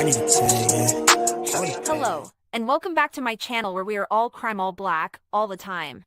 need to tell you. Hello, and welcome back to my channel where we are all crime all black, all the time.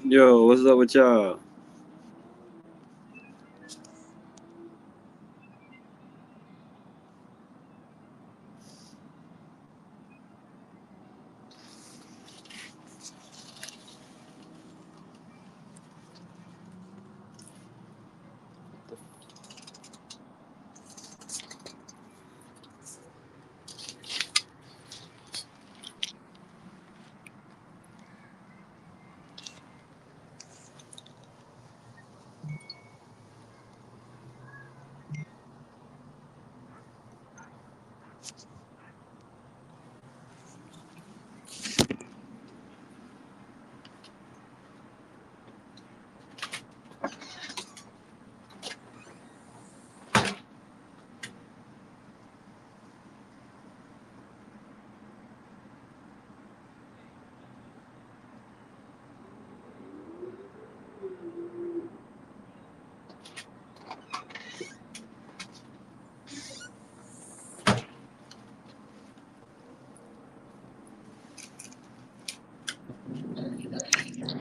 Yo, what's up with y'all?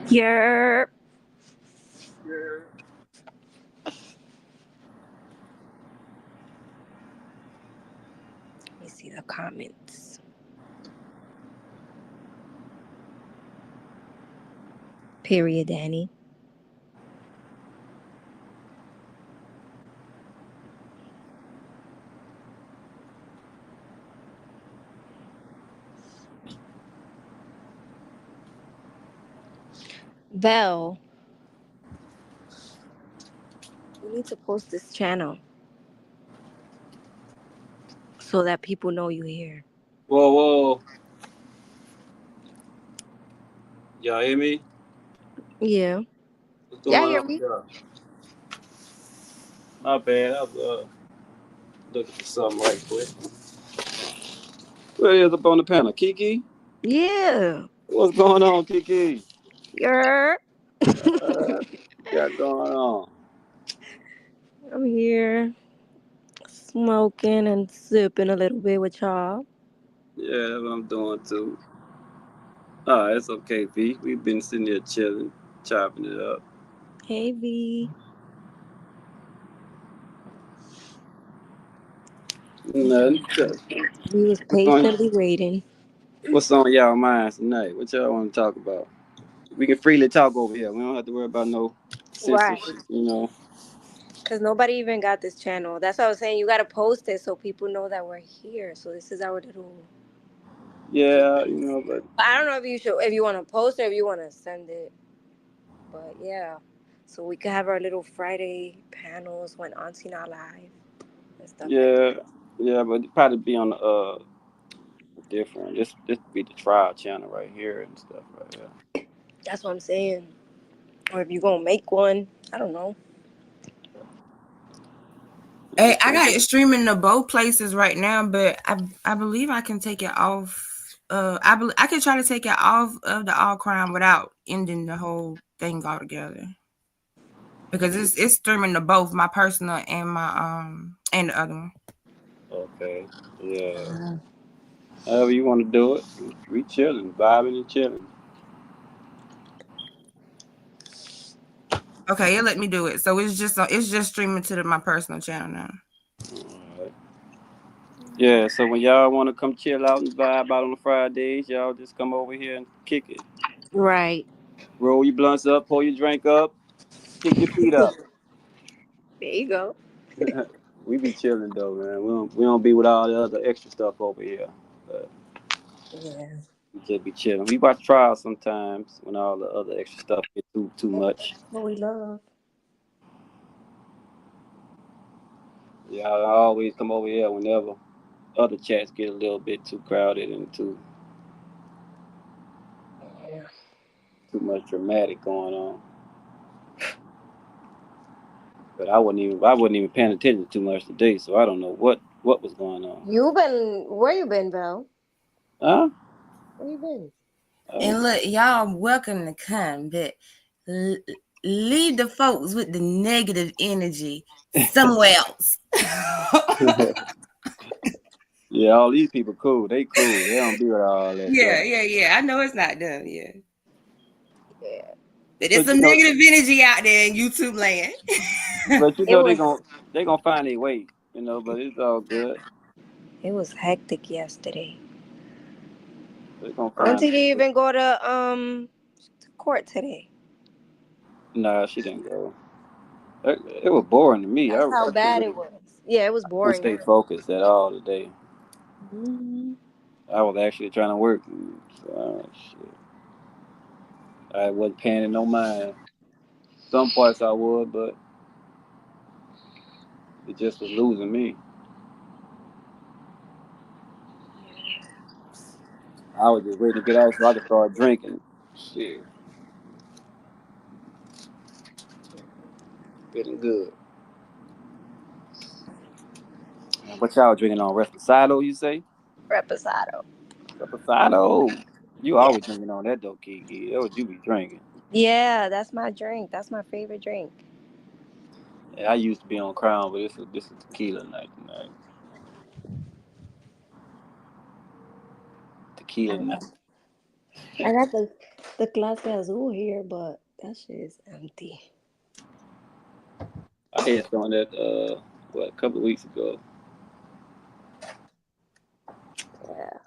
Yerp. Let me see the comments. Period, Danny. Vel, you need to post this channel so that people know you here. Whoa, whoa. Y'all hear me? Yeah. What's Yeah, going hear on me? with y'all? My bad. I was looking for something right quick. Where is up on the panel? Kiki? Yeah. What's going on, Kiki? Yerp. What you got going on? I'm here smoking and sipping a little bit with y'all. Yeah, that's what I'm doing too. It's okay, V. We've been sitting here chilling, chopping it up. Hey, V. Nothing. We was What's on, patiently waiting. what's on y'all minds tonight? What y'all want to talk about? We can freely talk over here. We don't have to worry about no Right. censorship, you know. Because nobody even got this channel. That's what I was saying. You got to post it so people know that we're here. So this is our little... Yeah, you know, but I don't know if you want to post it or if you want to send it. But yeah. So we could have our little Friday panels when Auntie not live and stuff like that. yeah, yeah, but it'd probably be on the different. This be the trial channel right here and stuff right here. That's what I'm saying. Or if you're going to make one. I don't know. Hey, I got it streaming to both places right now, but I believe I can take it off. I can try to take it off of the all crime without ending the whole thing altogether, because it's streaming to both my personal and my and the other one. Okay, yeah. However you want to do it, we chilling, vibing and chilling. Okay, it let me do it, so it's just streaming to my personal channel now. All right. Yeah, so when y'all want to come chill out and vibe out on the Fridays, y'all just come over here and kick it. Right. Roll your blunts up, pour your drink up, kick your feet up. There you go. We be chilling though, man. We don't be with all the other extra stuff over here. But Yeah. we just be chilling. We watch trials sometimes when all the other extra stuff get too much. What we love. Yeah, I always come over here whenever other chats get a little bit too crowded and Yeah. too much dramatic going on. But I wasn't even paying attention too much today, so I don't know what was going on. Where you been, Val? Huh? Where you been? And look, y'all welcome to come, but l- leave the folks with the negative energy somewhere else. Yeah, all these people cool. They cool. They don't be with all that Yeah, stuff. yeah, yeah. I know it's not done. Yeah. Yeah. But it's some negative energy out there in YouTube land. But you know they gonna find a way, you know. But it's all good. It was hectic yesterday. They gonna find. Auntie didn't even go to court today. Nah, she didn't go. It was boring to me. That's how bad it was. Yeah, it was boring. I couldn't stay focused at all today. Mm-hmm. I was actually trying to work. So, shit. I wasn't paying no mind. Some parts I would, but it just was losing me. I was just waiting to get out so I could start drinking. Shit. Feeling good. What y'all drinking on? Reposado, you say? Reposado. Reposado. You always drinking on that though, Kiki. That what you be drinking. Yeah, that's my drink. That's my favorite drink. Yeah, I used to be on Crown, but this is tequila night tonight. Tequila night. I got the Clase Azul here, but that shit is empty. I had some of that a couple of weeks ago. Yeah.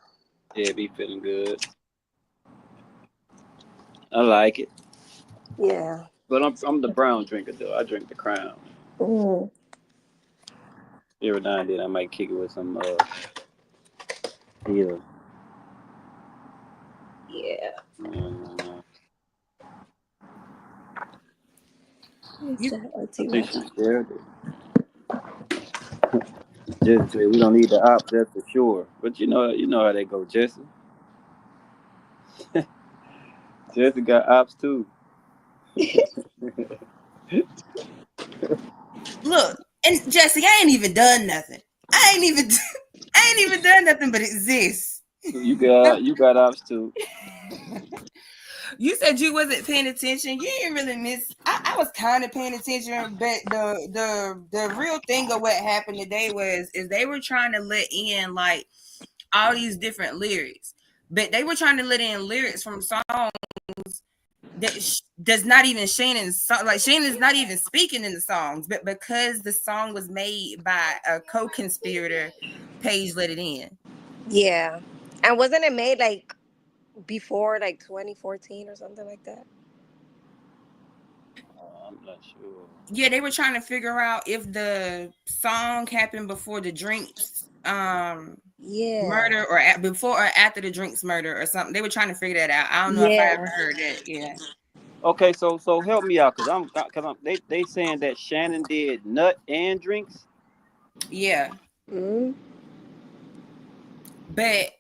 Yeah, it be feeling good. I like it. Yeah. But I'm the brown drinker though. I drink the Crown. Mm. Every now and then I might kick it with some tequila. Yeah. I think she's scared. Jesse said we don't need the ops, that's for sure. But you know how they go, Jesse. Jesse got ops too. Look, and Jesse, I ain't even done nothing. I ain't even done nothing but exist. You got ops too. You said you wasn't paying attention. You didn't really miss. I was kind of paying attention, but the real thing of what happened today is they were trying to let in like all these different lyrics, but they were trying to let in lyrics from songs that does not even Shannon's song. Like Shannon's not even speaking in the songs, but because the song was made by a co-conspirator, Paige let it in. Yeah, and wasn't it made like before like 2014 or something like that? I'm not sure. Yeah, they were trying to figure out if the song happened before the drinks murder or before or after the drinks murder or something. They were trying to figure that out. I don't know if I ever heard that. Yeah. Okay, so help me out because they saying that Shannon did nut and drinks. Yeah. Mm-hmm. But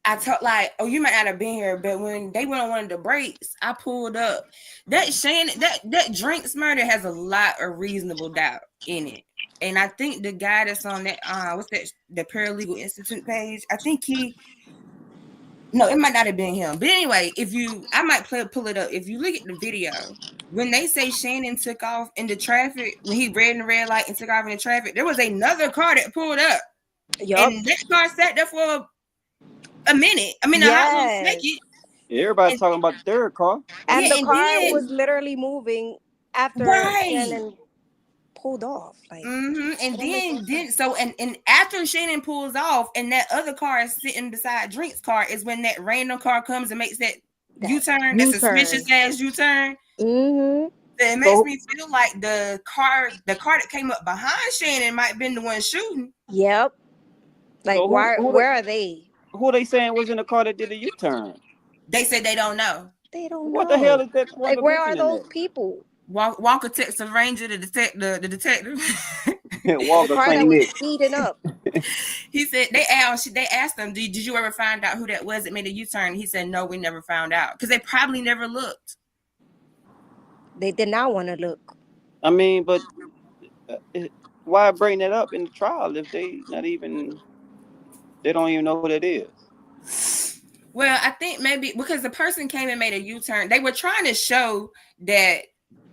I told like, oh, you might not have been here, but when they went on one of the breaks, I pulled up that Shannon that drinks murder has a lot of reasonable doubt in it. And I think the guy that's on that what's that, the Paralegal Institute page, I think no, it might not have been him. But anyway, I might pull it up. If you look at the video, when they say Shannon took off in the traffic, when he read in the red light and took off in the traffic, there was another car that pulled up. Yep. And that car sat there for a minute. I mean, a hot little second. Everybody's talking about the third car. And the car was literally moving after Shannon pulled off. Like, and then after Shannon pulls off and that other car is sitting beside Drink's car is when that random car comes and makes that U-turn, that suspicious ass U-turn. Mm-hmm. It makes me feel like the car that came up behind Shannon might have been the one shooting. Yep. Like, so where are they? Who are they saying was in the car that did the U-turn? They said they don't know. They don't know. What the hell is that? Like, where are those people? Walker texts the ranger, the detective. Walker was speeding up. He said they asked him, did you ever find out who that was that made a U-turn? He said, no, we never found out. Because they probably never looked. They did not want to look. I mean, but why bring that up in the trial if they don't even know who that is? Well, I think maybe because the person came and made a U-turn. They were trying to show that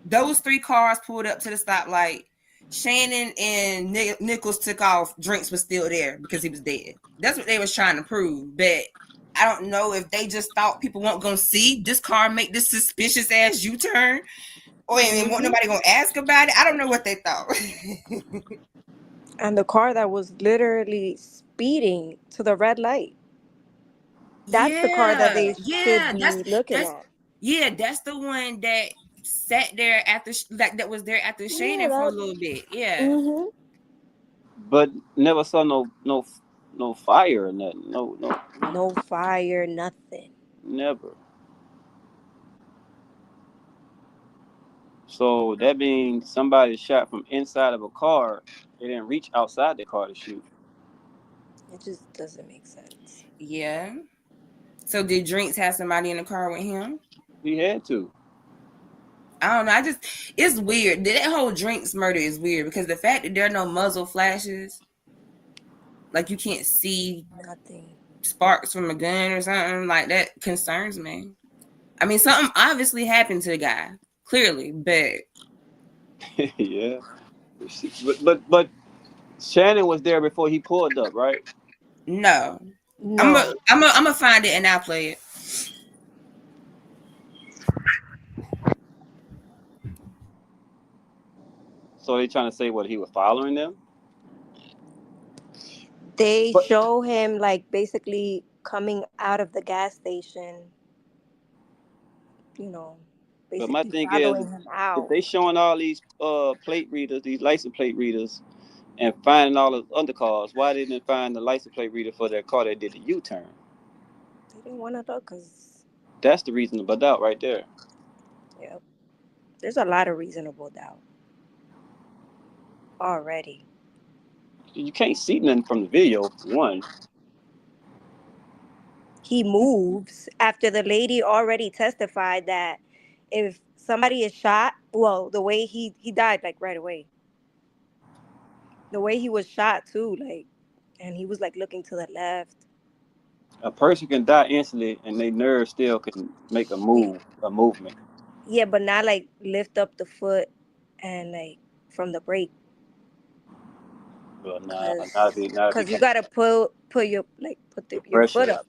those three cars pulled up to the stoplight. Shannon and Nichols took off. Drinks was still there because he was dead. That's what they was trying to prove. But I don't know if they just thought people weren't gonna see this car make this suspicious ass U-turn, or and want nobody gonna ask about it. I don't know what they thought. And the car that was literally speeding to the red light. That's the car that they should be looking at. Yeah, that's the one that sat there after that was there after Shannon for a little bit. Yeah. Mm-hmm. But never saw no fire or nothing. No fire, nothing. Never. So that means somebody shot from inside of a car. They didn't reach outside the car to shoot. It just doesn't make sense. Yeah. So did Drinks have somebody in the car with him? He had to. I don't know. It's weird. That whole Drinks murder is weird because the fact that there are no muzzle flashes, like you can't see Nothing. Sparks from a gun or something like that, concerns me. I mean, something obviously happened to the guy, clearly, but Yeah. But Shannon was there before he pulled up, right? no. No. I'm gonna find it and I'll play it. So they trying to say what he was following them? They show him like basically coming out of the gas station, you know, But my basically thing following is, him out. if they showing all these plate readers, these license plate readers, and finding all the undercars, why didn't they find the license plate reader for their car that did the U-turn? They didn't want to look because That's the reasonable doubt right there. Yep. There's a lot of reasonable doubt already. You can't see nothing from the video, for one. He moves after the lady already testified that if somebody is shot, well, the way he died like right away. The way he was shot too, like, and he was like looking to the left. A person can die instantly and their nerves still can make a movement. Yeah, but not like lift up the foot and like from the brake. But because you gotta put your foot up.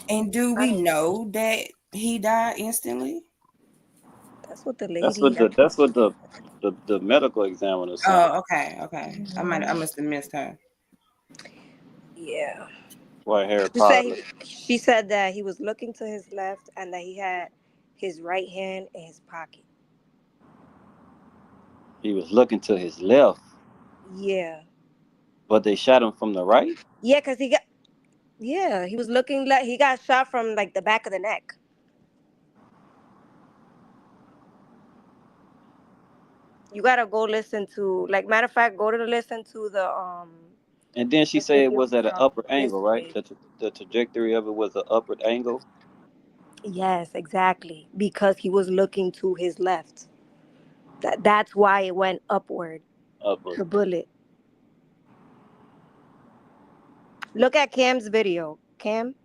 And do we know that he died instantly? That's what the lady. That's what the medical examiner said. Oh, okay. I must have missed her. Yeah. Why Harry Potter? She said that he was looking to his left and that he had his right hand in his pocket. He was looking to his left. Yeah. But they shot him from the right? Yeah, because he was looking like he got shot from like the back of the neck. You gotta go listen to, like, matter of fact, go to listen to the And then she said it was at an upward angle, right? The trajectory of it was an upward angle. Yes, exactly. Because he was looking to his left. That's why it went upward. The bullet. Look at Cam's video. Cam.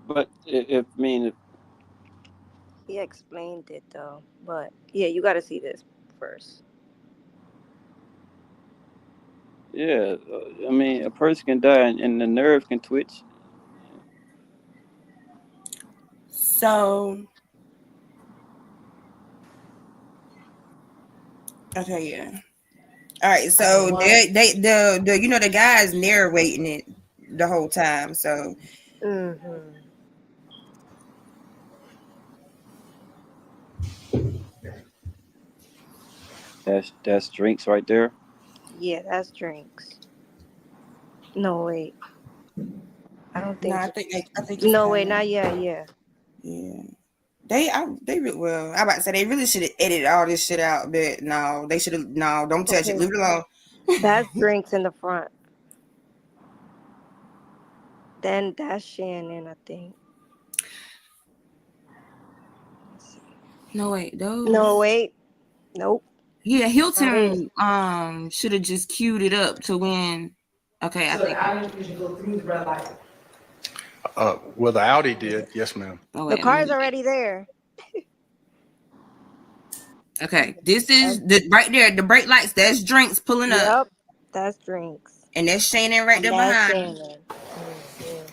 But if he explained it though, but yeah, you got to see this first. Yeah, I mean, a person can die and the nerve can twitch. So, okay, yeah. All right, so the you know the guy is narrating it the whole time, so. Mm-hmm. That's Drinks right there. Yeah, that's Drinks. No, wait. I don't think. No, I think. No, wait, not yet. Yeah. Yeah. They well. I about to say they really should have edited all this shit out, but no, they should have. No, don't touch it. Leave it alone. That's Drinks in the front. Then that's Shannon, I think. No wait, those. No wait. Nope. Yeah, Hilton should have just queued it up to when. Okay, I think. Audi should go through the red light. Well, the Audi did, yes, ma'am. Oh, the car's already there. Okay, this is the right there. The brake lights. That's drinks pulling up, Yep, that's drinks. and that's Shannon right And there that's behind. Shannon. Mhm.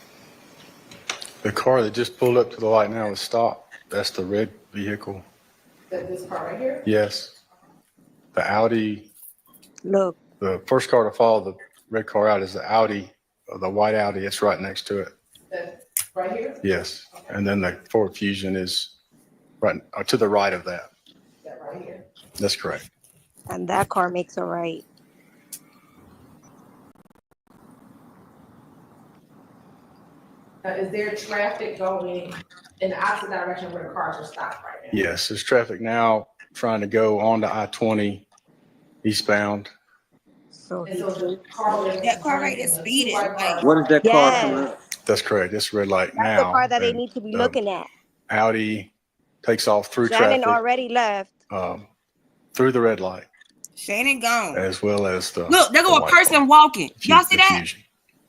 The car that just pulled up to the light now is stopped. That's the red vehicle. This car right here? Yes. The Audi, Look, the first car to follow the red car out is the Audi, the white Audi. It's right next to it. Right here? Yes. And then the Ford Fusion is right to the right of that. That right here. That's correct. and that car makes a right. Is there traffic going in the opposite direction where the cars are stopped right now? Yes. There's traffic now trying to go onto I-20 eastbound. So And he so the keeps. car That car right there speeding. Like, What is that car coming Yes, up? That's correct. It's red light that's now. the car that they and need to be the looking at. Audi takes off through Shannon traffic, already left. through the red light, Shannon gone. as well as the Look, there the go a white person car. walking. Y'all see The that? Fusion.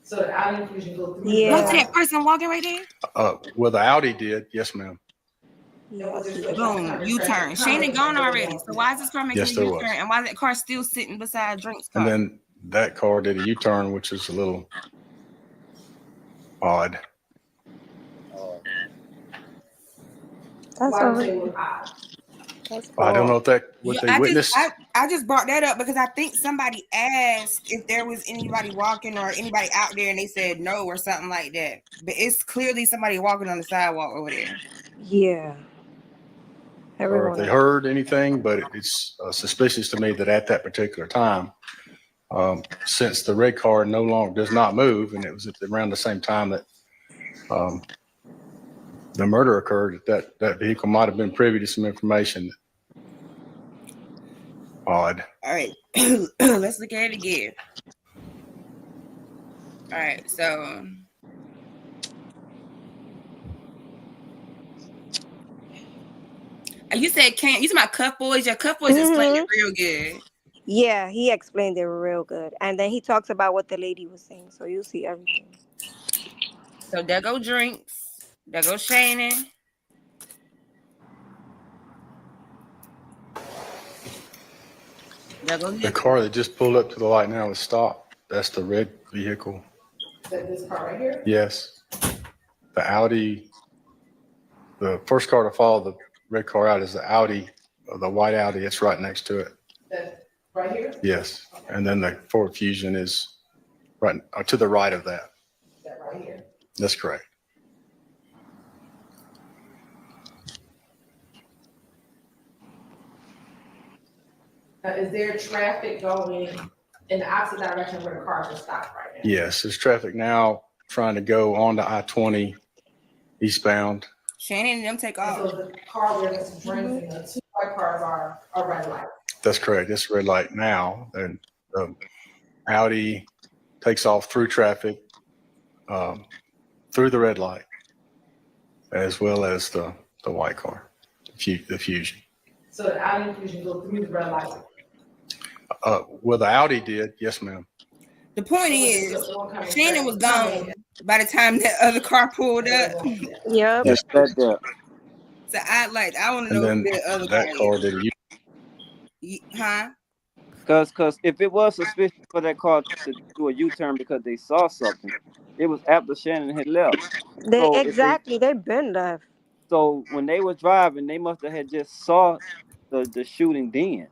So the Audi Fusion go through. Yeah. Y'all see that person walking right there? Well, the Audi did. Yes, ma'am. Yes, he Boom, U-turn. Shannon gone already. So why is this car making Yes, a there U-turn? was. And why is that car still sitting beside Drink's car? And then that car did a U-turn, which is a little odd. That's Why would already. they look odd? That's I don't know if that what Yeah, they witnessed. I just brought that up because I think somebody asked if there was anybody walking or anybody out there, and they said no or something like that. But it's clearly somebody walking on the sidewalk over there. Yeah. or if Everyone. they heard anything, but it's suspicious to me that at that particular time, since the red car no longer does not move, and it was at around the same time that the murder occurred, that vehicle might have been privy to some information. Odd. All right, let's look at it again. All right, so you said can't you talking about Cuff Boys? Your Cuff Boys explained it real good. Yeah, he explained it real good. And then he talks about what the lady was saying. So you'll see everything. So there go Drinks. There go Shannon. There go The car that just pulled up to the light now is stopped. That's the red vehicle. This car right here? Yes. The Audi, the first car to follow the red car out is the Audi, the white Audi. It's right next to it. Right here? Yes. And then the Ford Fusion is right to the right of that. That right here. That's correct. Is there traffic going in the opposite direction where the cars are stopped right now? Yes. There's traffic now trying to go onto I-20 eastbound. Shannon and them take And off. so the car where there's some drinks and the two white cars are red light. That's correct. It's red light now. And the Audi takes off through traffic, through the red light, as well as the white car, the Fusion. So the Audi Fusion go through the red light. Well, the Audi did. Yes, ma'am. The point is, Shannon was gone by the time that other car pulled up. Yep. Yes, that there. So I want to And know then who the other that car did a huh? Cause if it was suspicious for that car to do a U-turn because they saw something, it was after Shannon had left. So if Exactly. They've been left. So when they were driving, they must have had just saw the shooting then,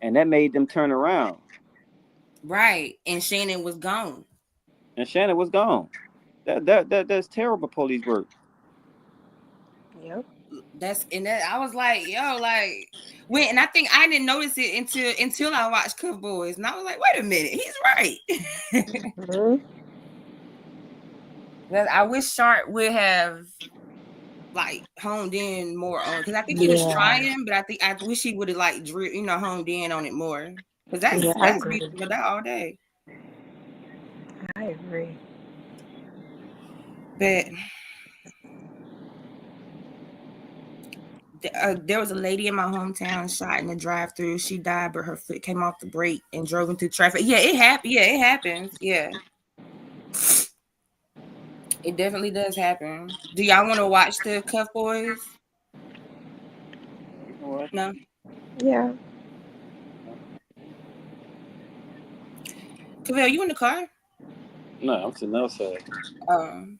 and that made them turn around. Right, and Shannon was gone. And Shannon was gone. That's terrible police work. Yep. I was like, yo, like when, and I think I didn't notice it until I watched Cuff Boys, and I was like, wait a minute, he's right. Mm-hmm. I wish Sharp would have like honed in more on, because I think he was trying, but I wish he would have like honed in on it more, because that's reaching for that all day. I agree. But there was a lady in my hometown shot in the drive-through. She died, but her foot came off the brake and drove into traffic. Yeah, it happened. Yeah, it happens. Yeah, it definitely does happen. Do y'all want to watch the Cuff Boys? What? No. Yeah. Cavell, you in the car? No, I'm sitting outside. Sound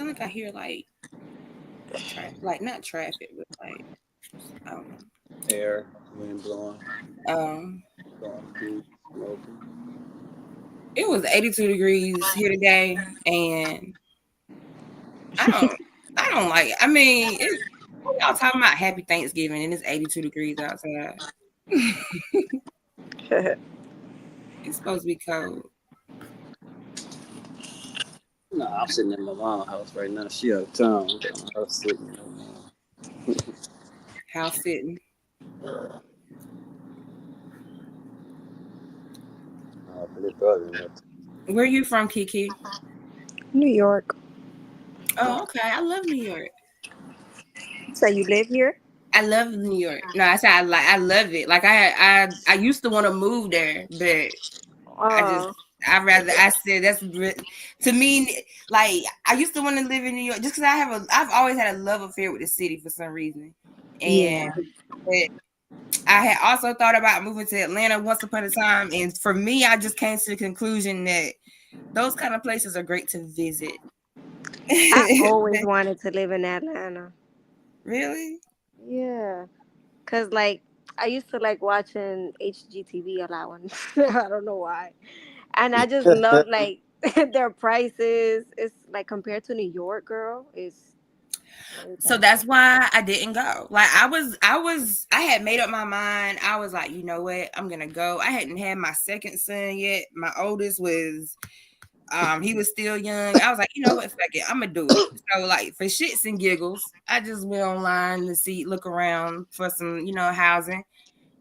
like I hear like not traffic, but like I don't know. Air, wind blowing, Um, going through, smoking. it was 82 degrees here today, and I don't like it. I mean, y'all talking about Happy Thanksgiving, and it's 82 degrees outside. It's supposed to be cold. No, I'm sitting in my mom's house right now. She out of town. I'm sitting right now. House sitting. But it bothering me. Where you from, Kiki? New York. Oh, okay. I love New York. So you live here? I love New York. No, I said I love it. Like I used to want to move there, but Oh, I said that's to me, like I used to want to live in New York just because I've always had a love affair with the city for some reason. And but I had also thought about moving to Atlanta once upon a time, and for me, I just came to the conclusion that those kind of places are great to visit. I always wanted to live in Atlanta. Really? Yeah. Cause like I used to like watching HGTV a lot when I don't know why. And I just love like their prices. It's like compared to New York, girl, it's So that's why I didn't go. Like I had made up my mind. I was like, you know what? I'm gonna go. I hadn't had my second son yet. My oldest was he was still young. I was like, you know what? Fuck it. I'm gonna do it. So like for shits and giggles, I just went online to look around for some, housing.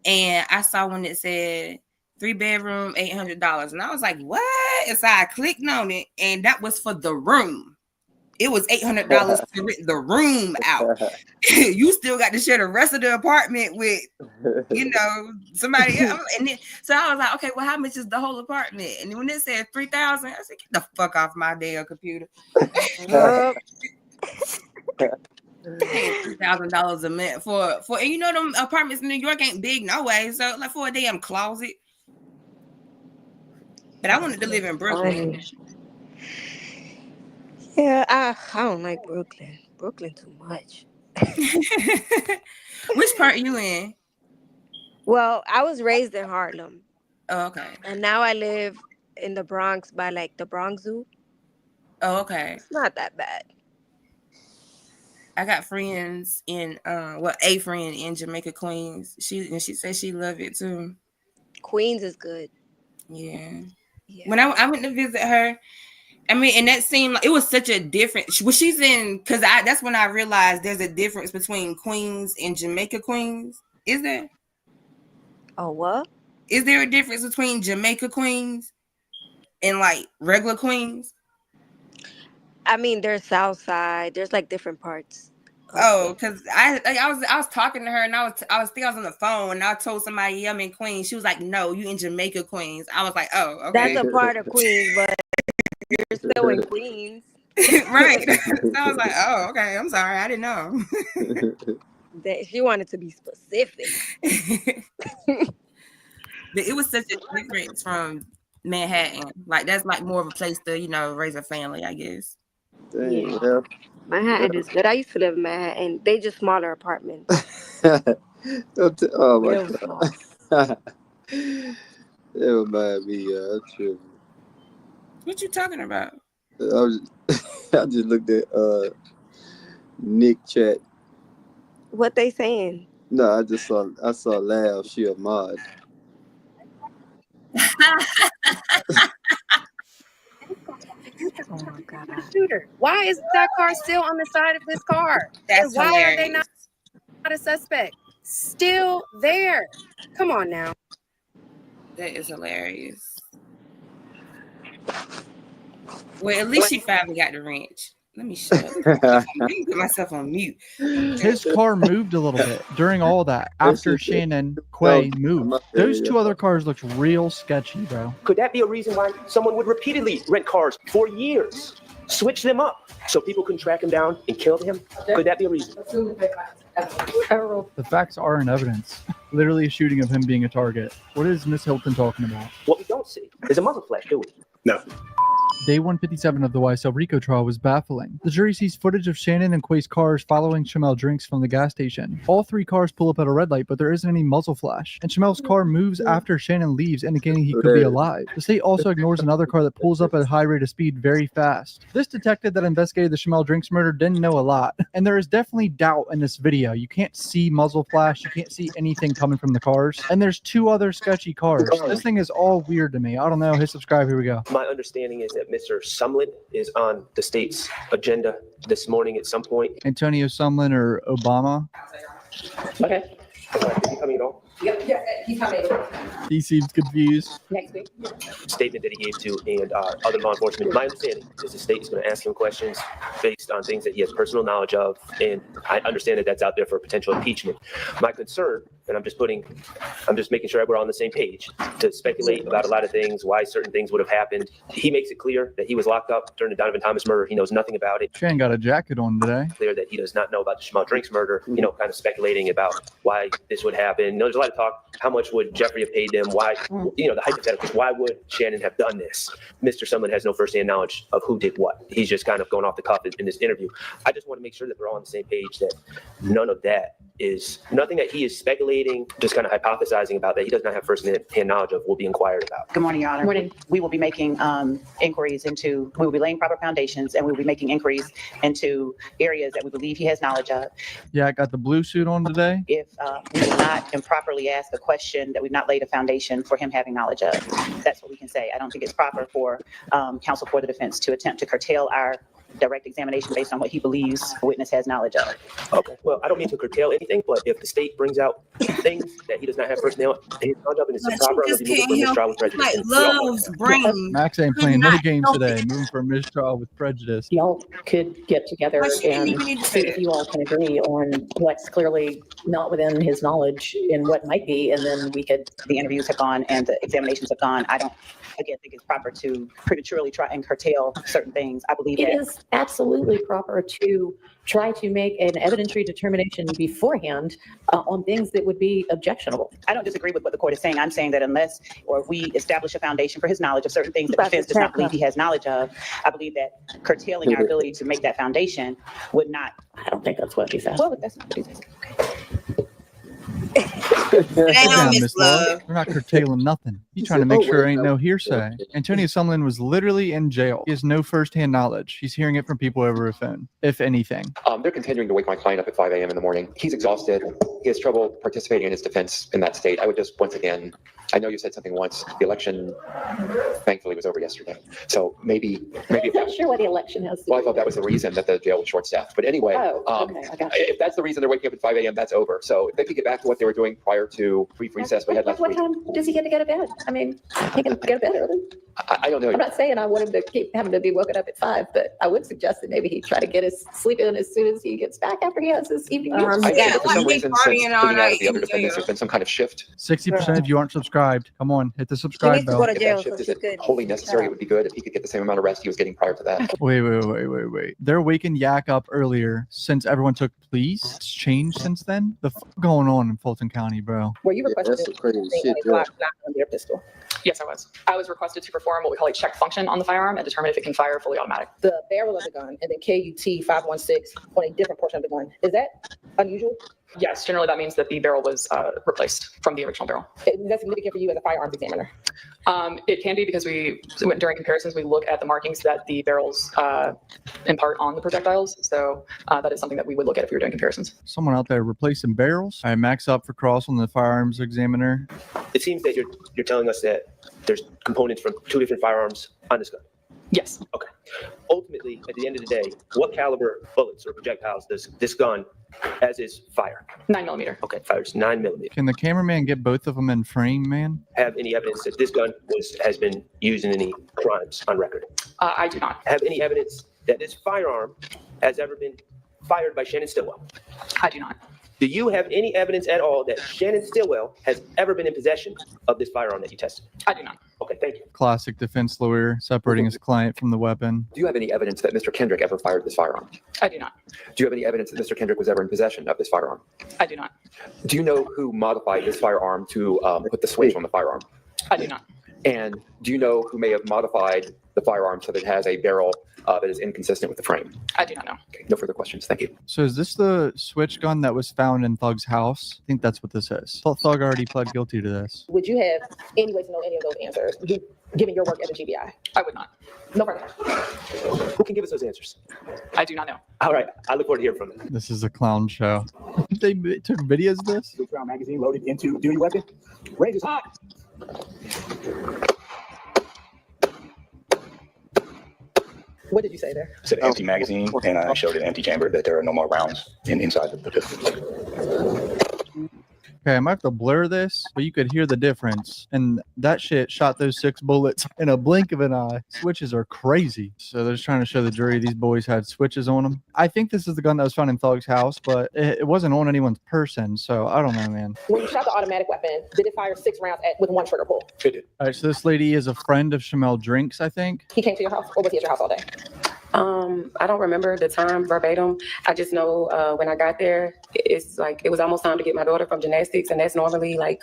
And I saw one that said 3-bedroom, $800. And I was like, what? And so I clicked on it, and that was for the room. It was $800 to rent the room out. You still got to share the rest of the apartment with, somebody else. And then, so I was like, okay, well, how much is the whole apartment? And when it said $3,000, I said, get the fuck off my damn computer. $3,000 a month for and them apartments in New York ain't big no way. So like for a damn closet. But I wanted to live in Brooklyn. Yeah, I don't like Brooklyn. Brooklyn too much. Which part are you in? Well, I was raised in Harlem. Oh, okay. And now I live in the Bronx by like the Bronx Zoo. Oh, okay. It's not that bad. I got friends in a friend in Jamaica, Queens. She said she loved it too. Queens is good. Yeah. When I went to visit her, I mean, and that seemed like it was such a difference. Well, she's in because that's when I realized there's a difference between Queens and Jamaica Queens. Is there? Oh, what? Is there a difference between Jamaica Queens and like regular Queens? I mean, there's South Side. There's like different parts. Oh, because I was talking to her, and I was on the phone, and I told somebody I'm in Queens. She was like, "No, you in Jamaica Queens." I was like, "Oh, okay." That's a part of Queens, but you're still in Queens. Right. So I was like, "Oh, okay. I'm sorry. I didn't know." She wanted to be specific. But it was such a difference from Manhattan. Like that's like more of a place to, raise a family, I guess. Dang, yeah. Manhattan is good. I used to live in Manhattan. They just smaller apartments. Oh my Real God. That reminds me, true. What you talking about? I just looked at Nick chat. What they saying? No, I saw Lav, she a mod. Oh my God. Shooter. Why is that car still on the side of this car? That's and why hilarious. are they not a suspect? Still there. Come on now. That is hilarious. Well, at least she finally got the wrench. Let me shut up. Let me put myself on mute. His car moved a little bit during all that after Shannon Quay moved. Those two other cars looked real sketchy, bro. Could that be a reason why someone would repeatedly rent cars for years, switch them up so people couldn't track him down and kill him? Could that be a reason? Assuming they got The facts are in evidence. Literally a shooting of him being a target. What is Miss Hilton talking about? What we don't see is a muzzle flash, do we? No. Day 157 of the YSL RICO trial was baffling. The jury sees footage of Shannon and Quay's cars following Shamel drinks from the gas station. All three cars pull up at a red light, but there isn't any muzzle flash. And Shamel's car moves after Shannon leaves, indicating he could be alive. The state also ignores another car that pulls up at a high rate of speed very fast. This detective that investigated the Shamel drinks murder didn't know a lot. And there is definitely doubt in this video. You can't see muzzle flash. You can't see anything coming from the cars. And there's two other sketchy cars. This thing is all weird to me. I don't know. Hit subscribe. Here we go. My understanding is that Mr. Sumlin is on the state's agenda this morning at some point. Antonio Sumlin or Obama. Okay. Is he coming at all? Yep, yeah, he's coming He seems confused. next week. Statement that he gave to and other law enforcement. My understanding is the state is going to ask him questions based on things that he has personal knowledge of, and I understand that that's out there for potential impeachment. My concern, and I'm just making sure we're on the same page, to speculate about a lot of things, why certain things would have happened. He makes it clear that he was locked up during the Donovan Thomas murder. He knows nothing about it. Shannon got a jacket on today. Clear that he does not know about the Shamel Drinks murder, kind of speculating about why this would happen. There's a lot of talk, how much would Jeffrey have paid them? Why, the hypotheticals, why would Shannon have done this? Mr. Sumlin has no firsthand knowledge of who did what. He's just kind of going off the cuff in this interview. I just want to make sure that we're all on the same page, that none of that is, nothing that he is speculating, just kind of hypothesizing about that he does not have firsthand knowledge of will be inquired about. Good morning, Your Honor. Morning. We will be making inquiries into, we will be laying proper foundations, and we will be making inquiries into areas that we believe he has knowledge of. Yeah, I got the blue suit on today. If we will not improperly ask a question that we've not laid a foundation for him having knowledge of, that's what we can say. I don't think it's proper for counsel for the defense to attempt to curtail our direct examination based on what he believes the witness has knowledge of. Okay, well, I don't mean to curtail anything, but if the state brings out things that he does not have firsthand knowledge of and it's But improper, you I'm just going to be moving for can't mistrial help with it. prejudice. Like And we all know love's that. brain. Max ain't Could playing no not games help today. it. Moving for a mistrial with prejudice. Y'all could get together But she didn't and even need to see say if that. you all can agree on what's clearly not within his knowledge and what might be, and then we could. The interviews have gone and the examinations have gone. I don't, again, think it's proper to prematurely try and curtail certain things. I believe It that. is absolutely proper to try to make an evidentiary determination beforehand on things that would be objectionable. I don't disagree with what the court is saying. I'm saying that unless, or if we establish a foundation for his knowledge of certain things that the defense does not believe he has knowledge of, I believe that curtailing our ability to make that foundation would not. I don't think that's what he said. Well, that's not what he said. It Sit ain't down, on Miss Miss Love. Love. We're not curtailing nothing. He's trying to make sure ain't no hearsay. Antonio Sumlin was literally in jail. He has no firsthand knowledge. He's hearing it from people over a phone, if anything. They're continuing to wake my client up at 5 a.m. in the morning. He's exhausted. He has trouble participating in his defense in that state. I would just, once again, I know you said something once. The election, thankfully, was over yesterday. So maybe. I'm not sure what the election has to do. Well, I thought that was the reason that the jail was short-staffed. But anyway, Oh, okay, I got you. if that's the reason they're waking up at 5 a.m., that's over. So if they could get back to what they were doing prior to brief recess we had last What week. time does he get to go to bed? I mean, he can go to bed early. I don't know. I'm not saying I want him to keep having to be woken up at 5, but I would suggest that maybe he try to get his sleep in as soon as he gets back after he has his evening meal. I understand, Yeah, but for some like, he reason, since partying all moving out of night the other in defendants, jail. there's been some kind of shift. 60% if you aren't subscribed. Come on, hit the He subscribe needs to bell. go to If jail, that so shift she's isn't good. wholly necessary, it would be good if he could get the same amount of rest he was getting prior to that. Wait. They're waking Yak up earlier since everyone took pleas. It's changed since then. The fuck going on in Fulton County, bro? Were you requested That's some crazy shit, not on their pistol? Yes, I was. I was requested to perform what we call a check function on the firearm and determine if it can fire fully automatic. The barrel of the gun and then KUT 516 on a different portion of the gun. Is that unusual? Yes, generally that means that the barrel was replaced from the original barrel. Is that significant for you as a firearms examiner? It can be because during comparisons, we look at the markings that the barrels impart on the projectiles. So that is something that we would look at if we were doing comparisons. Someone out there replacing barrels. All right, Max up for cross on the firearms examiner. It seems that you're telling us that there's components from two different firearms on this gun. Yes. Okay. Ultimately, at the end of the day, what caliber bullets or projectiles does this gun, as is, fire? 9mm. Okay, fires 9mm. Can the cameraman get both of them in frame, man? Have any evidence that this gun has been used in any crimes on record? I do not. Have any evidence that this firearm has ever been fired by Shannon Stillwell? I do not. Do you have any evidence at all that Shannon Stillwell has ever been in possession of this firearm that you tested? I do not. Okay, thank you. Classic defense lawyer separating his client from the weapon. Do you have any evidence that Mr. Kendrick ever fired this firearm? I do not. Do you have any evidence that Mr. Kendrick was ever in possession of this firearm? I do not. Do you know who modified this firearm to put the switch on the firearm? I do not. And do you know who may have modified the firearm so that it has a barrel that is inconsistent with the frame? I do not know. Okay, no further questions. Thank you. So is this the switch gun that was found in Thug's house? I think that's what this is. Thug already pled guilty to this. Would you have any way to know any of those answers, given your work at the GBI? I would not. No further. Who can give us those answers? I do not know. All right, I look forward to hearing from them. This is a clown show. They took videos of this? Round magazine loaded into duty weapon. Range is hot. What did you say there? I said empty magazine, and I showed an empty chamber that there are no more rounds inside the pistol. Okay, I might have to blur this, but you could hear the difference. And that shit shot those 6 bullets in a blink of an eye. Switches are crazy. So they're just trying to show the jury these boys had switches on them. I think this is the gun that was found in Thug's house, but it wasn't on anyone's person. So I don't know, man. When you shot the automatic weapon, did it fire 6 rounds with one trigger pull? It did. All right, so this lady is a friend of Shamel Drinks, I think. He came to your house, or was he at your house all day? I don't remember the time verbatim. I just know when I got there, it's like it was almost time to get my daughter from gymnastics, and that's normally like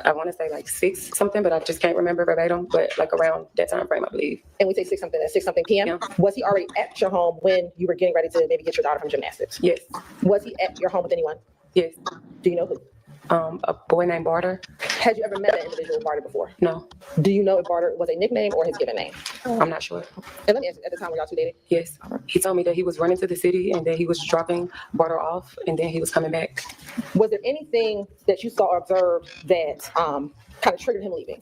I want to say like 6 something, but I just can't remember verbatim. But like around that time frame, I believe. And we say 6 something at 6 something p.m. Yeah. Was he already at your home when you were getting ready to maybe get your daughter from gymnastics? Yes. Was he at your home with anyone? Yes. Do you know who? A boy named Barter. Had you ever met that individual Barter before? No. Do you know if Barter was a nickname or his given name? I'm not sure. And let me ask you, at the time were y'all 2 dating? Yes. He told me that he was running to the city and that he was dropping Barter off and then he was coming back. Was there anything that you saw or observed that kind of triggered him leaving?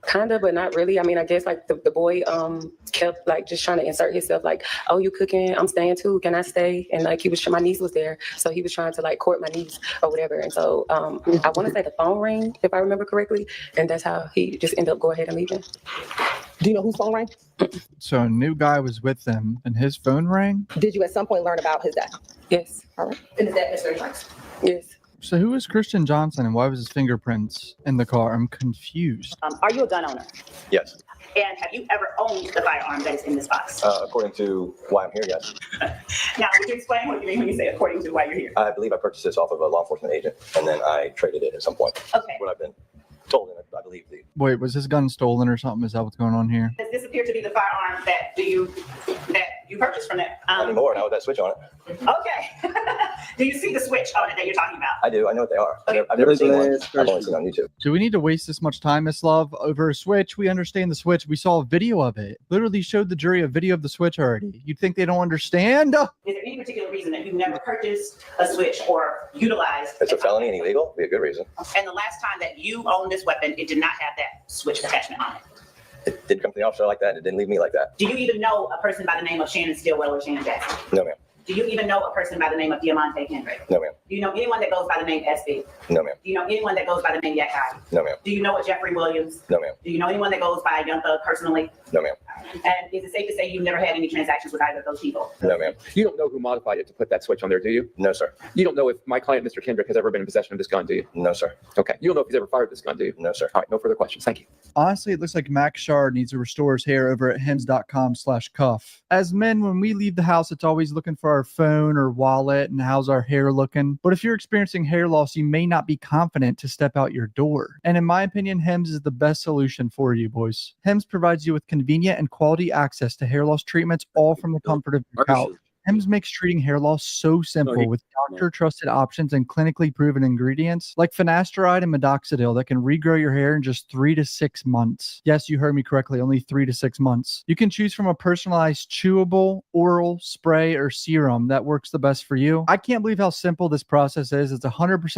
Kind of, but not really. I mean, I guess like the boy kept like just trying to insert himself like, oh, you cooking? I'm staying too. Can I stay? And like my niece was there. So he was trying to like court my niece or whatever. And so I want to say the phone rang, if I remember correctly. And that's how he just ended up going ahead and leaving. Do you know whose phone rang? So a new guy was with them and his phone rang? Did you at some point learn about his death? Yes. All right. And is that Mr. Drinks? Yes. So who is Christian Johnson and why was his fingerprints in the car? I'm confused. Are you a gun owner? Yes. And have you ever owned the firearm that is in this box? According to why I'm here, yes. Now, would you explain what you mean when you say according to why you're here? I believe I purchased this off of a law enforcement agent, and then I traded it at some point. Okay. What I've been told, and I believe the. Wait, was his gun stolen or something? Is that what's going on here? Does this appear to be the firearm that you purchased from that? Not anymore, now with that switch on it. Okay. Do you see the switch on it that you're talking about? I do, I know what they are. Okay. I've never seen one. I've only seen on YouTube. Do we need to waste this much time, Miss Love, over a switch? We understand the switch. We saw a video of it. Literally showed the jury a video of the switch already. You'd think they don't understand? Is there any particular reason that you've never purchased a switch or utilized? It's a felony and illegal, be a good reason. And the last time that you owned this weapon, it did not have that switch attachment on it. It didn't come to the officer like that, and it didn't leave me like that. Do you even know a person by the name of Shannon Stillwell or Shannon Jackson? No, ma'am. Do you even know a person by the name of Diamante Kendrick? No, ma'am. Do you know anyone that goes by the name SB? No, ma'am. Do you know anyone that goes by the name Yakai? No, ma'am. Do you know a Jeffrey Williams? No, ma'am. Do you know anyone that goes by Young Thug personally? No, ma'am. And is it safe to say you've never had any transactions with either of those people? No, ma'am. You don't know who modified it to put that switch on there, do you? No, sir. You don't know if my client, Mr. Kendrick, has ever been in possession of this gun, do you? No, sir. Okay. You don't know if he's ever fired this gun, do you? No, sir. All right, no further questions. Thank you. Honestly, it looks like Max Shard needs to restore his hair over at hims.com/cuff. As men, when we leave the house, it's always looking for our phone or wallet and how's our hair looking. But if you're experiencing hair loss, you may not be confident to step out your door. And in my opinion, Hims is the best solution for you, boys. Hims provides you with convenient and quality access to hair loss treatments, all from the comfort of your couch. Hims makes treating hair loss so simple with doctor-trusted options and clinically proven ingredients like finasteride and minoxidil that can regrow your hair in just 3 to 6 months. Yes, you heard me correctly, only 3 to 6 months. You can choose from a personalized chewable, oral, spray, or serum that works the best for you. I can't believe how simple this process is. It's 100%.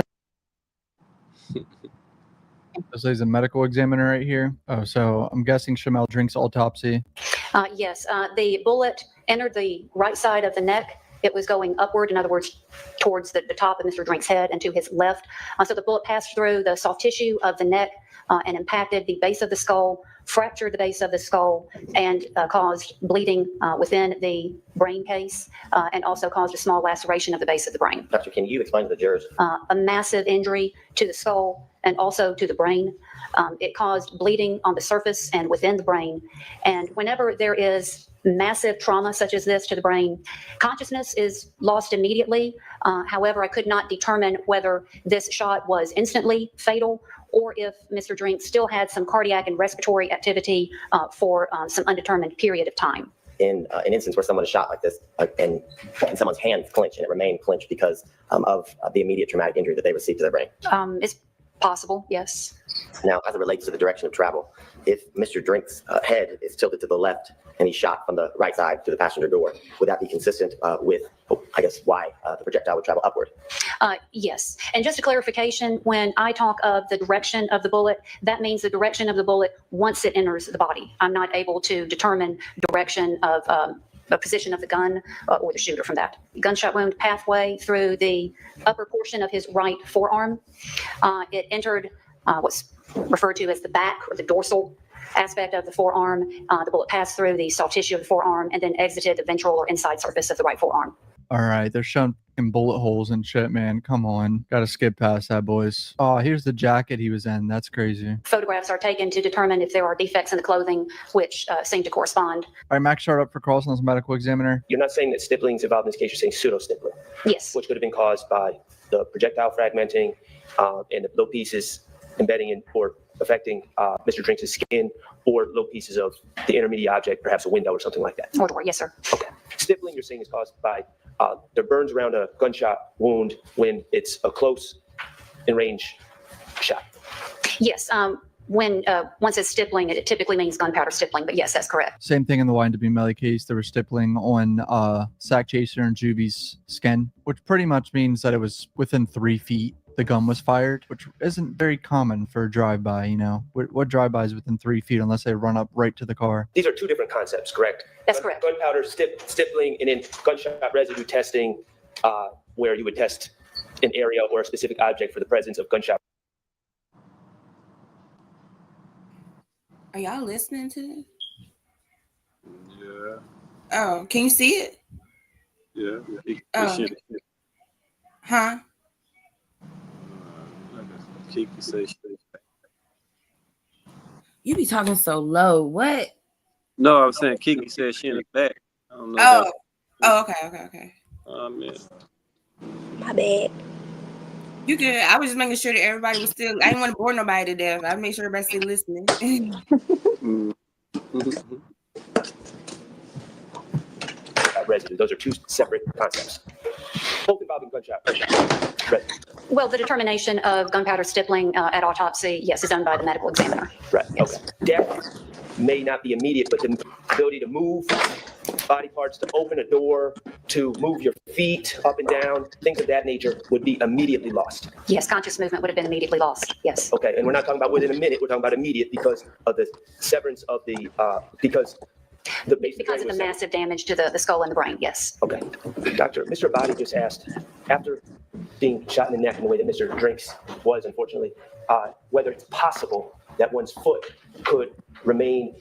This is a medical examiner right here. Oh, so I'm guessing Shamel Drinks autopsy. Yes, the bullet entered the right side of the neck. It was going upward, in other words, towards the top of Mr. Drink's head and to his left. So the bullet passed through the soft tissue of the neck and impacted the base of the skull, fractured the base of the skull, and caused bleeding within the brain case and also caused a small laceration of the base of the brain. Dr. Can you explain to the jurors? A massive injury to the skull and also to the brain. It caused bleeding on the surface and within the brain. And whenever there is massive trauma such as this to the brain, consciousness is lost immediately. However, I could not determine whether this shot was instantly fatal or if Mr. Drinks still had some cardiac and respiratory activity for some undetermined period of time. In an instance where someone is shot like this and someone's hands clench and it remained clenched because of the immediate traumatic injury that they received to their brain. It's possible, yes. Now, as it relates to the direction of travel, if Mr. Drink's head is tilted to the left and he's shot from the right side to the passenger door, would that be consistent with, I guess, why the projectile would travel upward? Yes. And just a clarification, when I talk of the direction of the bullet, that means the direction of the bullet once it enters the body. I'm not able to determine direction of the position of the gun or the shooter from that. Gunshot wound pathway through the upper portion of his right forearm. It entered what's referred to as the back or the dorsal aspect of the forearm. The bullet passed through the soft tissue of the forearm and then exited the ventral or inside surface of the right forearm. All right, they're showing fucking bullet holes and shit, man. Come on. Gotta skip past that, boys. Oh, here's the jacket he was in. That's crazy. Photographs are taken to determine if there are defects in the clothing which seem to correspond. All right, Max, start up for Carlson's medical examiner. You're not saying that stippling's involved in this case, you're saying pseudo-stippling. Yes. Which could have been caused by the projectile fragmenting and the low pieces embedding in or affecting Mr. Drinks' skin, or low pieces of the intermediate object, perhaps a window or something like that. Or door, yes, sir. Okay. Stippling, you're saying, is caused by there burns around a gunshot wound when it's a close and range shot. Yes. When once it's stippling, it typically means gunpowder stippling, but yes, that's correct. Same thing in the Wine-Debby case. There was stippling on Sack Chaser and Juvie's skin, which pretty much means that it was within 3 feet the gun was fired, which isn't very common for a drive-by, you know. What drive-by is within 3 feet unless they run up right to the car? These are two different concepts, correct? That's correct. Gunpowder stippling and then gunshot residue testing, where you would test an area or a specific object for the presence of gunshot. Are y'all listening to this? Yeah. Oh, can you see it? Yeah. Oh. Huh? Kiki say shit. You be talking so low. What? No, I was saying Kiki said she in the back. I don't know. Oh. Oh, okay. Oh, man. My bad. You good. I was just making sure that everybody was still, I didn't want to bore nobody to death. I made sure everybody still listening. Residue. Those are two separate concepts. Both involving gunshot residue. Well, the determination of gunpowder stippling at autopsy, yes, is done by the medical examiner. Right. Okay. Death may not be immediate, but the ability to move body parts, to open a door, to move your feet up and down, things of that nature would be immediately lost. Yes, conscious movement would have been immediately lost. Yes. Okay. And we're not talking about within a minute. We're talking about immediate because of the severance of the because of the massive damage to the skull and the brain. Yes. Okay. Doctor, Mr. Abadi just asked, after being shot in the neck in the way that Mr. Drinks was, unfortunately, whether it's possible that one's foot could remain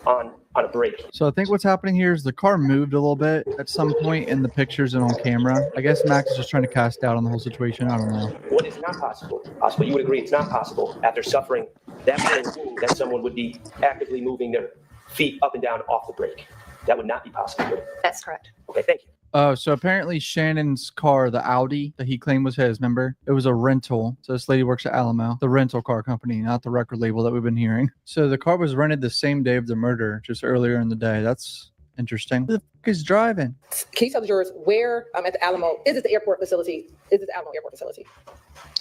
on a brake. So I think what's happening here is the car moved a little bit at some point in the pictures and on camera. I guess Max is just trying to cast doubt on the whole situation. I don't know. What is not possible? Possible. You would agree it's not possible after suffering that kind of wound that someone would be actively moving their feet up and down off the brake. That would not be possible. That's correct. Okay, thank you. So apparently Shannon's car, the Audi that he claimed was his, remember? It was a rental. So this lady works at Alamo, the rental car company, not the record label that we've been hearing. So the car was rented the same day of the murder, just earlier in the day. That's interesting. Who the fuck is driving? Can you tell the jurors where at the Alamo, is it the airport facility? Is it the Alamo airport facility?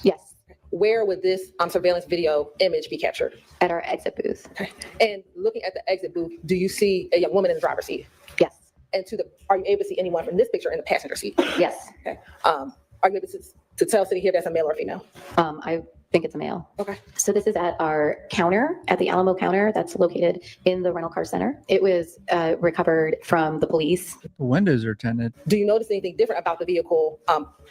Yes. Where would this surveillance video image be captured? At our exit booth. Okay. And looking at the exit booth, do you see a young woman in the driver's seat? Yes. And are you able to see anyone from this picture in the passenger seat? Yes. Okay. Are you able to tell sitting here that's a male or female? I think it's a male. Okay. So this is at our counter, at the Alamo counter that's located in the rental car center. It was recovered from the police. The windows are tinted. Do you notice anything different about the vehicle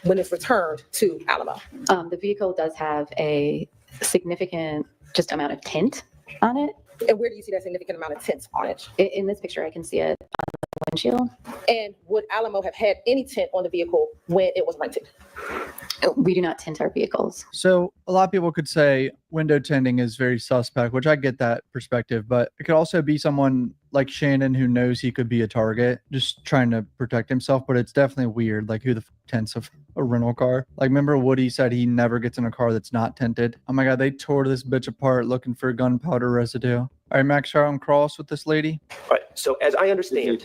when it's returned to Alamo? The vehicle does have a significant just amount of tint on it. And where do you see that significant amount of tint on it? In this picture, I can see it on the windshield. And would Alamo have had any tint on the vehicle when it was rented? We do not tint our vehicles. So a lot of people could say window tinting is very suspect, which I get that perspective, but it could also be someone like Shannon who knows he could be a target, just trying to protect himself. But it's definitely weird, like who the tints a rental car. Like, remember Woody said he never gets in a car that's not tinted. Oh my God, they tore this bitch apart looking for gunpowder residue. All right, Max, try on cross with this lady. All right. So as I understand,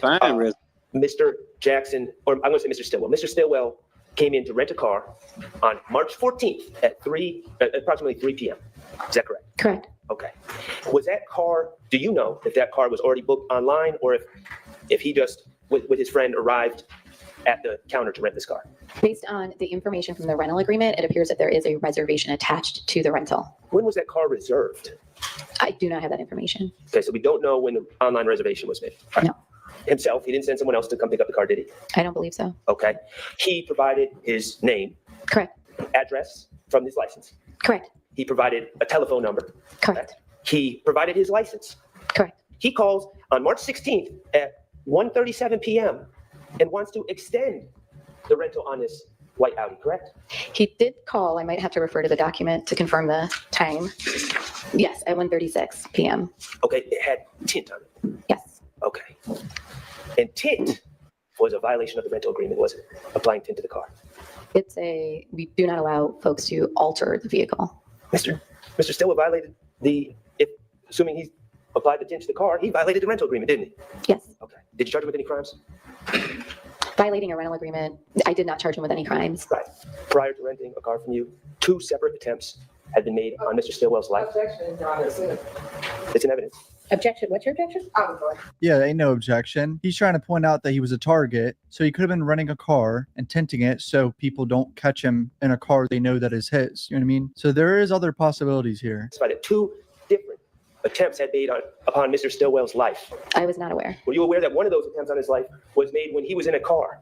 Mr. Jackson, or I'm going to say Mr. Stillwell. Mr. Stillwell came in to rent a car on March 14th at approximately 3 p.m. Is that correct? Correct. Okay. Was that car, do you know if that car was already booked online or if he just, with his friend, arrived at the counter to rent this car? Based on the information from the rental agreement, it appears that there is a reservation attached to the rental. When was that car reserved? I do not have that information. Okay, so we don't know when the online reservation was made. No. Himself, he didn't send someone else to come pick up the car, did he? I don't believe so. Okay. He provided his name. Correct. Address from his license. Correct. He provided a telephone number. Correct. He provided his license. Correct. He calls on March 16th at 1:37 p.m. and wants to extend the rental on this white Audi, correct? He did call. I might have to refer to the document to confirm the time. Yes, at 1:36 p.m. Okay, it had tint on it. Yes. Okay. And tint was a violation of the rental agreement, wasn't it? Applying tint to the car. We do not allow folks to alter the vehicle. Mr. Stillwell violated assuming he applied the tint to the car, he violated the rental agreement, didn't he? Yes. Okay. Did you charge him with any crimes? Violating a rental agreement, I did not charge him with any crimes. Right. Prior to renting a car from you, 2 separate attempts had been made on Mr. Stillwell's life. Objection, Your Honor. It's in evidence. Objection. What's your objection? Yeah, ain't no objection. He's trying to point out that he was a target, so he could have been renting a car and tinting it so people don't catch him in a car they know that is his. You know what I mean? So there is other possibilities here. Despite it, 2 different attempts had made upon Mr. Stillwell's life. I was not aware. Were you aware that one of those attempts on his life was made when he was in a car?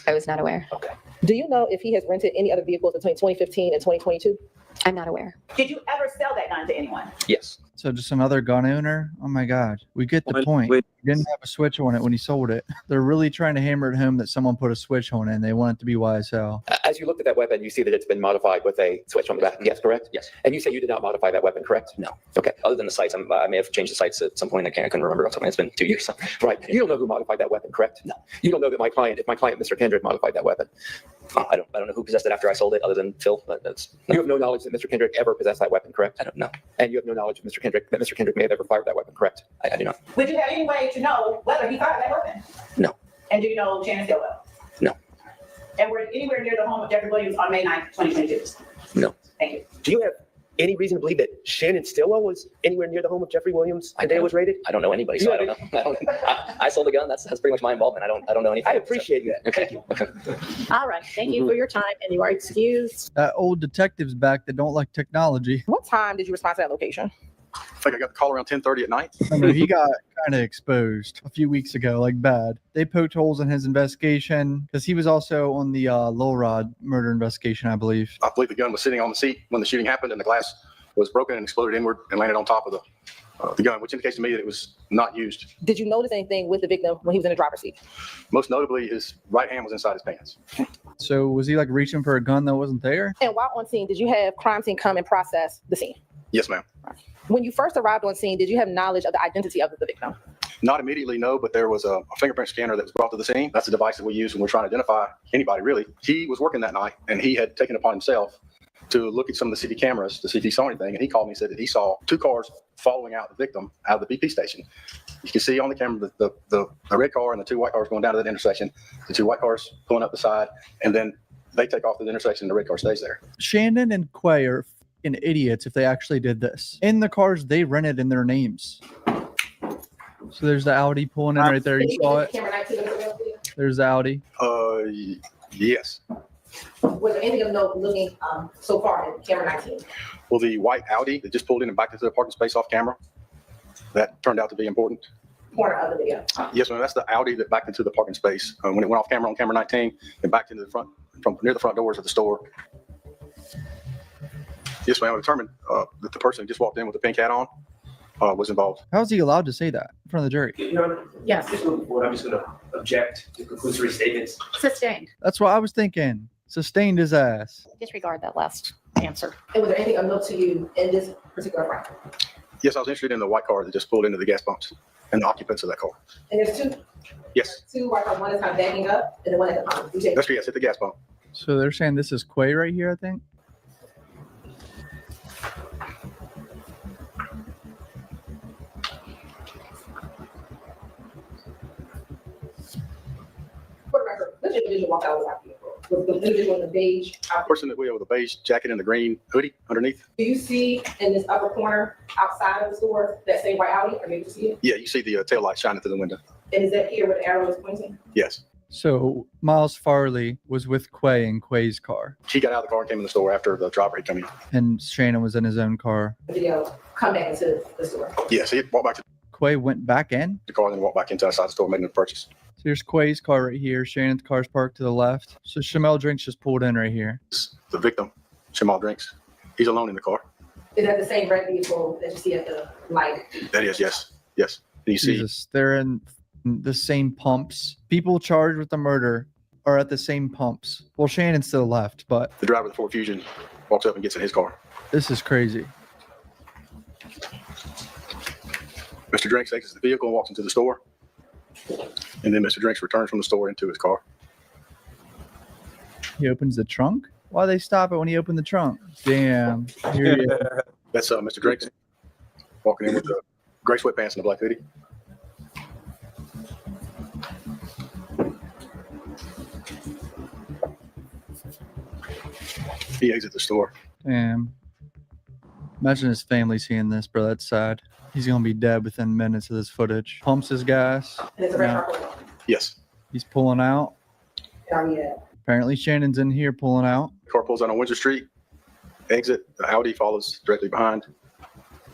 I was not aware. Okay. Do you know if he has rented any other vehicles between 2015 and 2022? I'm not aware. Did you ever sell that gun to anyone? Yes. So just another gun owner? Oh my God. We get the point. He didn't have a switch on it when he sold it. They're really trying to hammer it home that someone put a switch on it and they want it to be YSL. As you looked at that weapon, you see that it's been modified with a switch on the back. Yes, correct? Yes. And you say you did not modify that weapon, correct? No. Okay. Other than the sights, I may have changed the sights at some point. I couldn't remember off the top of my head. It's been 2 years. Right. You don't know who modified that weapon, correct? No. You don't know that if my client, Mr. Kendrick, modified that weapon. I don't know who possessed it after I sold it, other than Phil. But You have no knowledge that Mr. Kendrick ever possessed that weapon, correct? I don't know. And you have no knowledge of Mr. Kendrick may have ever fired that weapon, correct? I do not. Would you have any way to know whether he fired that weapon? No. And do you know Shannon Stillwell? No. And were you anywhere near the home of Jeffrey Williams on May 9th, 2022? No. Thank you. Do you have any reason to believe that Shannon Stillwell was anywhere near the home of Jeffrey Williams the day it was raided? I don't know anybody, so I don't know. I sold the gun. That's pretty much my involvement. I don't know anything. I appreciate that. Thank you. All right. Thank you for your time, and you are excused. That old detective's back that don't like technology. What time did you respond to that location? I think I got the call around 10:30 at night. I mean, he got kind of exposed a few weeks ago, like bad. They poked holes in his investigation because he was also on the Lil Rod murder investigation, I believe. I believe the gun was sitting on the seat when the shooting happened, and the glass was broken and exploded inward and landed on top of the gun, which indicates to me that it was not used. Did you notice anything with the victim when he was in the driver's seat? Most notably, his right hand was inside his pants. So was he like reaching for a gun that wasn't there? And while on scene, did you have crime scene come and process the scene? Yes, ma'am. When you first arrived on scene, did you have knowledge of the identity of the victim? Not immediately, no, but there was a fingerprint scanner that was brought to the scene. That's a device that we use when we're trying to identify anybody, really. He was working that night, and he had taken upon himself to look at some of the city cameras to see if he saw anything. And he called me and said that he saw 2 cars following out the victim out of the BP station. You can see on the camera the red car and the 2 white cars going down to that intersection, the 2 white cars pulling up the side, and then they take off to the intersection and the red car stays there. Shannon and Quay are fucking idiots if they actually did this. In the cars they rented in their names. So there's the Audi pulling in right there. You saw it. There's the Audi. Yes. Was there anything of note looking so far at camera 19? Well, the white Audi that just pulled in and backed into the parking space off camera, that turned out to be important. Corner of the video. Yes, ma'am. That's the Audi that backed into the parking space when it went off camera on camera 19 and backed into the front, from near the front doors of the store. Yes, ma'am. I determined that the person just walked in with a pink hat on was involved. How is he allowed to say that in front of the jury? Your Honor, Yes. just moving forward, I'm just going to object to conclusory statements. Sustained. That's what I was thinking. Sustained his ass. Disregard that last answer. And was there anything of note to you in this particular crime? Yes, I was interested in the white car that just pulled into the gas pumps and the occupants of that car. And there's two Yes, white cars, one is kind of backing up and the one at the pump. You take- that's true. Yes, hit the gas pump. So they're saying this is Quay right here, I think. For the record, which individual walked out of the vehicle? Was the individual in the beige outfit? Person that we have with a beige jacket and the green hoodie underneath. Do you see in this upper corner outside of the store that same white Audi? Are you able to see it? Yeah, you see the tail light shining through the window. And is that here where the arrow is pointing? Yes. So Miles Farley was with Quay in Quay's car, He got out of the car and came in the store after the driver had come in. and Shannon was in his own car. The video come back into the store. Yes, he walked back to Quay went back in. the car and then walked back into outside the store making the purchase. So here's Quay's car right here. Shannon's car's parked to the left. So Shamel Drinks just pulled in right here. The victim, Shamal Drinks, he's alone in the car. Is that the same red vehicle that you see at the light? That is, yes, yes. And you see, Jesus, they're in the same pumps. People charged with the murder are at the same pumps. Well, Shannon's still left, but the driver of the Ford Fusion walks up and gets in his car. this is crazy. Mr. Drinks exits the vehicle and walks into the store. And then Mr. Drinks returns from the store into his car. He opens the trunk. Why they stop it when he opened the trunk? Damn. Here he is. That's Mr. Drinks walking in with the gray sweatpants and a black hoodie. He exits the store. Damn. Imagine his family seeing this, bro. That's sad. He's gonna be dead within minutes of this footage. Pumps his gas. And it's a red Yeah. car. Yes. He's pulling out. Are we at? Apparently Shannon's in here pulling out. The car pulls out on Windsor Street. Exit. The Audi follows directly behind.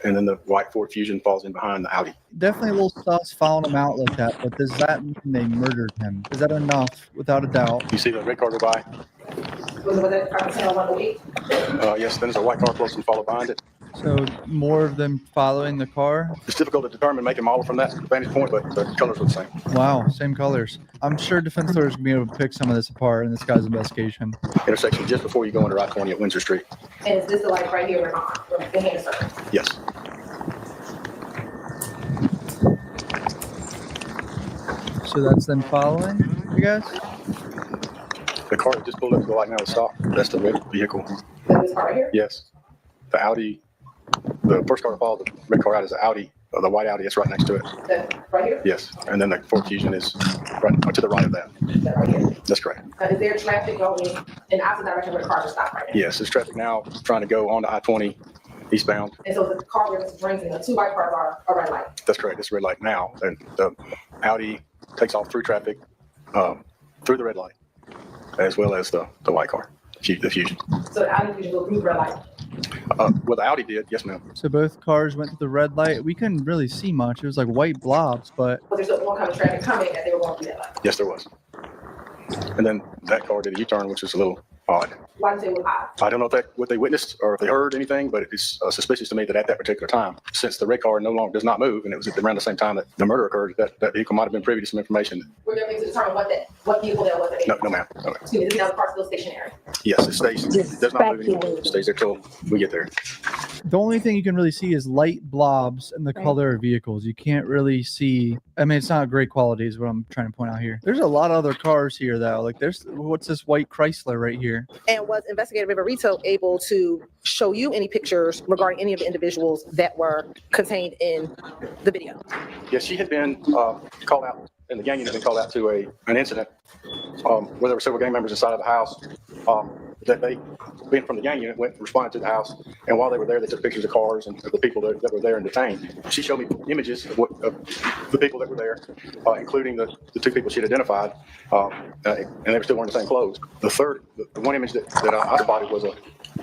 And then the white Ford Fusion falls in behind the Audi. Definitely a little sus following him out like that, but does that mean they murdered him? Is that enough? Without a doubt. You see the red car go by. Was that car 108? Yes, then there's a white car closely followed behind it. So more of them following the car. It's difficult to determine, make a model from that vantage point, but the colors were the same. Wow, same colors. I'm sure defense lawyers can be able to pick some of this apart in this guy's investigation. Intersection just before you go into I-20 at Windsor Street. And is this the light right here where the hand circle? Yes. So that's them following, I guess? The car that just pulled up to the light now is stopped. That's the red vehicle. This car right here? Yes. The Audi, the first car to follow the red car out is the Audi, the white Audi. It's right next to it. That right here? Yes. And then the Ford Fusion is right to the right of that. That right here? That's correct. Is there traffic going in the opposite direction where the cars are stopped right now? Yes. There's traffic now trying to go onto I-20 eastbound. And so the car where Mr. Drinks and the two white cars are a red light. That's correct. It's red light now. And the Audi takes off through traffic, through the red light, as well as the white car, the Fusion. So the Audi Fusion goes through the red light. Well, the Audi did. Yes, ma'am. So both cars went to the red light. We couldn't really see much. It was like white blobs, but Was there still more kind of traffic coming as they were going through that light? Yes, there was. And then that car did a U-turn, which was a little odd. Why did they look odd? I don't know if what they witnessed or if they heard anything, but it's suspicious to me that at that particular time, since the red car no longer does not move, and it was around the same time that the murder occurred, that vehicle might have been privy to some information. Were there things to determine what vehicle that was? No, ma'am. No, ma'am. Excuse me, this is now the car still stationary. Yes, it stays. It does not move anymore. It stays there till we get there. the only thing you can really see is light blobs and the color of vehicles. You can't really see. I mean, it's not great quality is what I'm trying to point out here. There's a lot of other cars here though. Like what's this white Chrysler right here? And was Investigator Viverito able to show you any pictures regarding any of the individuals that were contained in the video? Yes, she had been called out, and the gang unit had been called out to an incident where there were several gang members inside of the house. That they, being from the gang unit, responded to the house, and while they were there, they took pictures of cars and of the people that were there and detained. She showed me images of the people that were there, including the two people she had identified, and they were still wearing the same clothes. The one image that I spotted was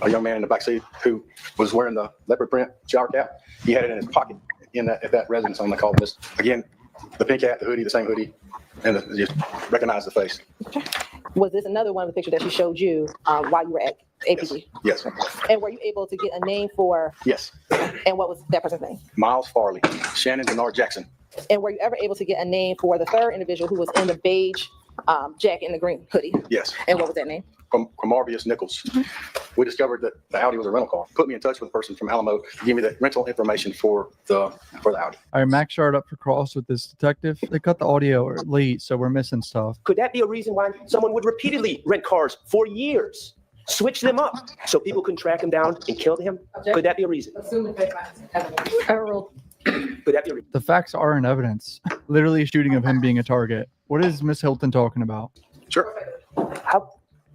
a young man in the back seat who was wearing the leopard print shower cap. He had it in his pocket at that residence on the call. Again, the pink hat, the hoodie, the same hoodie, and just recognize the face. Was this another one of the pictures that she showed you while you were at APG. Yes. And were you able to get a name for, Yes. and what was that person's name? Miles Farley, Shannon Denard Jackson. And were you ever able to get a name for the third individual who was in the beige jacket and the green hoodie? Yes. And what was that name? From Marvius Nichols. We discovered that the Audi was a rental car. Put me in touch with a person from Alamo to give me the rental information for the Audi. All right, Max showed up for cross with this detective. They cut the audio late, so we're missing stuff. Could that be a reason why someone would repeatedly rent cars for years, switch them up so people couldn't track him down and kill him? Could that be a reason? Assuming they find evidence. Could that be a reason? The facts are in evidence. Literally a shooting of him being a target. What is Miss Hilton talking about? Sure.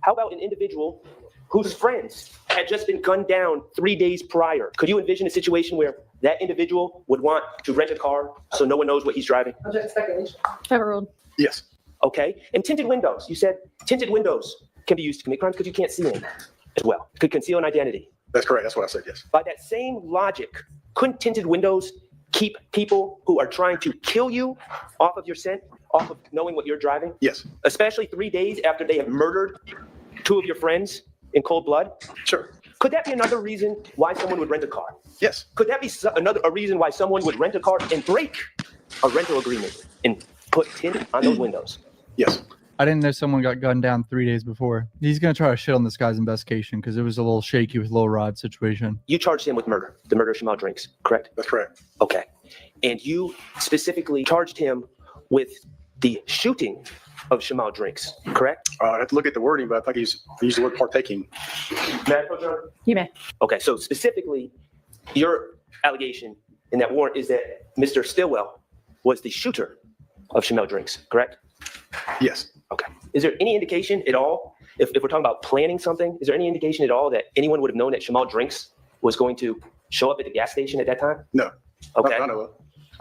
How about an individual whose friends had just been gunned down 3 days prior? Could you envision a situation where that individual would want to rent a car so no one knows what he's driving? Object speculation. Overruled. Yes. Okay. And tinted windows. You said tinted windows can be used to commit crimes because you can't see anything as well. Could conceal an identity. That's correct. That's what I said, yes. By that same logic, couldn't tinted windows keep people who are trying to kill you off of your scent, off of knowing what you're driving? Yes. Especially 3 days after they have murdered 2 of your friends in cold blood? Sure. Could that be another reason why someone would rent a car? Yes. Could that be a reason why someone would rent a car and break a rental agreement and put tint on those windows? Yes. I didn't know someone got gunned down 3 days before. He's going to try to shit on this guy's investigation because it was a little shaky with Lil Rod situation. You charged him with murder, the murder of Shamal Drinks, correct? That's correct. Okay. And you specifically charged him with the shooting of Shamal Drinks, correct? I have to look at the wording, but I think he used the word partaking. May I approach, Your Honor? You may. Okay, so specifically, your allegation in that warrant is that Mr. Stillwell was the shooter of Shamal Drinks, correct? Yes. Okay. Is there any indication at all, if we're talking about planning something, is there any indication at all that anyone would have known that Shamal Drinks was going to show up at the gas station at that time? No. Okay. I know.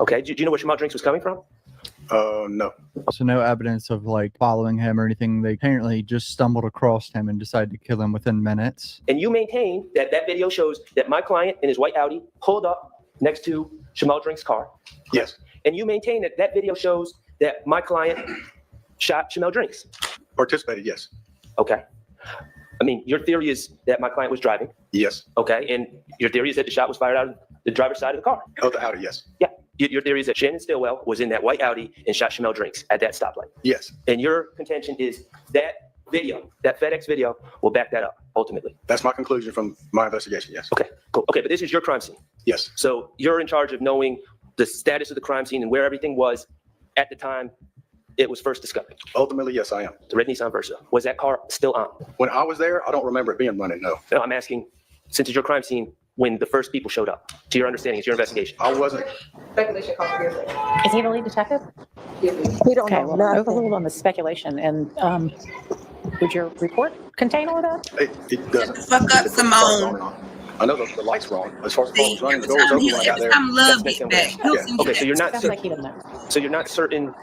Okay. Do you know where Shamal Drinks was coming from? No. So no evidence of like following him or anything. They apparently just stumbled across him and decided to kill him within minutes. And you maintain that that video shows that my client in his white Audi pulled up next to Shamal Drinks' car. Yes. And you maintain that that video shows that my client shot Shamal Drinks. Participated, yes. Okay. I mean, your theory is that my client was driving. Yes. Okay. And your theory is that the shot was fired out of the driver's side of the car. Oh, the Audi, yes. Yeah. Your theory is that Shannon Stillwell was in that white Audi and shot Shamal Drinks at that stoplight. Yes. And your contention is that video, that FedEx video, will back that up ultimately. That's my conclusion from my investigation, yes. Okay, cool. Okay, but this is your crime scene. Yes. So you're in charge of knowing the status of the crime scene and where everything was at the time it was first discovered. Ultimately, yes, I am. The red Nissan Versa. Was that car still on? When I was there, I don't remember it being running, no. No, I'm asking, since it's your crime scene, when the first people showed up, to your understanding, it's your investigation. I wasn't. Speculation conspiracy. Is he the lead detective? We don't Okay, know well, nothing. overruled on the speculation. And would your report contain all of that? It doesn't. Fuck up, Simone. I know the light's wrong. As far as the car was running, the Every door was time open when I got there. I'm love That's get based back. on Yeah. Okay, so you're not Sounds like he doesn't know. So you're not certain.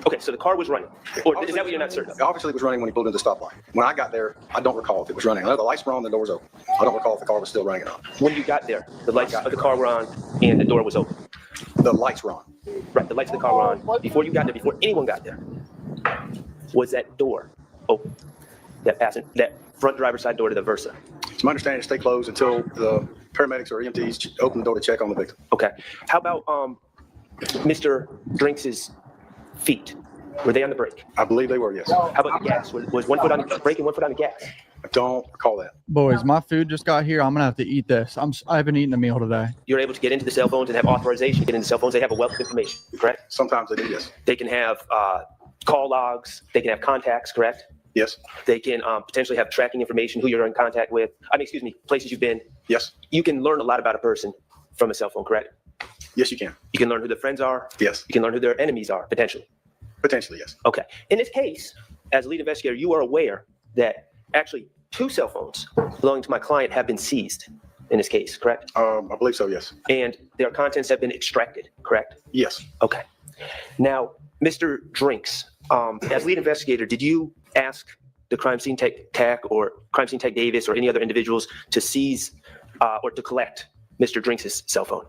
Okay, so the car was running, or is that what you're not certain of? Obviously, it was running when he pulled into the stoplight. When I got there, I don't recall if it was running. I know the lights were on, the door was open. I don't recall if the car was still running or not. When you got there, the lights of the car were on and the door was open. The lights were on. Right, the lights of the car were on before you got there, before anyone got there. Was that door open? That front driver's side door to the Versa? It's my understanding to stay closed until the paramedics or EMTs open the door to check on the victim. Okay. How about Mr. Drinks's feet? Were they on the brake? I believe they were, yes. How about the gas? Was 1 foot on the brake and 1 foot on the gas? I don't recall that. Boys, my food just got here. I'm gonna have to eat this. I haven't eaten a meal today. You're able to get into the cell phones and have authorization to get into cell phones. They have a wealth of information, correct? Sometimes they do, yes. They can have call logs. They can have contacts, correct? Yes. They can potentially have tracking information, who you're in contact with. Places you've been. Yes. You can learn a lot about a person from a cell phone, correct? Yes, you can. You can learn who their friends are. Yes. You can learn who their enemies are, potentially. Potentially, yes. Okay. In this case, as a lead investigator, you are aware that actually 2 cell phones belonging to my client have been seized in this case, correct? I believe so, yes. And their contents have been extracted, correct? Yes. Okay. Now, Mr. Drinks, as lead investigator, did you ask the crime scene tech or crime scene tech Davis or any other individuals to seize or to collect Mr. Drinks' cell phone?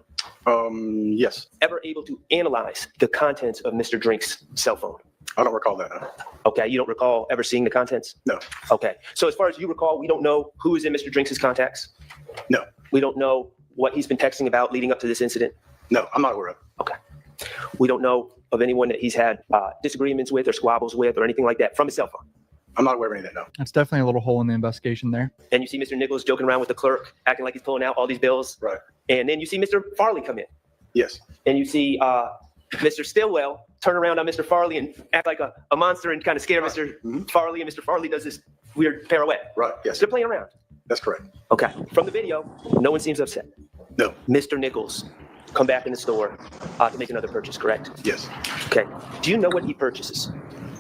Yes. Ever able to analyze the contents of Mr. Drinks' cell phone? I don't recall that. No. Okay, you don't recall ever seeing the contents? No. Okay, so as far as you recall, we don't know who is in Mr. Drinks' contacts? No. We don't know what he's been texting about leading up to this incident? No, I'm not aware of. Okay. We don't know of anyone that he's had disagreements with or squabbles with or anything like that from his cell phone? I'm not aware of any of that, no. That's definitely a little hole in the investigation there. And you see Mr. Nichols joking around with the clerk, acting like he's pulling out all these bills? Right. And then you see Mr. Farley come in? Yes. And you see Mr. Stillwell turn around on Mr. Farley and act like a monster and kind of scare Mr. Farley, and Mr. Farley does this weird pirouette. Right, yes. They're playing around. That's correct. Okay. From the video, no one seems upset. No. Mr. Nichols come back in the store to make another purchase, correct? Yes. Okay. Do you know what he purchases?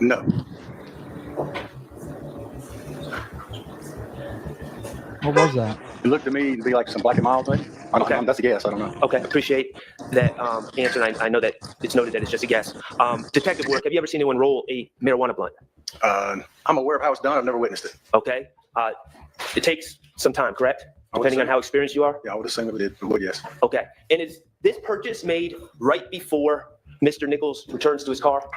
No. What was that? It looked to me to be like some Black and Mild thing. Okay. That's a guess. I don't know. Okay, appreciate that answer. And I know that it's noted that it's just a guess. Detective work, have you ever seen anyone roll a marijuana blunt? I'm aware of how it's done. I've never witnessed it. Okay. It takes some time, correct? Depending on how experienced you are? Yeah, I would assume it would, yes. Okay. And is this purchase made right before Mr. Nichols returns to his car?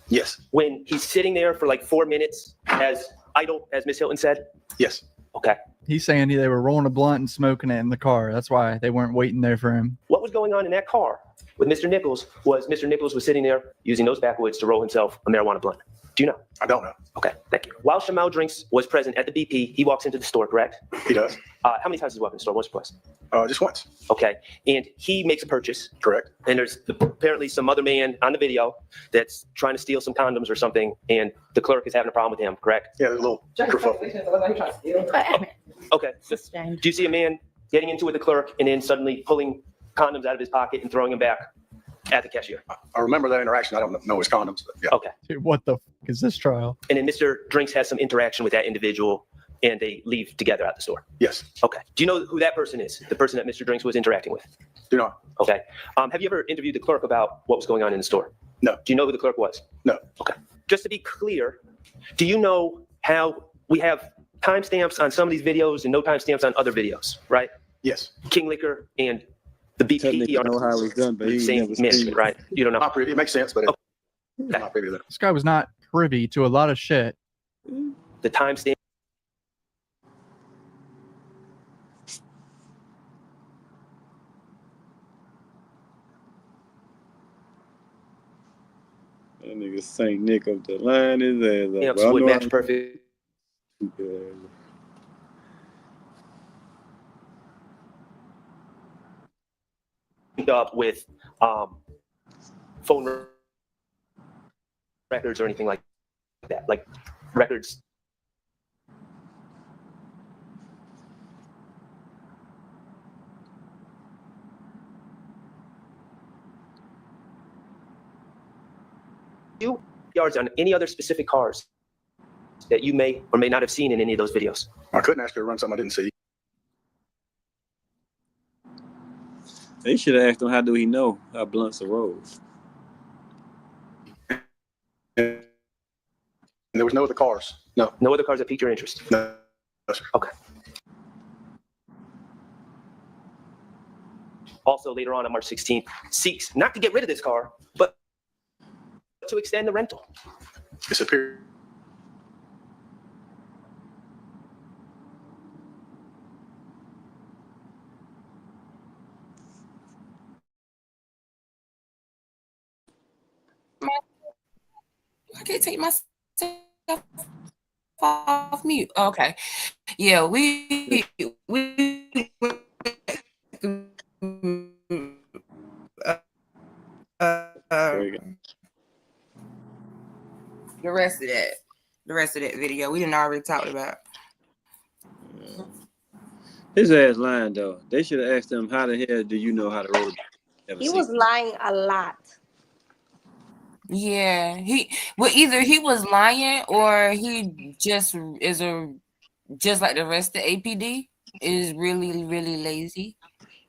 Yes. When he's sitting there for like 4 minutes as idle, as Miss Hilton said? Yes. Okay. He's saying they were rolling a blunt and smoking it in the car. That's why they weren't waiting there for him. What was going on in that car with Mr. Nichols was Mr. Nichols was sitting there using those backwoods to roll himself a marijuana blunt. Do you know? I don't know. Okay, thank you. While Shamal Drinks was present at the BP, he walks into the store, correct? He does. How many times does he walk in the store? Once or twice? Just once. Okay, and he makes a purchase. Correct. And there's apparently some other man on the video that's trying to steal some condoms or something, and the clerk is having a problem with him, correct? Yeah, there's a little kerfuffle. Okay. Do you see a man getting into it with the clerk and then suddenly pulling condoms out of his pocket and throwing them back at the cashier? I remember that interaction. I don't know his condoms, but yeah. Okay. Dude, what the f is this trial? And then Mr. Drinks has some interaction with that individual and they leave together at the store. Yes. Okay. Do you know who that person is? The person that Mr. Drinks was interacting with? Do not. Okay. Have you ever interviewed the clerk about what was going on in the store? No. Do you know who the clerk was? No. Okay. Just to be clear, do you know how we have timestamps on some of these videos and no timestamps on other videos, right? Yes. King Liquor and the BP are know how it's done, but the he same never mission, seen it. right? You don't know. Not privy. It makes sense, but Okay. not privy to that. This guy was not privy to a lot of shit. The timestamp. That nigga Saint Nick up the line his ass up. Yeah, But I would know match I- perfect. Up with phone records or anything like that, like records. Yards on any other specific cars that you may or may not have seen in any of those videos. I couldn't ask her to run something I didn't see. They should have asked him, how do he know how blunts are rolled? And there was no other cars. No. No other cars that piqued your interest? No. No, sir. Okay. Also, later on March 16th, seeks not to get rid of this car, but to extend the rental. Disappeared. I can't take myself off mute. Okay. Yeah, we the rest of that video we didn't already talked about. His ass lying though. They should have asked him, how the hell do you know how to roll? He was lying a lot. Yeah, either he was lying or he just is just like the rest of APD is really, really lazy.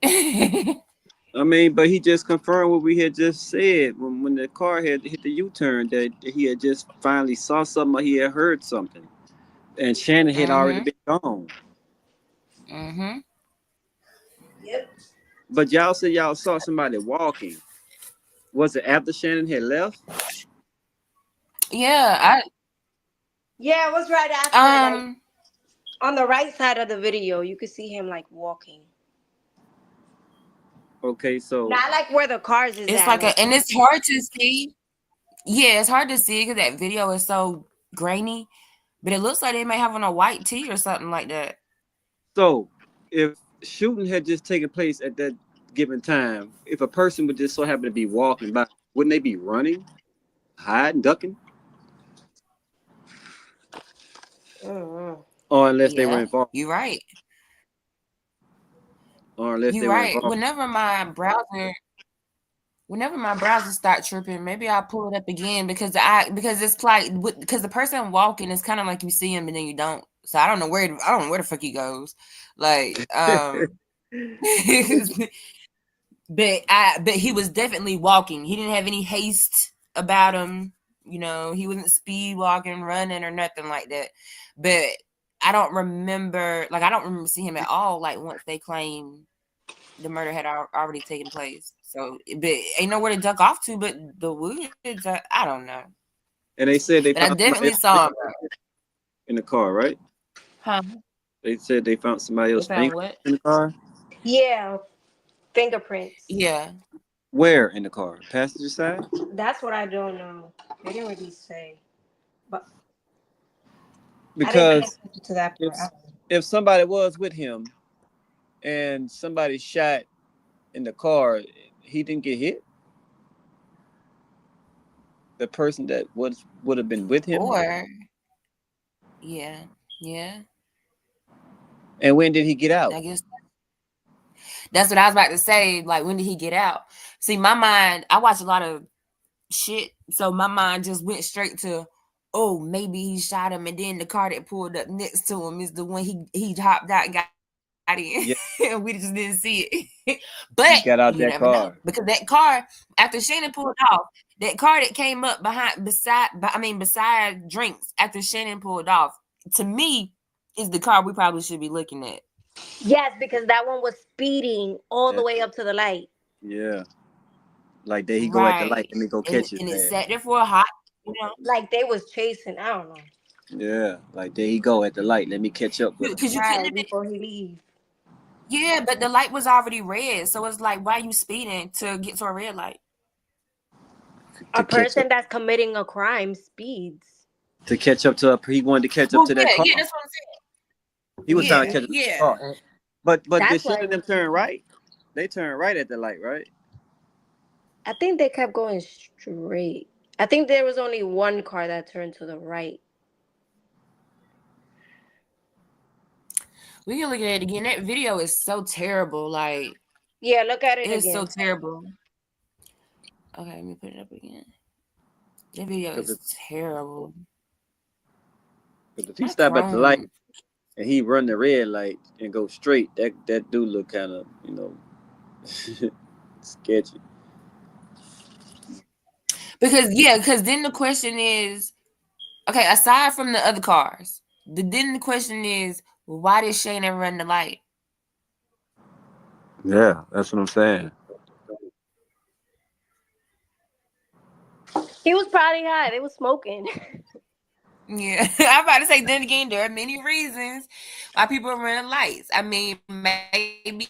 I mean, but he just confirmed what we had just said when the car had hit the U-turn, that he had just finally saw something, or he had heard something, and Shannon had already been gone. Mm-hmm. Yep. But y'all said y'all saw somebody walking. Was it after Shannon had left? Yeah, Yeah, it was right after. Like, on the right side of the video, you could see him like walking. Okay, so Not like where the cars is it's at. like and it's hard to see. Yeah, it's hard to see because that video is so grainy. But it looks like they may have on a white tee or something like that. So if shooting had just taken place at that given time, if a person would just so happen to be walking by, wouldn't they be running, hiding, ducking? Or unless they were involved. You're right. Or unless they You're were right. involved. Whenever my browser start tripping, maybe I'll pull it up again because it's like because the person walking is kind of like you see him and then you don't. So I don't know where the fuck he goes. Like but he was definitely walking. He didn't have any haste about him. You know, he wasn't speed walking, running, or nothing like that. But I don't remember seeing him at all. Like once they claimed the murder had already taken place. So, but ain't nowhere to duck off to. But the woods, I don't know. And they said they But I found definitely saw him in the car, right? Huh? They said they found somebody else found what? in the car. Yeah, fingerprints. Yeah. Where in the car? Passenger side? That's what I don't know. They didn't really say. But Because to that part. if somebody was with him and somebody shot in the car, he didn't get hit. The person that would have been with him. Or yeah. And when did he get out? I guess that's what I was about to say. Like, when did he get out? See, my mind, I watch a lot of shit, so my mind just went straight to, oh, maybe he shot him, and then the car that pulled up next to him is the one he hopped out and got in. Yeah. We just didn't see it. But he got out you that never know. car. Because that car, after Shannon pulled off, that car that came up beside Drinks after Shannon pulled off, to me, is the car we probably should be looking at. Yes, because that one was speeding all the way up to the light. Yeah. Like, there he go at the light. Let me go catch it. And it sat there for a hot, like they was chasing. I don't know. Yeah. Like, there he go at the light. Let me catch up with him. Because you couldn't have before he leave. Yeah, but the light was already red. So it's like, why are you speeding to get to a red light? A person that's committing a crime speeds. To catch up to he wanted to catch up to that car. Yeah, that's what I'm saying. He was trying to catch up to the car. But did Shannon them turn right? They turned right at the light, right? I think they kept going straight. I think there was only one car that turned to the right. We can look at it again. That video is so terrible. Like, yeah, look at it again. It's so terrible. Okay, let me put it up again. That video is terrible. Because if he stop at the light and he run the red light and go straight, that do look kind of, sketchy. Because then the question is, okay, aside from the other cars, then the question is, why did Shannon run the light? Yeah, that's what I'm saying. He was probably high. They was smoking. Yeah, I'm about to say, then again, there are many reasons why people are running lights. I mean, maybe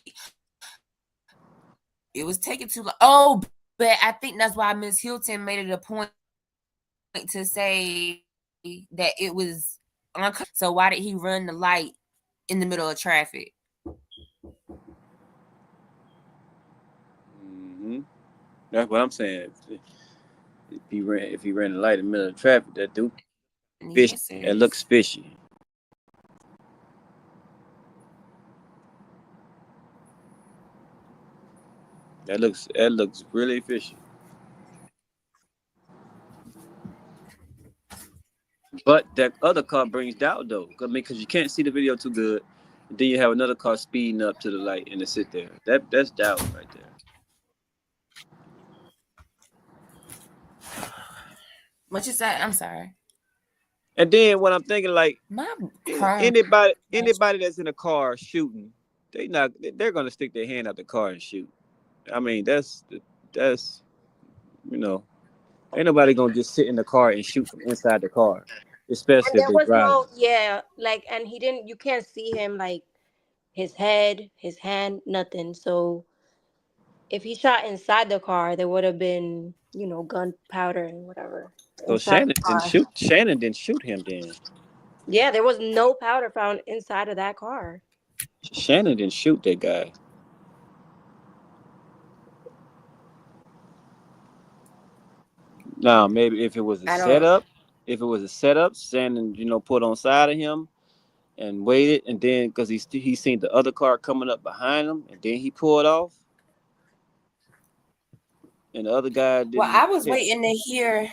it was taking too long. Oh, but I think that's why Ms. Hilton made it a point to say that it was uncomfortable. So why did he run the light in the middle of traffic? Mm-hmm. That's what I'm saying. If he ran the light in the middle of traffic, that dude fishy. It looks fishy. That looks really fishy. But that other car brings doubt though. I mean, because you can't see the video too good. Then you have another car speeding up to the light and it sit there. That's doubt right there. What you say? I'm sorry. And then what I'm thinking, like, anybody that's in a car shooting, they're gonna stick their hand out the car and shoot. I mean, that's Ain't nobody gonna just sit in the car and shoot from inside the car, And especially if there they was driving. no, yeah, like, and he didn't, you can't see him, like, his head, his hand, nothing. So if he shot inside the car, there would have been, gunpowder and whatever So inside the car. Shannon didn't shoot him then. Yeah, there was no powder found inside of that car. Shannon didn't shoot that guy. Now maybe if it was a I don't. setup, Shannon, put on side of him and waited, and then because he seen the other car coming up behind him, and then he pulled off, and the other guy didn't. Well, I was waiting to hear.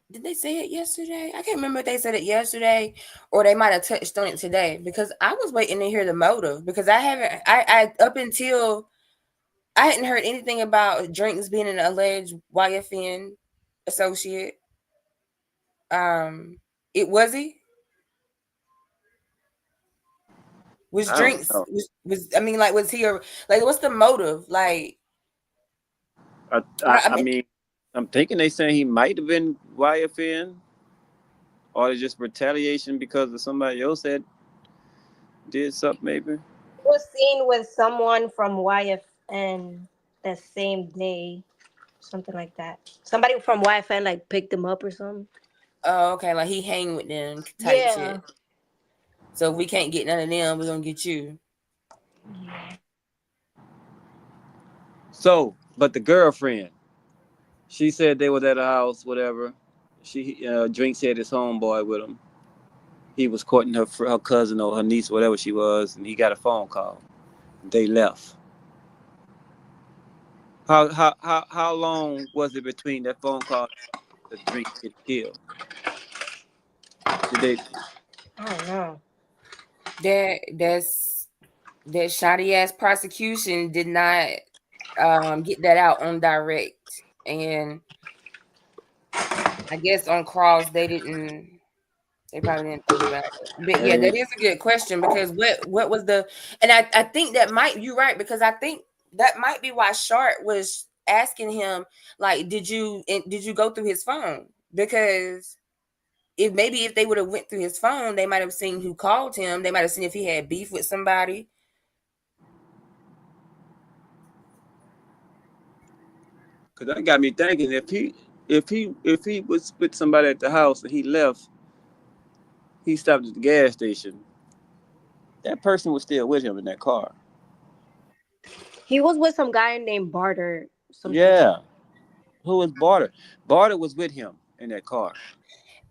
Did they say it yesterday? I can't remember if they said it yesterday or they might have touched on it today, because I was waiting to hear the motive, because I up until I hadn't heard anything about Drinks being an alleged YFN associate. It was he? Was Drinks was I mean, like, was he like, what's the motive? Like, I mean, I'm thinking they saying he might have been YFN, or it's just retaliation because of somebody else that did something, maybe. Was seen with someone from YFN that same day, something like that. Somebody from YFN like picked him up or something. oh, okay, like he hang with them type Yeah. shit. So if we can't get none of them, we're gonna get you. So, but the girlfriend, she said they was at a house, whatever. Drink said his homeboy with him. He was courting her cousin or her niece, whatever she was, and he got a phone call. They left. How long was it between that phone call and the Drink get killed? Did they? I don't know. That shoddy ass prosecution did not get that out on direct, and I guess on cross they probably didn't think about it. But yeah, that is a good question, because what was the, and I think that you're right, because I think that might be why Sharp was asking him, like, did you go through his phone? Because if they would have went through his phone, they might have seen who called him. They might have seen if he had beef with somebody. Cause that got me thinking, if he was with somebody at the house and he left, he stopped at the gas station, that person was still with him in that car. He was with some guy named Barter. Yeah. Who was Barter? Barter was with him in that car.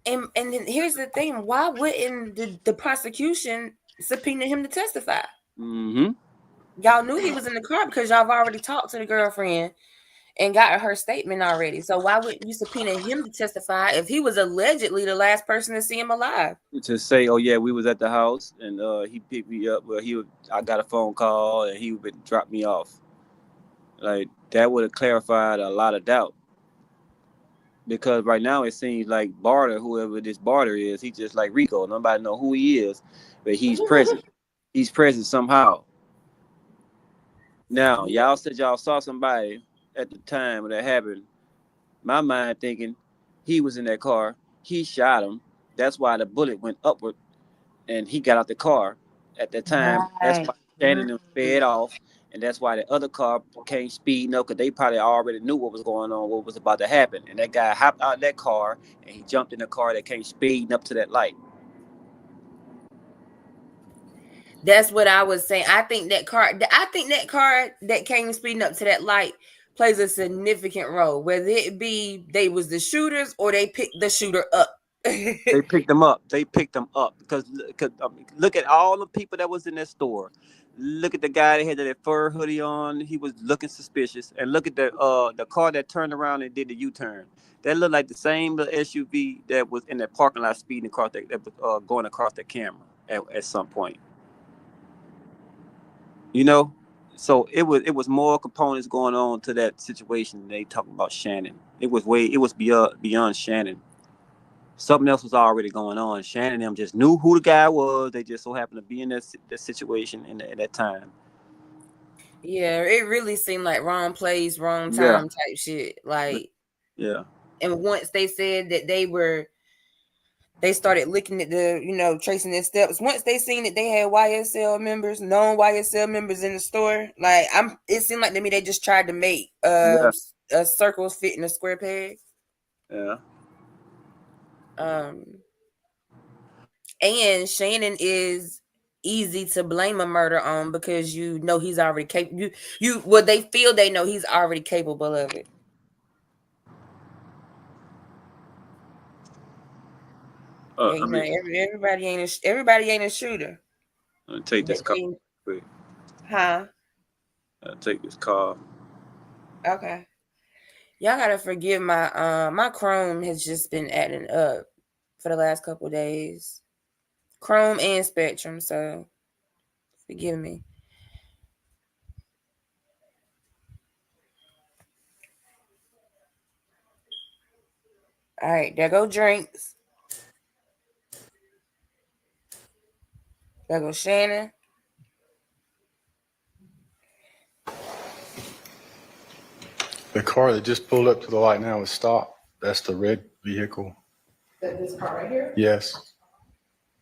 And then here's the thing: why wouldn't the prosecution subpoena him to testify? Mm-hmm. Y'all knew he was in the car because y'all have already talked to the girlfriend and got her statement already. So why wouldn't you subpoena him to testify if he was allegedly the last person to see him alive? To say, oh yeah, we was at the house and he picked me up. Well, I got a phone call and he would drop me off. Like, that would have clarified a lot of doubt. Because right now it seems like Barter, whoever this Barter is, he's just like Rico. Nobody know who he is, but he's present. He's present somehow. Now, y'all said y'all saw somebody at the time when that happened. My mind thinking he was in that car. He shot him. That's why the bullet went upward, and he got out the car at that time. Right. That's why Shannon sped off. And that's why the other car came speeding up, because they probably already knew what was going on, what was about to happen. And that guy hopped out of that car and he jumped in the car that came speeding up to that light. That's what I was saying. I think that car that came speeding up to that light plays a significant role, whether it be they was the shooters or they picked the shooter up. They picked them up. Because look at all the people that was in that store. Look at the guy that had that fur hoodie on. He was looking suspicious. And look at the car that turned around and did the U-turn. That looked like the same little SUV that was in that parking lot speeding across that was going across the camera at some point. You know, so it was more components going on to that situation than they talking about Shannon. It was beyond Shannon. Something else was already going on. Shannon and them just knew who the guy was. They just so happened to be in that situation at that time. Yeah, it really seemed like wrong place, wrong time type shit. Like, Yeah. And once they said that they started looking at the, tracing their steps. Once they seen that they had YSL members, known YSL members in the store, like it seemed like to me they just tried to make a circles fit in a square peg. Yeah. And Shannon is easy to blame a murder on because he's already capable. They feel they know he's already capable of it. Everybody ain't a shooter. I'll take this car quick. Huh? I'll take this car. Okay. Y'all gotta forgive my Chrome has just been acting up for the last couple days. Chrome and Spectrum, so forgive me. All right, there go drinks. There go Shannon. The car that just pulled up to the light now is stopped. That's the red vehicle. This car right here? Yes.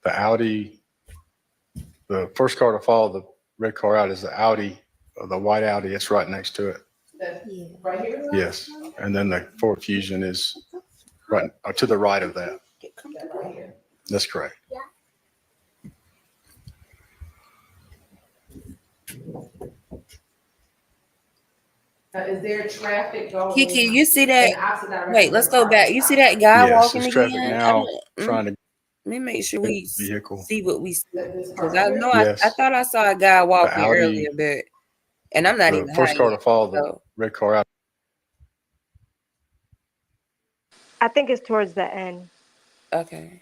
The Audi, the first car to follow the red car out is the Audi, the white Audi. It's right next to it. Right here? Yes. And then the Ford Fusion is right to the right of that. Right here. That's correct. Is there traffic going? Kiki, you see that? in the opposite direction Wait, let's where go the back. car You is see that guy Yes, walking there's traffic again? now trying to Let me make sure we vehicle. see what we see. This Because car I right know Yes. I thought I saw a guy walking Audi, earlier, but and I'm not The even first high car yet, to follow the so. red car out. I think it's towards the end. Okay.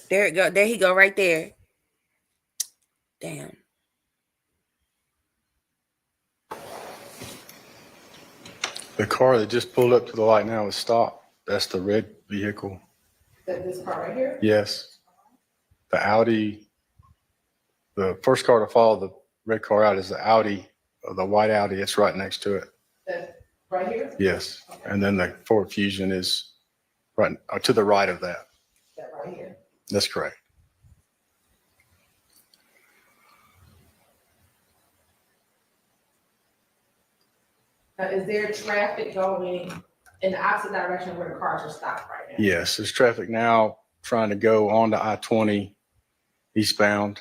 There it go. There he go right there. Damn. The car that just pulled up to the light now is stopped. That's the red vehicle. This car right here? Yes. The Audi, the first car to follow the red car out is the Audi, the white Audi. It's right next to it. Right here? Yes. And then the Ford Fusion is right to the right of that. Right here. That's correct. Is there traffic going in the opposite direction where the cars are stopped right now? Yes. There's traffic now trying to go onto I-20 eastbound.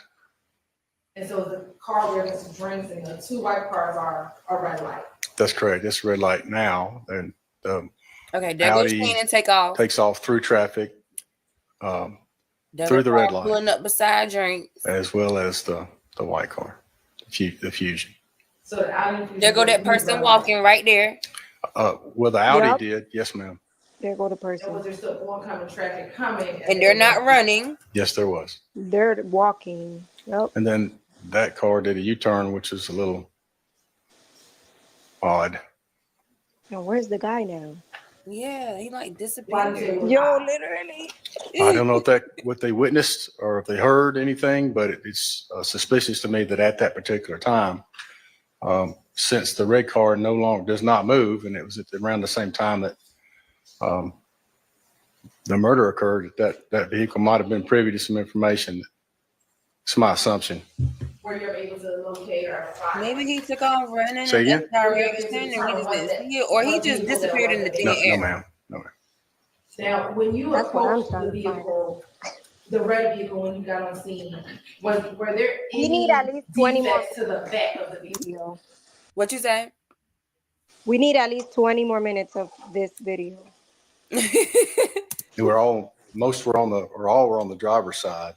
And so the car where there's drinks and the two white cars are a red light. That's correct. It's red light now. And the Okay, there goes Audi Shannon take off. takes off through traffic, There through go the red car light, pulling up beside drinks. as well as the white car, the Fusion. So the Audi. There go that person walking right there. Well, the Audi Yep. did. Yes, ma'am. There go the And was person. there still oncoming traffic coming? And they're not running. Yes, there was. They're walking. Yep. And then that car did a U-turn, which is a little odd. Now where's the guy now? Yeah, he like disappeared. Yo, literally. I don't know if what they witnessed or if they heard anything, but it's suspicious to me that at that particular time, since the red car no longer does not move, and it was around the same time that the murder occurred, that vehicle might have been privy to some information. It's my assumption. Were you able to locate or find? Maybe he took off running. Say again? And we just didn't see it, or he just disappeared in the No, dead air. ma'am. No, ma'am. Now, when you That's what I'm approached trying the to find. vehicle, the red vehicle, when you got on scene, were there We any need at least 20 more defects to the back of the vehicle? What you say? We need at least 20 more minutes of this video. Most were all were on the driver's side.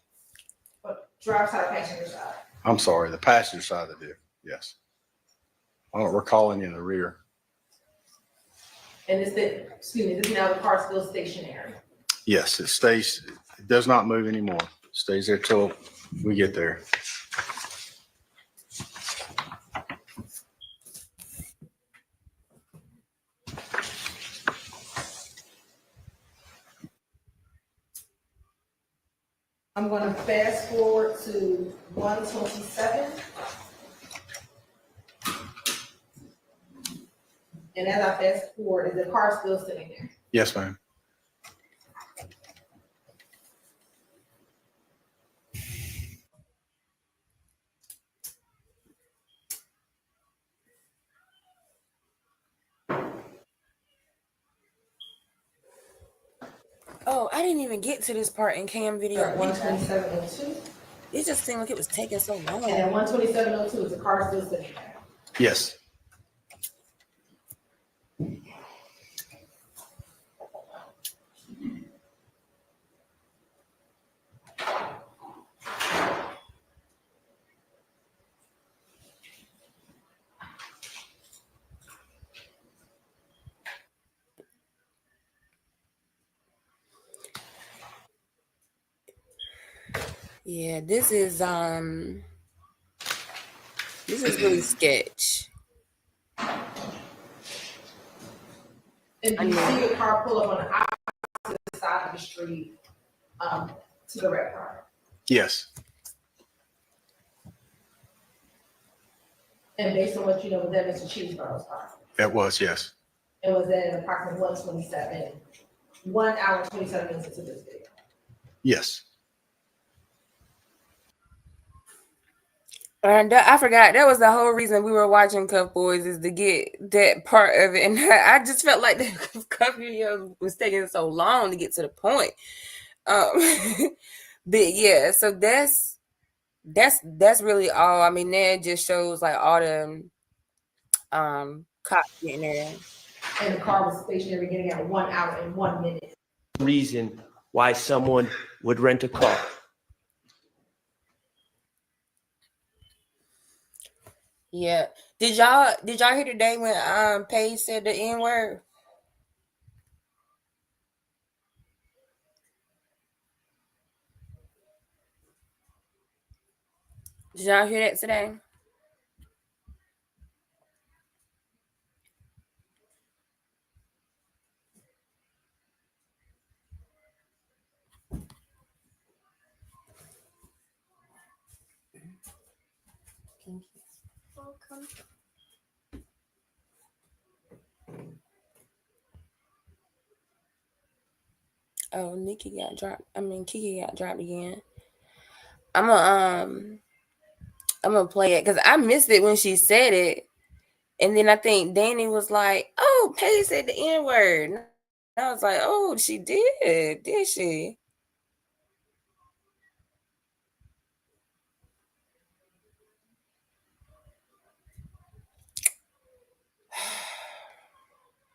Driver's side, passenger side. I'm sorry, the passenger side of the vehicle. Yes. I don't recall any in the rear. And this is now the car still stationary. Yes, it does not move anymore. Stays there till we get there. I'm gonna fast forward to 127. And as I fast forward, is the car still sitting there? Yes, ma'am. Oh, I didn't even get to this part in Cam video. 127.02. It just seemed like it was taking so long. And then 127.02, is the car still sitting there? Yes. Yeah, this is really sketch. And do you see the car pull up on the opposite side of the street to the red car? Yes. And based on what you know, was that Mr. Cheeseborough's car? That was, yes. It was at approximately 127, 1 hour and 27 minutes into this video. Yes. And I forgot that was the whole reason we were watching Cuff Boys, is to get that part of it. And I just felt like the Cuff video was taking so long to get to the point. But yeah, so that's really all. I mean, that just shows like all the cops getting there. And the car was stationary getting out 1 hour and 1 minute. Reason why someone would rent a car. Yeah. Did y'all hear today when Paige said the N-word? Did y'all hear that today? Welcome. Oh, Kiki got dropped again. I'm gonna play it because I missed it when she said it, and then I think Danny was like, "Oh, Paige said the N-word." And I was like, "Oh, she did she?"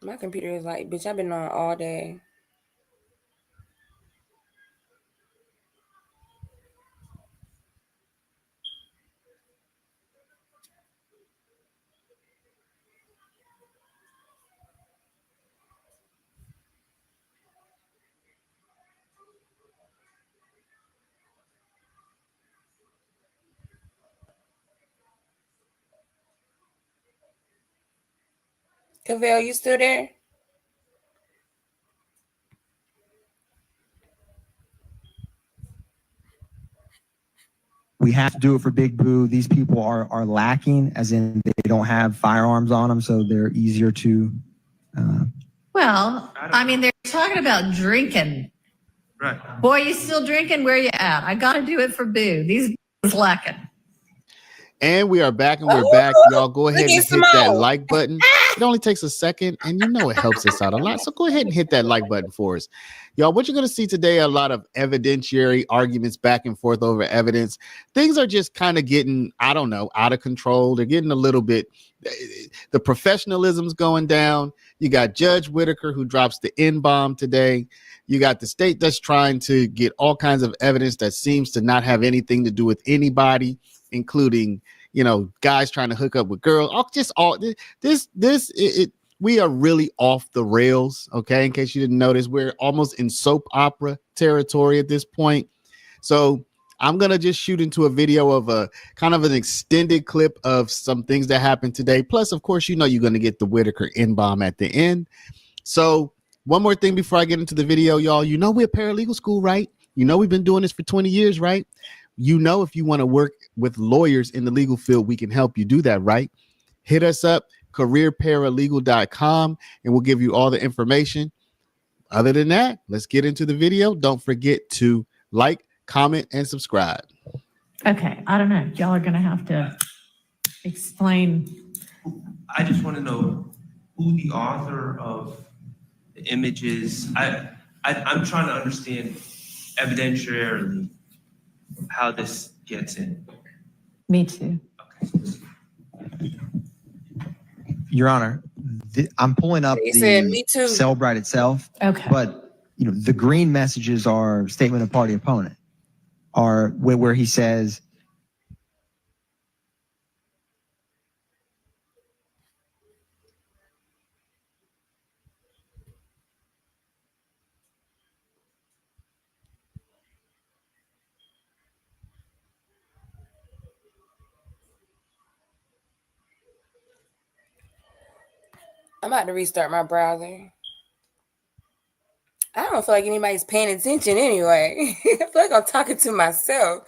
My computer is like, bitch, I've been on all day. Cavell, you still there? We have to do it for Big Boo. These people are lacking, as in they don't have firearms on them, so they're easier to. Well, I mean, they're talking about drinking. Right. Boy, you still drinking? Where you at? I got to do it for Boo. These is lacking. And we are back, and we're back. Y'all go ahead and hit that like button. It only takes a second, and you know it helps us out a lot. So go ahead and hit that like button for us. Y'all, what you're going to see today, a lot of evidentiary arguments back and forth over evidence. Things are just kind of getting, I don't know, out of control. They're getting a little bit, the professionalism's going down. You got Judge Whitaker, who drops the N-bomb today. You got the state that's trying to get all kinds of evidence that seems to not have anything to do with anybody, including, you know, guys trying to hook up with girls. We are really off the rails. Okay. In case you didn't notice, we're almost in soap opera territory at this point. So I'm going to just shoot into a video of a kind of an extended clip of some things that happened today. Plus, of course, you know, you're going to get the Whitaker N-bomb at the end. So one more thing before I get into the video, y'all, you know, we're paralegal school, right? You know, we've been doing this for 20 years, right? You know, if you want to work with lawyers in the legal field, we can help you do that, right? Hit us up, careerparalegal.com, and we'll give you all the information. Other than that, let's get into the video. Don't forget to like, comment, and subscribe. Okay, I don't know. Y'all are going to have to explain. I just want to know who the author of the images. I'm trying to understand evidentiarily how this gets in. Me too. Your Honor, I'm pulling up He said, "Me too." Cellbrite itself. Okay. But the green messages are statement of party opponent, are where he says, I'm about to restart my browser. I don't feel like anybody's paying attention anyway. I feel like I'm talking to myself.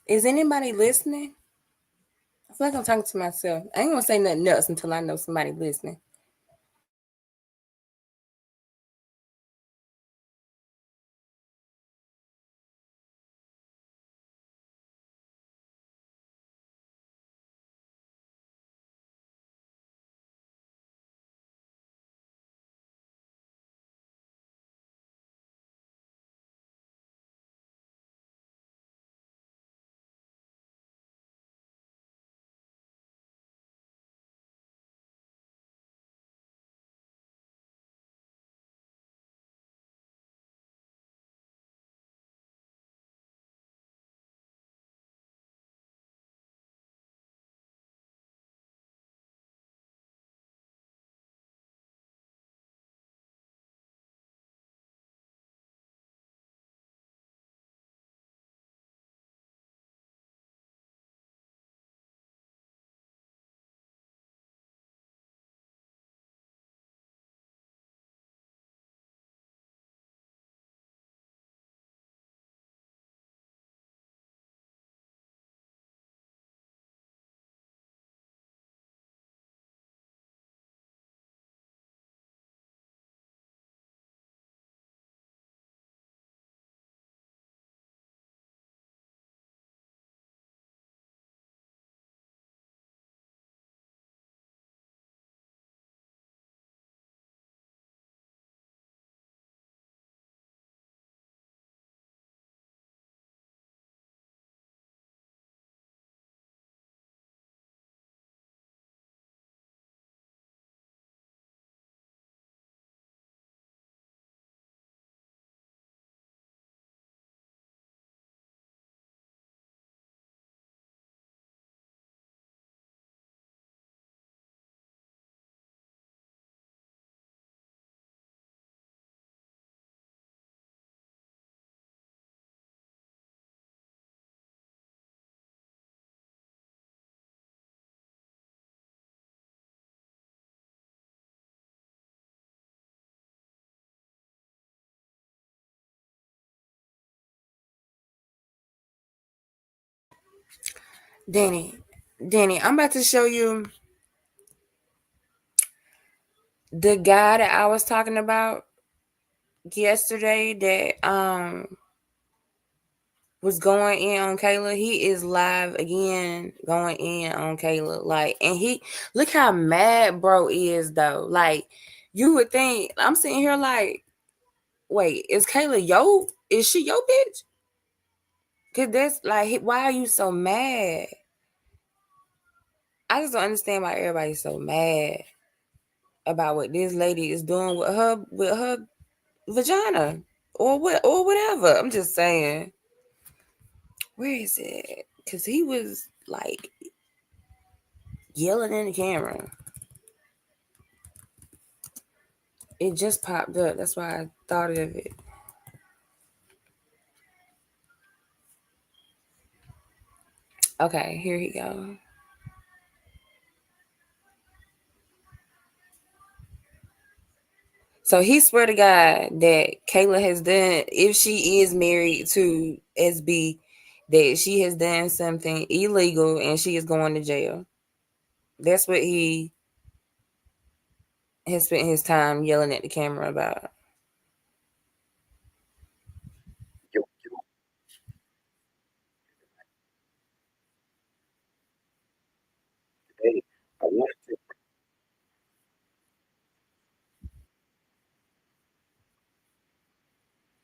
Is anybody listening? I feel like I'm talking to myself. I ain't gonna say nothing else until I know somebody listening. Danny, I'm about to show you the guy that I was talking about yesterday that was going in on Kayla. He is live again going in on Kayla. Like, and he look how mad bro is though. Like, you would think I'm sitting here like, wait, is Kayla is she your bitch? Cause that's like, why are you so mad? I just don't understand why everybody's so mad about what this lady is doing with her vagina or whatever. I'm just saying. Where is it? Cause he was like yelling in the camera. It just popped up. That's why I thought of it. Okay, here he go. So he swear to God that Kayla has done, if she is married to SB, that she has done something illegal and she is going to jail. That's what he has spent his time yelling at the camera about.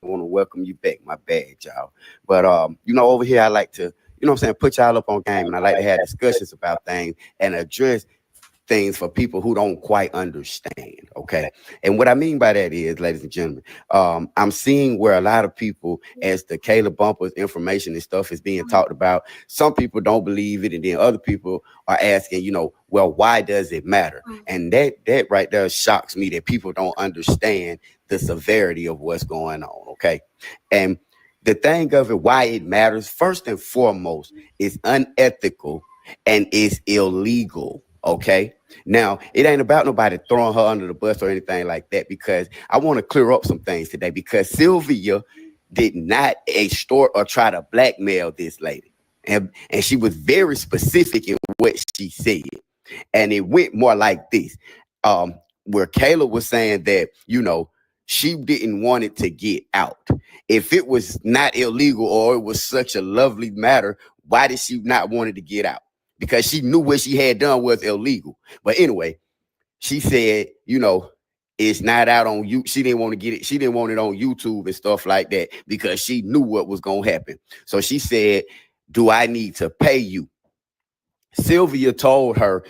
I want to welcome you back. My bad, y'all. But over here I like to, put y'all up on game, and I like to have discussions about things and address things for people who don't quite understand. Okay. And what I mean by that is, ladies and gentlemen, I'm seeing where a lot of people, as the Kayla Bumpers information and stuff is being talked about, some people don't believe it, and then other people are asking, well, why does it matter? And that right there shocks me, that people don't understand the severity of what's going on. Okay. And the thing of it, why it matters, first and foremost, is unethical and is illegal. Okay. Now, it ain't about nobody throwing her under the bus or anything like that, because I want to clear up some things today, because Sylvia did not extort or try to blackmail this lady. And she was very specific in what she said. And it went more like this, where Kayla was saying that, she didn't want it to get out. If it was not illegal or it was such a lovely matter, why did she not want it to get out? Because she knew what she had done was illegal. But anyway, she said, it's not out on you. She didn't want to get it. She didn't want it on YouTube and stuff like that, because she knew what was going to happen. So she said, do I need to pay you? Sylvia told her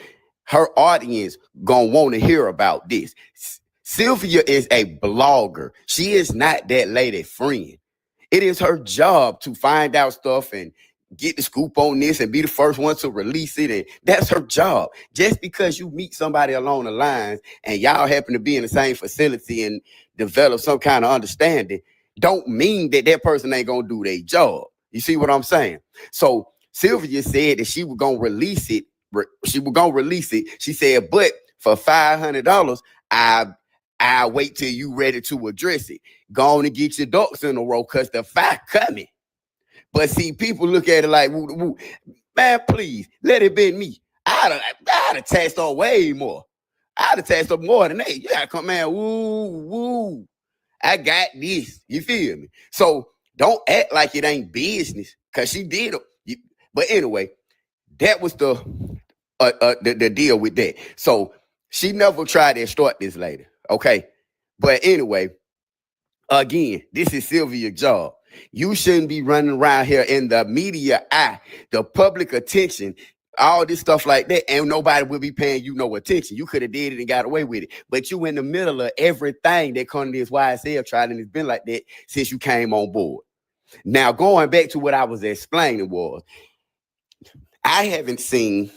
audience gonna want to hear about this. Sylvia is a blogger. She is not that lady friend. It is her job to find out stuff and get the scoop on this and be the first one to release it. And that's her job. Just because you meet somebody along the lines and y'all happen to be in the same facility and develop some kind of understanding, don't mean that person ain't going to do their job. You see what I'm saying? So Sylvia said that she was going to release it. She said, but for $500, I'll wait till you ready to address it. Go on and get your ducks in a row, because the fight coming. But see, people look at it like, woo, woo. Man, please, let it be me. I'd have taxed on way more. I'd have taxed up more than that. You gotta come, man, woo. I got this. You feel me? So don't act like it ain't business, because she did it. But anyway, that was the deal with that. So she never tried to extort this lady. Okay. But anyway, again, this is Sylvia's job. You shouldn't be running around here in the media eye, the public attention, all this stuff like that, and nobody will be paying you no attention. You could have did it and got away with it. But you in the middle of everything that Condoleezza YSL tried, and it's been like that since you came on board. Now, going back to what I was explaining was, I haven't seen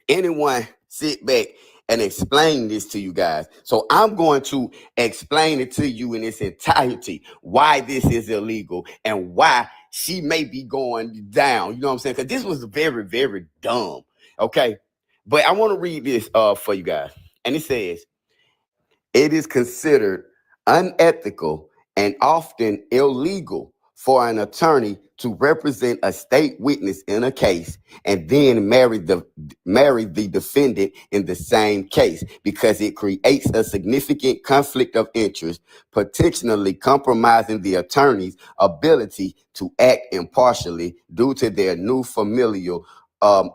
anyone sit back and explain this to you guys. So I'm going to explain it to you in its entirety, why this is illegal and why she may be going down. You know what I'm saying? Because this was very, very dumb. Okay. But I want to read this for you guys. And it says, it is considered unethical and often illegal for an attorney to represent a state witness in a case and then marry the defendant in the same case because it creates a significant conflict of interest, potentially compromising the attorney's ability to act impartially due to their new familial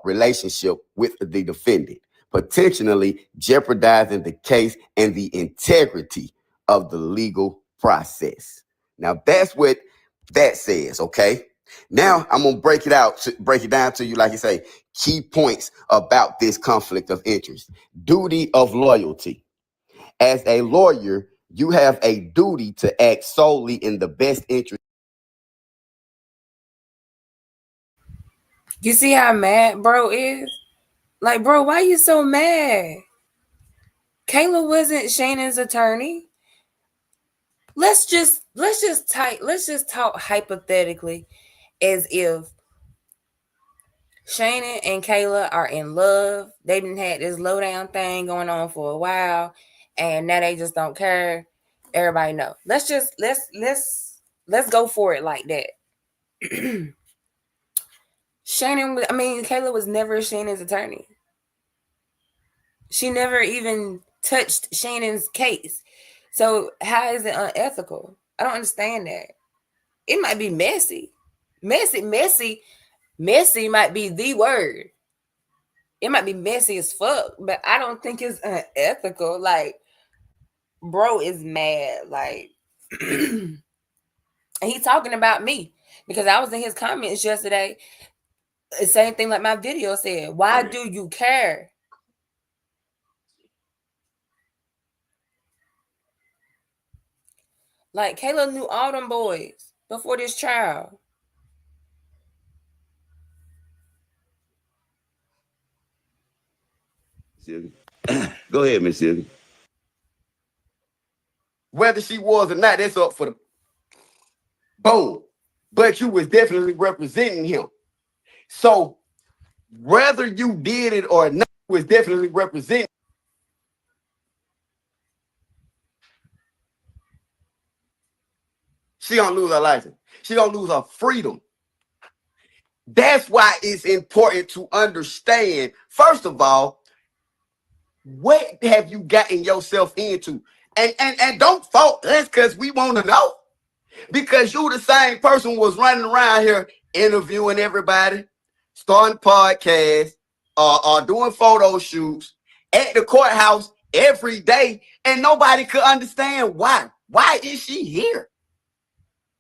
relationship with the defendant, potentially jeopardizing the case and the integrity of the legal process. Now that's what that says, okay? Now I'm gonna break it down to you, like you say, key points about this conflict of interest. Duty of loyalty. As a lawyer, you have a duty to act solely in the best interest. You see how mad bro is? Like, bro, why you so mad? Kayla wasn't Shannon's attorney. Let's just talk hypothetically as if Shannon and Kayla are in love. They've been had this low down thing going on for a while, and now they just don't care. Everybody know. Let's go for it like that. Kayla was never Shannon's attorney. She never even touched Shannon's case. So how is it unethical? I don't understand that. It might be messy. Messy might be the word. It might be messy as fuck, but I don't think it's unethical. Like, bro is mad. Like, and he talking about me because I was in his comments yesterday. The same thing like my video said. Why do you care? Like, Kayla knew all them boys before this trial. Go ahead, Miss Sylvia. Whether she was or not, that's up for the boom. But you was definitely representing him. So whether you did it or not, was definitely representing. She gonna lose her license. She gonna lose her freedom. That's why it's important to understand, first of all, what have you gotten yourself into? And don't fault us because we want to know. Because you the same person was running around here interviewing everybody, starting podcasts, doing photo shoots at the courthouse every day, and nobody could understand why. Why is she here?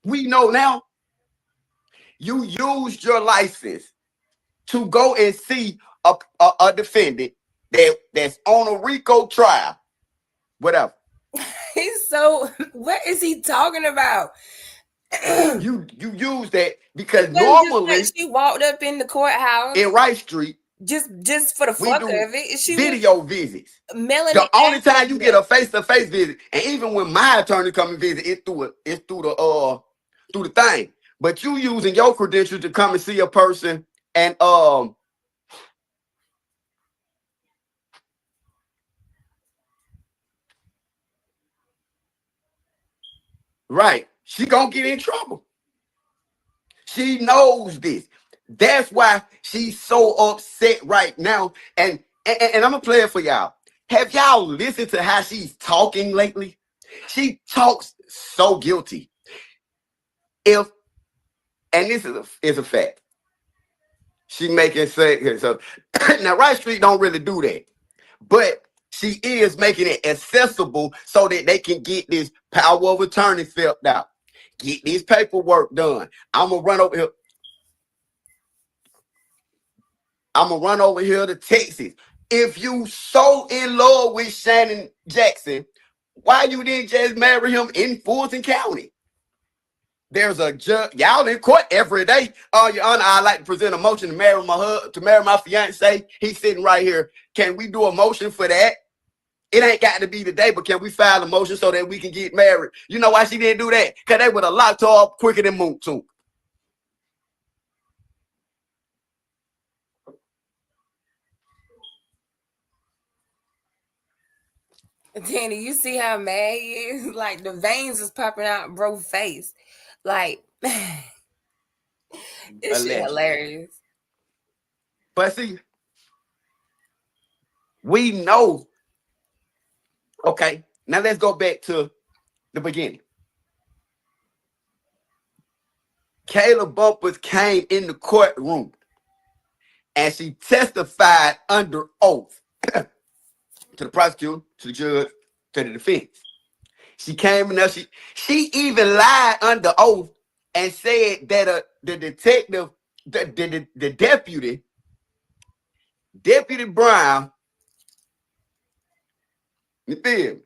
We know now. You used your license to go and see a defendant that's on a RICO trial, whatever. He's so, what is he talking about? you use that because normally she walked up in the courthouse in Wright Street just for the fuck of it. She video visits. Melanie, the only time you get a face-to-face visit, and even when my attorney come and visit, it's through the thing. But you using your credentials to come and see a person and right, she gonna get in trouble. She knows this. That's why she's so upset right now. And I'm gonna play it for y'all. Have y'all listened to how she's talking lately? She talks so guilty. And this is a fact. She making say so. Now Wright Street don't really do that, but she is making it accessible so that they can get this power of attorney filled out, get this paperwork done. I'm gonna run over here to Texas. If you so in love with Shannon Jackson, why you didn't just marry him in Fulton County? There's a judge. Y'all in court every day. Your Honor, I'd like to present a motion to marry my fiance. He's sitting right here. Can we do a motion for that? It ain't got to be today, but can we file a motion so that we can get married? You know why she didn't do that? Because they would have locked her up quicker than Moon too. Danny, you see how mad he is? Like, the veins is popping out bro's face. Like, This shit Allegedly. hilarious. But see, we know. Okay, now let's go back to the beginning. Kayla Bumpers came in the courtroom and she testified under oath to the prosecutor, to the judge, to the defense. She came in there, she even lied under oath and said that the detective, the Deputy Brown, you feel me?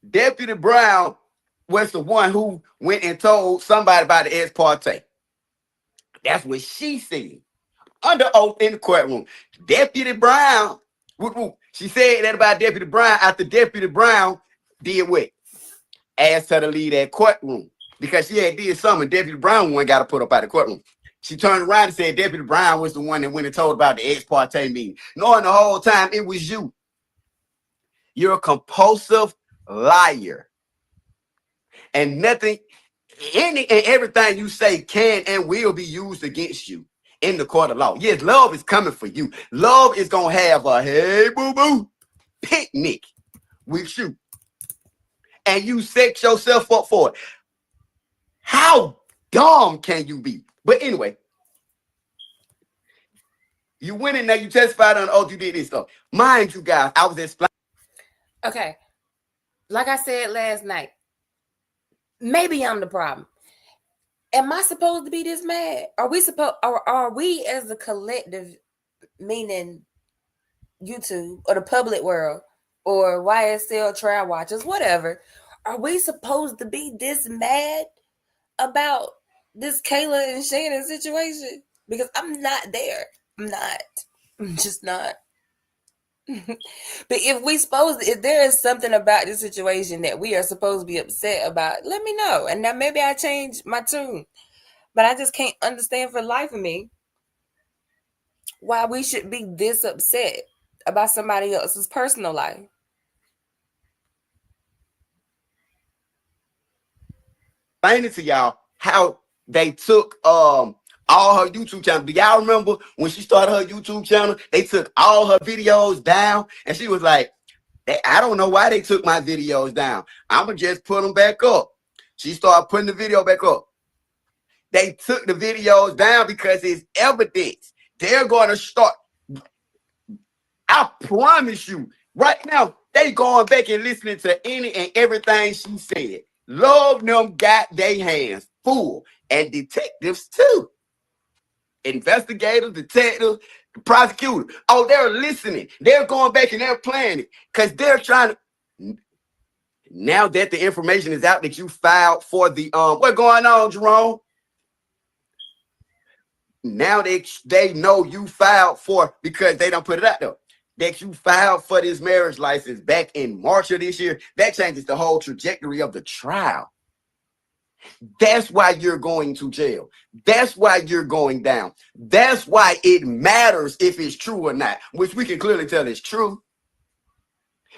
Deputy Brown was the one who went and told somebody about the ex parte. That's what she said under oath in the courtroom. Deputy Brown, she said that about Deputy Brown after Deputy Brown did what? Asked her to leave that courtroom because she had did something. Deputy Brown one got to put up out of the courtroom. She turned around and said Deputy Brown was the one that went and told about the ex parte meeting, knowing the whole time it was you. You're a compulsive liar. And nothing, any and everything you say can and will be used against you in the court of law. Yes, love is coming for you. Love is going to have a hey boo-boo picnic with you. And you set yourself up for it. How dumb can you be? But anyway, you went in there, you testified on oath, you did this stuff. Mind you guys, I was explaining. Okay. Like I said last night, maybe I'm the problem. Am I supposed to be this mad? Are we as a collective, meaning YouTube or the public world or YSL trial watchers, whatever, are we supposed to be this mad about this Kayla and Shannon situation? Because I'm not there. I'm just not. But if there is something about this situation that we are supposed to be upset about, let me know. And now maybe I change my tune. But I just can't understand for the life of me why we should be this upset about somebody else's personal life. Explaining to y'all how they took all her YouTube channel. Do y'all remember when she started her YouTube channel? They took all her videos down, and she was like, I don't know why they took my videos down. I'ma just put them back up. She started putting the video back up. They took the videos down because it's evidence. They're going to start. I promise you, right now, they going back and listening to any and everything she said. Love them got their hands full. And detectives too. Investigators, detectives, prosecutors. Oh, they're listening. They're going back and they're playing it. Because they're trying to. Now that the information is out that you filed for the what's going on, Jerome? Now they know you filed for, because they don't put it out there, that you filed for this marriage license back in March of this year. That changes the whole trajectory of the trial. That's why you're going to jail. That's why you're going down. That's why it matters if it's true or not, which we can clearly tell is true.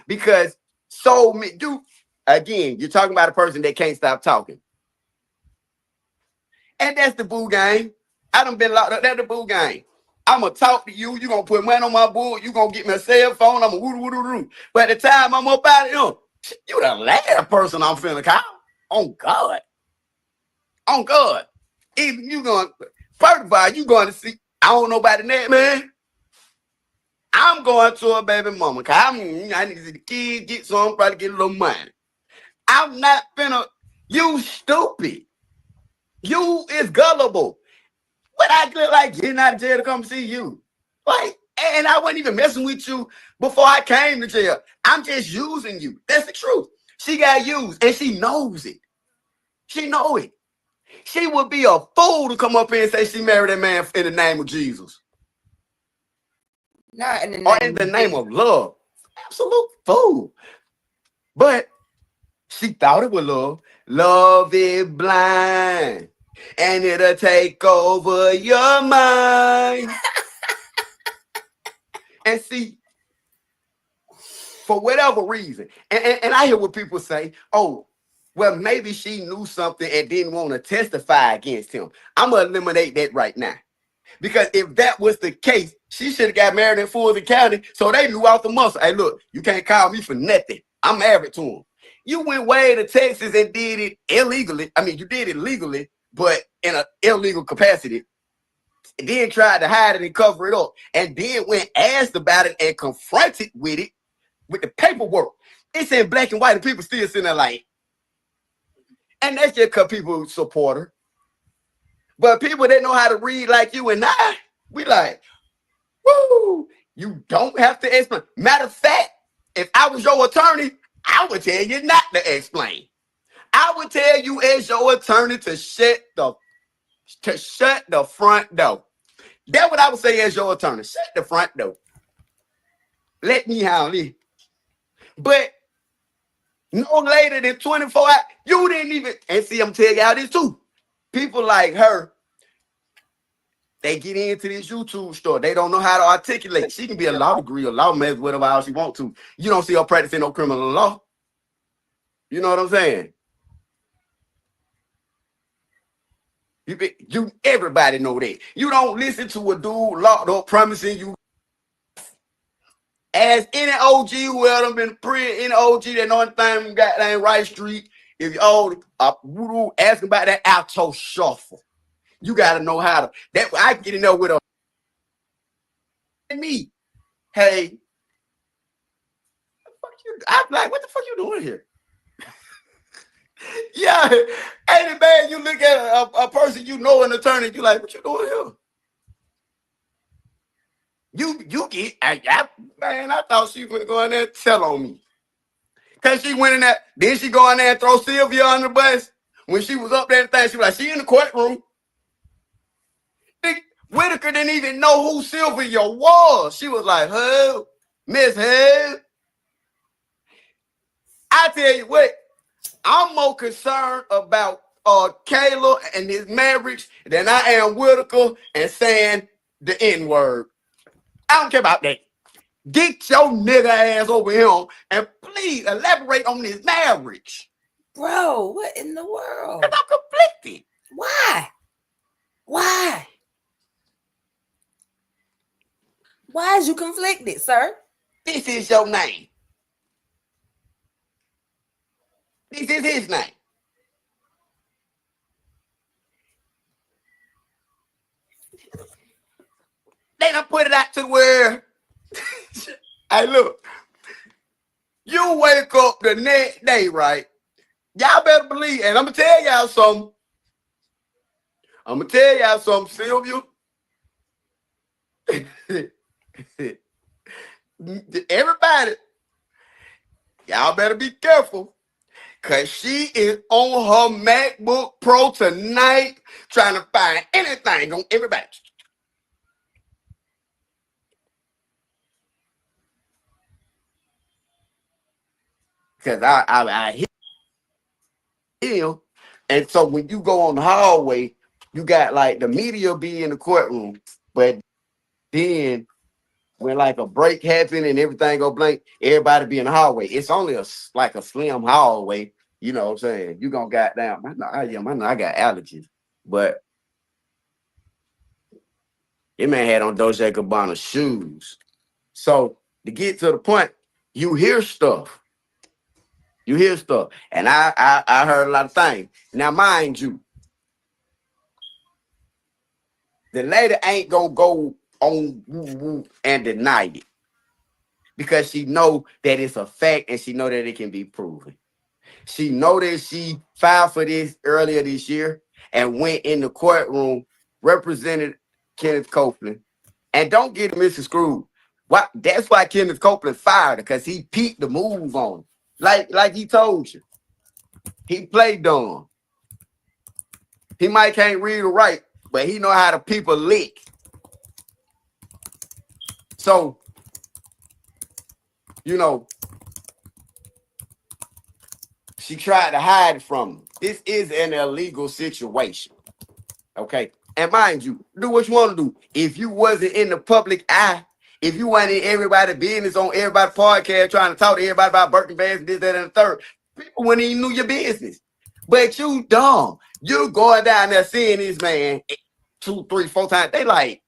Because again, you're talking about a person that can't stop talking. And that's the boo game. I done been locked up. That's the boo game. I'm going to talk to you. You're going to put money on my bull. You're going to get me a cell phone. I'm going to woo-doo-woo-doo-doo. But at the time I'm up out of here, you the last person I'm finna call. On God. On God. Either you going, first of all, you going to see, I don't know about the net, man. I'm going to a baby mama. Cause I need to see the kids get some, probably get a little money. I'm not finna, you stupid. You is gullible. What I look like getting out of jail to come see you. Like, and I wasn't even messing with you before I came to jail. I'm just using you. That's the truth. She got used and she knows it. She know it. She would be a fool to come up here and say she married that man in the name of Jesus. Not in the name, or in the name of love. Absolute fool. But she thought it was love. Love is blind. And it'll take over your mind. And see, for whatever reason, and I hear what people say, oh, well, maybe she knew something and didn't want to testify against him. I'm going to eliminate that right now. Because if that was the case, she should have got married in Fulton County, so they knew out the muscle. Hey, look, you can't call me for nothing. I'm married to him. You went way to Texas and did it illegally. I mean, you did it legally, but in an illegal capacity. And then tried to hide it and cover it up. And then went asked about it and confronted with it with the paperwork. It's in black and white, and people still sitting there like, and that's just because people support her. But people that know how to read like you and I, we like, woo, you don't have to explain. Matter of fact, if I was your attorney, I would tell you not to explain. I would tell you as your attorney to shut the front door. That's what I would say as your attorney. Shut the front door. Let me handle it. But no later than 24 hours, you didn't even, and see, I'm telling y'all this too. People like her, they get into this YouTube store. They don't know how to articulate. She can be a law degree, a law major, whatever else she want to. You don't see her practicing no criminal law. You know what I'm saying? Everybody know that. You don't listen to a dude locked up promising you. As any OG who ever been prison, any OG that know anything got down Rice Street, if you old ask about that alto shuffle, you gotta know how to. That I get in there with a me. Hey, I'm like, what the fuck you doing here? Yeah, ain't it bad? You look at a person you know, an attorney, you like, what you doing here? You get, man, I thought she was going to go in there and tell on me. Because she went in there, then she go in there and throw Sylvia on the bus. When she was up there and thing, she was like, she in the courtroom. Whitaker didn't even know who Sylvia was. She was like, who? Miss who? I tell you what, I'm more concerned about Kayla and his marriage than I am Whitaker and saying the N-word. I don't care about that. Get your nigga ass over here and please elaborate on this marriage. Bro, what in the world? I'm conflicted. Why? Why? Why is you conflicted, sir? This is your name. This is his name. They done put it out to where, hey, look, you wake up the next day, right? Y'all better believe, and I'm going to tell y'all something. Sylvia. Everybody, y'all better be careful. Because she is on her MacBook Pro tonight trying to find anything on everybody. Because I hear him. And so when you go on the hallway, you got like the media be in the courtroom. But then when like a break happen and everything go blank, everybody be in the hallway. It's only like a slim hallway. You know what I'm saying? You gonna goddamn. I got allergies. But it man had on Dolce & Gabbana shoes. So to get to the point, you hear stuff. And I heard a lot of things. Now, mind you, the lady ain't gonna go on and deny it. Because she know that it's a fact and she know that it can be proven. She know that she filed for this earlier this year and went in the courtroom, represented Kenneth Copeland. And don't get Mrs. Screwed. That's why Kenneth Copeland fired her, because he peeked the move on. Like he told you. He played dumb. He might can't read or write, but he know how to people lick. So, you know, she tried to hide it from him. This is an illegal situation. Okay. And mind you, do what you want to do. If you wasn't in the public eye, if you weren't in everybody's business on everybody's podcast trying to talk to everybody about Birkin bags, this, that, and the third, people wouldn't even know your business. But you dumb. You going down there seeing this man 2, 3, 4 times. They like,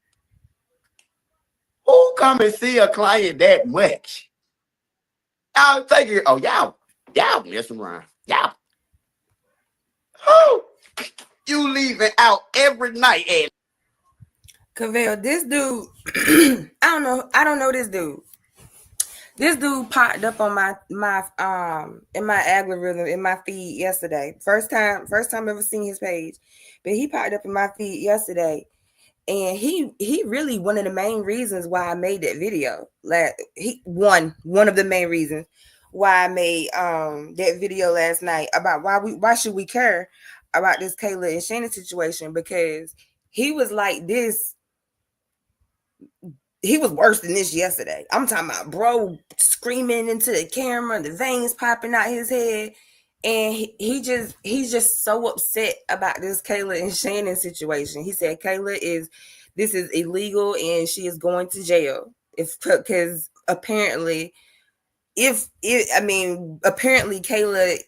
who come and see a client that much? Y'all thinking, oh, y'all messing around. Y'all. Who? You leaving out every night. And Cavell, this dude, I don't know this dude. This dude popped up on my in my algorithm in my feed yesterday. First time I've ever seen his page. But he popped up in my feed yesterday. And he really one of the main reasons why I made that video. Like one of the main reasons why I made that video last night about why should we care about this Kayla and Shannon situation, because he was like this. He was worse than this yesterday. I'm talking about bro screaming into the camera, the veins popping out his head. And he's just so upset about this Kayla and Shannon situation. He said this is illegal and she is going to jail because apparently Kayla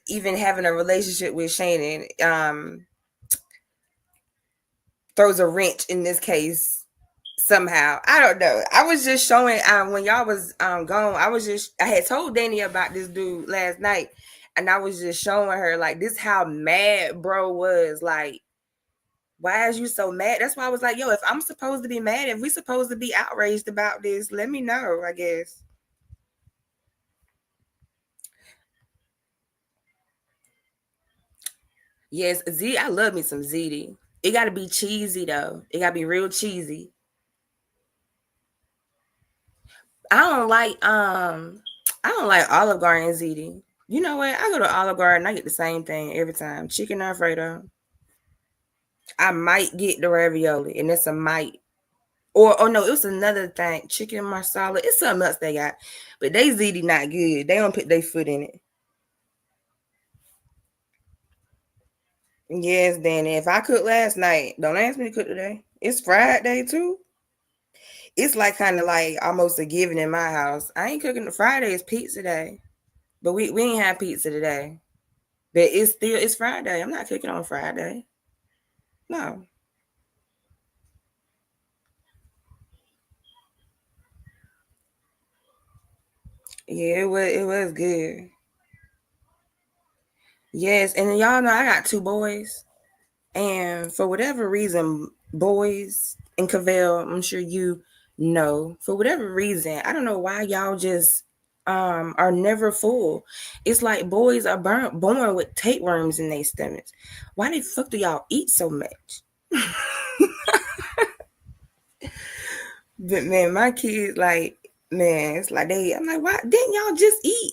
even having a relationship with Shannon throws a wrench in this case somehow. I don't know. I was just showing when y'all was gone. I had told Danny about this dude last night. And I was just showing her, like, this how mad bro was. Like, why is you so mad? That's why I was like, yo, if I'm supposed to be mad, if we supposed to be outraged about this, let me know, I guess. Yes, I love me some ziti. It got to be cheesy, though. It got to be real cheesy. I don't like Olive Garden and ziti. You know what? I go to Olive Garden, I get the same thing every time. Chicken Alfredo. I might get the ravioli, and it's a might. Or no, it was another thing. Chicken marsala. It's something else they got. But they ziti not good. They don't put their foot in it. Yes, Danny. If I cooked last night, don't ask me to cook today. It's Friday too. It's like kind of like almost a given in my house. I ain't cooking. Friday is pizza day. But we ain't have pizza today. But it's Friday. I'm not cooking on Friday. No. Yeah, it was good. Yes, and y'all know I got 2 boys. And for whatever reason, boys in Cavell, I'm sure you know, for whatever reason, I don't know why y'all just are never full. It's like boys are born with tapeworms in their stomachs. Why the fuck do y'all eat so much? But man, my kids it's like I'm like, why didn't y'all just eat?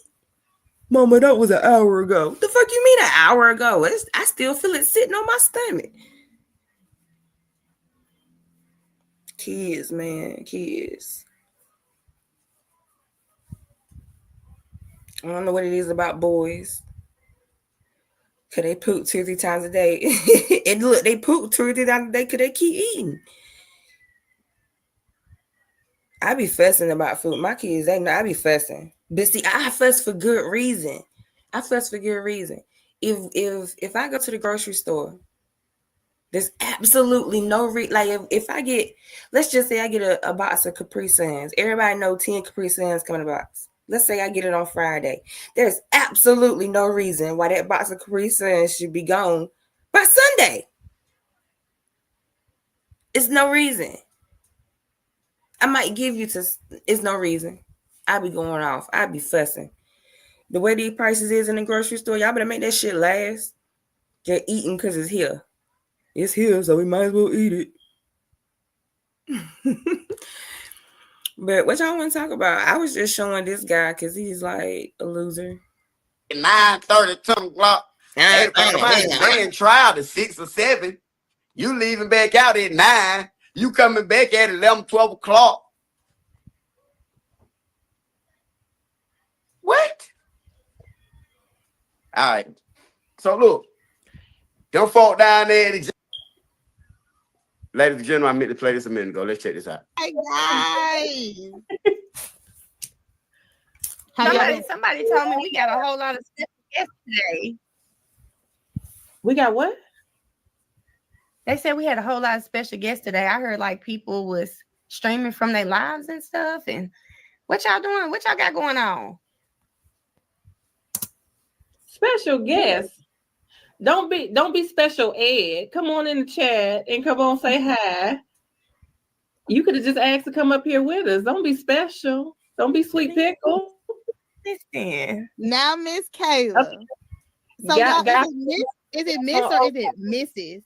Mama, that was an hour ago. The fuck you mean an hour ago? I still feel it sitting on my stomach. Kids, man, kids. I don't know what it is about boys. Cause they poop 2 or 3 times a day. And look, they poop 2 or 3 times a day because they keep eating. I be fussing about food. My kids, they know I be fussing. But see, I fuss for good reason. If I go to the grocery store, there's absolutely no if I get, let's just say I get a box of Capri Suns. Everybody know 10 Capri Suns come in a box. Let's say I get it on Friday. There's absolutely no reason why that box of Capri Suns should be gone by Sunday. It's no reason. I might give you it's no reason. I be going off. I be fussing. The way these prices is in the grocery store, y'all better make that shit last. They're eating because it's here. It's here, so we might as well eat it. But what y'all want to talk about? I was just showing this guy because he's like a loser. 9:30, 10 o'clock. Man, trial to 6 or 7. You leaving back out at 9. You coming back at 11, 12 o'clock. What? All right. So look, don't fall down there. Ladies and gentlemen, I meant to play this a minute ago. Let's check this out. Hey guys. Somebody told me we got a whole lot of stuff yesterday. We got what? They said we had a whole lot of special guests today. I heard like people was streaming from their lives and stuff. And what y'all doing? What y'all got going on? Special guest. Don't be special ed. Come on in the chat and come on say hi. You could have just asked to come up here with us. Don't be special. Don't be sweet pickle. Listen. Now, Miss Kayla. So y'all, is it Miss or is it Mrs.?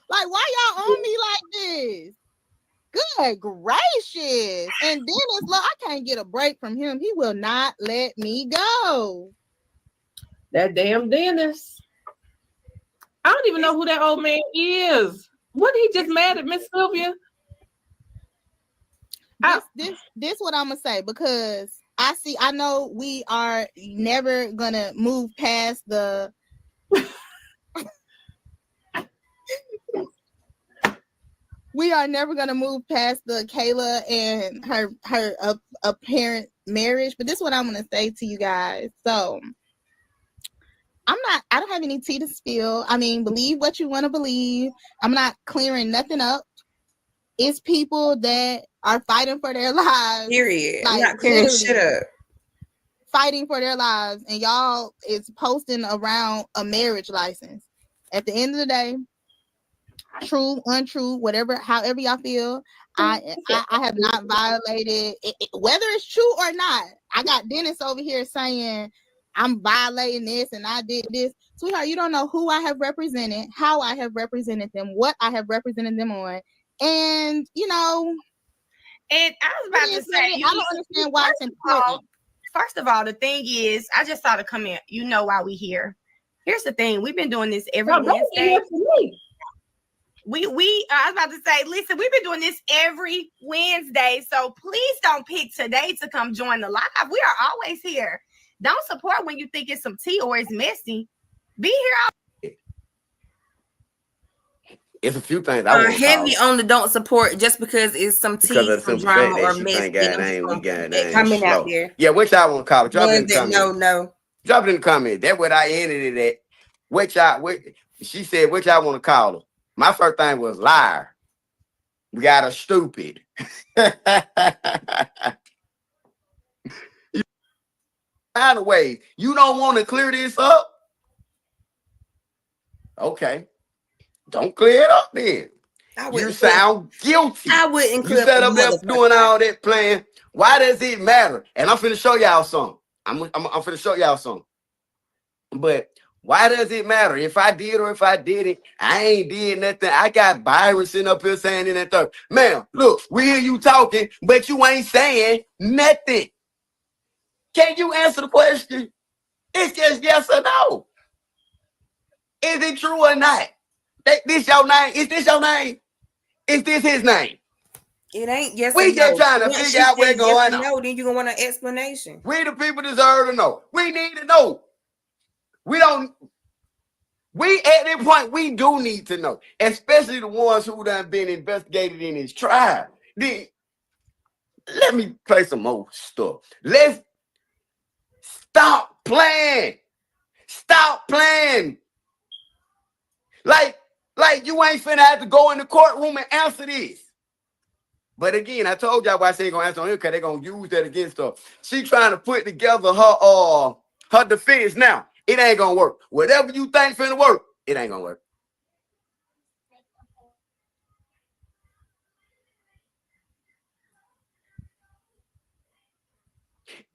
Like, why y'all on me like this? Good gracious. And Dennis, look, I can't get a break from him. He will not let me go. That damn Dennis. I don't even know who that old man is. What, he just mad at Miss Sylvia? This what I'm gonna say, because I know we are never gonna move past the we are never gonna move past the Kayla and her apparent marriage. But this is what I'm gonna say to you guys. So I don't have any tea to spill. I mean, believe what you want to believe. I'm not clearing nothing up. It's people that are fighting for their lives. Period. I'm not clearing shit up. Fighting for their lives, and y'all is posting around a marriage license. At the end of the day, true, untrue, whatever, however y'all feel, I have not violated it, whether it's true or not. I got Dennis over here saying I'm violating this and I did this. Sweetheart, you don't know who I have represented, how I have represented them, what I have represented them on. And, you know, and I was about to say, I don't understand why it's important. First of all, the thing is, I just saw the comment. You know why we here. Here's the thing. We've been doing this every Wednesday. I was about to say, listen, we've been doing this every Wednesday. So please don't pick today to come join the live. We are always here. Don't support when you think it's some tea or it's messy. Be here. It's a few things I want to heavy on the don't support just because it's some tea, some drama or mess. Coming out there. Yeah, what y'all want to call it? Drop it in the comments. No. Drop it in the comments. That's what I ended it at. She said, what y'all want to call her? My first thing was liar. We got her stupid. Find a way. You don't want to clear this up? Okay. Don't clear it up then. You sound guilty. I wouldn't clear you set up there doing all that playing. Why does it matter? And I'm finna show y'all something. I'm finna show y'all something. But why does it matter? If I did or if I didn't, I ain't did nothing. I got Byron sitting up here saying in that third. Man, look, we hear you talking, but you ain't saying nothing. Can you answer the question? It's just yes or no. Is it true or not? This your name? Is this your name? Is this his name? It ain't yes. We just trying to figure out what's going on. No, then you're gonna want an explanation. We the people deserve to know. We need to know. We at this point, we do need to know, especially the ones who done been investigated in his trial. Then let me play some more stuff. Let's stop playing. Stop playing. Like you ain't finna have to go in the courtroom and answer this. But again, I told y'all why she ain't gonna answer on here because they're gonna use that against her. She trying to put together her defense now. It ain't gonna work. Whatever you think finna work, it ain't gonna work.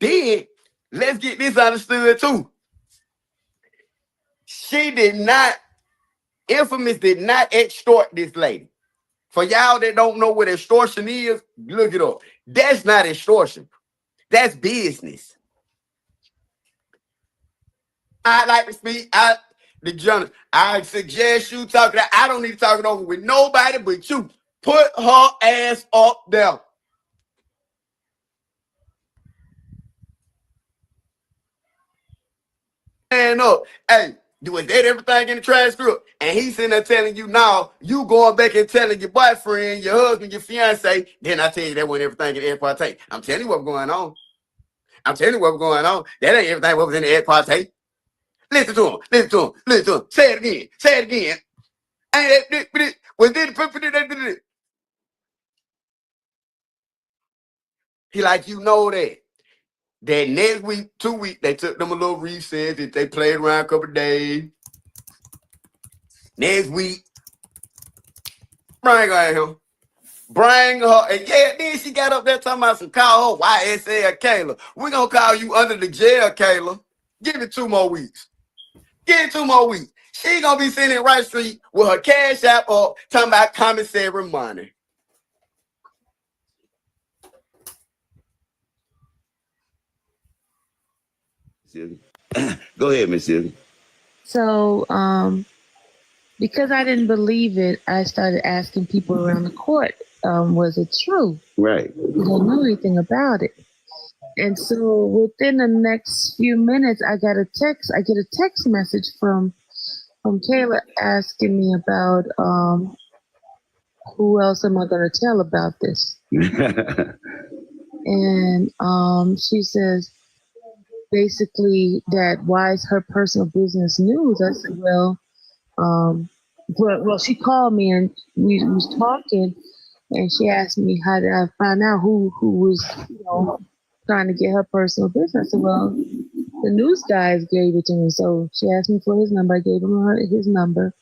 Then let's get this understood too. Infamous did not extort this lady. For y'all that don't know what extortion is, look it up. That's not extortion. That's business. I'd like to speak. I suggest you talk that. I don't need to talk it over with nobody but you. Put her ass up there. And up. Hey, was that everything in the transcript? And he's sitting there telling you now, you going back and telling your boyfriend, your husband, your fiance, then I tell you that wasn't everything in the part. I'm telling you what's going on. I'm telling you what's going on. That ain't everything what was in the ex parte. Listen to him. Listen to him. Listen to him. Say it again. Say it again. Ain't that was this? He like, you know that. That next week, 2 weeks, they took them a little recess. They played around a couple of days. Next week, bring her in here. Bring her. And yeah, then she got up there talking about some call her YSL Kayla. We're going to call you under the jail, Kayla. Give it 2 more weeks. Give it 2 more weeks. She going to be sitting in Right Street with her cash app up talking about commissary money. Go ahead, Miss Sylvia. So, because I didn't believe it, I started asking people around the court, was it true? Right. They didn't know anything about it. And so within the next few minutes, I get a text message from Kayla asking me about who else am I going to tell about this? And she says, basically that why is her personal business news? I said, well, she called me and we was talking, and she asked me how did I find out who was, trying to get her personal business. I said, well, the news guys gave it to me. So she asked me for his number. I gave him his number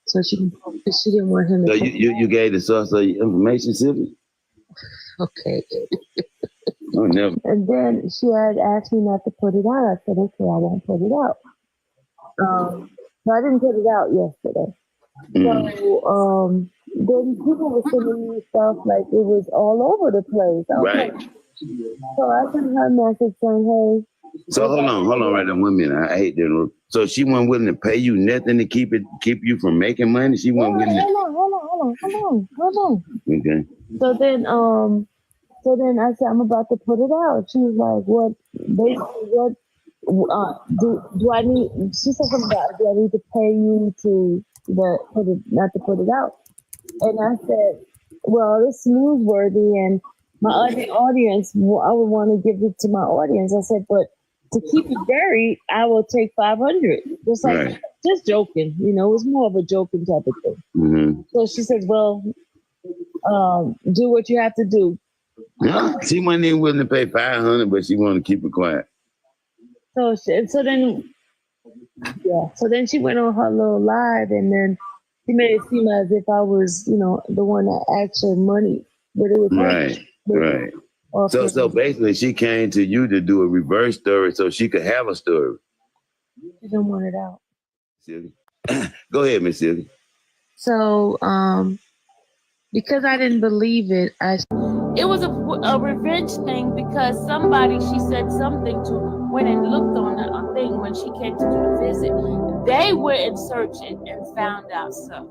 so she didn't want him to. So you gave the source of your information, Sylvia? Okay. Oh, never. And then she had asked me not to put it out. I said, okay, I won't put it out. So I didn't put it out yesterday. So then people were sending me stuff like it was all over the place. Right. So I sent her a message saying, hey. So hold on right there 1 minute. I hate to interrupt. So she wasn't willing to pay you nothing to keep you from making money? She wasn't willing to. Hold on. Okay. So then I said, I'm about to put it out. She was like, do I need, she said something about, do I need to pay you not to put it out? And I said, well, it's newsworthy and my other audience, I would want to give it to my audience. I said, but to keep it buried, I will take 500. Just like, right. Just joking, it's more of a joking type of thing. Mm-hmm. So she said, well, do what you have to do. No, she wasn't even willing to pay 500, but she wanted to keep it quiet. So then she went on her little live, and then she made it seem as if I was, the one that asked her money, but it was right. So basically, she came to you to do a reverse story so she could have a story. She didn't want it out. Sylvia. Go ahead, Miss Sylvia. So, because I didn't believe it, it was a revenge thing because somebody she said something to went and looked on a thing when she came to do the visit. They were in searching and found out stuff.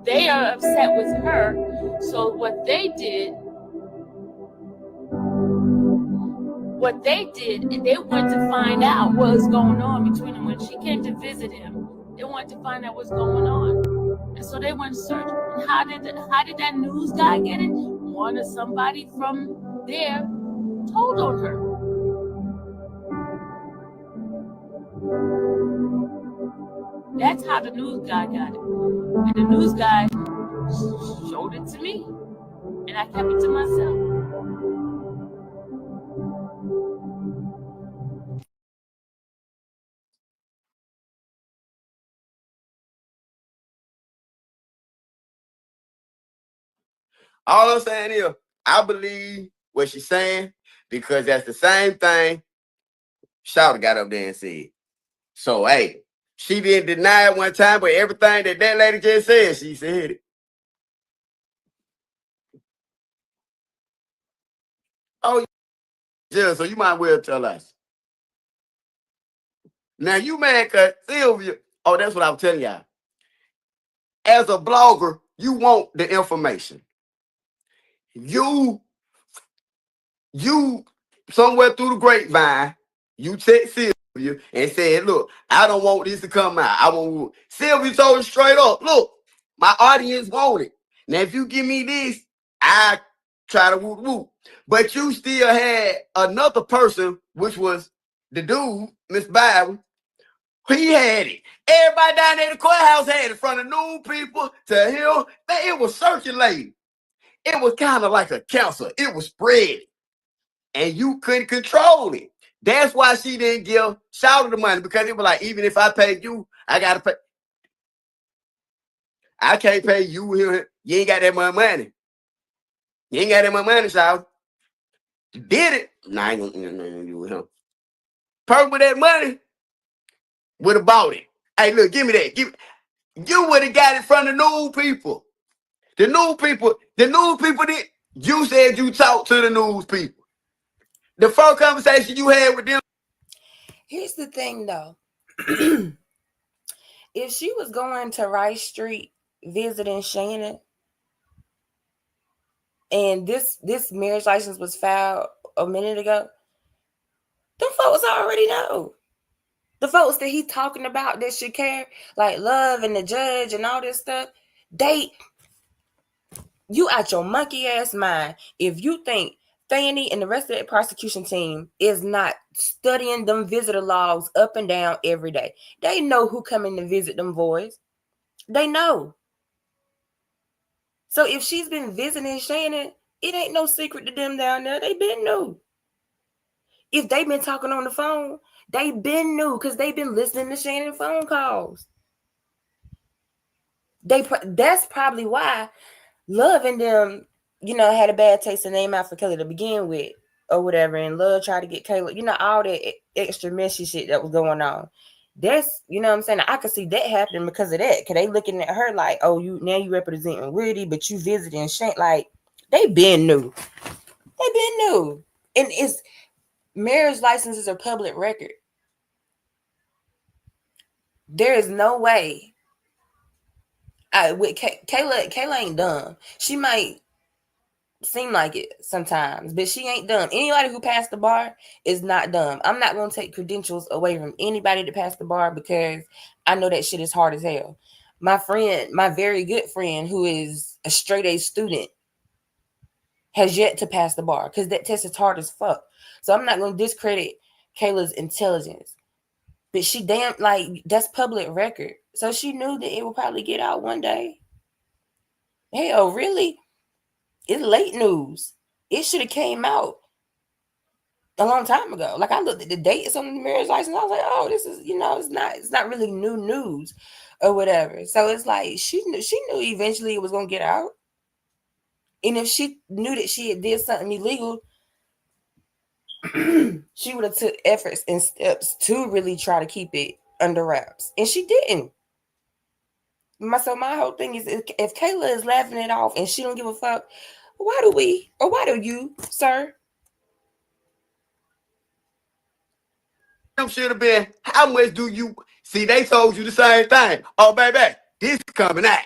They are upset with her. So what they did, they went to find out what was going on between them. When she came to visit him, they wanted to find out what's going on. And so they went searching. And how did that news guy get it? One or somebody from there told on her. That's how the news guy got it. And the news guy showed it to me. And I kept it to myself. All I'm saying is, I believe what she's saying because that's the same thing Shawty got up there and said. So, hey, she didn't deny it one time, but everything that lady just said, she said it. Oh, yeah, so you might well tell us. Now, you mad because Sylvia, that's what I was telling y'all. As a blogger, you want the information. You somewhere through the grapevine, you text Sylvia and said, look, I don't want this to come out. Sylvia told her straight up, look, my audience want it. Now, if you give me this, I try to whoop whoop. But you still had another person, which was the dude, Miss Byron. He had it. Everybody down there in the courthouse had it, from the new people to him. Man, it was circulating. It was kind of like a cancer. It was spreading. And you couldn't control it. That's why she didn't give Shawty the money, because it was like, even if I paid you, I got to pay. I can't pay you. You ain't got that much money. You ain't got that much money, Shawty. You did it. Nah, I ain't gonna do with him. Person with that money would have bought it. Hey, look, give me that. You would have got it from the new people. The new people that you said you talked to the news people. The first conversation you had with them. Here's the thing, though. If she was going to Rice Street visiting Shannon, and this marriage license was filed a minute ago, them folks already know. The folks that he talking about that should care, like Love and the judge and all this stuff, you out your monkey ass mind if you think Fannie and the rest of the prosecution team is not studying them visitor logs up and down every day. They know who coming to visit them boys. They know. So if she's been visiting Shannon, it ain't no secret to them down there. They been new. If they been talking on the phone, they been new because they been listening to Shannon phone calls. That's probably why Love and them, had a bad taste of name out for Kayla to begin with or whatever. And Love tried to get Kayla, all that extra messy shit that was going on. That's, what I'm saying? I could see that happening because of that. Because they looking at her like, oh, you representing Woody, but you visiting Shane. Like, they been new. They been new. And it's marriage licenses are public record. There is no way. With Kayla ain't dumb. She might seem like it sometimes, but she ain't dumb. Anybody who passed the bar is not dumb. I'm not going to take credentials away from anybody that passed the bar because I know that shit is hard as hell. My friend, my very good friend who is a straight A student has yet to pass the bar because that test is hard as fuck. So I'm not going to discredit Kayla's intelligence. But she that's public record. So she knew that it would probably get out one day. Hell, really? It's late news. It should have came out a long time ago. Like, I looked at the dates on the marriage license. I was like, oh, this is, it's not really new news or whatever. So it's like she knew eventually it was gonna get out. And if she knew that she had did something illegal, she would have took efforts and steps to really try to keep it under wraps. And she didn't. So my whole thing is, if Kayla is laughing it off and she don't give a fuck, why do you, sir? Should have been, how much do you see? They told you the same thing. Oh, baby, this is coming out.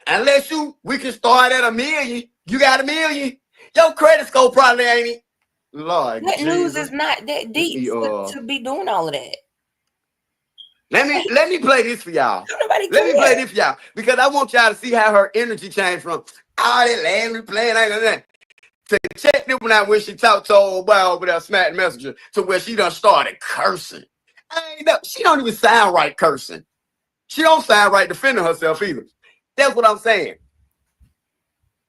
Unless we can start at $1 million. You got $1 million. Your credit score probably ain't it. Lord, that news is not that deep to be doing all of that. Let me play this for y'all. Let me play this for y'all because I want y'all to see how her energy changed from all that land we playing to check this one out when she talked to old boy over there, Smack Messenger, to where she done started cursing. She don't even sound right cursing. She don't sound right defending herself either. That's what I'm saying.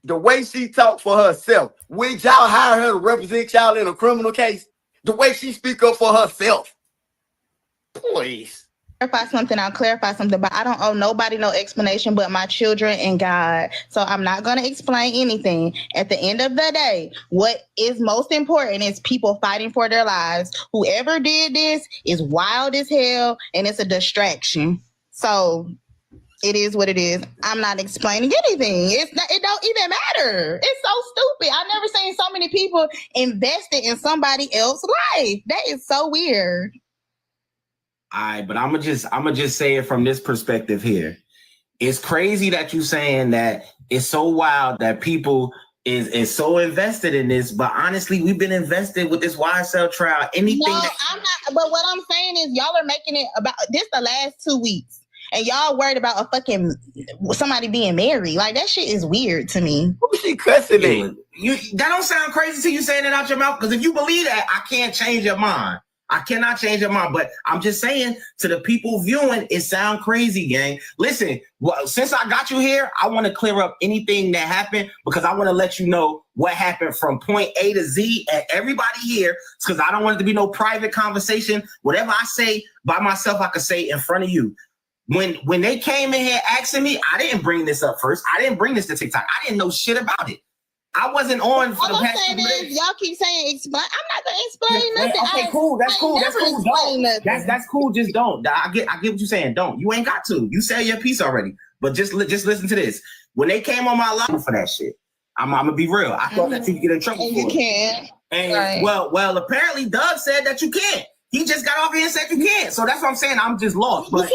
The way she talked for herself, would y'all hire her to represent y'all in a criminal case? The way she speak up for herself. Please. I'll clarify something, but I don't owe nobody no explanation but my children and God. So I'm not going to explain anything. At the end of the day, what is most important is people fighting for their lives. Whoever did this is wild as hell and it's a distraction. So it is what it is. I'm not explaining anything. It don't even matter. It's so stupid. I've never seen so many people invested in somebody else's life. That is so weird. All right, but I'm gonna just say it from this perspective here. It's crazy that you saying that it's so wild that people is so invested in this, but honestly, we've been invested with this YSL trial. I'm not. But what I'm saying is, y'all are making it about this the last 2 weeks. and y'all worried about a fucking somebody being married. Like that shit is weird to me. Who she cussing at? You that don't sound crazy to you saying it out your mouth. Because if you believe that, I can't change your mind. I cannot change your mind. But I'm just saying to the people viewing, it sound crazy, gang. Listen, well, since I got you here, I want to clear up anything that happened because I want to let you know what happened from point A to Z and everybody here. Because I don't want it to be no private conversation. Whatever I say by myself, I can say in front of you. When they came in here asking me, I didn't bring this up first. I didn't bring this to TikTok. I didn't know shit about it. I wasn't on for the past few days. Y'all keep saying explain. I'm not gonna explain nothing. Okay, cool. That's cool. That's cool. Don't. Nothing. That's cool. Just don't. I get what you're saying. Don't. You ain't got to. You said your piece already. But just listen to this. When they came on my live for that shit, I'm gonna be real. I thought that you could get in trouble for it. You can't. And right. well, apparently Doug said that you can't. He just got off here and said you can't. So that's what I'm saying. I'm just lost. But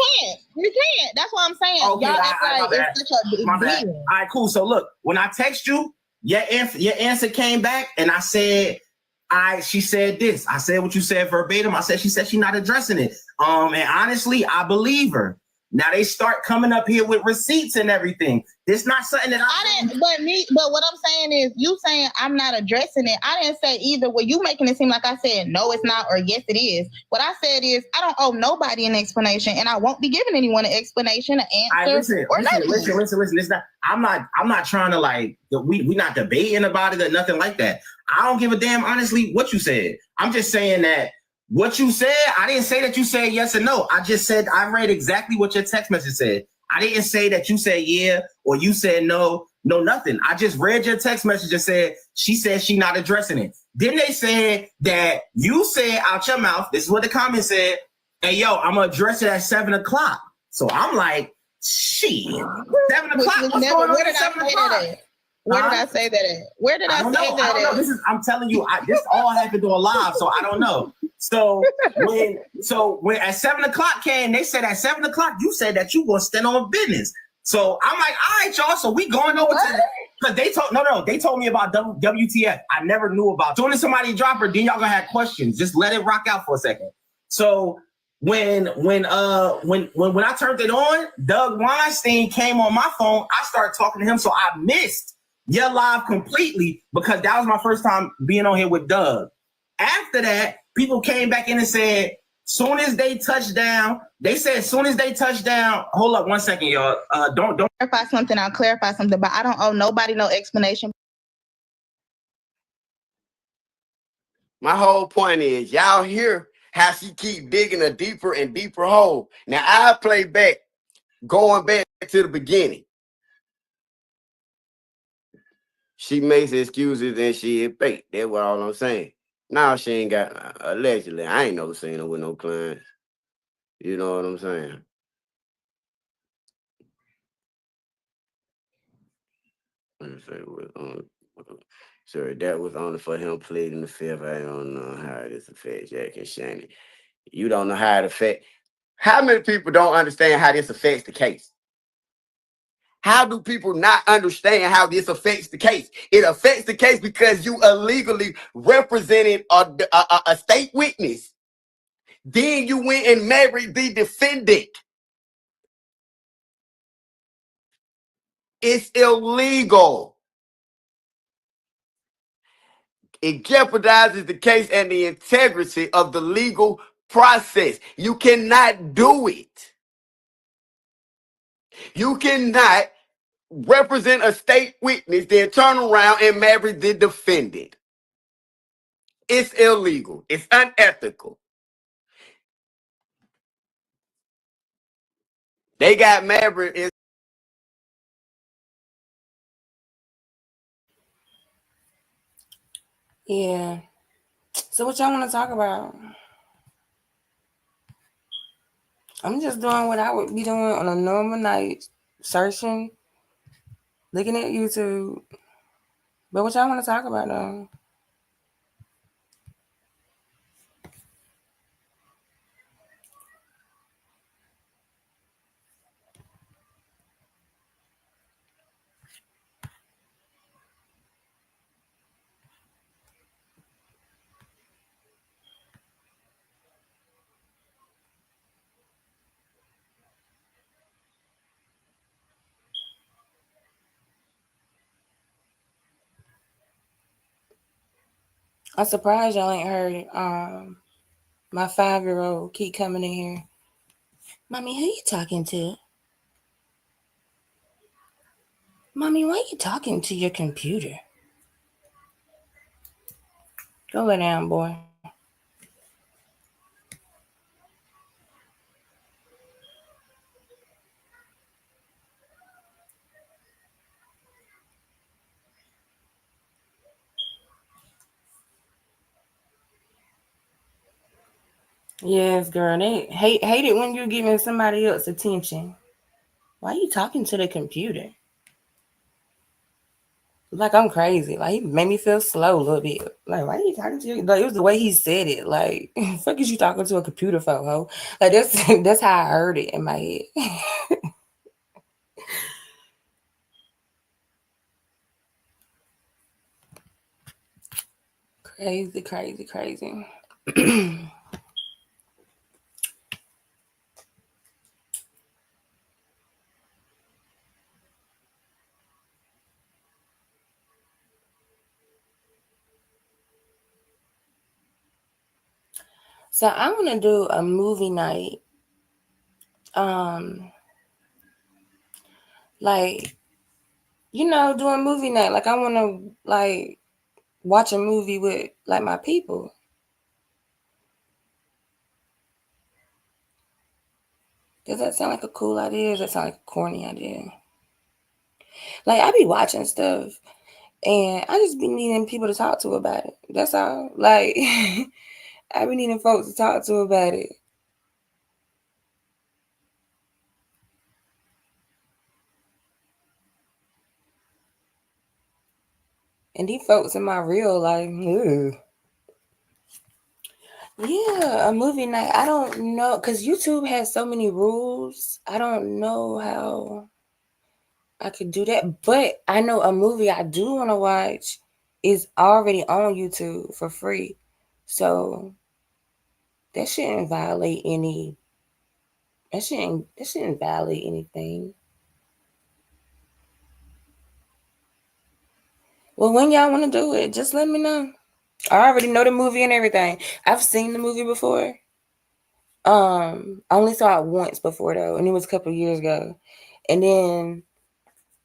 you can't. That's what I'm saying. Okay, Y'all act like it's such a big deal. All right, cool. So look, when I text you, your answer came back, and I said, she said this. I said what you said verbatim. I said she said she's not addressing it. And honestly, I believe her. Now they start coming up here with receipts and everything. This not something that I didn't. But what I'm saying is, you saying I'm not addressing it. I didn't say either. Well, you making it seem like I said no, it's not, or yes, it is. What I said is I don't owe nobody an explanation, and I won't be giving anyone an explanation, an answer, or nothing. Listen. I'm not trying to like. We not debating about it or nothing like that. I don't give a damn. Honestly, what you said. I'm just saying that. What you said, I didn't say that you said yes or no. I just said I read exactly what your text message said. I didn't say that you said yeah or you said no, nothing. I just read your text message and said she said she not addressing it. Then they said that you said out your mouth, this is what the comment said, hey, yo, I'm going to address it at 7 o'clock. So I'm like, shit, 7 o'clock? What's going on at 7 o'clock? Where did I say that at? Where did I say that at? This is, I'm telling you, this all happened on live, so I don't know. So when at 7 o'clock came, they said at 7 o'clock, you said that you gonna stand on business. So I'm like, all right, y'all. So we going over to because they told me about WTF. I never knew about. Soon as somebody drop her, then y'all gonna have questions. Just let it rock out for a second. So when I turned it on, Doug Weinstein came on my phone. I started talking to him, so I missed your live completely because that was my first time being on here with Doug. After that, people came back in and said, soon as they touch down, hold up 1 second, y'all. Don't clarify something. I'll clarify something, but I don't owe nobody no explanation. My whole point is y'all hear how she keep digging a deeper and deeper hole. Now I play back, going back to the beginning. She makes excuses and she is fake. That's what all I'm saying. Now she ain't got, allegedly, I ain't never seen her with no clients. You know what I'm saying? Let me say, sorry, that was only for him pleading the fifth. I don't know how this affects Jack and Shannon. You don't know how it affects. How many people don't understand how this affects the case? How do people not understand how this affects the case? It affects the case because you illegally represented a state witness. Then you went and married the defendant. It's illegal. It jeopardizes the case and the integrity of the legal process. You cannot do it. You cannot represent a state witness, then turn around and marry the defendant. It's illegal. It's unethical. They got married in. Yeah. So what y'all want to talk about? I'm just doing what I would be doing on a normal night, searching, looking at YouTube. But what y'all want to talk about though? I'm surprised y'all ain't heard my 5-year-old keep coming in here. Mommy, who you talking to? Mommy, why you talking to your computer? Go lay down, boy. Yes, girl. They hate it when you're giving somebody else attention. Why are you talking to the computer? Like I'm crazy. Like he made me feel slow a little bit. Like, why are you talking to you? Like it was the way he said it. Like, fuck is you talking to a computer for, ho? Like that's how I heard it in my head. Crazy, crazy, crazy. So I want to do a movie night. Like, do a movie night. Like I want to like watch a movie with like my people. Does that sound like a cool idea? Or does that sound like a corny idea? Like I be watching stuff and I just be needing people to talk to about it. That's all. Like I be needing folks to talk to about it. And these folks in my real life, ugh. Yeah, a movie night. I don't know, because YouTube has so many rules. I don't know how I could do that. But I know a movie I do want to watch is already on YouTube for free. So that shouldn't violate any. That shouldn't violate anything. Well, when y'all want to do it, just let me know. I already know the movie and everything. I've seen the movie before. I only saw it once before though, and it was a couple of years ago. And then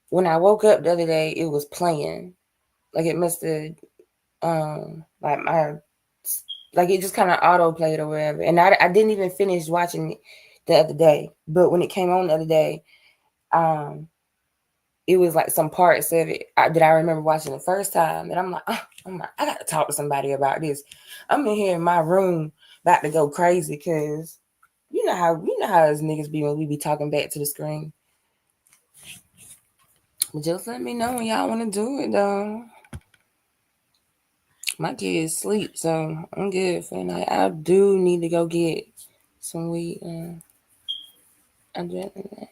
when I woke up the other day, it was playing. Like it must have like it just kind of auto played or whatever. And I didn't even finish watching it the other day. But when it came on the other day, it was like some parts of it that I remember watching the first time. And I'm like, I got to talk to somebody about this. I'm in here in my room about to go crazy because you know how us niggas be when we be talking back to the screen. But just let me know when y'all want to do it, though. My kids sleep, so I'm good for the night. I do need to go get some weed. I'm doing that.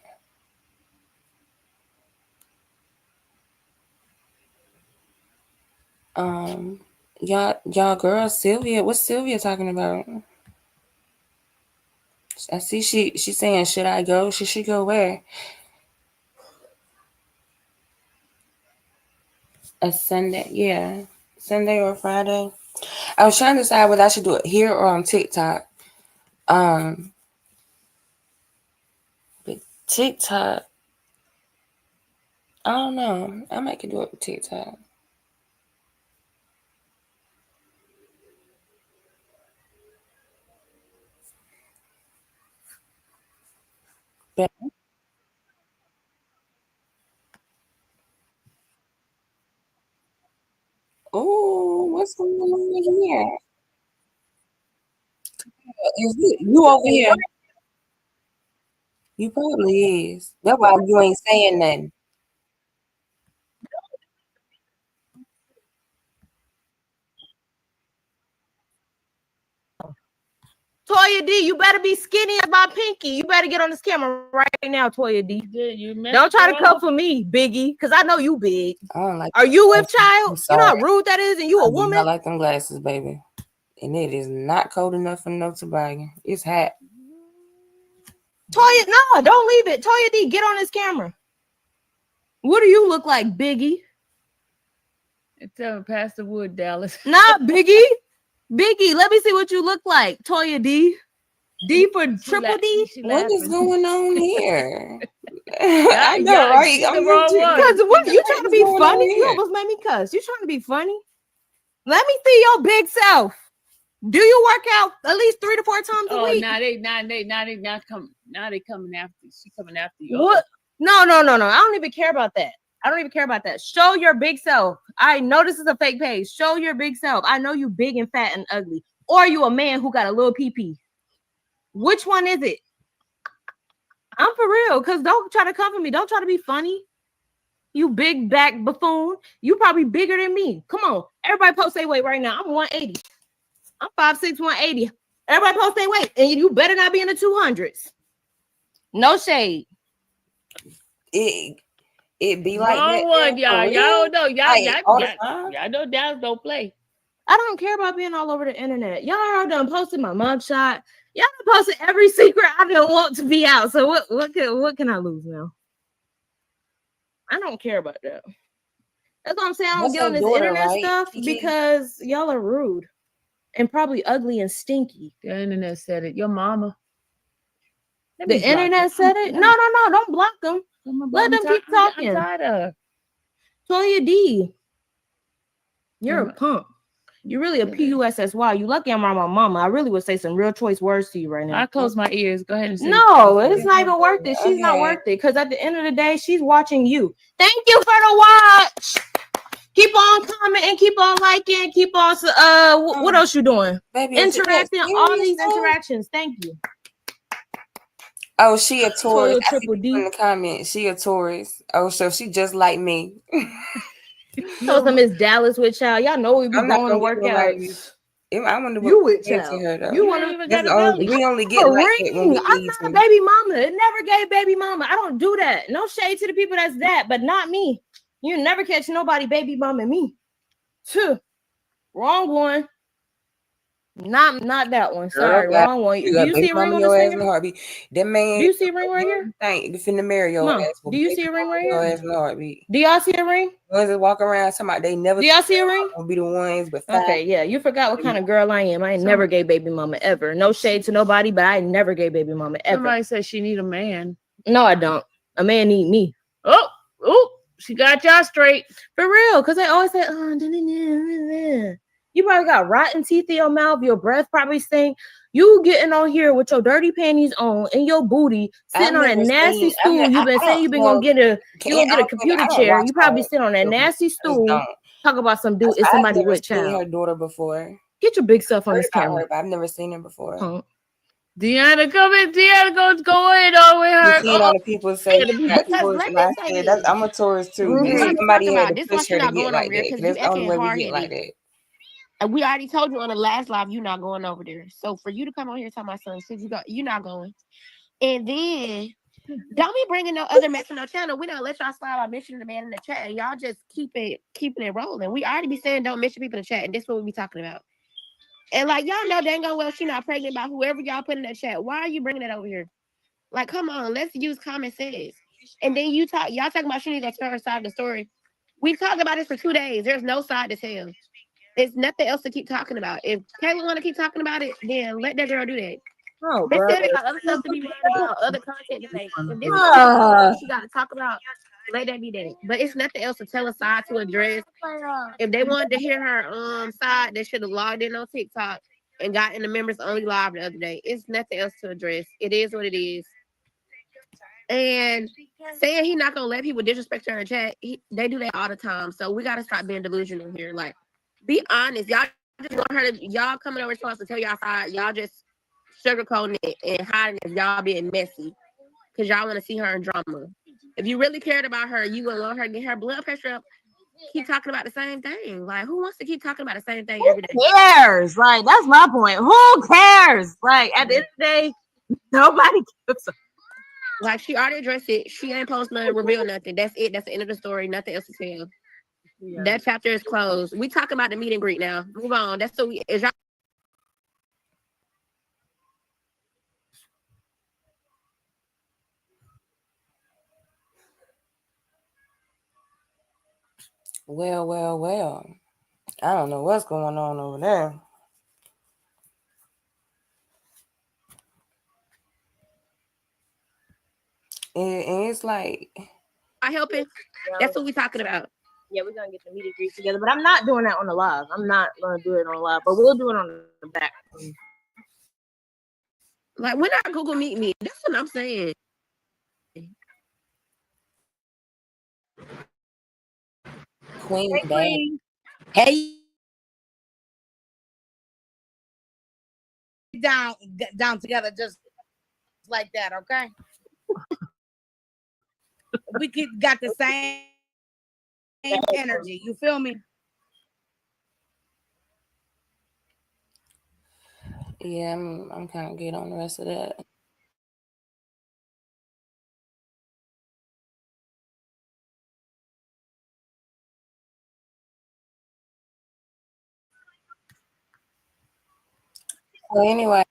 Y'all girl, Sylvia, what's Sylvia talking about? I see she's saying, should I go? She should go where? A Sunday, yeah. Sunday or Friday. I was trying to decide whether I should do it here or on TikTok. But TikTok, I don't know. I might could do it with TikTok. But oh, what's going on here? Is you over here? You probably is. That's why you ain't saying nothing. Toya D, you better be skinny as my pinky. You better get on this camera right now, Toya D. Don't try to come for me, Biggie, because I know you big. I don't like. Are you with child? I'm You know how sorry. rude that is, and you I a do woman. not like them glasses, baby. And it is not cold enough for no toboggan. It's hot. Toya, no, don't leave it. Toya D, get on this camera. What do you look like, Biggie? Tell him pass the wood, Dallas. Not Biggie. Biggie, let me see what you look like. Toya D. D for triple D. What is going on here? I I know, right? The I'm wrong just- one. Because what you trying to be What's going on funny? You here? almost made me cuss. You trying to be funny? Let me see your big self. Do you work out at least 3 to 4 times a week? Now they coming after you. She coming after you. What? No. I don't even care about that. Show your big self. I know this is a fake page. Show your big self. I know you big and fat and ugly. Or you a man who got a little pee. Which one is it? I'm for real. Because don't try to come for me. Don't try to be funny. You big back buffoon. You probably bigger than me. Come on. Everybody post their weight right now. I'm 180. I'm 5'6", 180. Everybody post their weight. And you better not be in the 200s. No shade. It be like Wrong that. one, y'all. Y'all don't know. Y'all know Dallas don't play. I don't care about being all over the internet. Y'all are done posted my mugshot. Y'all done posted every secret I didn't want to be out. So what can I lose now? I don't care about that. That's what I'm saying. I don't That's get on her this daughter, internet right, stuff Kiki? because y'all are rude and probably ugly and stinky. The internet said it. Your mama. The internet said it? No. Don't block them. Let them keep talking. I'm tired of. Toya D. You're a punk. You're really a PUSSY. You lucky I'm around my mama. I really would say some real choice words to you right now. I close my ears. Go ahead and say No, it's not even worth it. She's not worth it because at the end of the day, she's watching you. Thank you for the watch. Keep on commenting, keep on liking, keep on. What else you doing? Baby, is it Interacting, that all serious, these though? interactions. Thank you. Oh, she a Taurus. I see Triple D. in the comments. She a Taurus. Oh, so she just like me. So some Miss Dallas with y'all. Y'all know we be I'm not going to gonna work get out. nobody. I wonder what You with into child. her though. You want to That's the only, we only get like that when we I'm need not to. a baby mama. It never gave baby mama. I don't do that. No shade to the people that's that, but not me. You never catch nobody baby mama me. Phew. Wrong one. Not that one. Sorry, Girl, wrong one. Do you got you baby see a ring mama on your this ass in finger? the heartbeat. That man. Do you see a ring right here? Thank you finna marry your Mom, ass. do you see a ring right Your here? ass in the heartbeat. Do y'all see a ring? Ones that walk around talking about they never. Do y'all see a ring? Gonna be the ones, but Okay, yeah, you forgot what kind of girl I am. I ain't never gave baby mama ever. No shade to nobody, but I never gave baby mama ever. Somebody said she need a man. No, I don't. A man need me. Oh, she got y'all straight. For real, because they always say, you probably got rotten teeth in your mouth, your breath probably stink. You getting on here with your dirty panties on and your booty, sitting on a nasty stool. You've been saying you've been gonna get a computer chair. You probably sit on that nasty stool. Talk about some dude. It's somebody I've never with seen child. her daughter before. Get your big self on Heard this about camera. her, but I've never seen her before. Deanna, come in. Deanna, go in on with her. You see a lot of people say that Because Taurus, let and me I say said, this. I'm a Taurus too. This is what I'm Somebody talking had about. to This is why push she her to not get going like over there that. because That's you the only acting way we hard get like headed. that. And we already told you on the last live you not going over there. So for you to come on here and tell my son, since you not going, and then don't be bringing no other mess on no channel. We don't let y'all slide by mentioning the man in the chat, and y'all just keeping it rolling. We already be saying don't mention people in the chat, and this is what we be talking about. And like y'all know dang on well she not pregnant by whoever y'all put in that chat. Why are you bringing it over here? Like, come on, let's use common sense. And then y'all talking about she needs to tell her side of the story. We talked about this for 2 days. There's no side to tell. There's nothing else to keep talking about. If Kayla want to keep talking about it, then let that girl do that. Oh, They bro. said they got other stuff to be worried about, other content to make. If this is what she got to talk about, let that be that. But it's nothing else to tell a side to address. If they wanted to hear her side, they should have logged in on TikTok and got in the members only live the other day. It's nothing else to address. It is what it is. And saying he not gonna let people disrespect her in chat, they do that all the time. So we gotta stop being delusional here. Like, be honest. Y'all just want her to y'all coming over to us to tell y'all side. Y'all just sugarcoating it and hiding it. Y'all being messy because y'all want to see her in drama. If you really cared about her, you would want her to get her blood pressure up. Keep talking about the same thing. Like, who wants to keep talking about the same thing every day? Who cares? Like, that's my point. Who cares? Like, at the end of the day, nobody gives a. Like, she already addressed it. She ain't post nothing, reveal nothing. That's it. That's the end of the story. Nothing else to tell. Yeah. That chapter is closed. We talking about the meet and greet now. Move on. That's so is y'all. Well. I don't know what's going on over there. And it's like, I helping. That's what we're talking about. Yeah, we're gonna get the meet and greet together, but I'm not doing that on the live. I'm not gonna do it on live, but we'll do it on the back. Like, when I Google Meet Me, that's what I'm saying. Queen Hey, bad. Queen. Hey, down together just like that, okay? We got the same energy. You feel me? yeah, I'm kind of good on the rest of that. So anyway,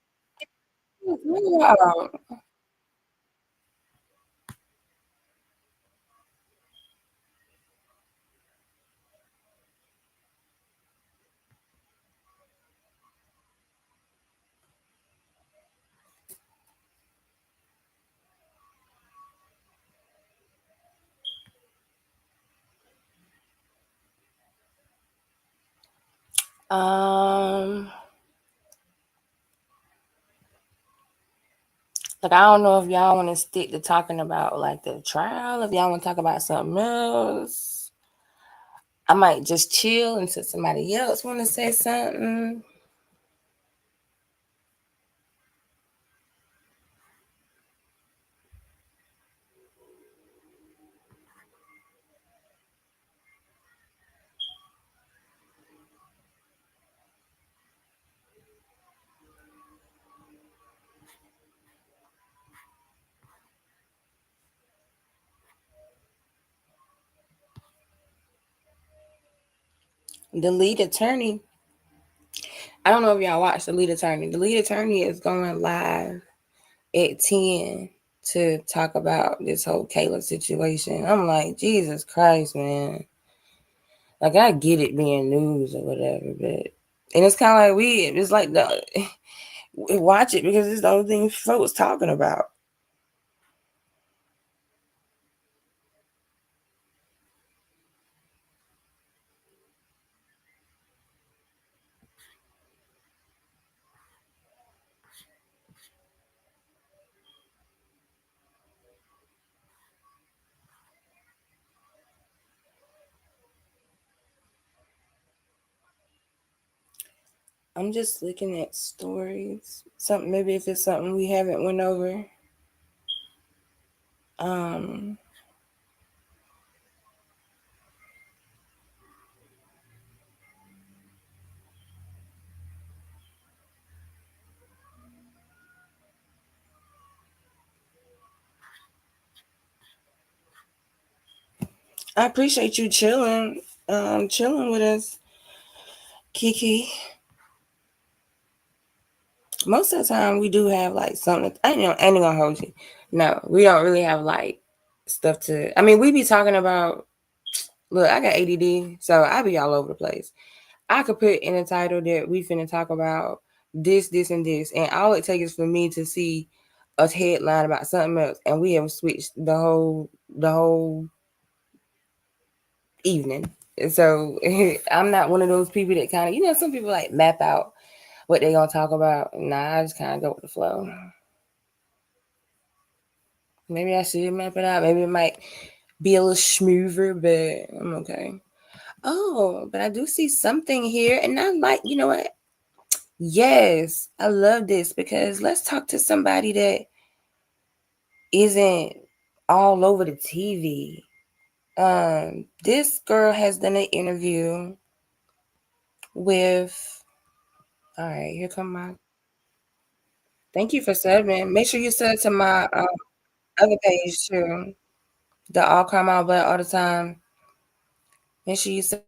like I don't know if y'all want to stick to talking about like the trial. If y'all want to talk about something else, I might just chill until somebody else want to say something. The lead attorney, I don't know if y'all watched the lead attorney. The lead attorney is going live at 10 to talk about this whole Kayla situation. I'm like, Jesus Christ, man. Like, I get it being news or whatever, but and it's kind of like it's like we watch it because it's the only thing folks talking about. I'm just looking at stories. Something maybe if it's something we haven't went over. I appreciate you chilling with us, Kiki. Most of the time we do have like something. I ain't gonna hold you. No, we don't really have like stuff to. I mean, we be talking about. Look, I got ADD, so I be all over the place. I could put in a title that we finna talk about this, and this, and all it takes is for me to see a headline about something else, and we have switched the whole evening. So I'm not one of those people that kind of, some people like map out what they gonna talk about. Nah, I just kind of go with the flow. Maybe I should map it out. Maybe it might be a little smoother, but I'm okay. Oh, but I do see something here, and I'm like, you know what? Yes, I love this because let's talk to somebody that isn't all over the TV. This girl has done an interview with. All right, here come my. Thank you for subbing. Make sure you sub to my other page too. The All Crime All Black all the time. Make sure you sub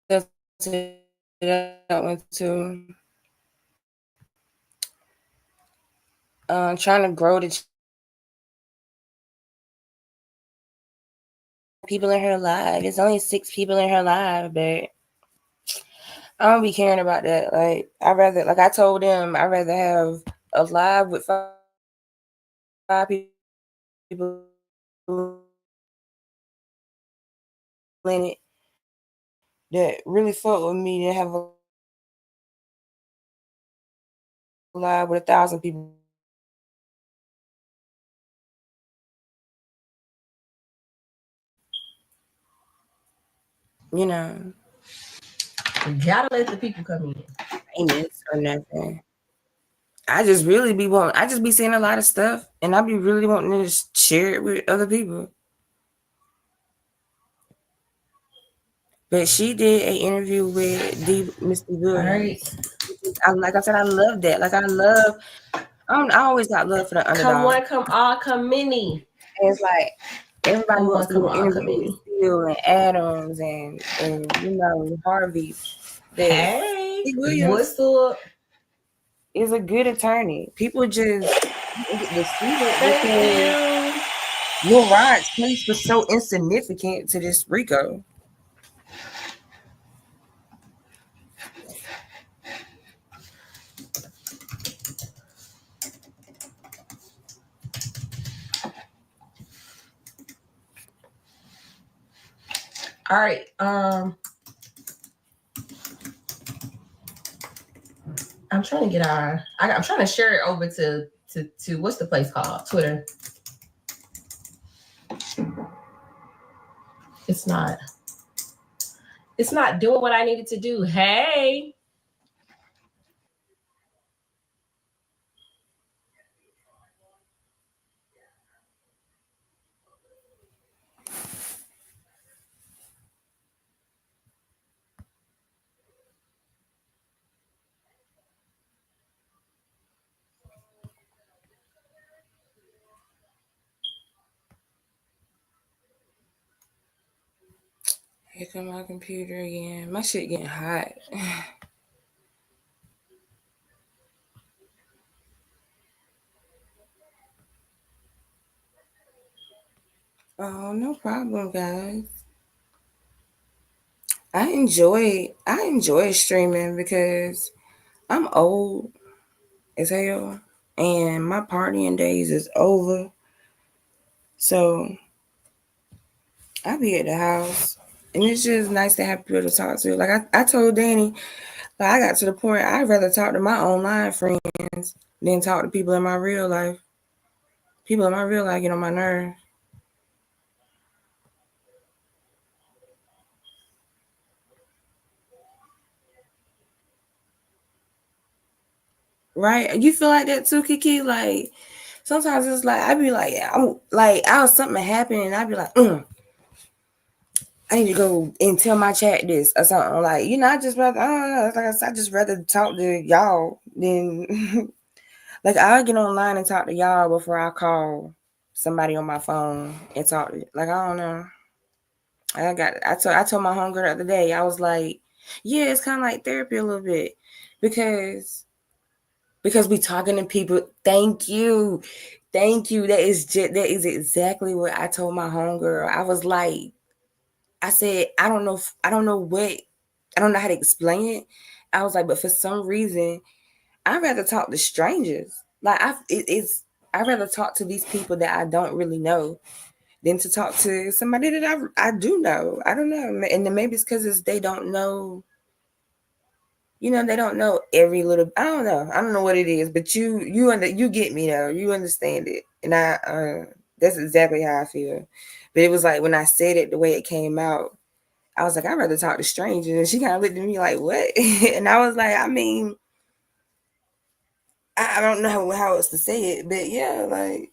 to that one too. Trying to grow the people in her live. It's only 6 people in her live, but I don't be caring about that. Like, I rather, like I told them, I'd rather have a live with 5 people in it that really fuck with me than have a live with 1,000 people. You know, You gotta let the people come in. famous or nothing. I just really be wanting. I just be seeing a lot of stuff, and I be really wanting to share it with other people. But she did an interview with Misty Williams. Like I said, I love that. Like I always got love for the underdog. Come one, come all, come many. And it's like everybody wants to Come do on, interviews come with many. Steele and Adams and you know Harvey. But Hey, Misty Williams what's up? is a good attorney. People just get to see it because Lil Rod's case was so insignificant to this Rico. All right. I'm trying to get I'm trying to share it over to what's the place called? Twitter. It's not doing what I needed to do. Hey. Here come my computer again. My shit getting hot. Oh, no problem, guys. I enjoy streaming because I'm old as hell and my partying days is over. So I be at the house and it's just nice to have people to talk to. Like I told Danny, like I got to the point I'd rather talk to my online friends than talk to people in my real life. People in my real life get on my nerves. Right? You feel like that too, Kiki? Like sometimes it's like I be like, something happen and I be like, I need to go and tell my chat this or something. Like, you know, I just rather, I don't know. Like I said, I just rather talk to y'all than like I'll get online and talk to y'all before I call somebody on my phone and talk to, like, I don't know. I told my homegirl the other day, I was like, yeah, it's kind of like therapy a little bit because we talking to people. Thank you. That is exactly what I told my homegirl. I was like, I said, I don't know how to explain it. I was like, but for some reason, I'd rather talk to strangers. Like I'd rather talk to these people that I don't really know than to talk to somebody that I do know. I don't know. And then maybe it's because they don't know. You know, they don't know every little. I don't know what it is, but you get me though. You understand it, and that's exactly how I feel. But it was like when I said it the way it came out, I was like, I'd rather talk to strangers, and she kind of looked at me like, what? And I was like, I mean, I don't know how else to say it, but yeah, like,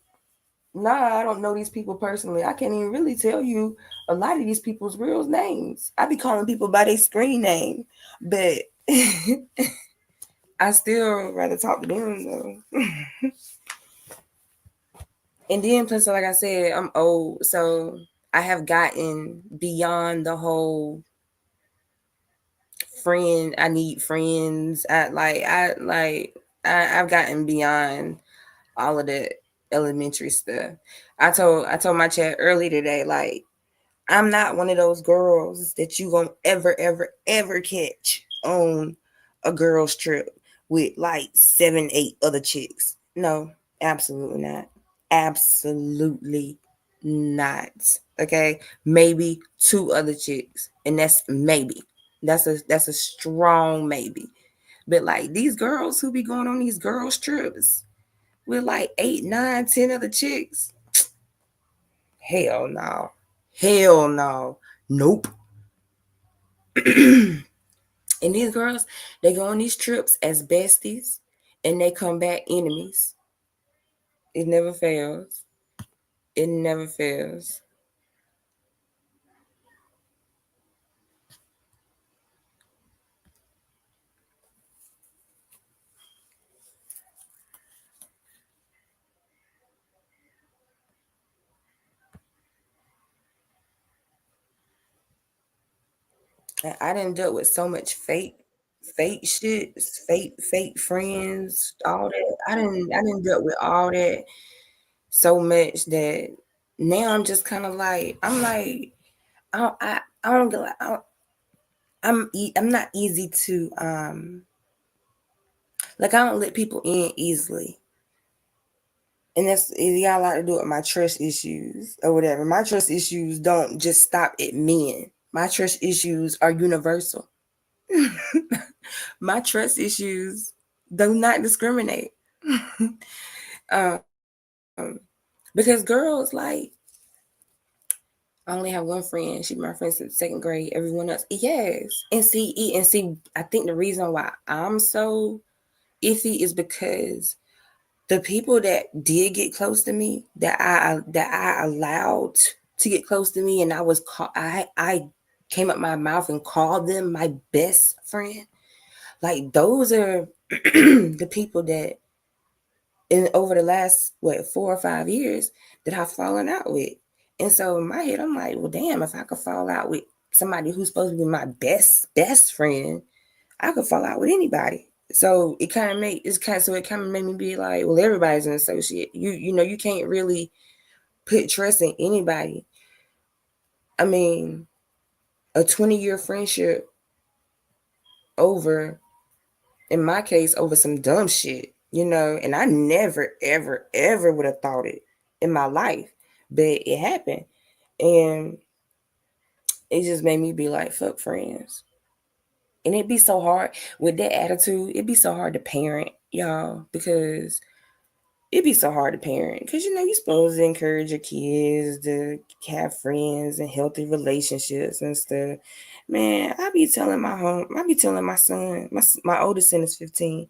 nah, I don't know these people personally. I can't even really tell you a lot of these people's real names. I be calling people by their screen name, but. I still rather talk to them though. And then plus, like I said, I'm old, so I have gotten beyond the whole friend. I need friends. I've gotten beyond all of the elementary stuff. I told my chat early today, like I'm not one of those girls that you gonna ever catch on a girl's trip with like 7, 8 other chicks. No, absolutely not. Absolutely not. Okay, maybe 2 other chicks, and that's maybe. That's a strong maybe. But like these girls who be going on these girls trips with like 8, 9, 10 other chicks, hell no. Hell no. Nope. And these girls, they go on these trips as besties and they come back enemies. It never fails. It never fails. I done dealt with so much fake shit, fake friends, all that. I didn't dealt with all that so much that now I'm just kind of like, I'm like, I don't get like, I'm not easy to like I don't let people in easily. And it got a lot to do with my trust issues or whatever. My trust issues don't just stop at men. My trust issues are universal. My trust issues do not discriminate. um, because girls, like, I only have one friend. She's my friend since 2nd grade. Everyone else, yes. And see, I think the reason why I'm so iffy is because the people that did get close to me, that I allowed to get close to me, and I came up my mouth and called them my best friend. Like those are the people that over the last 4 or 5 years that I've fallen out with. And so in my head, I'm like, well, damn, if I could fall out with somebody who's supposed to be my best friend, I could fall out with anybody. So it kind of made me be like, well, everybody's an associate. You know, you can't really put trust in anybody. I mean, a 20-year friendship over, in my case, over some dumb shit, you know, and I never, ever would have thought it in my life, but it happened. And it just made me be like, fuck friends. And it'd be so hard with that attitude. It'd be so hard to parent, y'all, because it'd be so hard to parent. Because, you know, you're supposed to encourage your kids to have friends and healthy relationships and stuff. Man, I be telling my son, my oldest son is 15.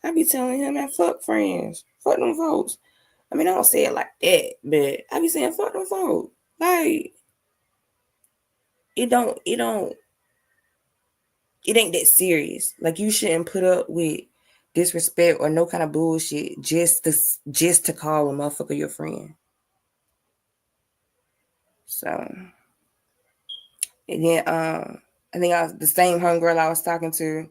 I be telling him, man, fuck friends. Fuck them folks. I mean, I don't say it like that, but I be saying, fuck them folks. Like, it ain't that serious. Like, you shouldn't put up with disrespect or no kind of bullshit just to call a motherfucker your friend. So, and then I think I was the same homegirl I was talking to.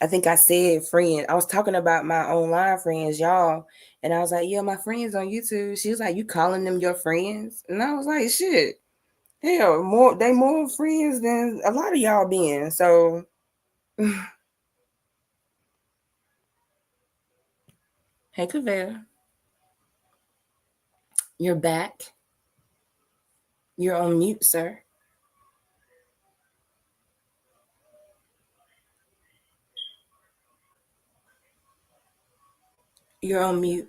I think I said friend. I was talking about my online friends, y'all. And I was like, yeah, my friends on YouTube. She was like, you calling them your friends? And I was like, shit. Hell, they more friends than a lot of y'all been. So hey, Cavell. You're back. You're on mute, sir. You're on mute.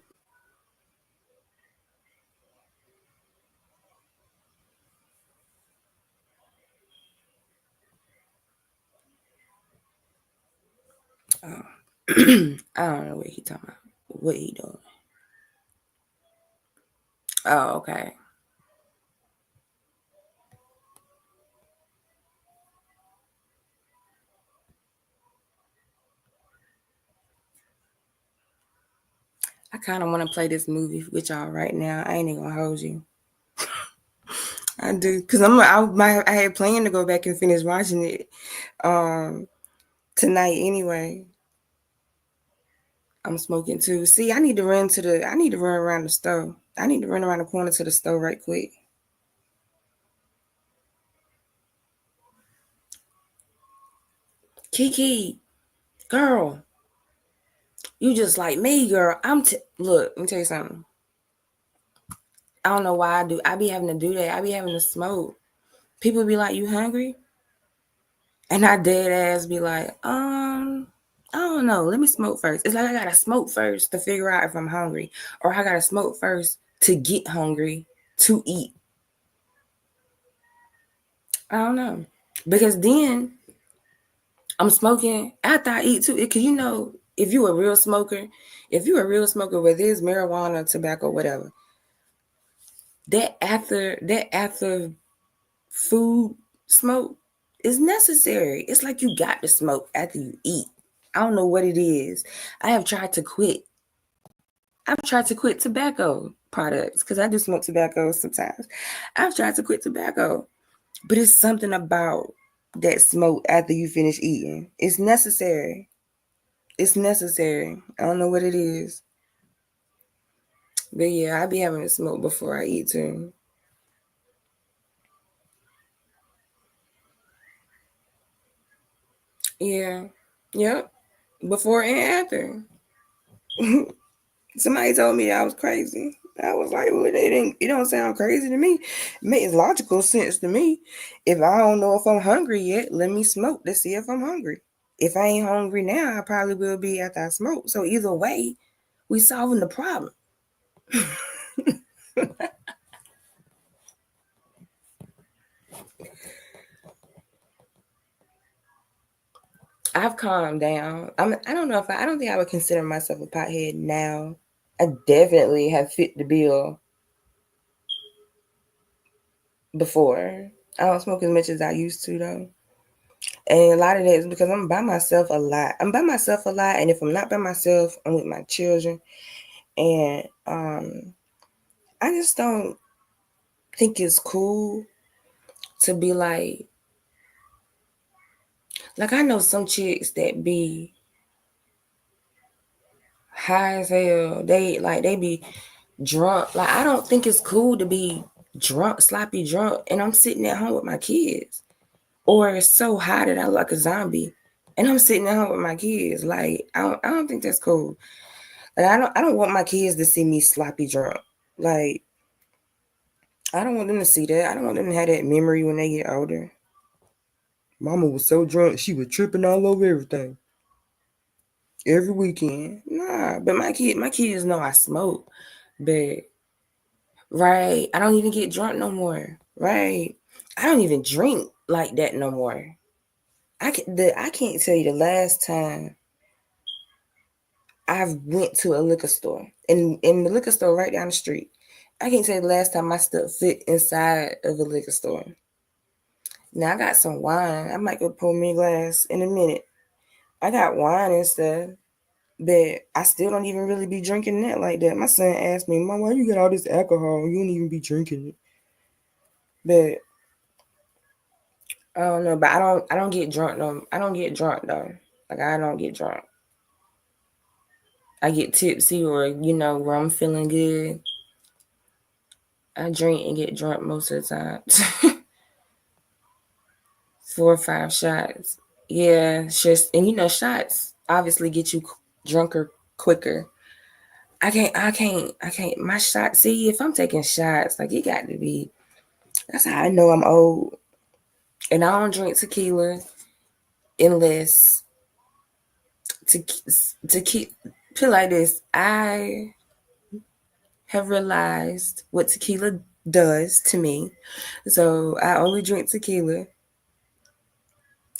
Oh. I don't know what he talking about. What he doing? Oh, okay. I kind of want to play this movie with y'all right now. I ain't even gonna hold you. I do, because I had planned to go back and finish watching it tonight anyway. I'm smoking too. See, I need to run around the store. I need to run around the corner to the store right quick. Kiki, girl, you just like me, girl. Look, let me tell you something. I don't know why I be having to do that. I be having to smoke. People be like, you hungry? And I dead ass be like, I don't know. Let me smoke first. It's like I gotta smoke first to figure out if I'm hungry, or I gotta smoke first to get hungry to eat. I don't know, because then I'm smoking after I eat too. Because if you're a real smoker, whether it's marijuana, tobacco, whatever, that after food smoke is necessary. It's like you got to smoke after you eat. I don't know what it is. I have tried to quit. I've tried to quit tobacco products because I do smoke tobacco sometimes. I've tried to quit tobacco, but it's something about that smoke after you finish eating. It's necessary. It's necessary. I don't know what it is. But yeah, I be having to smoke before I eat too. Yeah. Yep. Before and after. Somebody told me I was crazy. I was like, well, it don't sound crazy to me. It makes logical sense to me. If I don't know if I'm hungry yet, let me smoke to see if I'm hungry. If I ain't hungry now, I probably will be after I smoke. So either way, we solving the problem. I've calmed down. I don't think I would consider myself a pothead now. I definitely have fit the bill before. I don't smoke as much as I used to though. And a lot of that is because I'm by myself a lot. And if I'm not by myself, I'm with my children. And I just don't think it's cool to be like I know some chicks that be high as hell. They be drunk. Like, I don't think it's cool to be drunk, sloppy drunk, and I'm sitting at home with my kids. Or it's so high that I look like a zombie, and I'm sitting at home with my kids. Like, I don't think that's cool. Like, I don't want my kids to see me sloppy drunk. Like, I don't want them to see that. I don't want them to have that memory when they get older. Mama was so drunk, she was tripping all over everything. Every weekend. Nah, but my kids know I smoke. But right, I don't even get drunk no more. Right. I don't even drink like that no more. I can't tell you the last time I've went to a liquor store. In the liquor store right down the street. I can't tell you the last time I stepped foot inside of a liquor store. Now I got some wine. I might go pour me a glass in a minute. I got wine and stuff, but I still don't even really be drinking that like that. My son asked me, Mom, why you get all this alcohol? You don't even be drinking it. But I don't know. But I don't get drunk though. I don't get drunk though. Like, I don't get drunk. I get tipsy, or where I'm feeling good. I drink and get drunk most of the time. 4 or 5 shots. Yeah, and shots obviously get you drunker quicker. I can't. My shot. See, if I'm taking shots, like, it got to be. That's how I know I'm old. And I don't drink tequila unless to keep feel like this. I have realized what tequila does to me, so I only drink tequila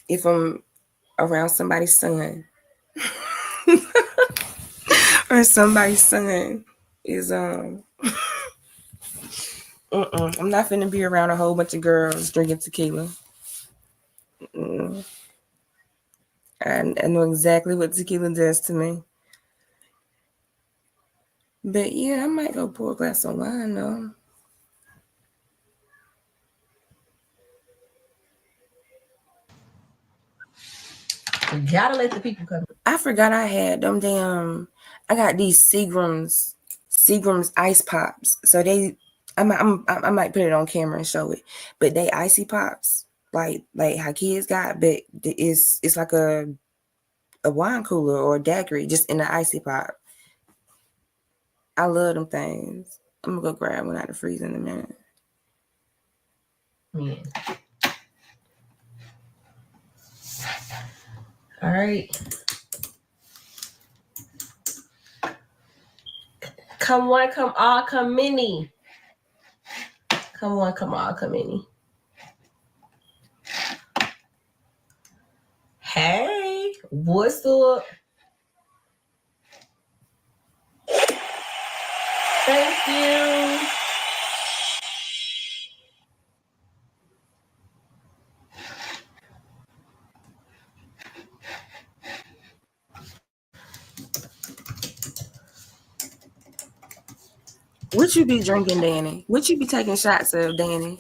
if I'm around somebody's son. Or somebody's son is I'm not finna be around a whole bunch of girls drinking tequila. I know exactly what tequila does to me. But yeah, I might go pour a glass of wine though. You gotta let the people come. I forgot I had them damn. I got these Seagram's ice pops. So I might put it on camera and show it. But they icy pops. like how kids got, but it's like a wine cooler or a daiquiri just in the icy pop. I love them things. I'm gonna go grab one out of the freezer in a minute. Man. All right. Come one, come all, come many. Come one, come all, come many. Hey, what's up? Thank you. What you be drinking, Danny? What you be taking shots of, Danny?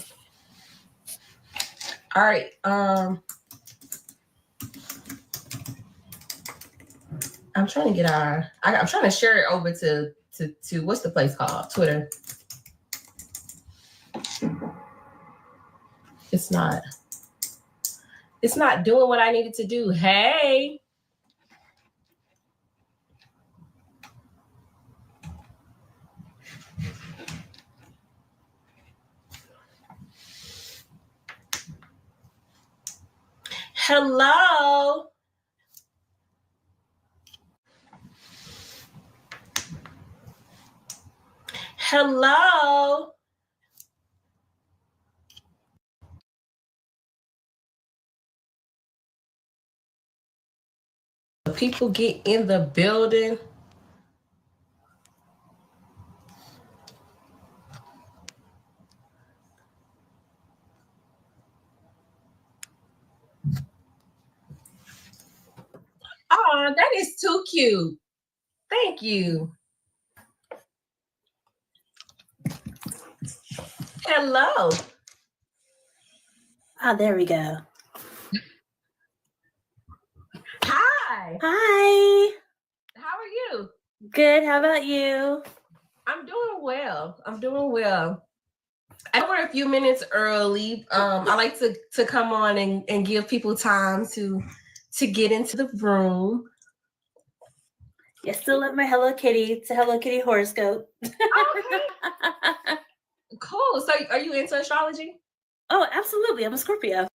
All right. I'm trying to get I'm trying to share it over to what's the place called? Twitter. It's not doing what I needed to do. Hey. Hello. Hello. People get in the building. Oh, that is too cute. Thank you. Hello. Oh, there we go. Hi. Hi. How are you? Good. How about you? I'm doing well. I know we're a few minutes early. I like to come on and give people time to get into the room. You still love my Hello Kitty. It's a Hello Kitty horoscope. Okay. Cool. So are you into astrology? Oh, absolutely. I'm a Scorpio.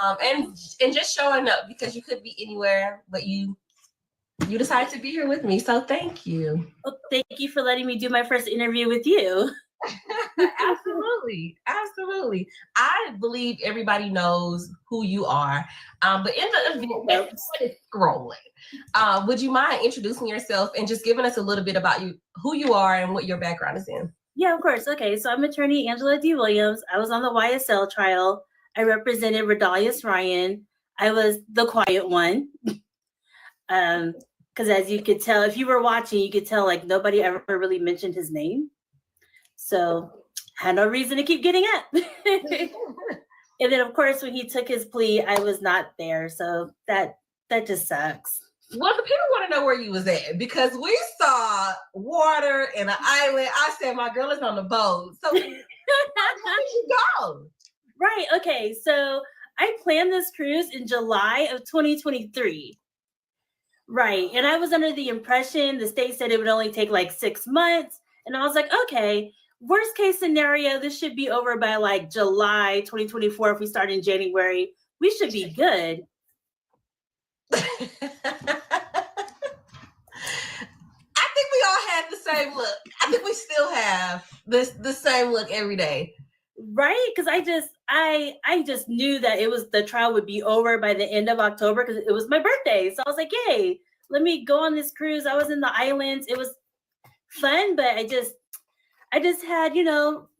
and just showing up, because you could be anywhere, but you decided to be here with me. So thank you. Well, thank you for letting me do my first interview with you. Absolutely. I believe everybody knows who you are. But in the event that everyone is scrolling, would you mind introducing yourself and just giving us a little bit about you, who you are and what your background is in? Yeah, of course. Okay, so I'm attorney Angela D. Williams. I was on the YSL trial. I represented Rodalius Ryan. I was the quiet one. Because as you could tell, if you were watching, you could tell like nobody ever really mentioned his name. So had no reason to keep getting up. And then of course, when he took his plea, I was not there. So that just sucks. Well, the people want to know where you was at, because we saw water and an island. I said, my girl is on the boat. So where did you go? Right. Okay. So I planned this cruise in July of 2023. Right. And I was under the impression the state said it would only take like 6 months. And I was like, okay, worst case scenario, this should be over by like July 2024. If we start in January, we should be good. I think we all had the same look. I think we still have the same look every day. Right? Because I just knew that the trial would be over by the end of October because it was my birthday. So I was like, yay, let me go on this cruise. I was in the islands. It was fun, but I just had,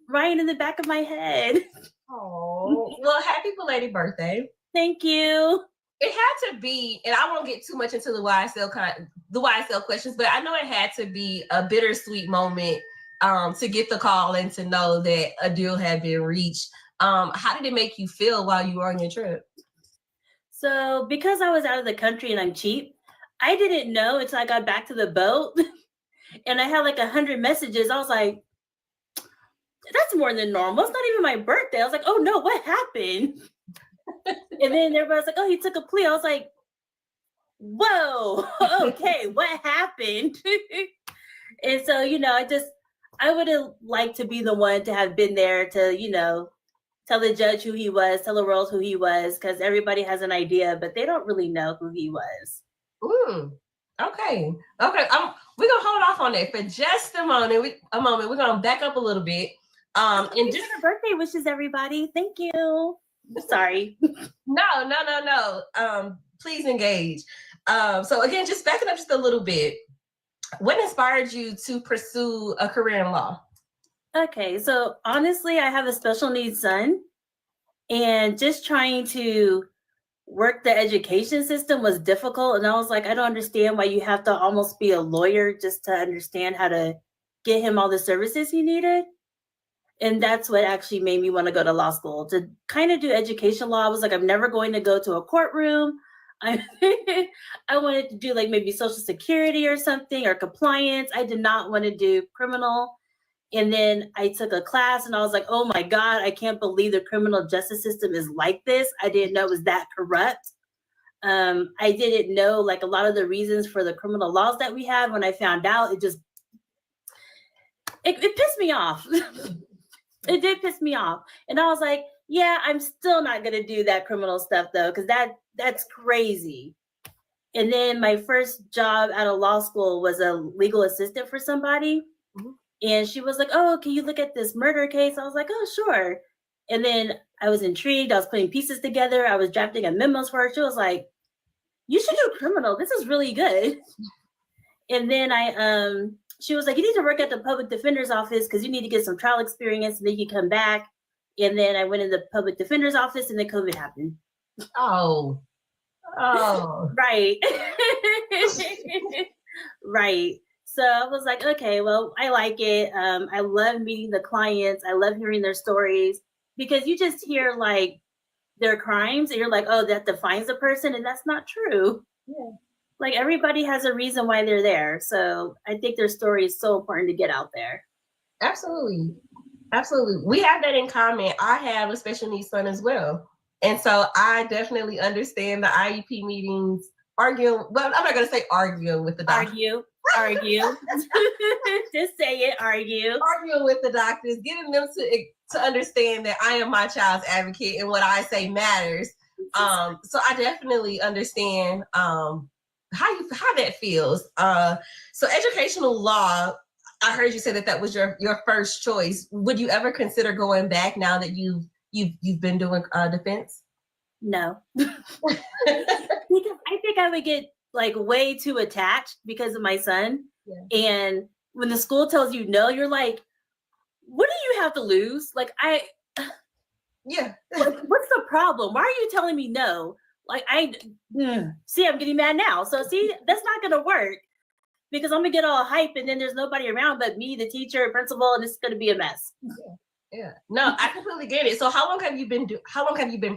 Ryan in the back of my head. Oh, well, happy belated birthday. Thank you. It had to be, and I won't get too much into the YSL questions, but I know it had to be a bittersweet moment to get the call and to know that a deal had been reached. How did it make you feel while you were on your trip? So because I was out of the country and I'm cheap, I didn't know until I got back to the boat and I had like 100 messages. I was like, that's more than normal. It's not even my birthday. I was like, oh no, what happened? And then everybody was like, oh, he took a plea. I was like, whoa, okay, what happened? And so, I would have liked to be the one to have been there to, tell the judge who he was, tell the world who he was, because everybody has an idea, but they don't really know who he was. Okay. We're gonna hold off on that for just a moment. We're gonna back up a little bit. And just birthday wishes, everybody. Thank you. Sorry. No. Please engage. So again, just backing up just a little bit. What inspired you to pursue a career in law? Okay, so honestly, I have a special needs son, and just trying to work the education system was difficult. And I was like, I don't understand why you have to almost be a lawyer just to understand how to get him all the services he needed. And that's what actually made me want to go to law school, to kind of do education law. I was like, I'm never going to go to a courtroom. I wanted to do like maybe Social Security or something, or compliance. I did not want to do criminal. And then I took a class and I was like, oh my God, I can't believe the criminal justice system is like this. I didn't know it was that corrupt. I didn't know like a lot of the reasons for the criminal laws that we have. When I found out, it pissed me off. It did piss me off. And I was like, yeah, I'm still not going to do that criminal stuff though, because that's crazy. And then my first job out of law school was a legal assistant for somebody. Mm-hmm. And she was like, oh, can you look at this murder case? I was like, oh, sure. And then I was intrigued. I was putting pieces together. I was drafting a memos for her. She was like, you should do criminal. This is really good. And then she was like, you need to work at the public defender's office because you need to get some trial experience and then you come back. And then I went in the public defender's office and then COVID happened. Oh. Right. Right. So I was like, okay, well, I like it. I love meeting the clients. I love hearing their stories, because you just hear like their crimes and you're like, oh, that defines a person. And that's not true. Yeah. Like everybody has a reason why they're there. So I think their story is so important to get out there. Absolutely. We have that in common. I have a special needs son as well. And so I definitely understand the IEP meetings, arguing. Well, I'm not going to say arguing with the doctor. Argue. Just say it, argue. Arguing with the doctors, getting them to understand that I am my child's advocate and what I say matters. So I definitely understand how that feels. So educational law, I heard you say that was your first choice. Would you ever consider going back now that you've been doing defense? No. Because I think I would get like way too attached because of my son. Yeah. And when the school tells you no, you're like, what do you have to lose? Like like, what's the problem? Why are you telling me no? Like see, I'm getting mad now. So see, that's not gonna work because I'm gonna get all hype and then there's nobody around but me, the teacher, principal, and it's gonna be a mess. Yeah. No, I completely get it. So how long have you been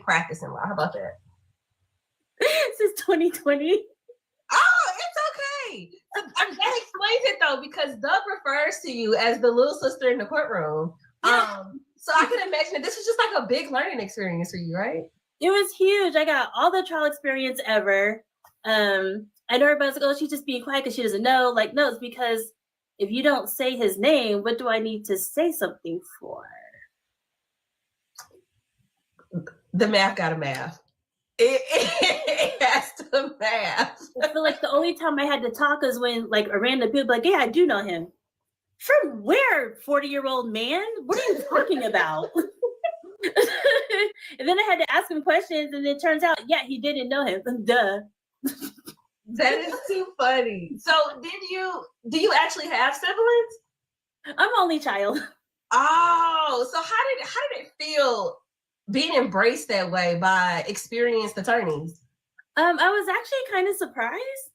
practicing law? How about that? Since 2020. Oh, it's okay. That explains it though, because Doug refers to you as the little sister in the courtroom. Yeah. So I can imagine that this is just like a big learning experience for you, right? It was huge. I got all the trial experience ever. I know everybody's like, oh, she's just being quiet because she doesn't know. Like, no, it's because if you don't say his name, what do I need to say something for? The math got a math. It has to math. I feel like the only time I had to talk is when like a random people like, yeah, I do know him. From where, 40-year-old man? What are you talking about? And then I had to ask him questions, and it turns out, yeah, he didn't know him. Duh. That is too funny. So do you actually have siblings? I'm only child. Oh, so how did it feel being embraced that way by experienced attorneys? I was actually kind of surprised.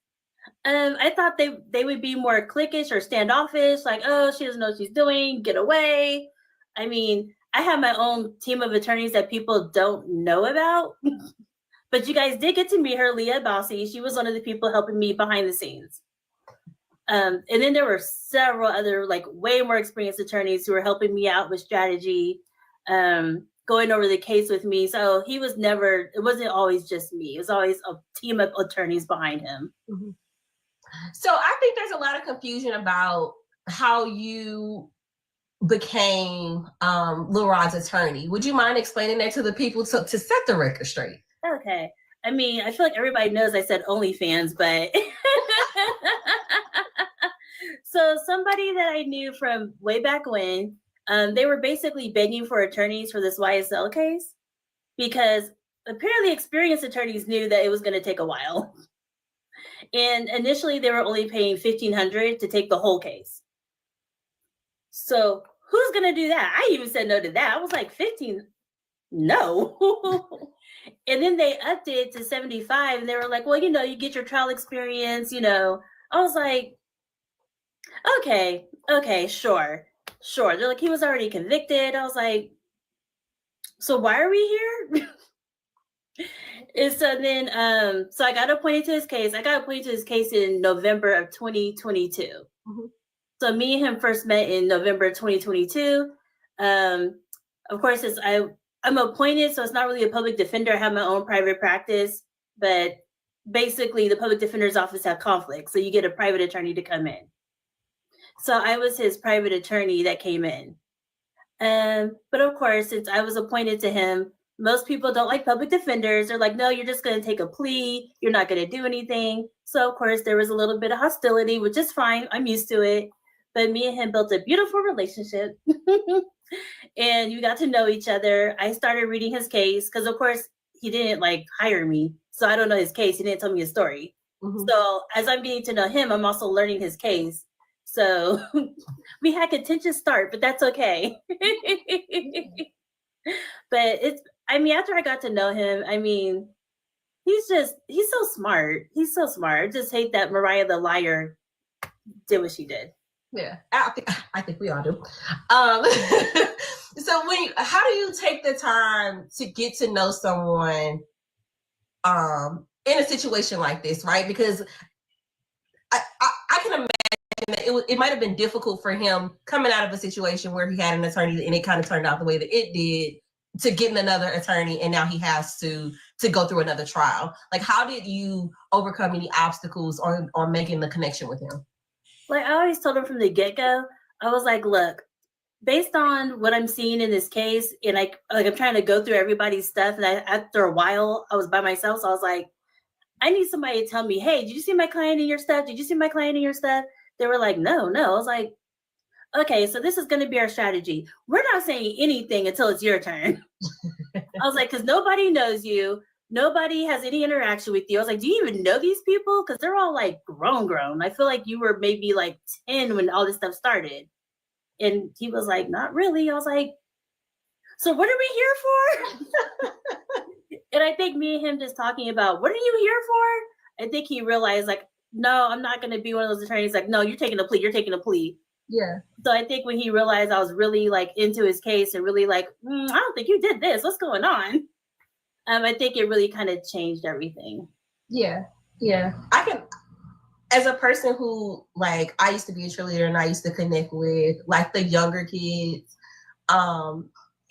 I thought they would be more cliquish or standoffish, like, oh, she doesn't know what she's doing, get away. I mean, I have my own team of attorneys that people don't know about. But you guys did get to meet her, Leah Bossy. She was one of the people helping me behind the scenes. And then there were several other, like, way more experienced attorneys who were helping me out with strategy, going over the case with me. So it wasn't always just me. It was always a team of attorneys behind him. Mm-hmm. So I think there's a lot of confusion about how you became Lil Rod's attorney. Would you mind explaining that to the people to set the record straight? Okay. I mean, I feel like everybody knows I said OnlyFans, but so somebody that I knew from way back when, they were basically begging for attorneys for this YSL case because apparently experienced attorneys knew that it was going to take a while. And initially they were only paying $1,500 to take the whole case. So who's going to do that? I even said no to that. I was like, 15? No. And then they upped it to 75 and they were like, well, you get your trial experience, I was like, okay, sure. They're like, he was already convicted. I was like, so why are we here? And so then, so I got appointed to his case. I got appointed to his case in November of 2022. Mm-hmm. So me and him first met in November 2022. Of course, I'm appointed, so it's not really a public defender. I have my own private practice, but basically the public defender's office had conflicts. So you get a private attorney to come in. So I was his private attorney that came in. But of course, since I was appointed to him, most people don't like public defenders. They're like, no, you're just going to take a plea. You're not going to do anything. So of course, there was a little bit of hostility, which is fine. I'm used to it. But me and him built a beautiful relationship. And you got to know each other. I started reading his case because, of course, he didn't hire me. So I don't know his case. He didn't tell me his story. Mm-hmm. So as I'm getting to know him, I'm also learning his case. So we had a contentious start, but that's okay. But after I got to know him, he's so smart. He's so smart. I just hate that Mariah the liar did what she did. Yeah, I think we all do. So how do you take the time to get to know someone in a situation like this, right? Because I can imagine that it might have been difficult for him coming out of a situation where he had an attorney and it kind of turned out the way that it did, to getting another attorney, and now he has to go through another trial. Like, how did you overcome any obstacles on making the connection with him? Like I always told him from the get-go, I was like, look, based on what I'm seeing in this case, and I'm trying to go through everybody's stuff, and after a while, I was by myself, so I was like, I need somebody to tell me, hey, did you see my client in your stuff? Did you see my client in your stuff? They were like, no. I was like, okay, so this is going to be our strategy. We're not saying anything until it's your turn. I was like, because nobody knows you. Nobody has any interaction with you. I was like, do you even know these people? Because they're all like grown. I feel like you were maybe like 10 when all this stuff started. And he was like, not really. I was like, so what are we here for? And I think me and him just talking about, what are you here for? I think he realized like, no, I'm not going to be one of those attorneys. Like, no, you're taking a plea. Yeah. So I think when he realized I was really like into his case and really like, I don't think you did this. What's going on? I think it really kind of changed everything. Yeah. I can, as a person who like, I used to be a cheerleader and I used to connect with like the younger kids.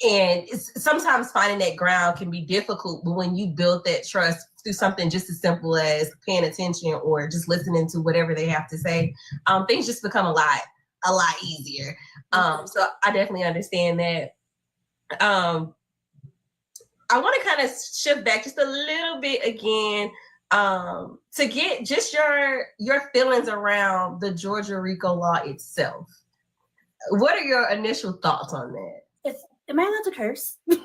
And it's sometimes finding that ground can be difficult, but when you build that trust through something just as simple as paying attention or just listening to whatever they have to say, things just become a lot easier. So I definitely understand that. I want to kind of shift back just a little bit again to get just your feelings around the Georgia RICO law itself. What are your initial thoughts on that? Am I allowed to curse? No.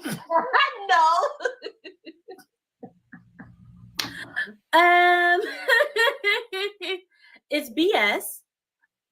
It's BS.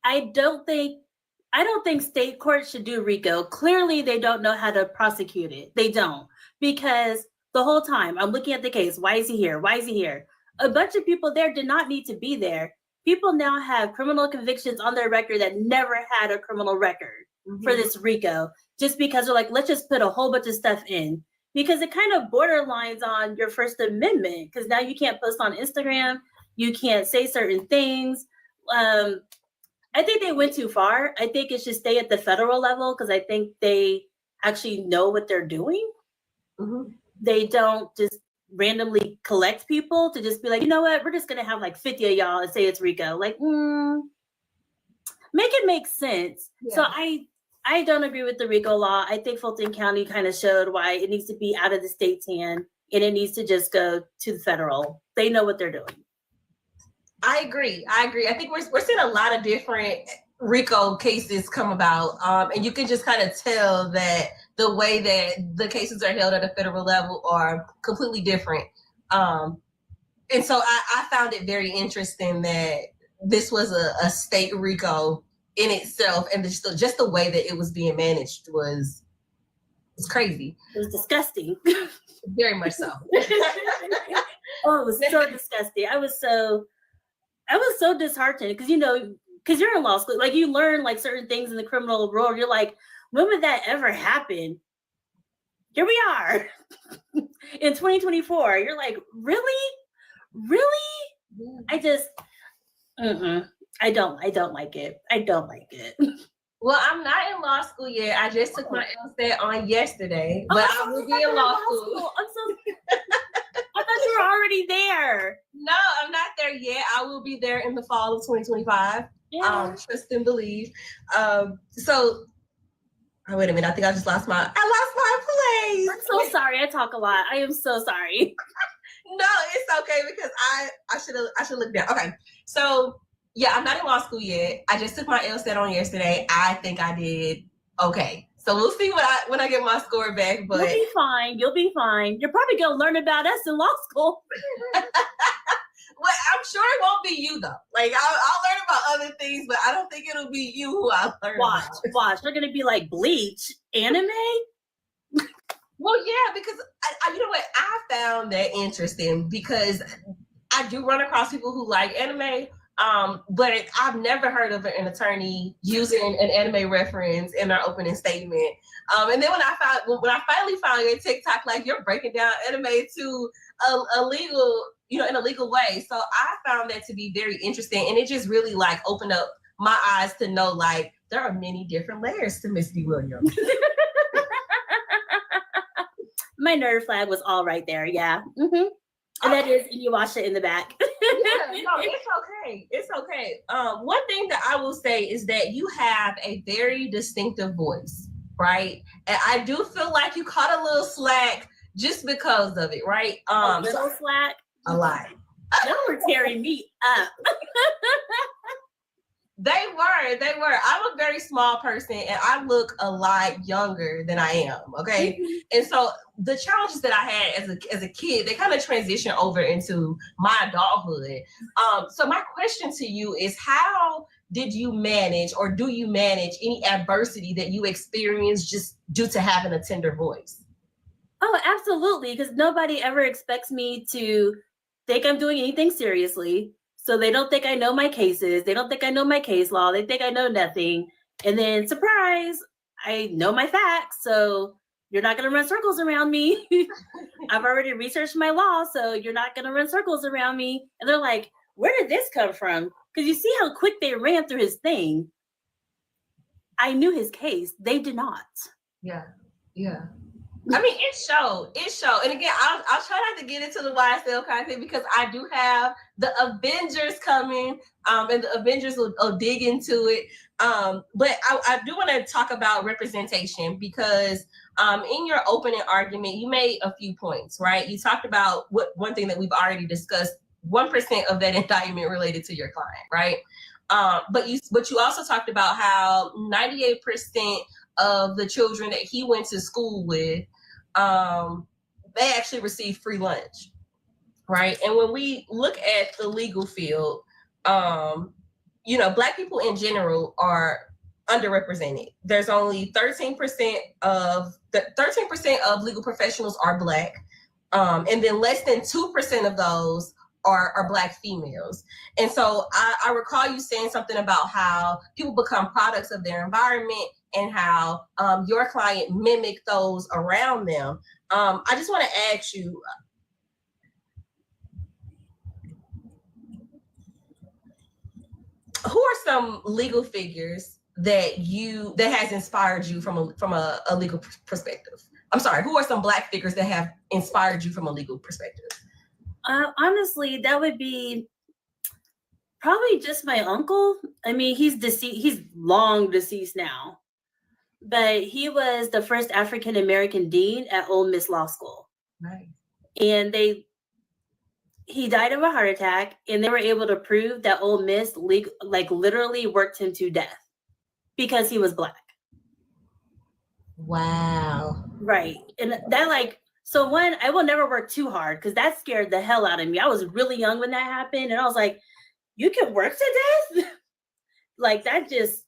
I don't think state courts should do RICO. Clearly, they don't know how to prosecute it. They don't, because the whole time I'm looking at the case. Why is he here? Why is he here? A bunch of people there did not need to be there. People now have criminal convictions on their record that never had a criminal record for this RICO, just because they're like, let's just put a whole bunch of stuff in, because it kind of borderlines on your First Amendment, because now you can't post on Instagram, you can't say certain things. I think they went too far. I think it should stay at the federal level, because I think they actually know what they're doing. They don't just randomly collect people to just be like, you know what, we're just gonna have like 50 of y'all and say it's RICO. Like, make it make sense. Yeah. So I don't agree with the RICO law. I think Fulton County kind of showed why it needs to be out of the state's hand and it needs to just go to the federal. They know what they're doing. I agree. I think we're seeing a lot of different RICO cases come about, and you can just kind of tell that the way that the cases are held at a federal level are completely different. And so I found it very interesting that this was a state RICO in itself, and just the way that it was being managed was crazy. It was disgusting. Very much so. Oh, it was so disgusting. I was so disheartened, because because you're in law school, like you learn like certain things in the criminal world. You're like, when would that ever happen? Here we are in 2024. You're like, really? I just, I don't like it. I don't like it. Well, I'm not in law school yet. I just took my LSAT on yesterday, but I will be in law school. I'm so. I thought you were already there. No, I'm not there yet. I will be there in the fall of 2025. Yeah. Trust and believe. So, oh, wait a minute. I think I lost my place. I'm so sorry. I talk a lot. I am so sorry. No, it's okay, because I should look down. Okay, so yeah, I'm not in law school yet. I just took my LSAT on yesterday. I think I did okay. So we'll see when I get my score back. But you'll be fine. You'll be fine. You're probably gonna learn about us in law school. Well, I'm sure it won't be you though. Like I'll learn about other things, but I don't think it'll be you who I learn. Watch. They're gonna be like Bleach anime. Well, yeah, because I you know what, I found that interesting, because I do run across people who like anime. But I've never heard of an attorney using an anime reference in their opening statement. And then when I finally found your TikTok, like you're breaking down anime to a legal, in a legal way. So I found that to be very interesting, and it just really like opened up my eyes to know like there are many different layers to Miss D. Williams. My nerd flag was all right there. Yeah. And that is Inuyasha in the back. Yeah, no, it's okay. It's okay. One thing that I will say is that you have a very distinctive voice, right? And I do feel like you caught a little slack just because of it, right? A little slack? A lot. Y'all were tearing me up. They were. I'm a very small person and I look a lot younger than I am. Okay. And so the challenges that I had as a kid, they kind of transition over into my adulthood. So my question to you is, how did you manage, or do you manage any adversity that you experienced just due to having a tender voice? Oh, absolutely. Because nobody ever expects me to think I'm doing anything seriously. So they don't think I know my cases. They don't think I know my case law. They think I know nothing. And then, surprise, I know my facts. So you're not going to run circles around me. I've already researched my law. So you're not going to run circles around me. And they're like, where did this come from? Because you see how quick they ran through his thing. I knew his case. They did not. Yeah. Yeah. I mean, it showed. And again, I'll try not to get into the YSL content because I do have the Avengers coming, and the Avengers will dig into it. But I do want to talk about representation because in your opening argument, you made a few points, right? You talked about one thing that we've already discussed, 1% of that indictment related to your client, right? But you also talked about how 98% of the children that he went to school with, they actually received free lunch, right? And when we look at the legal field, Black people in general are underrepresented. There's only 13% of legal professionals are Black, and then less than 2% of those are Black females. And so I recall you saying something about how people become products of their environment and how your client mimicked those around them. I just want to ask you, who are some legal figures that has inspired you from a legal perspective? I'm sorry, who are some Black figures that have inspired you from a legal perspective? Honestly, that would be probably just my uncle. I mean, he's deceased. He's long deceased now, but he was the first African American dean at Ole Miss Law School. Right. And he died of a heart attack, and they were able to prove that Ole Miss literally worked him to death because he was Black. Wow. Right. And that so one, I will never work too hard because that scared the hell out of me. I was really young when that happened, and I was like, you can work to death? That just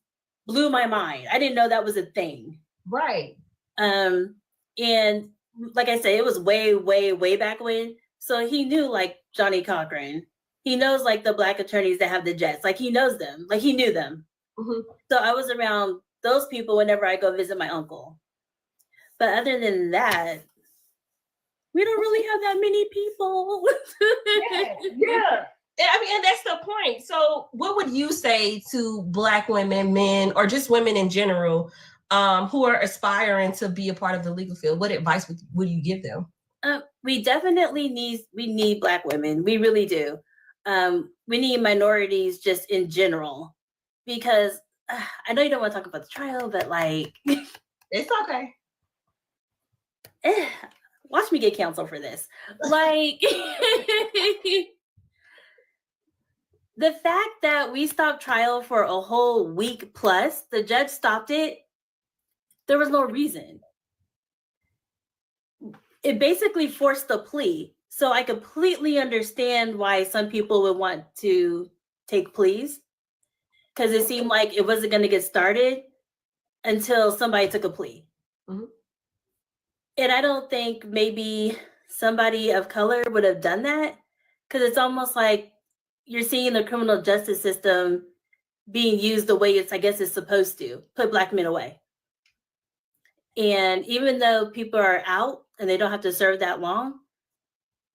blew my mind. I didn't know that was a thing. Right. And like I said, it was way, way, way back when. So he knew Johnny Cochran. He knows the Black attorneys that have the jets. He knows them. He knew them. Mm-hmm. So I was around those people whenever I go visit my uncle. But other than that, we don't really have that many people. Yeah. And that's the point. So what would you say to Black women, men, or just women in general, who are aspiring to be a part of the legal field? What advice would you give them? We definitely need Black women. We really do. We need minorities just in general, because I know you don't want to talk about the trial, but it's okay. Watch me get canceled for this. The fact that we stopped trial for a whole week plus, the judge stopped it. There was no reason. It basically forced the plea. So I completely understand why some people would want to take pleas, because it seemed like it wasn't going to get started until somebody took a plea. Mm-hmm. And I don't think maybe somebody of color would have done that, because it's almost like you're seeing the criminal justice system being used the way it's supposed to, put Black men away. And even though people are out and they don't have to serve that long,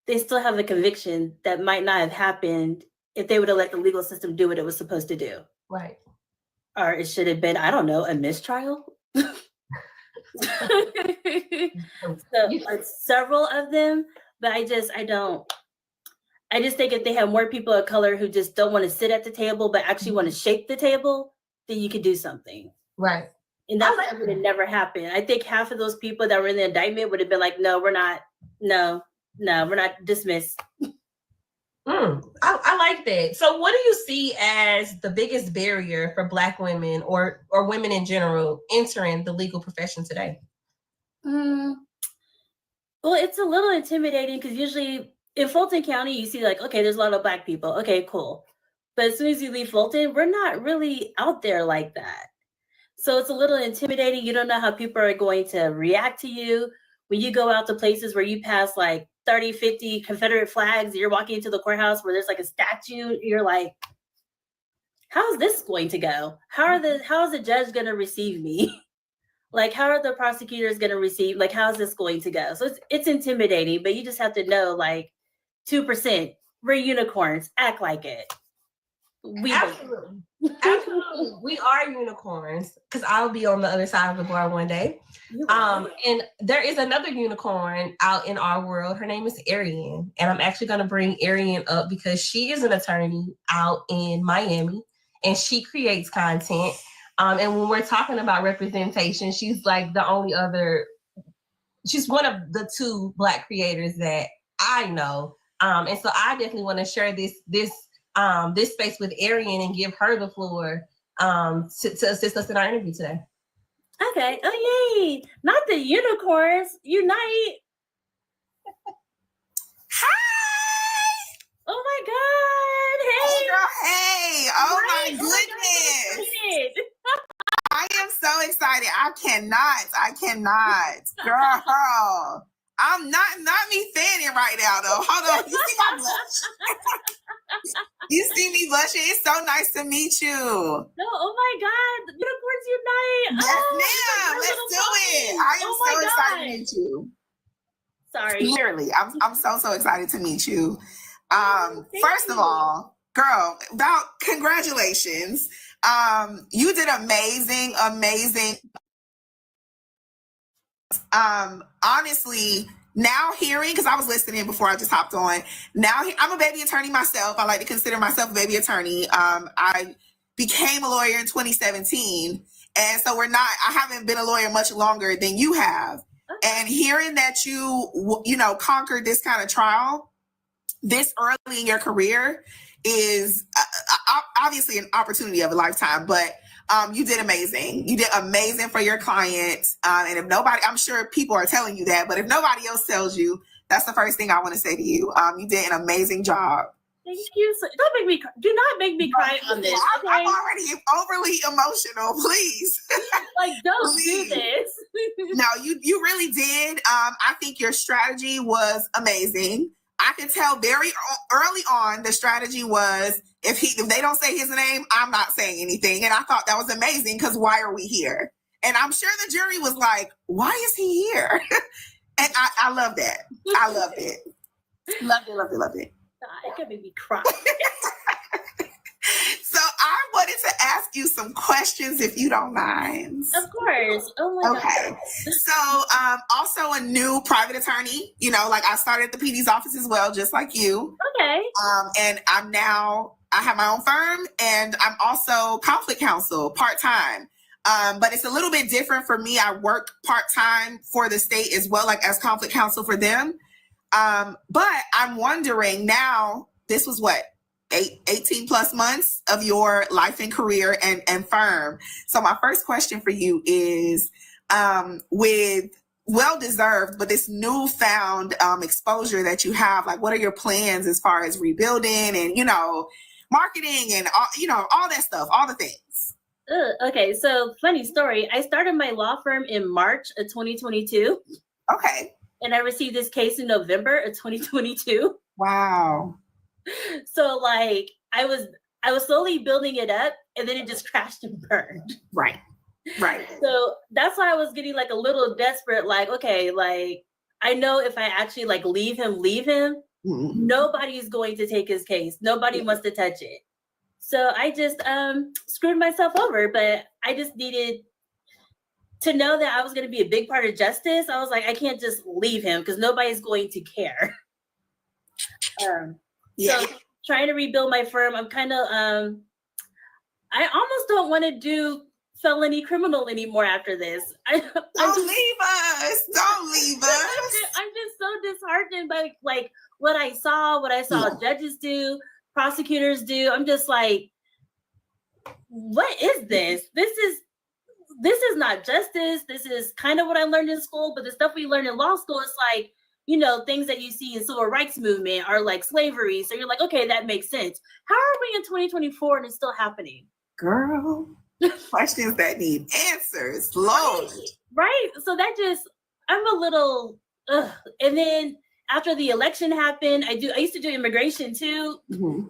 they still have a conviction that might not have happened if they would have let the legal system do what it was supposed to do. Right. Or it should have been, I don't know, a mistrial. So several of them, but I don't I just think if they have more people of color who just don't want to sit at the table but actually want to shape the table, then you could do something. Right. And that would have never happened. I think half of those people that were in the indictment would have been like, no, we're not. No, we're not dismissed. I like that. So what do you see as the biggest barrier for Black women or women in general entering the legal profession today? Well, it's a little intimidating because usually in Fulton County, you see like, okay, there's a lot of Black people. Okay, cool. But as soon as you leave Fulton, we're not really out there like that. So it's a little intimidating. You don't know how people are going to react to you. When you go out to places where you pass like 30, 50 Confederate flags, you're walking into the courthouse where there's like a statue, you're like, how's this going to go? How is the judge going to receive me? Like, how are the prosecutors going to receive? Like, how's this going to go? So it's intimidating, but you just have to know, like, 2%, we're unicorns, act like it. Absolutely. We are unicorns because I'll be on the other side of the bar one day. And there is another unicorn out in our world. Her name is Arian. And I'm actually going to bring Arian up because she is an attorney out in Miami and she creates content. And when we're talking about representation, she's like she's one of the 2 Black creators that I know. And so I definitely want to share this space with Arian and give her the floor to assist us in our interview today. Okay. Oh, yay. Not the unicorns. Unite. Hi. Oh, my God. Hey. Girl, hey. Oh, my goodness. I am so excited. I cannot. Girl. I'm not me fanning right now, though. Hold on. You see my blush? You see me blushing? It's so nice to meet you. No, oh my God. Unicorns Unite. Yes, ma'am. Let's do it. I am so excited to meet you. Sorry. Literally, I'm so excited to meet you. First of all, girl, congratulations. You did amazing. Honestly, now hearing, because I was listening before I just hopped on. Now I'm a baby attorney myself. I like to consider myself a baby attorney. I became a lawyer in 2017. And so I haven't been a lawyer much longer than you have. And hearing that you conquered this kind of trial this early in your career is obviously an opportunity of a lifetime, but you did amazing. You did amazing for your clients. And if nobody, I'm sure people are telling you that, but if nobody else tells you, that's the first thing I want to say to you. You did an amazing job. Thank you. Do not make me cry on this. Okay? I'm already overly emotional. Please. Like, don't do this. No, you really did. I think your strategy was amazing. I could tell very early on the strategy was if they don't say his name, I'm not saying anything. And I thought that was amazing because why are we here? And I'm sure the jury was like, why is he here? And I love that. I loved it. Loved it. It could make me cry. So I wanted to ask you some questions if you don't mind. Of course. Oh my God. So also a new private attorney, like I started at the PD's office as well, just like you. Okay. And I have my own firm and I'm also conflict counsel part-time. But it's a little bit different for me. I work part-time for the state as well, like as conflict counsel for them. But I'm wondering now, this was what? 18 plus months of your life and career and firm. So my first question for you is, with well-deserved, but this newfound exposure that you have, like what are your plans as far as rebuilding and, marketing and, all that stuff, all the things? Okay. So funny story. I started my law firm in March of 2022. Okay. And I received this case in November of 2022. Wow. So like I was slowly building it up and then it just crashed and burned. Right. So that's why I was getting like a little desperate, like, okay, like I know if I actually like leave him, nobody's going to take his case. Nobody wants to touch it. So I just screwed myself over, but I just needed to know that I was going to be a big part of justice. I was like, I can't just leave him because nobody's going to care. Yeah. So trying to rebuild my firm, I'm kind of I almost don't want to do felony criminal anymore after this. Don't leave us. Don't leave us. I'm just so disheartened by like what I saw judges do, prosecutors do. I'm just like, what is this? This is not justice. This is kind of what I learned in school, but the stuff we learned in law school is like, you know, things that you see in civil rights movement are like slavery. So you're like, okay, that makes sense. How are we in 2024 and it's still happening? Girl, questions that need answers. Lord. Right. So that just, I'm a little, ugh. And then after the election happened, I used to do immigration too. Mm-hmm.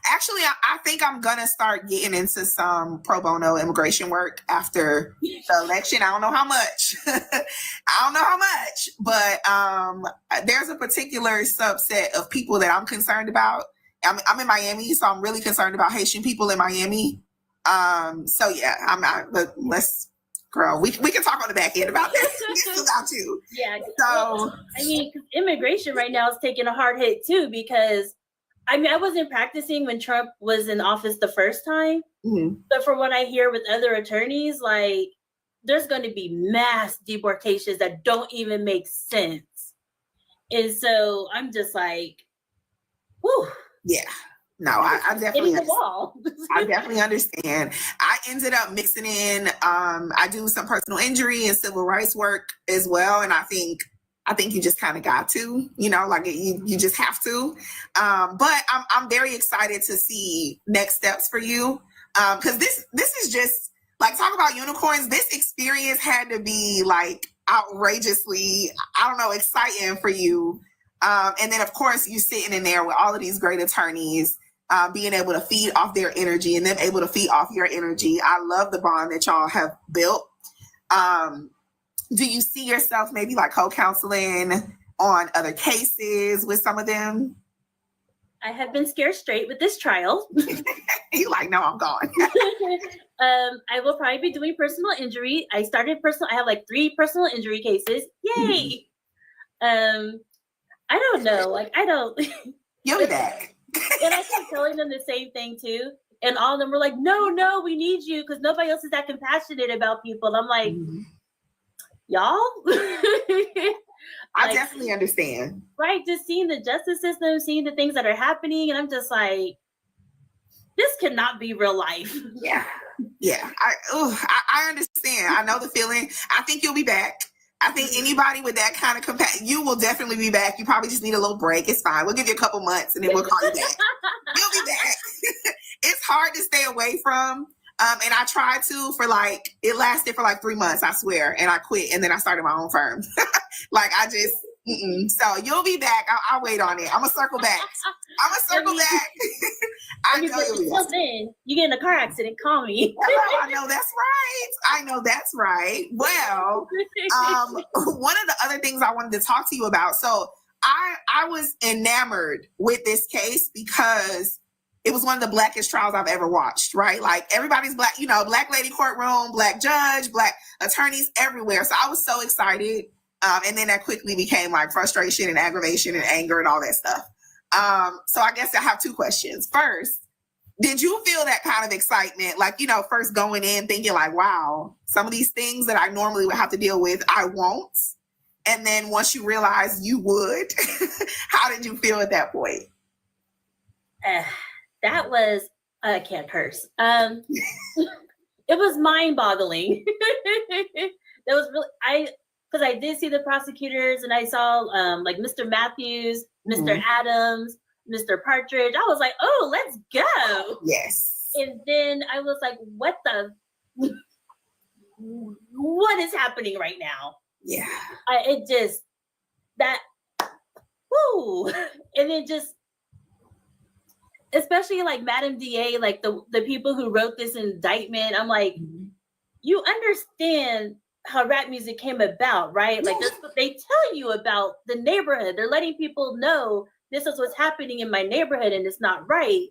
Actually, I think I'm gonna start getting into some pro bono immigration work after the election. I don't know how much. But there's a particular subset of people that I'm concerned about. I'm in Miami, so I'm really concerned about Haitian people in Miami. So yeah, I'm not. But girl, we can talk on the back end about this. This is about you. Yeah. So I mean, immigration right now is taking a hard hit too, because I mean, I wasn't practicing when Trump was in office the first time, but from what I hear with other attorneys, like there's going to be mass deportations that don't even make sense. And so I'm just like, whew. Yeah. No, I definitely I definitely understand. I ended up mixing in, I do some personal injury and civil rights work as well. And I think you just kind of got to, you know, like you just have to. But I'm very excited to see next steps for you. Because this is just like, talk about unicorns. This experience had to be like outrageously, I don't know, exciting for you. And then of course you sitting in there with all of these great attorneys, being able to feed off their energy and them able to feed off your energy. I love the bond that y'all have built. Do you see yourself maybe like co-counseling on other cases with some of them? I have been scared straight with this trial. You like, no, I'm gone. I will probably be doing personal injury. I have like 3 personal injury cases. Yay. I don't know. Like, You'll be back. And I kept telling them the same thing too. And all of them were like, no, we need you because nobody else is that compassionate about people. And I'm like, y'all? I definitely understand. Right. Just seeing the justice system, seeing the things that are happening. And I'm just like, this cannot be real life. Yeah. Yeah. I understand. I know the feeling. I think you'll be back. I think anybody with that kind of compassion, you will definitely be back. You probably just need a little break. It's fine. We'll give you a couple months and then we'll call you back. You'll be back. It's hard to stay away from. And I tried to it lasted for like 3 months, I swear. And I quit. And then I started my own firm. So you'll be back. I'll wait on it. I'm going to circle back. Back. I know until then, you get in a car accident, call me. Hello, I know that's right. Well, one of the other things I wanted to talk to you about. So I was enamored with this case because it was one of the blackest trials I've ever watched, right? Like everybody's black, you know, black lady courtroom, black judge, black attorneys everywhere. So I was so excited. And then that quickly became like frustration and aggravation and anger and all that stuff. So I guess I have 2 questions. First, did you feel that kind of excitement? Like, you know, first going in thinking like, wow, some of these things that I normally would have to deal with, I won't. And then once you realize you would, how did you feel at that point? That was, I can't curse. It was mind-boggling. That was really, because I did see the prosecutors and I saw like Mr. Matthews, Mr. Adams, Mr. Partridge. I was like, oh, let's go. Yes. And then I was like, what is happening right now? Yeah. Whoo. And then just, especially like Madam DA, like the people who wrote this indictment, I'm like, you understand how rap music came about, right? Like that's what they tell you about the neighborhood. They're letting people know this is what's happening in my neighborhood and it's not right.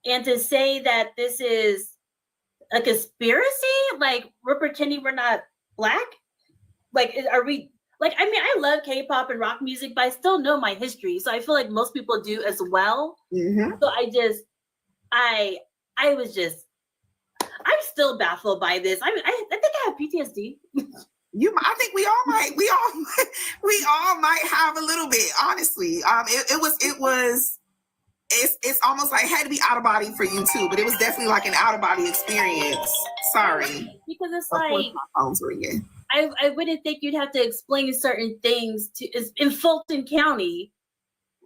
And to say that this is a conspiracy, like we're pretending we're not black. Like, like, I mean, I love K-pop and rock music, but I still know my history. So I feel like most people do as well. So I'm still baffled by this. I mean, I think I have PTSD. I think we all might have a little bit, honestly. It's almost like it had to be out of body for you too, but it was definitely like an out of body experience. Sorry. Because it's Of course like, my phone's ringing. I wouldn't think you'd have to explain certain things in Fulton County.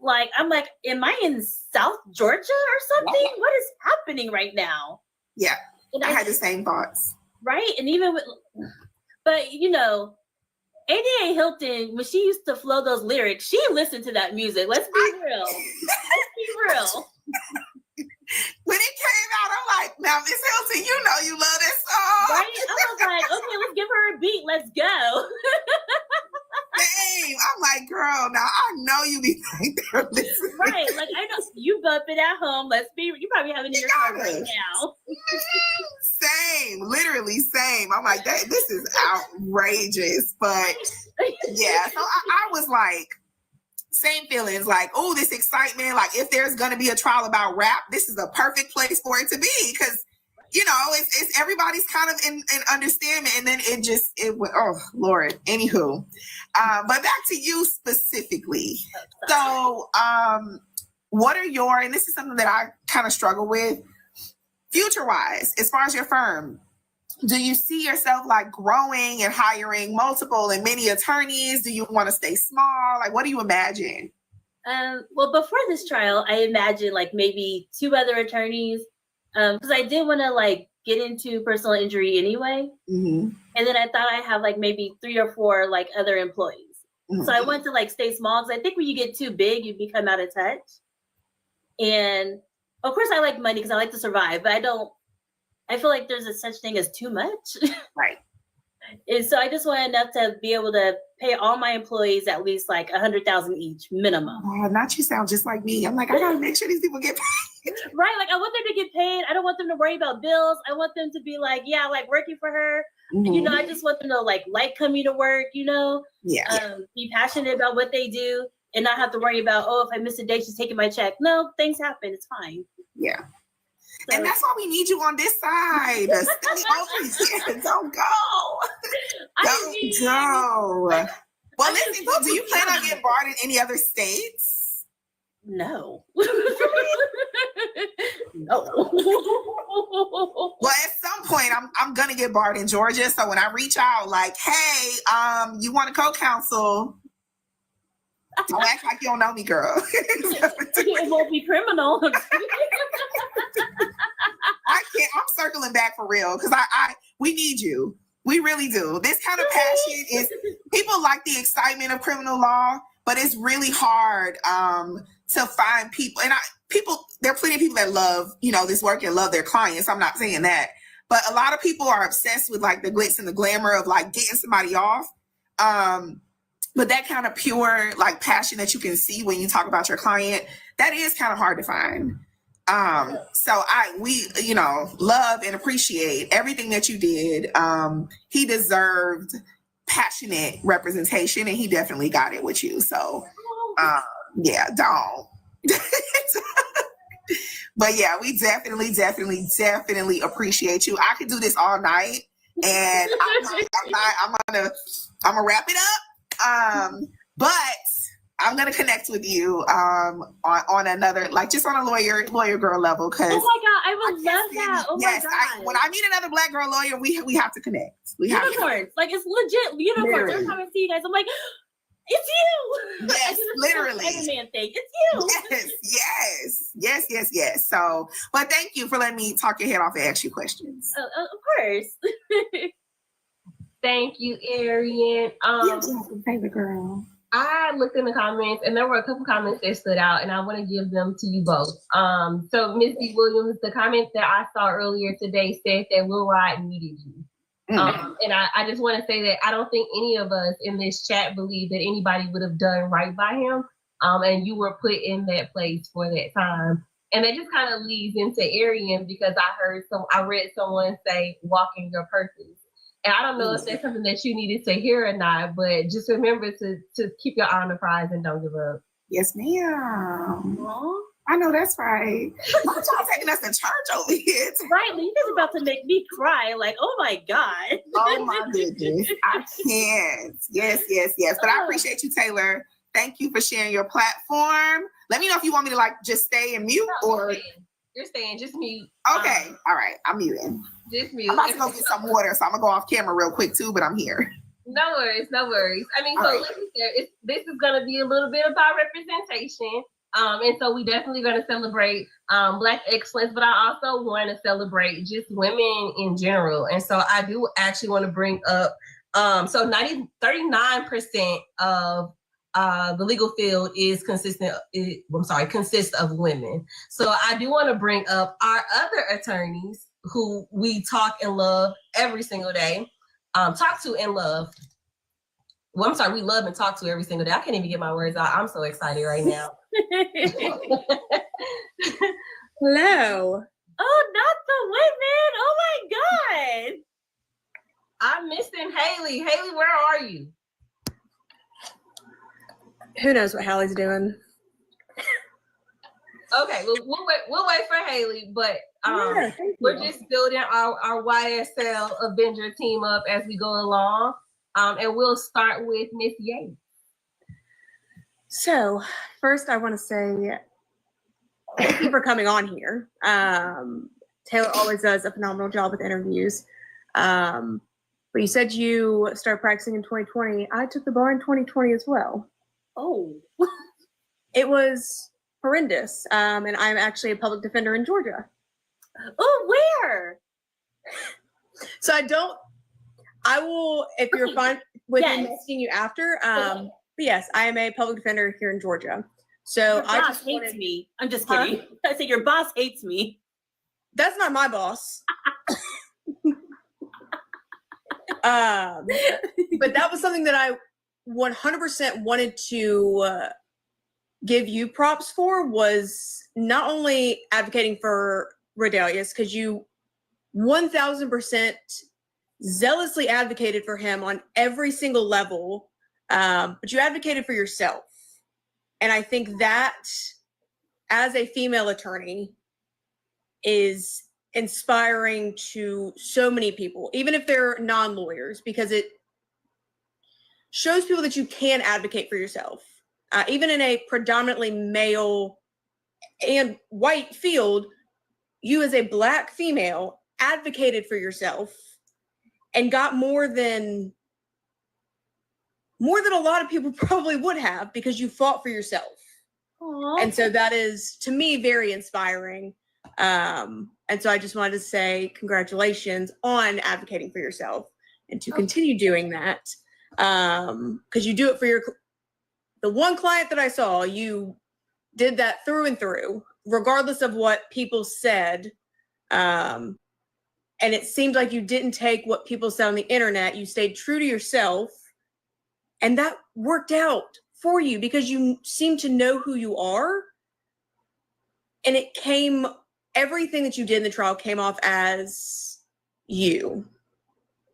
Like, I'm like, am I in South Georgia or something? What is happening right now? Yeah, And I had the same thoughts. Right? And even with, but you know, ADA Hilton, when she used to flow those lyrics, she listened to that music. Let's be real. Let's be real. When it came out, I'm like, now Miss Hilton, you know you love that song. Right? I was like, okay, let's give her a beat. Let's go. Same. I'm like, girl, now I know you be right there listening. Right. Like, I know you bumping at home. Let's be, you probably having it in your car right now. Same. Literally same. I'm like, this is outrageous. But yeah, so I was like, same feelings, like, oh, this excitement. Like, if there's gonna be a trial about rap, this is a perfect place for it to be, because you know, it's everybody's kind of in understanding, and then it went, oh Lord. Anywho, but back to you specifically. So, what are your, and this is something that I kind of struggle with, future-wise, as far as your firm, do you see yourself like growing and hiring multiple and many attorneys? Do you want to stay small? Like, what do you imagine? Well, before this trial, I imagined like maybe 2 other attorneys, because I did want to like get into personal injury anyway. And then I thought I'd have like maybe 3 or 4 like other employees. So I wanted to like stay small, because I think when you get too big, you become out of touch. And of course, I like money because I like to survive, but I feel like there's a such thing as too much. Right. And so I just want enough to be able to pay all my employees at least like $100,000 each minimum. Oh, not you sound just like me. I'm like, I gotta make sure these people get paid. Right. Like, I want them to get paid. I don't want them to worry about bills. I want them to be like, yeah, like working for her. You know, I just want them to like coming to work, you know, be passionate about what they do and not have to worry about, oh, if I miss a day, she's taking my check. No, things happen. It's fine. Yeah. So, and that's why we need you on this side. Stay over here. Don't go. Don't go. Well, listen, do you plan on getting barred in any other states? No. No. Well, at some point, I'm gonna get barred in Georgia. So when I reach out, like, hey, you want to co-counsel? Don't act like you don't know me, girl. It won't be criminal. I can't. I'm circling back for real, because we need you. We really do. This kind of passion is, people like the excitement of criminal law, but it's really hard to find people. And there are plenty of people that love, you know, this work and love their clients. I'm not saying that, but a lot of people are obsessed with like the glitz and the glamour of like getting somebody off. But that kind of pure like passion that you can see when you talk about your client, that is kind of hard to find. So we, you know, love and appreciate everything that you did. He deserved passionate representation, and he definitely got it with you. So, yeah, don't. But yeah, we definitely appreciate you. I could do this all night, and I'm gonna wrap it up. But I'm gonna connect with you on another, like just on a lawyer girl level. Cause oh my God, I would love that. Oh my God. When I meet another Black girl lawyer, we have to connect. Unicorns, like it's legit unicorns. Every time I see you guys, I'm like, it's you. Yes, literally. Spider-Man thing. It's you. Yes. So, but thank you for letting me talk your head off and ask you questions. Of course. Thank you, Arian. Favorite girl. I looked in the comments, and there were a couple comments that stood out, and I want to give them to you both. So Missy Williams, the comment that I saw earlier today said that Lil Rod needed you. And I just want to say that I don't think any of us in this chat believe that anybody would have done right by him. And you were put in that place for that time. And that just kind of leads into Arian, because I read someone say, walking your purpose. And I don't know if that's something that you needed to hear or not, but just remember to keep your eye on the prize and don't give up. Yes, ma'am. I know that's right. Why y'all taking us in church over here? Right, you guys are about to make me cry. Like, oh my God. Oh my goodness. I can't. Yes. But I appreciate you, Taylor. Thank you for sharing your platform. Let me know if you want me to like just stay and mute or you're staying, just mute. Okay. All right. I'm muting. Just mute. I'm about to go get some water, so I'm gonna go off camera real quick too, but I'm here. No worries. I mean, All so right. like you said, this is gonna be a little bit about representation. And so we definitely gonna celebrate Black excellence, but I also want to celebrate just women in general. And so I do actually want to bring up so 39% of the legal field is consists of women. So I do want to bring up our other attorneys who we talk and love every single day. Talk to and love. Well, I'm sorry, we love and talk to every single day. I can't even get my words out. I'm so excited right now. Hello. Oh, not the women. Oh my God. I'm missing Haley. Haley, where are you? Who knows what Hallie's doing? Okay, we'll wait for Haley, but Yeah, we're just building our YSL Avenger team up as we go along. And we'll start with Miss Yates. So, first, I want to say thank you for coming on here. Taylor always does a phenomenal job with interviews. But you said you started practicing in 2020. I took the bar in 2020 as well. Oh. It was horrendous. And I'm actually a public defender in Georgia. Oh, where? So I will, if you're fine with me asking you after. But yes, I am a public defender here in Georgia. So Your boss hates me. I'm just kidding. I said your boss hates me. That's not my boss. But that was something that I 100% wanted to give you props for, was not only advocating for Rodelius, because you 1000% zealously advocated for him on every single level, but you advocated for yourself. And I think that as a female attorney is inspiring to so many people, even if they're non-lawyers, because it shows people that you can advocate for yourself. Even in a predominantly male and white field, you as a Black female advocated for yourself and got more than a lot of people probably would have, because you fought for yourself. Aww. And so that is, to me, very inspiring. And so I just wanted to say congratulations on advocating for yourself and to continue doing that. Because you do it for the one client that I saw, you did that through and through, regardless of what people said. And it seemed like you didn't take what people said on the internet. You stayed true to yourself. And that worked out for you because you seem to know who you are. And everything that you did in the trial came off as you.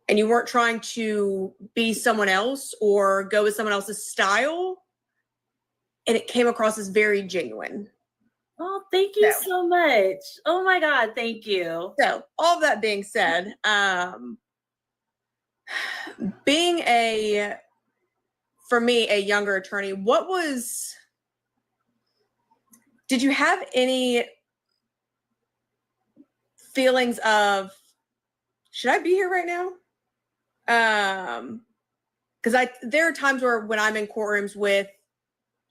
And you weren't trying to be someone else or go with someone else's style. And it came across as very genuine. Oh, thank you so much. Oh my God, thank you. So, all of that being said, being for me, a younger attorney, did you have any feelings of, should I be here right now? Because there are times when I'm in courtrooms with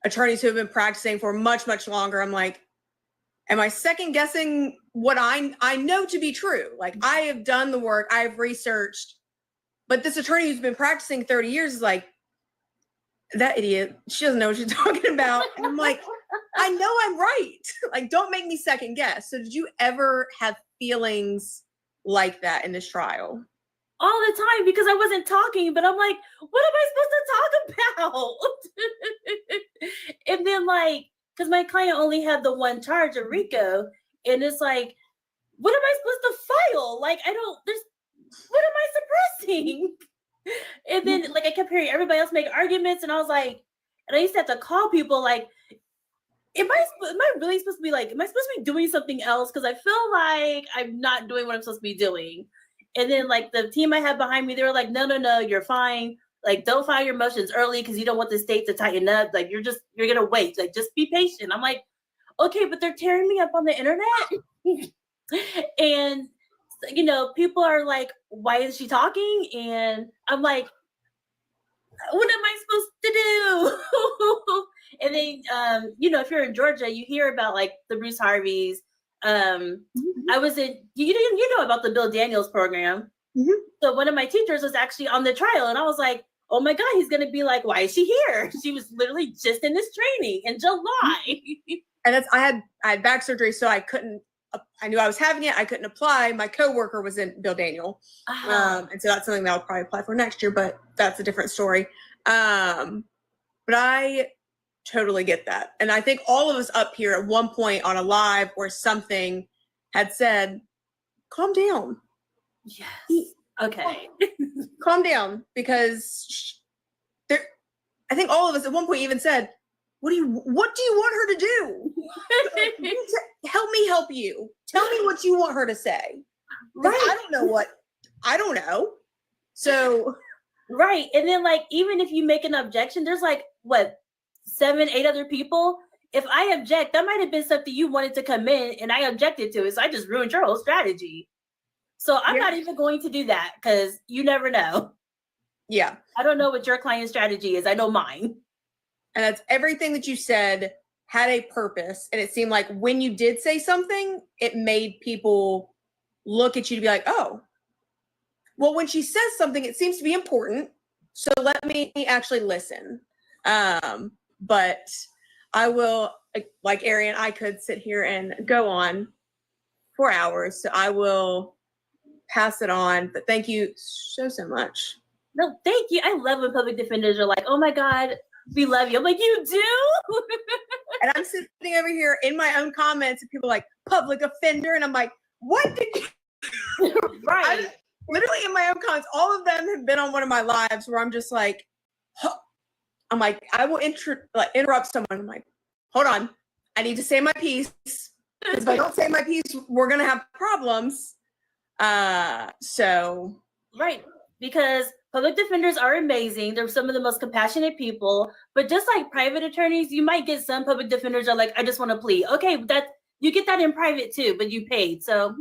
attorneys who have been practicing for much, much longer, I'm like, am I second guessing what I know to be true? Like, I have done the work, I have researched, but this attorney who's been practicing 30 years is like, that idiot, she doesn't know what she's talking about. And I'm like, I know I'm right. Like, don't make me second guess. So did you ever have feelings like that in this trial? All the time, because I wasn't talking, but I'm like, what am I supposed to talk about? And then, like, because my client only had the one charge of RICO, and it's like, what am I supposed to file? Like, what am I talking. And then like I kept hearing everybody else make arguments, and I was like, and I used to have to call people like, am I really supposed to be like, am I supposed to be doing something else? Because I feel like I'm not doing what I'm supposed to be doing. And then like the team I had behind me, they were like, no, you're fine. Like, don't file your motions early because you don't want the state to tighten up. Like, you're gonna wait. Like, just be patient. I'm like, okay, but they're tearing me up on the internet. And you know, people are like, why is she talking? And I'm like, what am I supposed to do? And then, you know, if you're in Georgia, you hear about like the Bruce Harveys. I was in, you know about the Bill Daniels program. So one of my teachers was actually on the trial, and I was like, oh my God, he's going to be like, why is she here? She was literally just in this training in July. And I had back surgery, so I couldn't, I knew I was having it. I couldn't apply. My coworker was in Bill Daniel. And so that's something that I'll probably apply for next year, but that's a different story. But I totally get that. And I think all of us up here at one point on a live or something had said, calm down. Yes. Okay. Calm down, because I think all of us at one point even said, what do you want her to do? Help me help you. Tell me what you want her to say. Right. I don't know. So, right. And then like, even if you make an objection, there's like, what, 7, 8 other people. If I object, that might have been something you wanted to come in and I objected to it. So I just ruined your whole strategy. So I'm not even going to do that because you never know. Yeah. I don't know what your client strategy is. I know mine. And that's everything that you said had a purpose. And it seemed like when you did say something, it made people look at you to be like, oh, well, when she says something, it seems to be important. So let me actually listen. But I will, like Arian, I could sit here and go on for hours. So I will pass it on. But thank you so much. No, thank you. I love when public defenders are like, oh my God, we love you. I'm like, you do? And I'm sitting over here in my own comments and people are like, public offender. And I'm like, what did you? Right. Literally in my own comments, all of them have been on one of my lives where I'm just like, I'm like, I will interrupt someone. I'm like, hold on, I need to say my piece. Because if I don't say my piece, we're gonna have problems. So right, because public defenders are amazing. They're some of the most compassionate people. But just like private attorneys, you might get some public defenders are like, I just want to plead. Okay, that you get that in private too, but you paid. So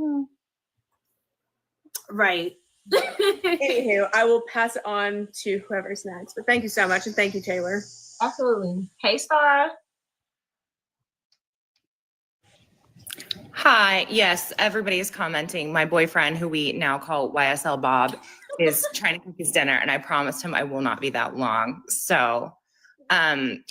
right. Anywho, I will pass it on to whoever's next. But thank you so much, and thank you, Taylor. Absolutely. Hey, Star. Hi. Yes, everybody is commenting. My boyfriend, who we now call YSL Bob, is trying to cook his dinner, and I promised him I will not be that long. So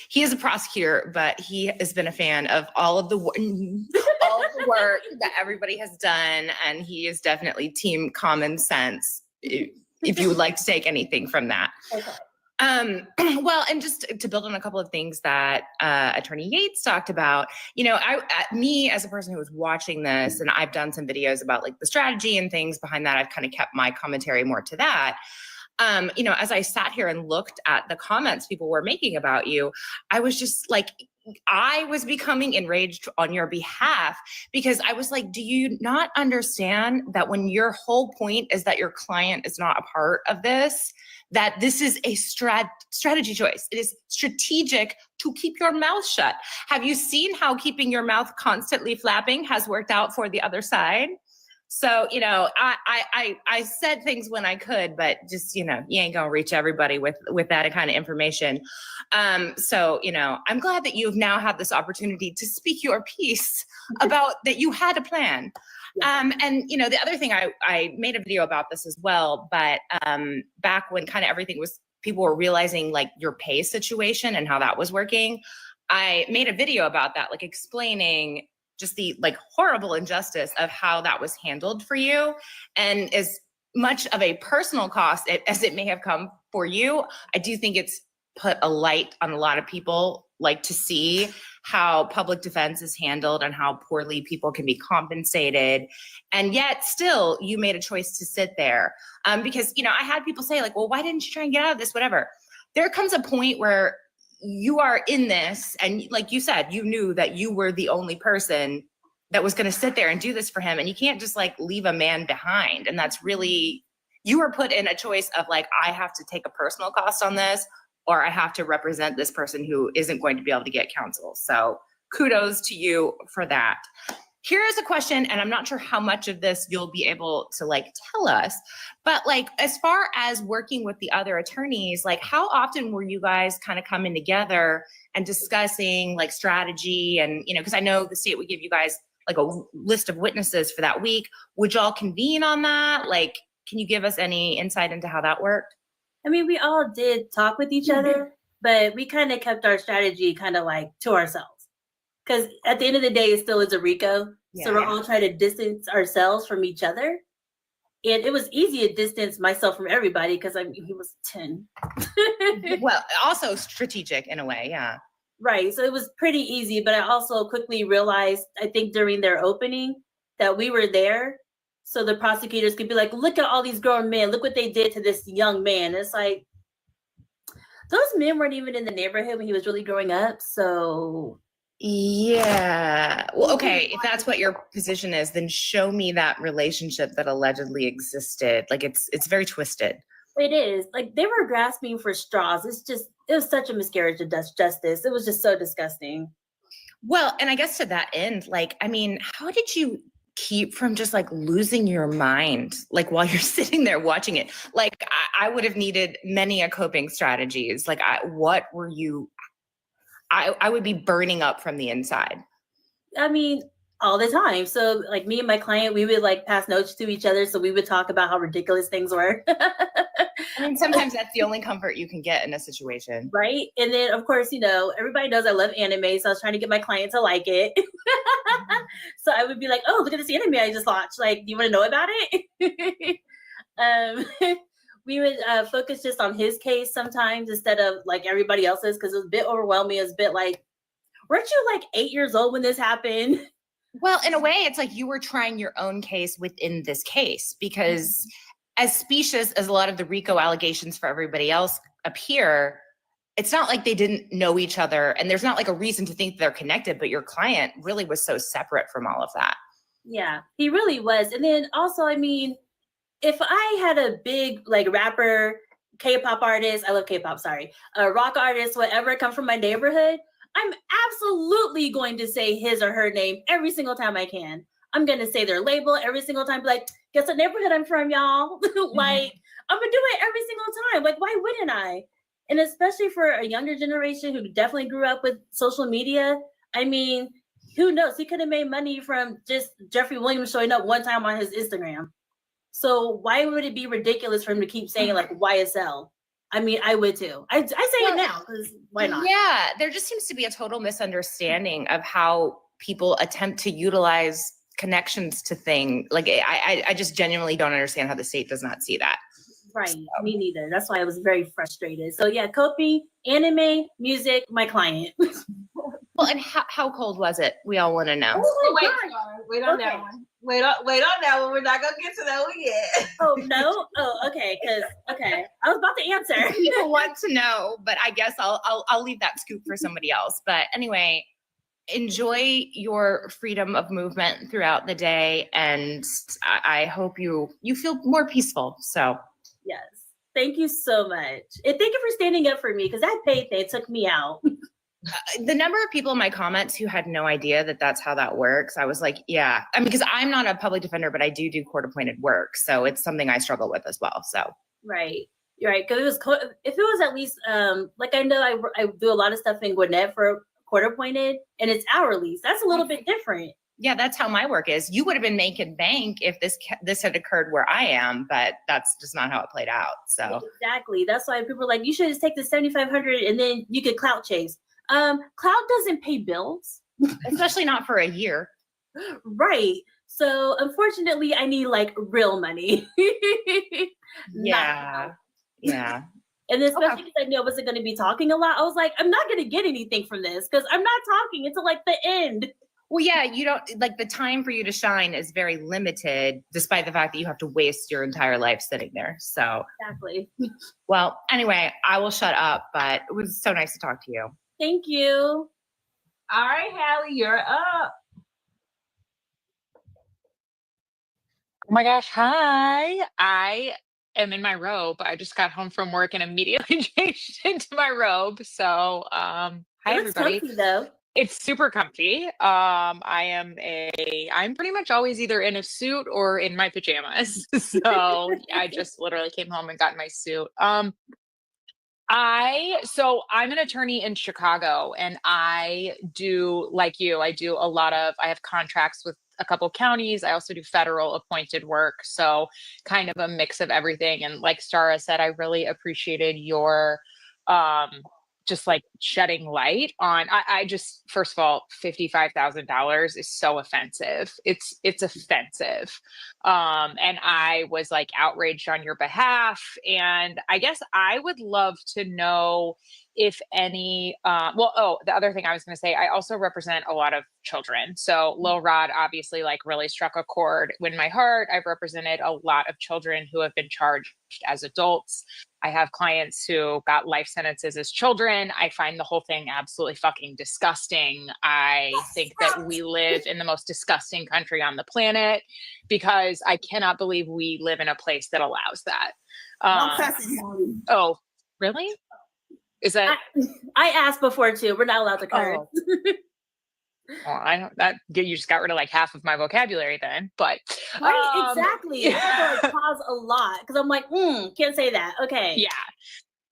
he is a prosecutor, but he has been a fan of all of the work that everybody has done, and he is definitely team common sense, if you would like to take anything from that. Okay. Well, and just to build on a couple of things that Attorney Yates talked about, you know, me as a person who was watching this, and I've done some videos about like the strategy and things behind that, I've kind of kept my commentary more to that. You know, as I sat here and looked at the comments people were making about you, I was just like, I was becoming enraged on your behalf, because I was like, do you not understand that when your whole point is that your client is not a part of this, that this is a strategy choice? It is strategic to keep your mouth shut. Have you seen how keeping your mouth constantly flapping has worked out for the other side? So, you know, I said things when I could, but just, you know, you ain't gonna reach everybody with that kind of information. So, you know, I'm glad that you've now had this opportunity to speak your piece about that you had a plan. And, you know, the other thing, I made a video about this as well, but back when kind of everything was, people were realizing like your pay situation and how that was working, I made a video about that, like explaining just the like horrible injustice of how that was handled for you. And as much of a personal cost as it may have come for you, I do think it's put a light on a lot of people like to see how public defense is handled and how poorly people can be compensated. And yet still you made a choice to sit there. Because, you know, I had people say like, well, why didn't you try and get out of this? Whatever. There comes a point where you are in this, and like you said, you knew that you were the only person that was going to sit there and do this for him. And you can't just like leave a man behind. And that's really, you were put in a choice of like, I have to take a personal cost on this, or I have to represent this person who isn't going to be able to get counsel. So kudos to you for that. Here is a question, and I'm not sure how much of this you'll be able to like tell us, but like, as far as working with the other attorneys, like how often were you guys kind of coming together and discussing like strategy? And, you know, because I know the state would give you guys like a list of witnesses for that week. Would y'all convene on that? Like, can you give us any insight into how that worked? I mean, we all did talk with each other, but we kind of kept our strategy kind of like to ourselves. Because at the end of the day, it still is a RICO. So we're all trying to distance ourselves from each other. And it was easy to distance myself from everybody because he was 10. Well, also strategic in a way, yeah. Right. So it was pretty easy, but I also quickly realized, I think during their opening, that we were there. So the prosecutors could be like, look at all these grown men. Look what they did to this young man. And it's like, those men weren't even in the neighborhood when he was really growing up. So yeah. Well, okay. If that's what your position is, then show me that relationship that allegedly existed. Like it's very twisted. It is. Like they were grasping for straws. It was such a miscarriage of justice. It was just so disgusting. Well, and I guess to that end, like, I mean, how did you keep from just like losing your mind, like while you're sitting there watching it? Like I would have needed many a coping strategies. Like I would be burning up from the inside. I mean, all the time. So like me and my client, we would like pass notes to each other. So we would talk about how ridiculous things were. I mean, sometimes that's the only comfort you can get in a situation. Right. And then of course, you know, everybody knows I love anime. So I was trying to get my client to like it. So I would be like, oh, look at this anime I just watched. Like, do you want to know about it? We would focus just on his case sometimes instead of like everybody else's, because it was a bit overwhelming. It was a bit like, weren't you like 8 years old when this happened? Well, in a way, it's like you were trying your own case within this case, because as specious as a lot of the RICO allegations for everybody else appear, it's not like they didn't know each other, and there's not like a reason to think they're connected, but your client really was so separate from all of that. Yeah, he really was. And then also, I mean, if I had a big like rapper, K-pop artist, I love K-pop, sorry, a rock artist, whatever, come from my neighborhood, I'm absolutely going to say his or her name every single time I can. I'm going to say their label every single time, like, guess what neighborhood I'm from, y'all? Like, I'm going to do it every single time. Like, why wouldn't I? And especially for a younger generation who definitely grew up with social media, I mean, who knows? He could have made money from just Jeffrey Williams showing up one time on his Instagram. So why would it be ridiculous for him to keep saying like YSL? I mean, I would too. I say it now because why not? Yeah, there just seems to be a total misunderstanding of how people attempt to utilize connections to things. Like I just genuinely don't understand how the state does not see that. Right, so. Me neither. That's why I was very frustrated. So yeah, coping, anime, music, my client. Well, and how cold was it? We all want to know. Wait on that one. Wait on that one. We're not gonna get to that one yet. Oh no. Oh, okay. Okay. I was about to answer. People want to know, but I guess I'll leave that scoop for somebody else. But anyway, enjoy your freedom of movement throughout the day, and I hope you feel more peaceful. So yes, thank you so much, and thank you for standing up for me, because that payday took me out. The number of people in my comments who had no idea that that's how that works, I was like, yeah. I mean, because I'm not a public defender, but I do court-appointed work. So it's something I struggle with as well. So right. You're right. Because if it was at least, like I know I do a lot of stuff in Gwinnett for court-appointed, and it's hourly. So that's a little bit different. Yeah, that's how my work is. You would have been making bank if this had occurred where I am, but that's just not how it played out. So exactly. That's why people are like, you should just take the $7,500 and then you could clout chase. Cloud doesn't pay bills, especially not for a year. Right. So unfortunately, I need like real money. Yeah. And then especially because I knew I wasn't going to be talking a lot, I was like, I'm not going to get anything from this because I'm not talking until like the end. Well, yeah, you don't like the time for you to shine is very limited, despite the fact that you have to waste your entire life sitting there. So exactly. Well, anyway, I will shut up, but it was so nice to talk to you. Thank you. All right, Hallie, you're up. Oh my gosh, hi. I am in my robe. I just got home from work and immediately changed into my robe. So, hi everybody. Comfy, though. It's super comfy. I'm pretty much always either in a suit or in my pajamas. So I just literally came home and got in my suit. So I'm an attorney in Chicago, and I do, like you, I have contracts with a couple counties. I also do federal appointed work. So kind of a mix of everything. And like Stara said, I really appreciated your, just like shedding light on, I just, first of all, $55,000 is so offensive. It's offensive. And I was like outraged on your behalf. And I guess I would love to know if any, the other thing I was going to say, I also represent a lot of children. So Lil Rod obviously like really struck a chord in my heart. I've represented a lot of children who have been charged as adults. I have clients who got life sentences as children. I find the whole thing absolutely fucking disgusting. I think that we live in the most disgusting country on the planet because I cannot believe we live in a place that allows that. Oh, really? Is that? I asked before too. We're not allowed to curse. Oh. Well, I don't. That you just got rid of like half of my vocabulary then. But right, exactly. That would cause a lot because I'm like, can't say that. Okay.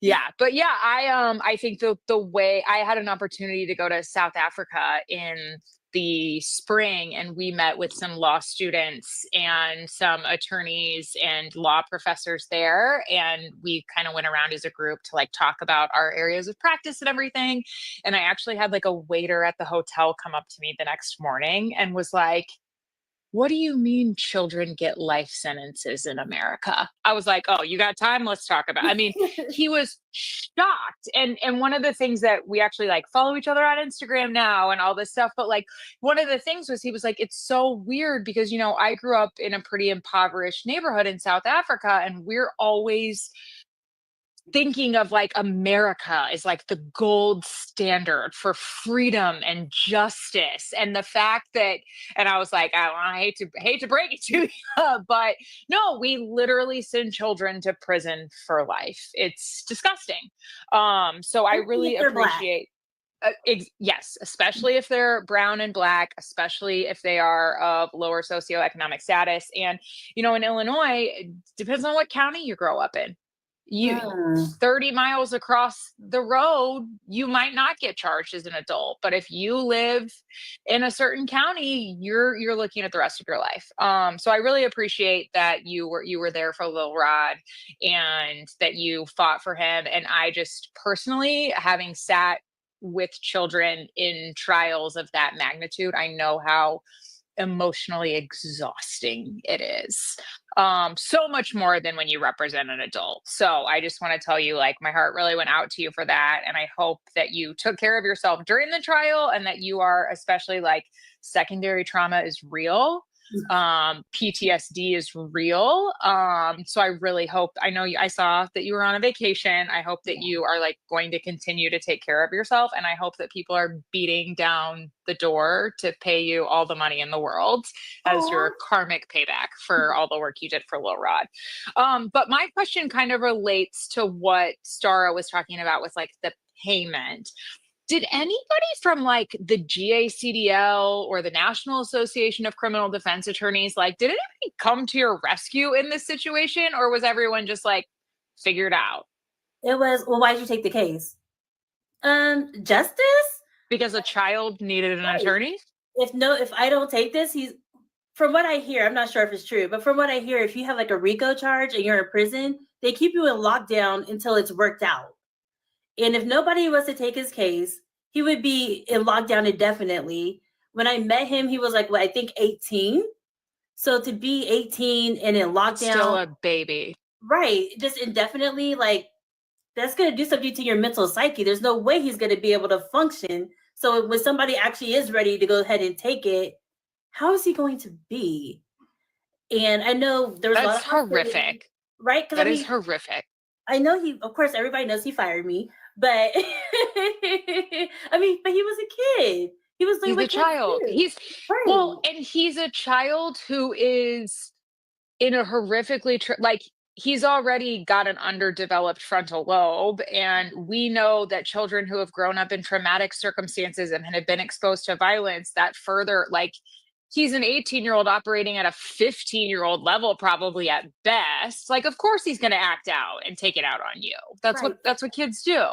Yeah. But yeah, I think the way I had an opportunity to go to South Africa in the spring, and we met with some law students and some attorneys and law professors there, and we kind of went around as a group to like talk about our areas of practice and everything. And I actually had like a waiter at the hotel come up to me the next morning and was like, what do you mean children get life sentences in America? I was like, oh, you got time? Let's talk about it. I mean, he was shocked. And one of the things that we actually like follow each other on Instagram now and all this stuff. But like one of the things was he was like, it's so weird because, you know, I grew up in a pretty impoverished neighborhood in South Africa, and we're always thinking of like America is like the gold standard for freedom and justice. And the fact that, and I was like, I hate to break it to you, but no, we literally send children to prison for life. It's disgusting. So I really appreciate, yes, especially if they're brown and black, especially if they are of lower socioeconomic status. And, you know, in Illinois, it depends on what county you grow up in. 30 miles across the road, you might not get charged as an adult, but if you live in a certain county, you're looking at the rest of your life. So I really appreciate that you were there for Lil Rod and that you fought for him. And I just personally, having sat with children in trials of that magnitude, I know how emotionally exhausting it is. So much more than when you represent an adult. So I just want to tell you, like, my heart really went out to you for that. And I hope that you took care of yourself during the trial and that you are, especially like secondary trauma is real. PTSD is real. So I really hope, I know I saw that you were on a vacation. I hope that you are like going to continue to take care of yourself. And I hope that people are beating down the door to pay you all the money in the world as your karmic payback for all the work you did for Lil Rod. But my question kind of relates to what Stara was talking about with like the payment. Did anybody from like the GACDL or the National Association of Criminal Defense Attorneys, like, did anybody come to your rescue in this situation, or was everyone just like figured out? It was, well, why did you take the case? Justice? Because a child needed an attorney? If I don't take this, from what I hear, I'm not sure if it's true, but from what I hear, if you have like a RICO charge and you're in prison, they keep you in lockdown until it's worked out. And if nobody was to take his case, he would be in lockdown indefinitely. When I met him, he was like, I think 18. So to be 18 and in lockdown. Still a baby. Right. Just indefinitely, like, that's going to do something to your mental psyche. There's no way he's going to be able to function. So when somebody actually is ready to go ahead and take it, how is he going to be? And I know there's a lot of horrific, right? That is horrific. I know of course, everybody knows he fired me, but I mean, but he was a kid. He was He's a child. He's well, and he's a child who is in a horrifically he's already got an underdeveloped frontal lobe, and we know that children who have grown up in traumatic circumstances and have been exposed to violence, that further, he's an 18-year-old operating at a 15-year-old level, probably at best. Of course he's going to act out and take it out on you. That's what kids do.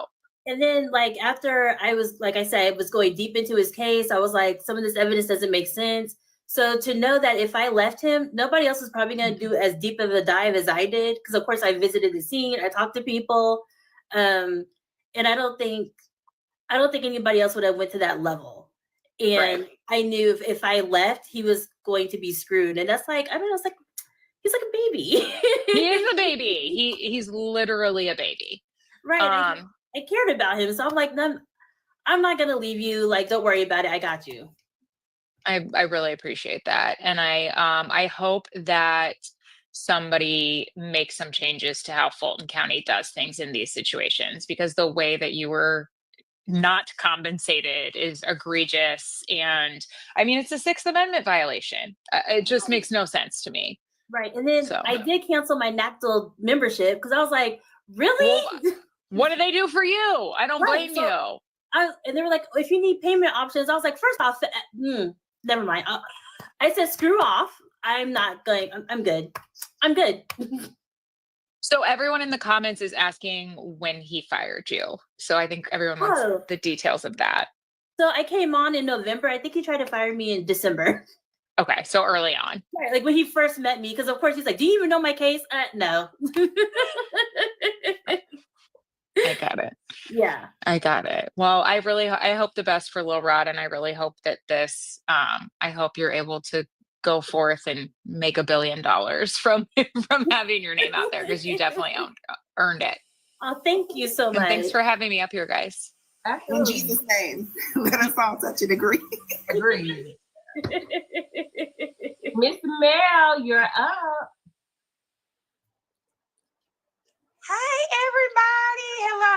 And then after I was, like I said, was going deep into his case, I was like, some of this evidence doesn't make sense. So to know that if I left him, nobody else is probably going to do as deep of a dive as I did. Because of course I visited the scene, I talked to people. And I don't think anybody else would have went to that level. And I knew if I left, he was going to be screwed. And that's he's like a baby. He is a baby. He's literally a baby. Right. I cared about him. So I'm like, no, I'm not going to leave you. Don't worry about it. I got you. I really appreciate that. And I hope that somebody makes some changes to how Fulton County does things in these situations, because the way that you were not compensated is egregious. And I mean, it's a Sixth Amendment violation. It just makes no sense to me. Right. And then I did cancel my NACDL membership because I was like, really? Well, what do they do for you? I don't blame you. And they were like, if you need payment options, I was like, first off, never mind. I said, screw off. I'm not going. I'm good. I'm good. So everyone in the comments is asking when he fired you. So I think everyone wants the details of that. So I came on in November. I think he tried to fire me in December. Okay, so early on. Right, when he first met me, because of course he's like, do you even know my case? No. I got it. Yeah. I got it. Well, I hope the best for Lil Rod, and I really hope that I hope you're able to go forth and make $1 billion from having your name out there, because you definitely earned it. Oh, thank you so much. And thanks for having me up here, guys. In Jesus' name, let us all touch and agree. Agreed. Miss Mel, you're up. Hi, everybody. Hello.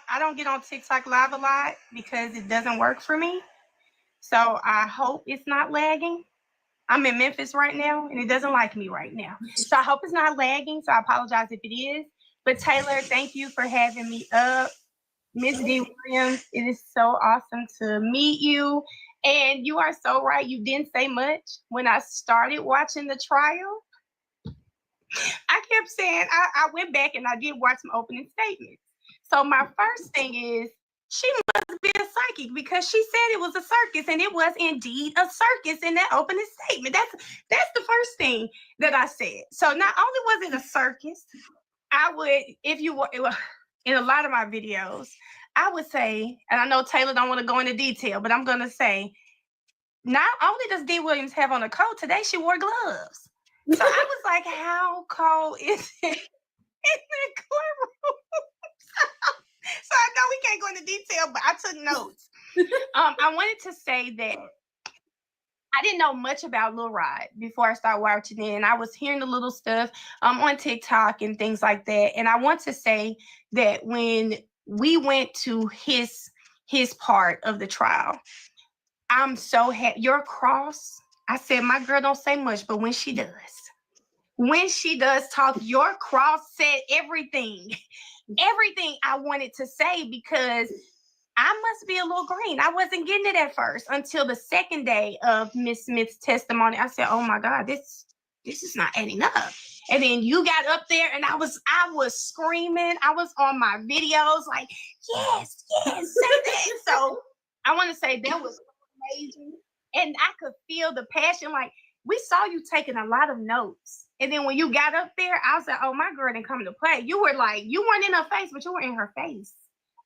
I don't get on TikTok Live a lot because it doesn't work for me. So I hope it's not lagging. I'm in Memphis right now, and it doesn't like me right now. So I hope it's not lagging. So I apologize if it is. But Taylor, thank you for having me up. Miss D. Williams, it is so awesome to meet you. And you are so right. You didn't say much. When I started watching the trial, I kept saying, I went back and I did watch some opening statements. So my first thing is, she must be a psychic because she said it was a circus, and it was indeed a circus in that opening statement. That's the first thing that I said. So not only was it a circus, I would, if you were in a lot of my videos, I would say, and I know Taylor don't want to go into detail, but I'm going to say, not only does D. Williams have on a coat, today she wore gloves. So I was like, how cold is it in the courtroom? So I know we can't go into detail, but I took notes. I wanted to say that I didn't know much about Lil Rod before I started watching it. And I was hearing the little stuff on TikTok and things like that. And I want to say that when we went to his part of the trial, I'm so happy. Your cross, I said, my girl don't say much, but when she does talk, your cross said everything I wanted to say, because I must be a little green. I wasn't getting it at first until the second day of Miss Smith's testimony. I said, oh my God, this is not adding up. And then you got up there and I was screaming. I was on my videos like, yes, say that. So I want to say that was amazing. And I could feel the passion. Like, we saw you taking a lot of notes. And then when you got up there, I was like, oh, my girl didn't come to play. You were like, you weren't in her face, but you were in her face.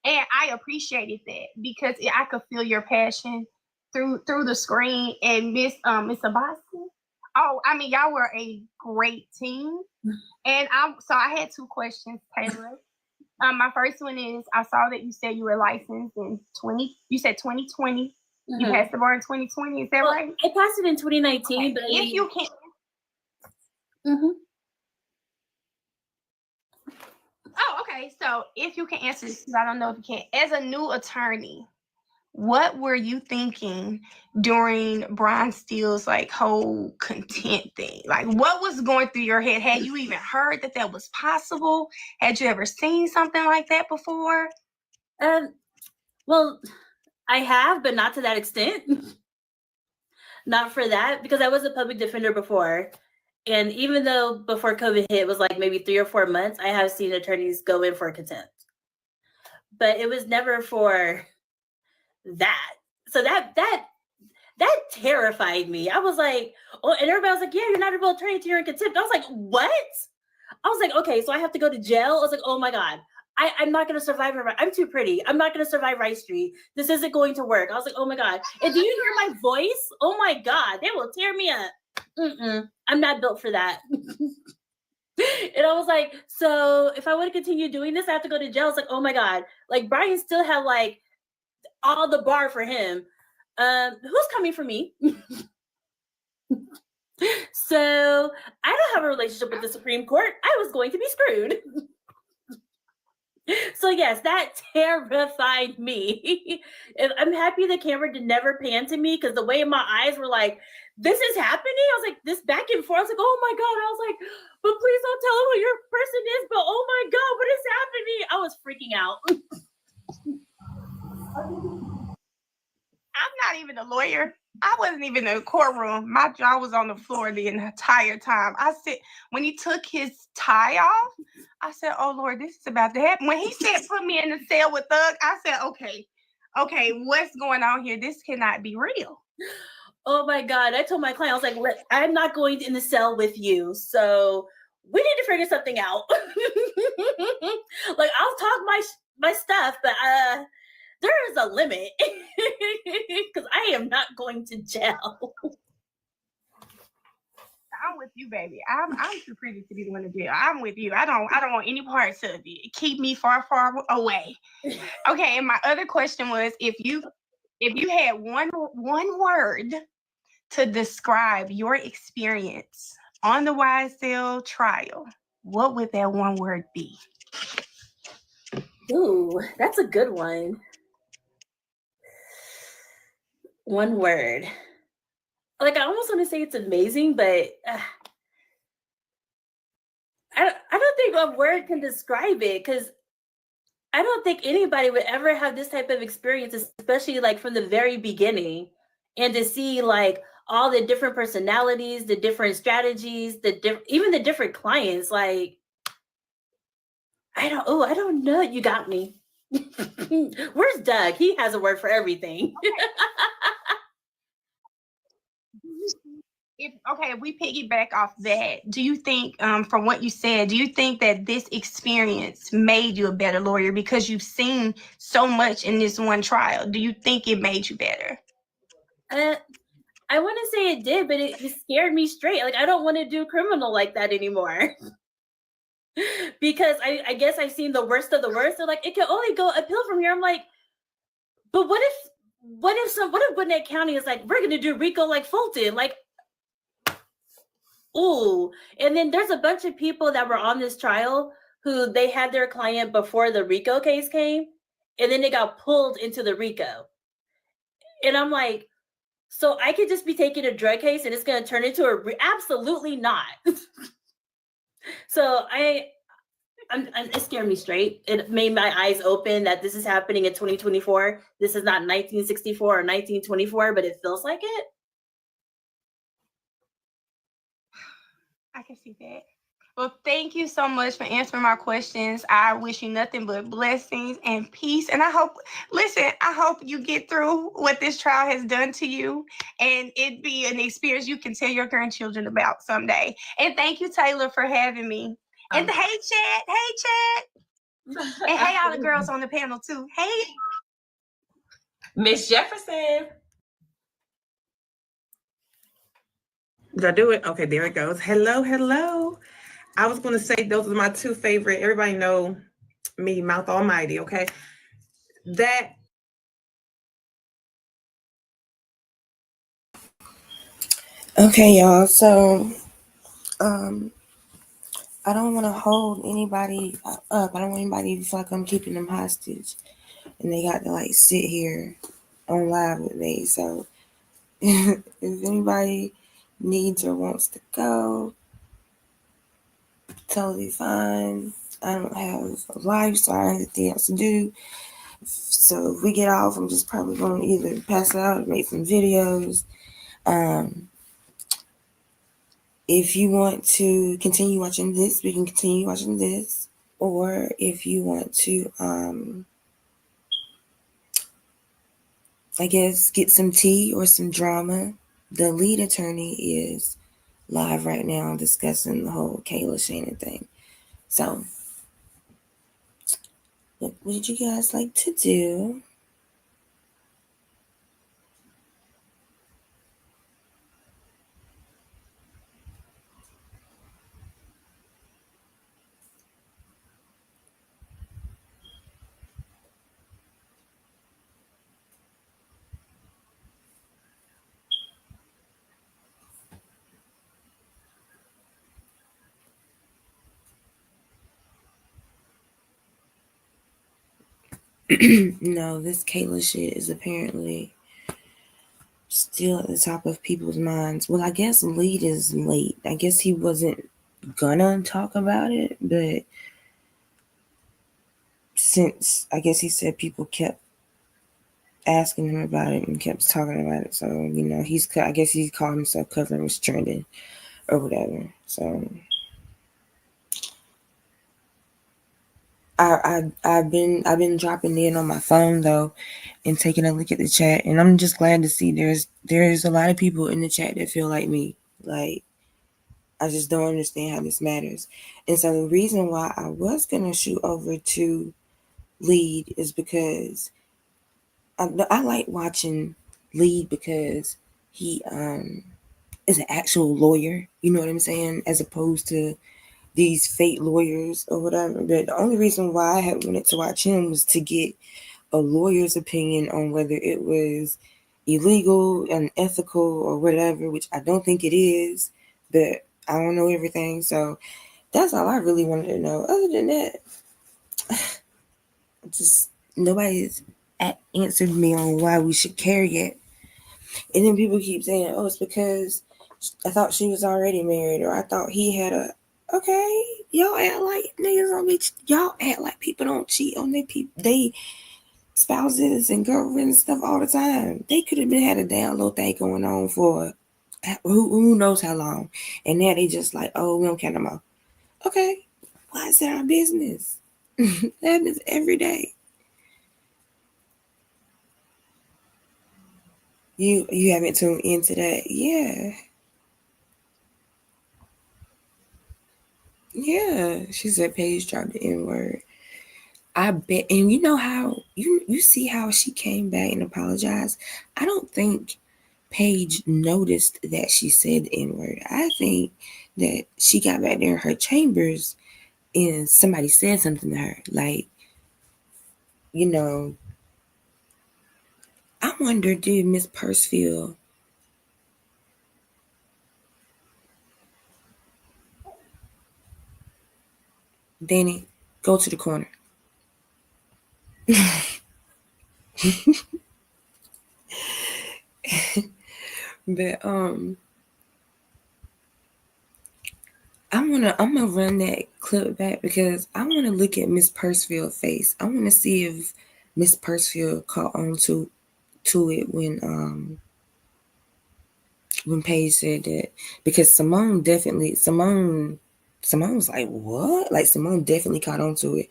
And I appreciated that because I could feel your passion through the screen. And Miss Abasi, oh, I mean, y'all were a great team. And I had two questions, Taylor. My first one is I saw that you said you were licensed in 2020. You passed the bar in 2020. Is that right? I passed it in 2019, but if you can. Oh, okay. So if you can answer this, because I don't know if you can. As a new attorney, what were you thinking during Brian Steele's like whole content thing? Like, what was going through your head? Had you even heard that that was possible? Had you ever seen something like that before? Well, I have, but not to that extent. Not for that, because I was a public defender before. And even though before COVID hit, it was like maybe 3 or 4 months, I have seen attorneys go in for contempt. But it was never for that. So that terrified me. I was like, oh, and everybody was like, yeah, you're not a real attorney until you're in contempt. I was like, what? I was like, okay, so I have to go to jail? I was like, oh my God, I'm not going to survive. I'm too pretty. I'm not going to survive Rice Street. This isn't going to work. I was like, oh my God. And do you hear my voice? Oh my God, they will tear me up. I'm not built for that. And I was like, so if I want to continue doing this, I have to go to jail. It's like, oh my God. Like Brian still had like all the bar for him. Who's coming for me? So I don't have a relationship with the Supreme Court. I was going to be screwed. So yes, that terrified me. And I'm happy the camera never pan to me, because the way my eyes were like, this is happening. I was like, this back and forth. I was like, oh my God. I was like, but please don't tell them who your person is. But oh my God, what is happening? I was freaking out. I'm not even a lawyer. I wasn't even in the courtroom. My jaw was on the floor the entire time. I said, when he took his tie off, I said, oh Lord, this is about to happen. When he said, put me in the cell with Thug, I said, okay, what's going on here? This cannot be real. Oh my God. I told my client, I was like, I'm not going in the cell with you. So we need to figure something out. Like, I'll talk my stuff, but there is a limit, because I am not going to jail. I'm with you, baby. I'm too pretty to be the one to jail. I'm with you. I don't want any parts of it. Keep me far, far away. Okay. And my other question was, if you had one word to describe your experience on the YSL trial, what would that one word be? Ooh, that's a good one. One word. Like, I almost want to say it's amazing, but I don't think a word can describe it, because I don't think anybody would ever have this type of experience, especially like from the very beginning, and to see like all the different personalities, the different strategies, even the different clients. Like, I don't know. You got me. Where's Doug? He has a word for everything. If we piggyback off that, do you think, from what you said, do you think that this experience made you a better lawyer because you've seen so much in this one trial? Do you think it made you better? I want to say it did, but it scared me straight. Like, I don't want to do criminal like that anymore. Because I guess I've seen the worst of the worst. They're like, it can only go uphill from here. I'm like, but what if Gwinnett County is like, we're going to do RICO like Fulton? Like, ooh. And then there's a bunch of people that were on this trial who they had their client before the RICO case came, and then they got pulled into the RICO. And I'm like, so I could just be taking a drug case and it's going to turn into absolutely not. So it scared me straight. It made my eyes open that this is happening in 2024. This is not 1964 or 1924, but it feels like it. I can see that. Well, thank you so much for answering my questions. I wish you nothing but blessings and peace. And I hope you get through what this trial has done to you, and it be an experience you can tell your grandchildren about someday. And thank you, Taylor, for having me. And hey, Chad. And hey, all the girls on the panel too. Hey, Miss Jefferson. Did I do it? Okay, there it goes. Hello. I was going to say those are my two favorite. Everybody know me, Mouth Almighty, okay? That Okay, y'all. So, I don't want to hold anybody up. I don't want anybody to feel like I'm keeping them hostage, and they got to like sit here on live with me. So, if anybody needs or wants to go, totally fine. I don't have a life, so I have anything else to do. So if we get off, I'm just probably going to either pass out or make some videos. If you want to continue watching this, we can continue watching this. Or if you want to, I guess, get some tea or some drama, the lead attorney is live right now discussing the whole Kayla Shannon thing. So, what would you guys like to do? No, this Kayla shit is apparently still at the top of people's minds. Well, I guess lead is late. I guess he wasn't gonna talk about it, but since I guess he said people kept asking him about it and kept talking about it, so you know I guess he called himself covering was trending or whatever. So I've been dropping in on my phone though and taking a look at the chat, and I'm just glad to see there's a lot of people in the chat that feel like me. Like, I just don't understand how this matters. And so the reason why I was gonna shoot over to lead is because I like watching lead because he is an actual lawyer, you know what I'm saying, as opposed to these fake lawyers or whatever. But the only reason why I had wanted to watch him was to get a lawyer's opinion on whether it was illegal, unethical, or whatever, which I don't think it is, but I don't know everything. So that's all I really wanted to know. Other than that, just nobody's answered me on why we should care yet. And then people keep saying, oh, it's because I thought she was already married, or I thought he had a. Okay, y'all act like niggas don't be. Y'all act like people don't cheat on they spouses and girlfriends and stuff all the time. They could have been had a damn little thing going on for who knows how long, and now they just like, oh, we don't care no more. Okay, why is that our business? That happens every day. You haven't tuned into that, yeah. Yeah, she said Paige dropped the N-word. I bet, and you know how you see how she came back and apologized. I don't think Paige noticed that she said the N-word. I think that she got back there in her chambers and somebody said something to her. Like, you know, I wonder, did Miss Purcell Danny, go to the corner. But I'm gonna run that clip back because I want to look at Miss Purcell's face. I want to see if Miss Purcell caught on to it when Paige said that, because Simone was like, what? Like, Simone definitely caught on to it.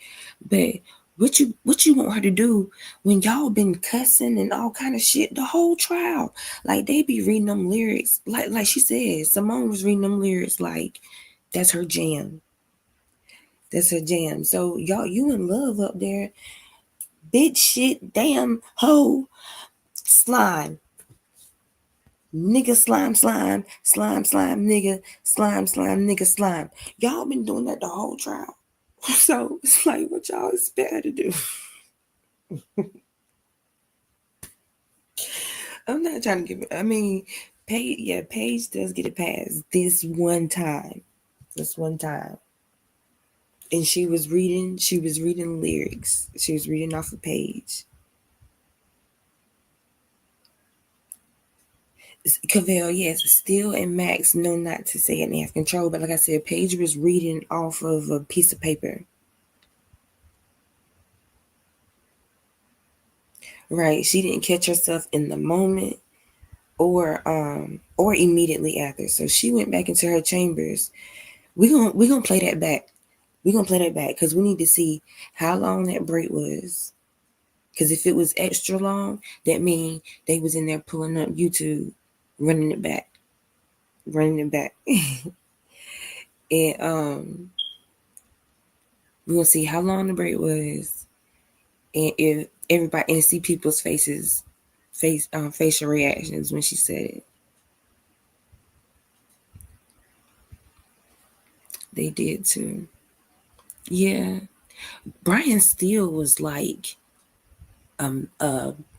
But what you want her to do when y'all been cussing and all kind of shit the whole trial? Like, they be reading them lyrics. Like she said, Simone was reading them lyrics like that's her jam. That's her jam. So y'all, you in love up there. Bitch, shit, damn, hoe, slime. Nigga, slime, nigga, slime, nigga, slime. Y'all been doing that the whole trial. So it's like, what y'all expect her to do? I'm not trying to give it. I mean, Paige does get a pass this one time. This one time. And she was reading lyrics. She was reading off a page. Cavell, yes, Steele and Max know not to say it and they have control. But like I said, Paige was reading off of a piece of paper. Right. She didn't catch herself in the moment or immediately after. So she went back into her chambers. We're gonna play that back. We're gonna play that back because we need to see how long that break was. Because if it was extra long, that means they was in there pulling up YouTube, running it back. And we're gonna see how long the break was, and if everybody and see people's facial reactions when she said it. They did too. Yeah. Brian Steele was like a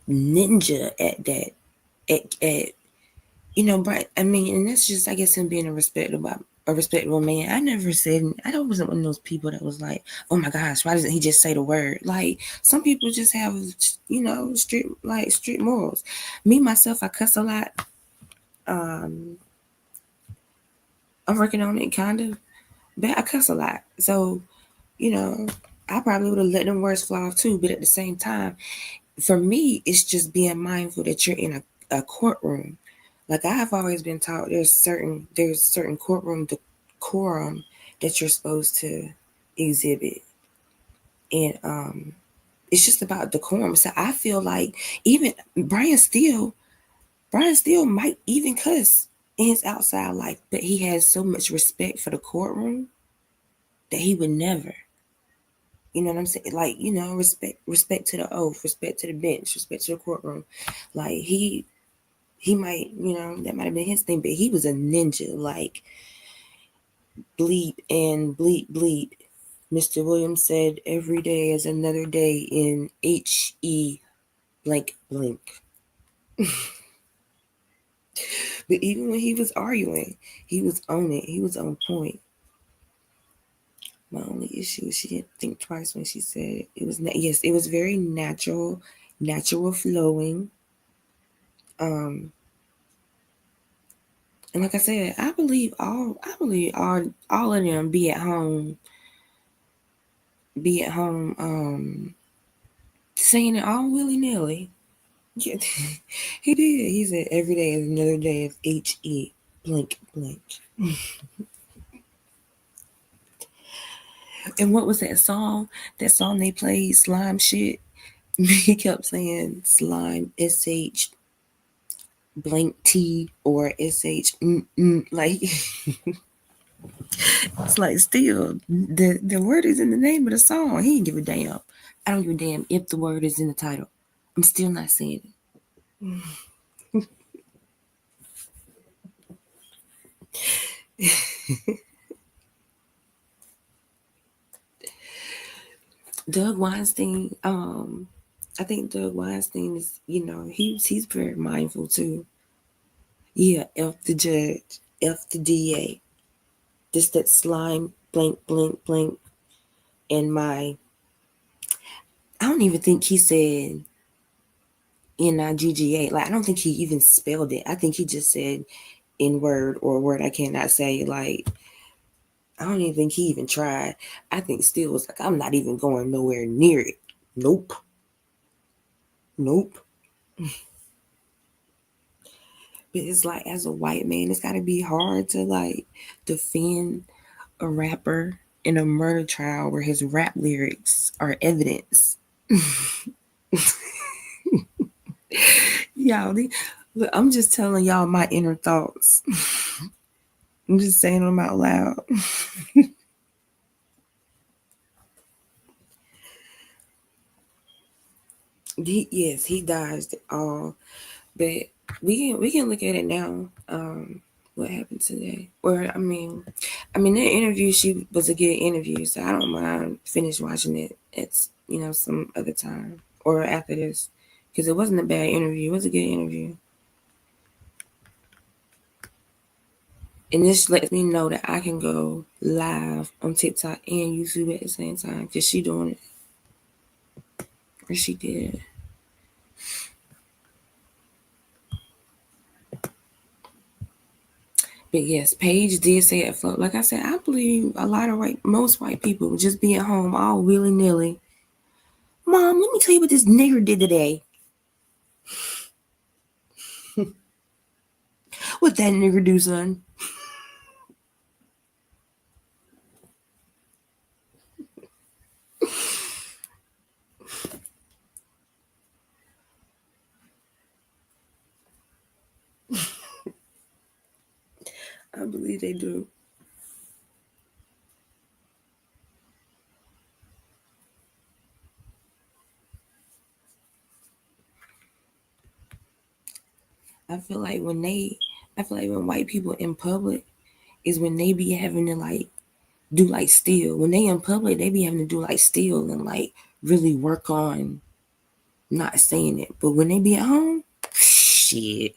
ninja at that. At Brian, I mean, and that's just, I guess, him being a respectable man. I wasn't one of those people that was like, oh my gosh, why doesn't he just say the word? Like, some people just have, strict morals. Me, myself, I cuss a lot. I'm working on it, kind of, but I cuss a lot. So, I probably would have let them words fly off too. But at the same time, for me, it's just being mindful that you're in a courtroom. Like, I've always been taught there's certain courtroom decorum that you're supposed to exhibit. And it's just about decorum. So I feel like even Brian Steele might even cuss in his outside life, but he has so much respect for the courtroom that he would never. You know what I'm saying? Like, respect to the oath, respect to the bench, respect to the courtroom. Like, he might, that might have been his thing, but he was a ninja. Like, bleep and bleep bleep. Mr. Williams said every day is another day in HE blank blank. But even when he was arguing, he was on it. He was on point. My only issue is she didn't think twice when she said it. It was it was very natural flowing. And like I said, I believe all of them be at home saying it all willy-nilly. Yeah, he did. He said every day is another day of HE blank blank. And what was that song? That song they played, Slime Shit. He kept saying slime, SH blank T or SH like it's like, still the word is in the name of the song. He didn't give a damn. I don't give a damn if the word is in the title. I'm still not saying it. Doug Weinstein, I think Doug Weinstein is, he's very mindful too. Yeah, F the judge, F the DA. Just that slime, blank, blank, blank. And I don't even think he said NIGGA. Like, I don't think he even spelled it. I think he just said N-word or a word I cannot say. Like, I don't even think he even tried. I think Steele was like, I'm not even going nowhere near it. Nope. But it's like, as a white man, it's got to be hard to like defend a rapper in a murder trial where his rap lyrics are evidence. Y'all, look, I'm just telling y'all my inner thoughts. I'm just saying them out loud. He dodged it all, but we can look at it now. what happened today. Or I mean that interview, she was a good interview, so I don't mind finish watching it at some other time or after this, because it wasn't a bad interview. It was a good interview. And this lets me know that I can go live on TikTok and YouTube at the same time, because she doing it. Or she did. But yes, Paige did say it float. Like I said, I believe most white people just be at home all willy-nilly. Mom, let me tell you what this nigger did today. What that nigger do, son? I believe they do. I feel like when white people in public is when they be having to like do like steal. When they in public, they be having to do like steal and like really work on not saying it. But when they be at home, shit.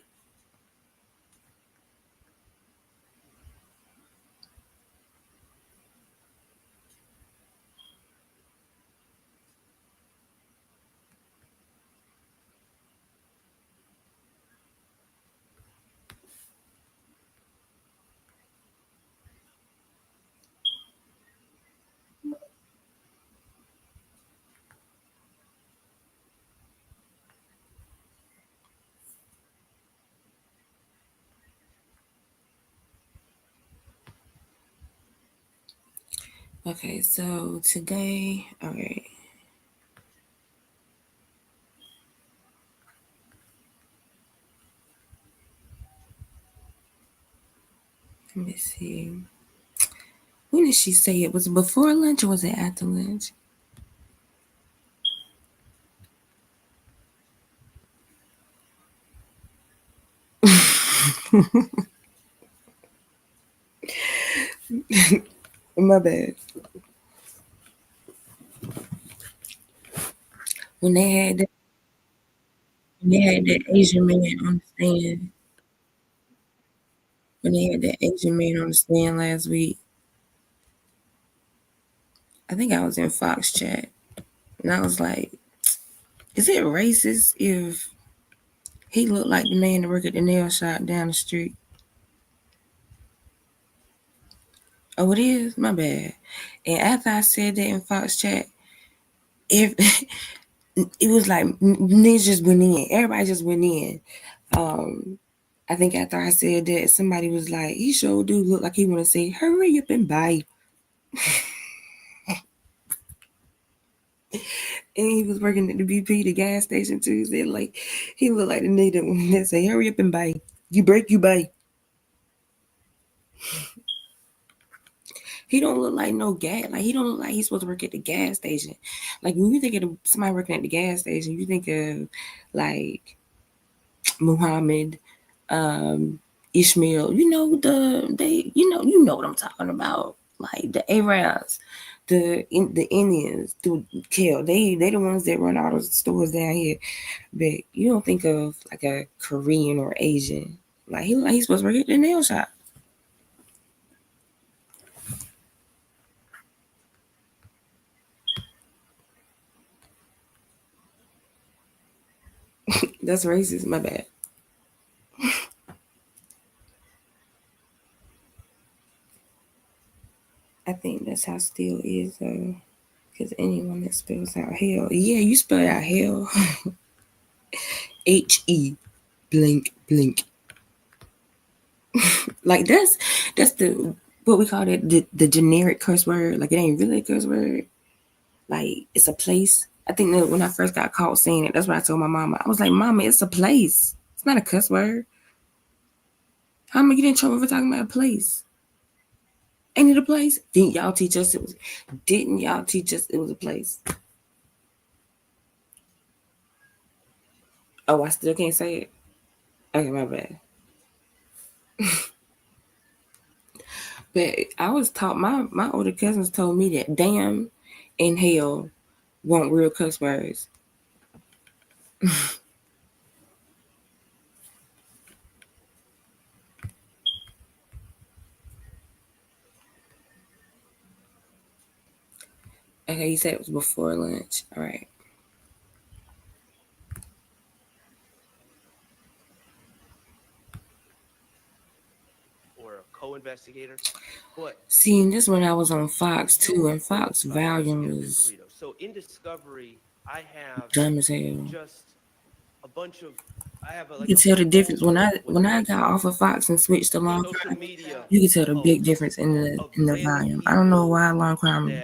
Okay, so today, all right. Let me see. When did she say it? Was it before lunch or was it after lunch? My bad. When they had that Asian man on the stand. When they had that Asian man on the stand last week. I think I was in Fox chat. And I was like, is it racist if he looked like the man that worked at the nail shop down the street? Oh, it is? My bad. And after I said that in Fox chat, it was like niggas just went in. Everybody just went in. I think after I said that, somebody was like, he sure do look like he want to say, hurry up and buy. And he was working at the BP, the gas station too. He said, like, he looked like the nigga that say, hurry up and buy. You break, you buy. He don't look like no gas. Like, he don't look like he's supposed to work at the gas station. Like, when you think of somebody working at the gas station, you think of like Muhammad, Ishmael. You know what I'm talking about. Like the Arabs, the Indians, the Kel. They the ones that run all those stores down here. But you don't think of like a Korean or Asian. Like he's supposed to work at the nail shop. That's racist. My bad. I think that's how steel is, though. Because anyone that spells out hell, yeah, you spell out hell. H-E, blink, blink. Like that's the what we call it, the generic curse word. Like it ain't really a curse word. Like it's a place. I think that when I first got caught saying it, that's what I told my mama. I was like, Mama, it's a place. It's not a cuss word. How am I getting in trouble for talking about a place? Ain't it a place? Didn't y'all teach us it was a place? Oh, I still can't say it? Okay, my bad. But I was taught, my older cousins told me that damn and hell weren't real cuss words. Okay, you said it was before lunch. All right. Or a co-investigator. But See, this when I was on Fox too, and Fox volume was so in Discovery, I have dumb as hell. just a bunch of You can tell the difference when I got off of Fox and switched to Law Crime. You can tell the big difference in the volume. I don't know why Law Crime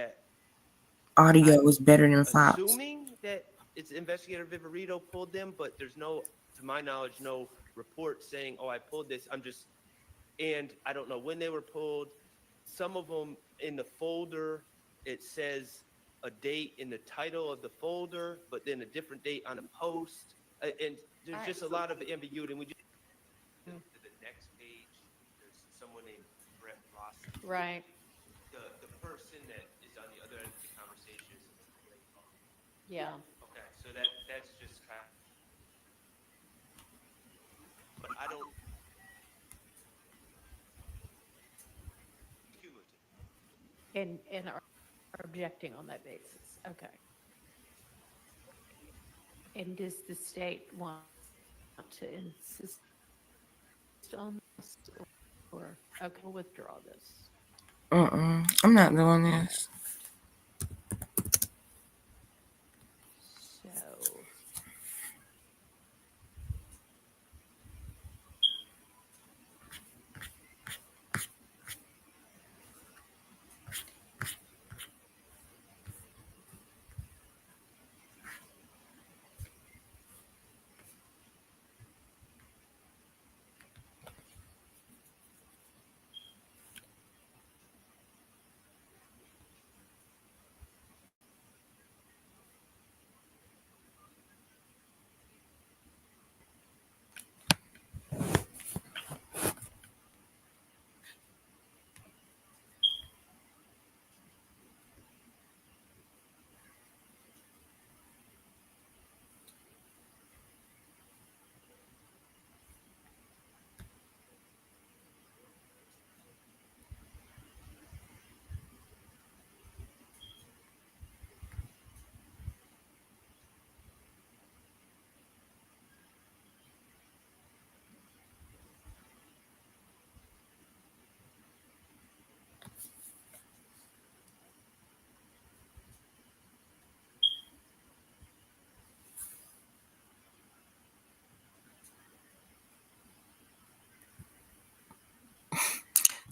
audio was better than Fox. assuming that it's Investigator Viverito pulled them, but there's no, to my knowledge, no report saying, "Oh, I pulled this." And I don't know when they were pulled. Some of them in the folder, it says a date in the title of the folder, but then a different date on a post. And there's just a lot of ambiguity. And we just to the next page, there's someone named Brett Ross. Right. The person that is on the other end of the conversation is Yeah. okay. So that's just kind of, but I don't. And are objecting on that basis. Okay. And does the state want to insist on this, or okay, we'll withdraw this? I'm not doing this. So.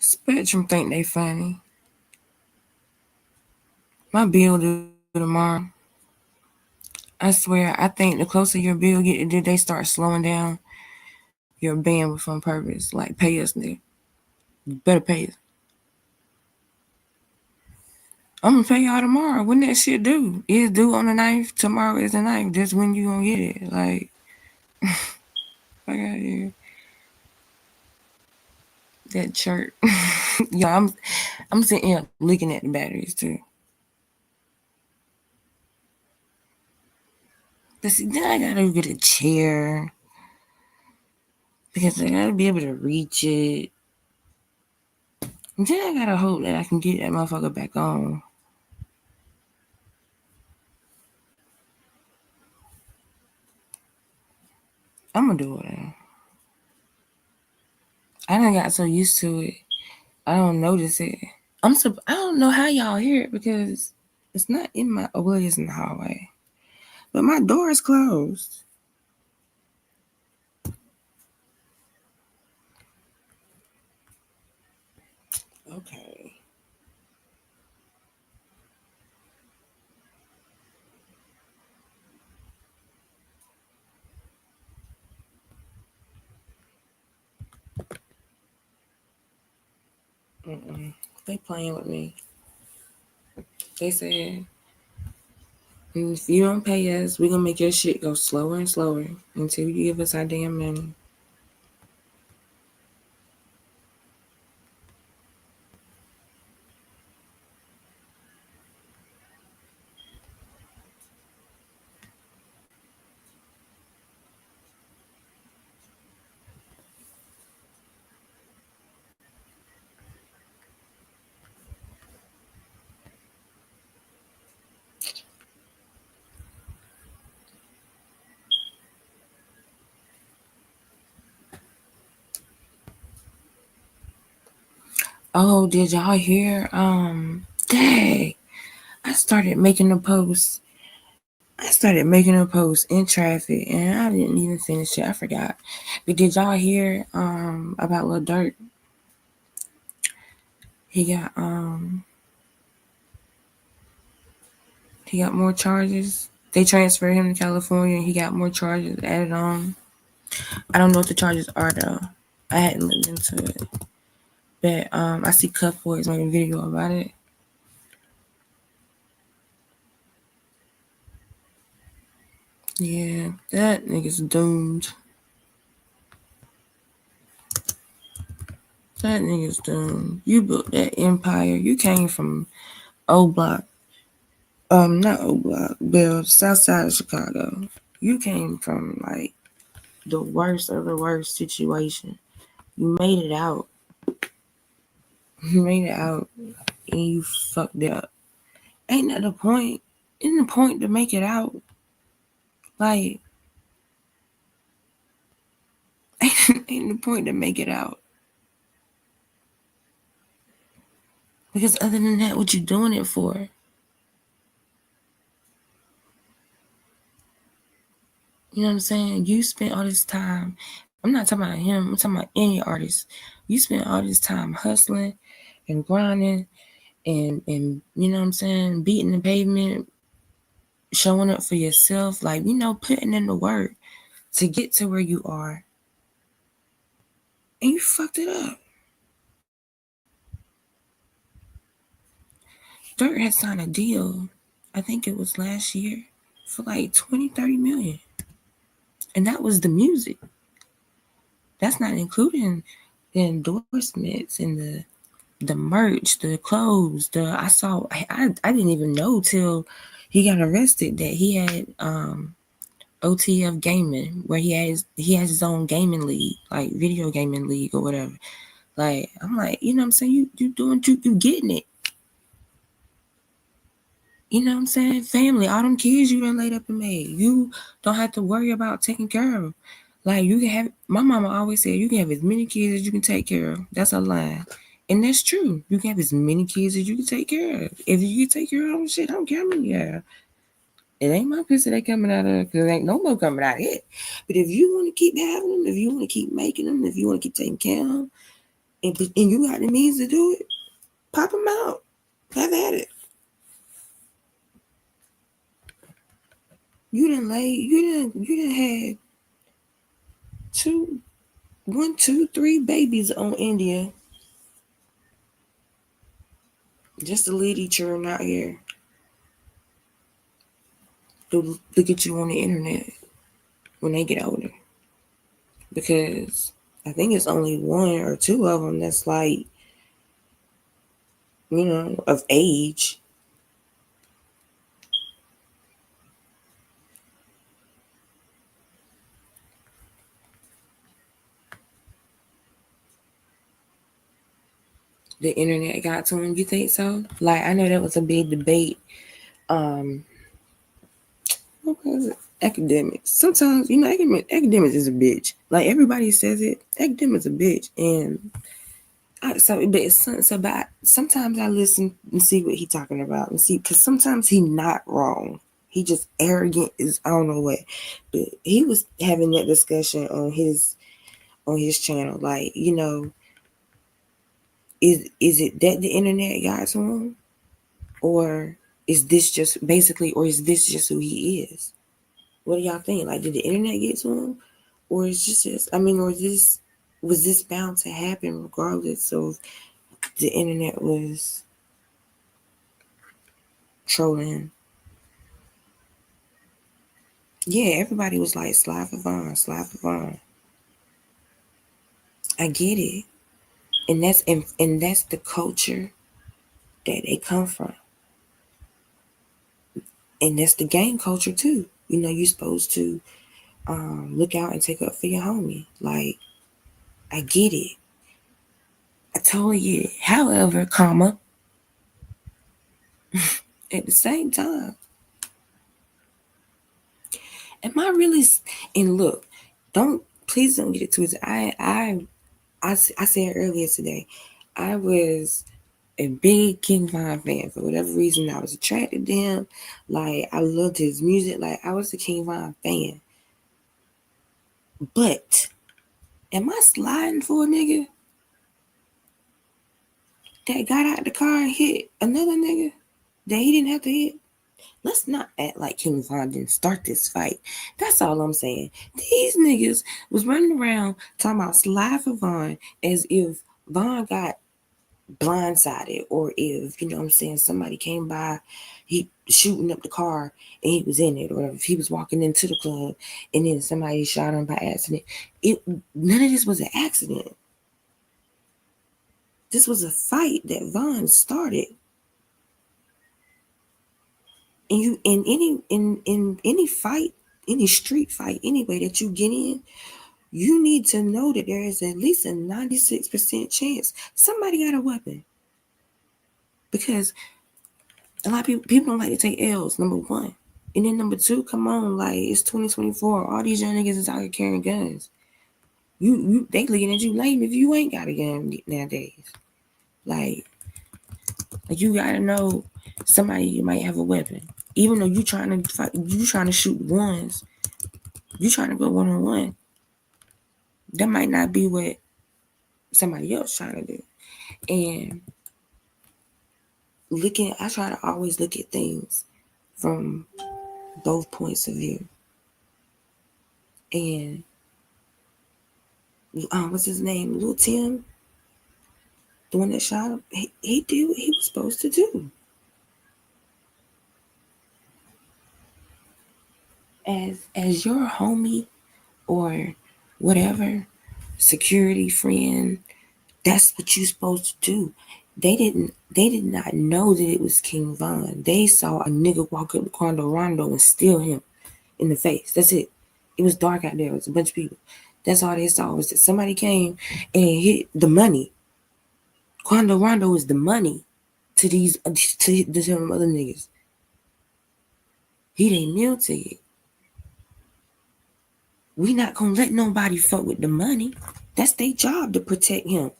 Spectrum think they funny. My bill due tomorrow. I swear, I think the closer your bill get, did they start slowing down your bandwidth on purpose. Like, pay us, nigga. You better pay us. I'm gonna pay y'all tomorrow. When that shit due? It's due on the 9th. Tomorrow is the 9th. Just when you gonna get it. Like, I got you. That chirp. Yeah, I'm sitting here looking at the batteries too. But see, then I gotta get a chair because I gotta be able to reach it. And then I gotta hope that I can get that motherfucker back on. I'm gonna do it. I done got so used to it, I don't notice it. I don't know how y'all hear it because it's not in my, well, it's in the hallway. But my door is closed. Okay. They playing with me. They said, if you don't pay us, we're gonna make your shit go slower and slower until you give us our damn money. Oh, did y'all hear? Dang. I started making a post. In traffic and I didn't even finish it. I forgot. But did y'all hear about Lil Durk? He got more charges. They transferred him to California and he got more charges added on. I don't know what the charges are though. I hadn't looked into it. But I see Cuff Boys making a video about it. Yeah, that nigga's doomed. That nigga's doomed. You built that empire. You came from O Block. Not O Block, but South Side of Chicago. You came from like the worst of the worst situation. You made it out. You made it out and you fucked it up. Ain't that the point? Isn't the point to make it out? Like, ain't the point to make it out? Because other than that, what you doing it for? You know what I'm saying? You spent all this time. I'm not talking about him. I'm talking about any artist. You spent all this time hustling and grinding and you know what I'm saying? Beating the pavement, showing up for yourself. Like, you know, putting in the work to get to where you are. And you fucked it up. Durk had signed a deal, I think it was last year, for like 20-30 million. And that was the music. That's not including the endorsements and the merch, the clothes. I didn't even know till he got arrested that he had OTF Gaming, where he has his own gaming league, like video gaming league or whatever. Like, I'm like, you know what I'm saying? You doing you getting it. You know what I'm saying? Family, all them kids you done laid up and made. You don't have to worry about taking care of them. Like, you can have, my mama always said, you can have as many kids as you can take care of. That's a lie. And that's true. You can have as many kids as you can take care of. If you can take care of them, shit, I don't care how many you have. It ain't my pussy they coming out of, because there ain't no more coming out of it. But if you want to keep having them, if you want to keep making them, if you want to keep taking care of them, and you got the means to do it, pop them out. Have at it. You done had 1, 2, 3 babies on India. Just to lead each other out here. To look at you on the internet when they get older. Because I think it's only 1 or 2 of them that's like, you know, of age. The internet got to him, you think so? Like, I know that was a big debate. What was it? Academics. Sometimes, you know, academics is a bitch. Like, everybody says it. Academics a bitch. And sometimes I listen and see what he's talking about and see, because sometimes he's not wrong. He just arrogant as I don't know what. But he was having that discussion on his channel. Like, you know, is it that the internet got to him? Or is this just who he is? What do y'all think? Like, did the internet get to him? Or is was this bound to happen regardless of the internet was trolling? Yeah, everybody was like, slide for Vaughn. I get it. And that's the culture that they come from. And that's the gang culture too. You know, you're supposed to look out and take up for your homie. Like, I get it. I totally get it. However, at the same time, am I really? And look, please don't get it twisted. I said earlier today, I was a big King Von fan. For whatever reason, I was attracted to him. Like, I loved his music. Like, I was a King Von fan. But am I sliding for a nigga that got out the car and hit another nigga that he didn't have to hit? Let's not act like King Von didn't start this fight. That's all I'm saying. These niggas was running around talking about slide for Von as if Von got blindsided, or if, you know what I'm saying, somebody came by, he shooting up the car and he was in it, or if he was walking into the club and then somebody shot him by accident. None of this was an accident. This was a fight that Von started. And you in any fight, any street fight anyway that you get in, you need to know that there is at least a 96% chance somebody got a weapon. Because a lot of people don't like to take L's, number one. And then number two, come on, like, it's 2024. All these young niggas is out here carrying guns. They looking at you lame if you ain't got a gun nowadays. Like you gotta know somebody you might have a weapon. Even though you trying to fight, you trying to shoot ones, you trying to go one-on-one. That might not be what somebody else trying to do. And I try to always look at things from both points of view. And what's his name? Lil Tim, the one that shot him, he did what he was supposed to do. As your homie or whatever, security friend, that's what you're supposed to do. They did not know that it was King Von. They saw a nigga walk up to Quando Rondo and steal him in the face. That's it. It was dark out there. It was a bunch of people. That's all they saw, was that somebody came and hit the money. Quando Rondo is the money to these other niggas. He ain't meal ticket. We not gonna let nobody fuck with the money. That's their job, to protect him.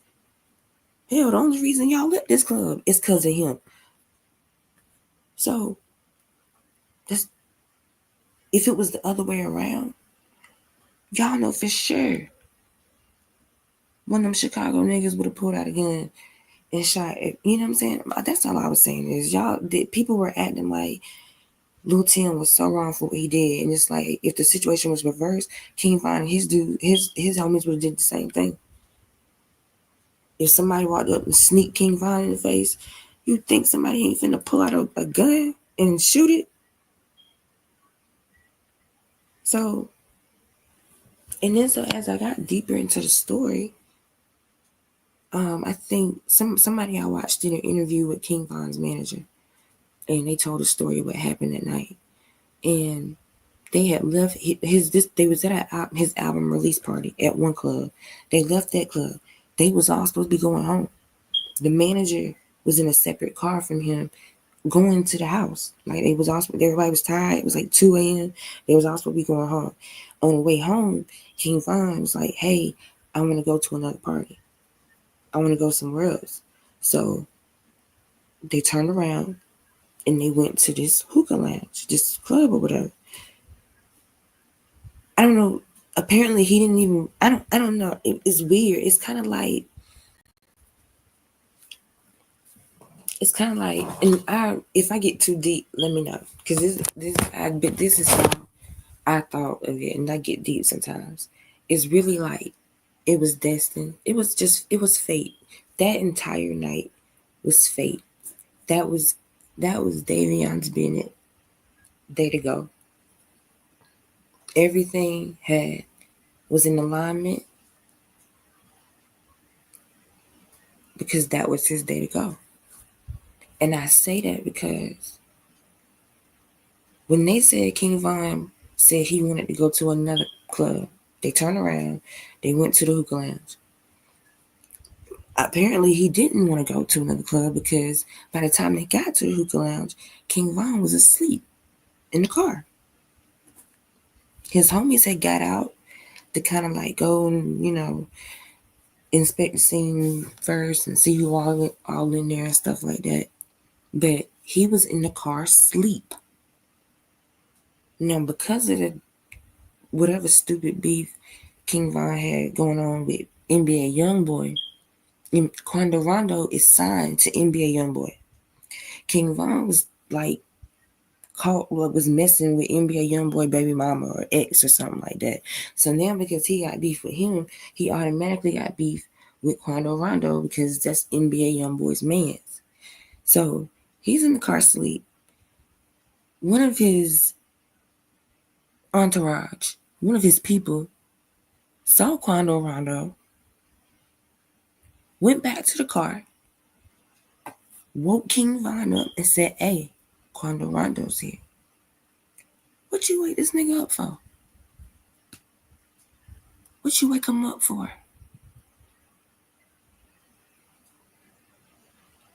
Hell, the only reason y'all at this club is because of him. So, if it was the other way around, y'all know for sure one of them Chicago niggas would have pulled out a gun and shot. You know what I'm saying? That's all I was saying is people were acting like Lil Tim was so wrong for what he did, and it's like if the situation was reversed, King Von and his homies would have did the same thing. If somebody walked up and sneaked King Von in the face, you think somebody ain't finna pull out a gun and shoot it? So, and then so as I got deeper into the story, I think somebody I watched did an interview with King Von's manager, and they told a story of what happened that night. And they had left they was at his album release party at one club. They left that club. They was all supposed to be going home. The manager was in a separate car from him going to the house. Like everybody was tired. It was like 2 a.m. They was all supposed to be going home. On the way home, King Von was like, hey, I want to go to another party. I want to go somewhere else. So they turned around and they went to this hookah lounge, this club or whatever. I don't know. Apparently he didn't even, I don't know. It's weird. It's kind of like, and if I get too deep, let me know. Because this is how I thought of it, and I get deep sometimes. It's really like, it was destined. It was fate. That entire night was fate. That was Davion's Bennett day to go. Everything was in alignment because that was his day to go. And I say that because when they said King Von said he wanted to go to another club, they turned around, they went to the hookah lounge. Apparently he didn't want to go to another club because by the time they got to the hookah lounge, King Von was asleep in the car. His homies had got out to kind of like go and, inspect the scene first and see who all in there and stuff like that. But he was in the car asleep. Now, because of the whatever stupid beef King Von had going on with NBA Youngboy, Quando Rondo is signed to NBA Youngboy. King Von was like was messing with NBA Youngboy baby mama or ex or something like that. So now because he got beef with him, he automatically got beef with Quando Rondo because that's NBA Youngboy's man. So he's in the car asleep. One of his entourage, one of his people, saw Quando Rondo, went back to the car, woke King Von up and said, "Hey, Quando Rondo's here. What you wake this nigga up for? What you wake him up for?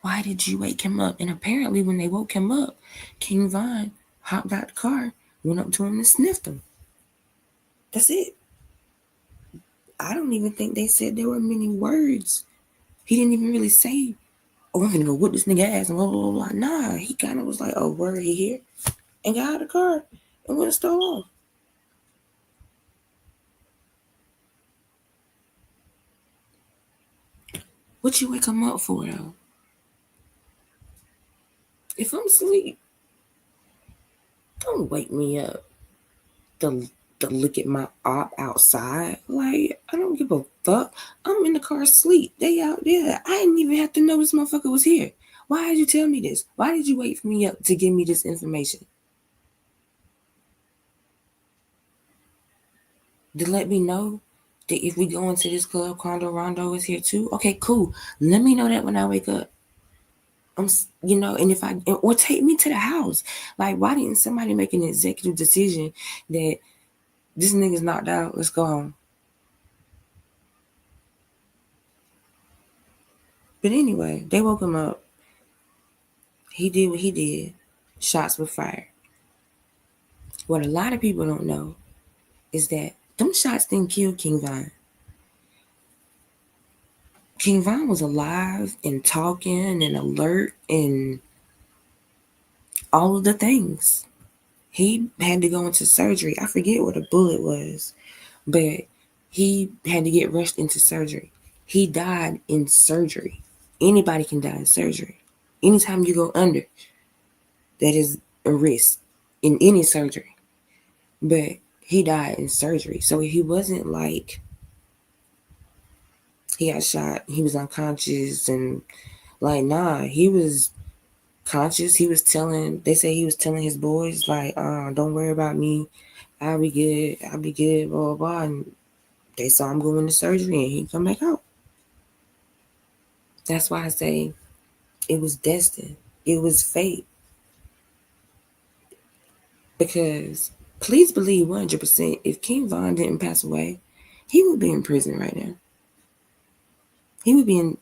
Why did you wake him up?" And apparently when they woke him up, King Von hopped out the car, went up to him and sniffed him. That's it. I don't even think they said there were many words. He didn't even really say, "Oh, I'm gonna go whoop this nigga ass," and blah, blah, blah. Nah, he kind of was like, "Oh, word, he here?" And got out of the car and went and stole off. What you wake him up for, though? If I'm asleep, don't wake me up to look at my op outside. Like, I don't give a fuck. I'm in the car asleep. They out there. I didn't even have to know this motherfucker was here. Why did you tell me this? Why did you wait for me up to give me this information? To let me know that if we go into this club, Quando Rondo is here too. Okay, cool. Let me know that when I wake up. And if or take me to the house. Like, why didn't somebody make an executive decision that this nigga's knocked out, let's go home? But anyway, they woke him up. He did what he did. Shots were fired. What a lot of people don't know is that them shots didn't kill King Von. King Von was alive and talking and alert and all of the things. He had to go into surgery. I forget what a bullet was, but he had to get rushed into surgery. He died in surgery. Anybody can die in surgery. Anytime you go under, that is a risk in any surgery. But he died in surgery. So he wasn't like he got shot, he was unconscious, and like, nah, he was conscious. He was telling his boys, like, don't worry about me. I'll be good, blah, blah, blah. And they saw him go into surgery and he come back out. That's why I say it was destined. It was fate. Because please believe 100%, if King Von didn't pass away, he would be in prison right now. He would be in,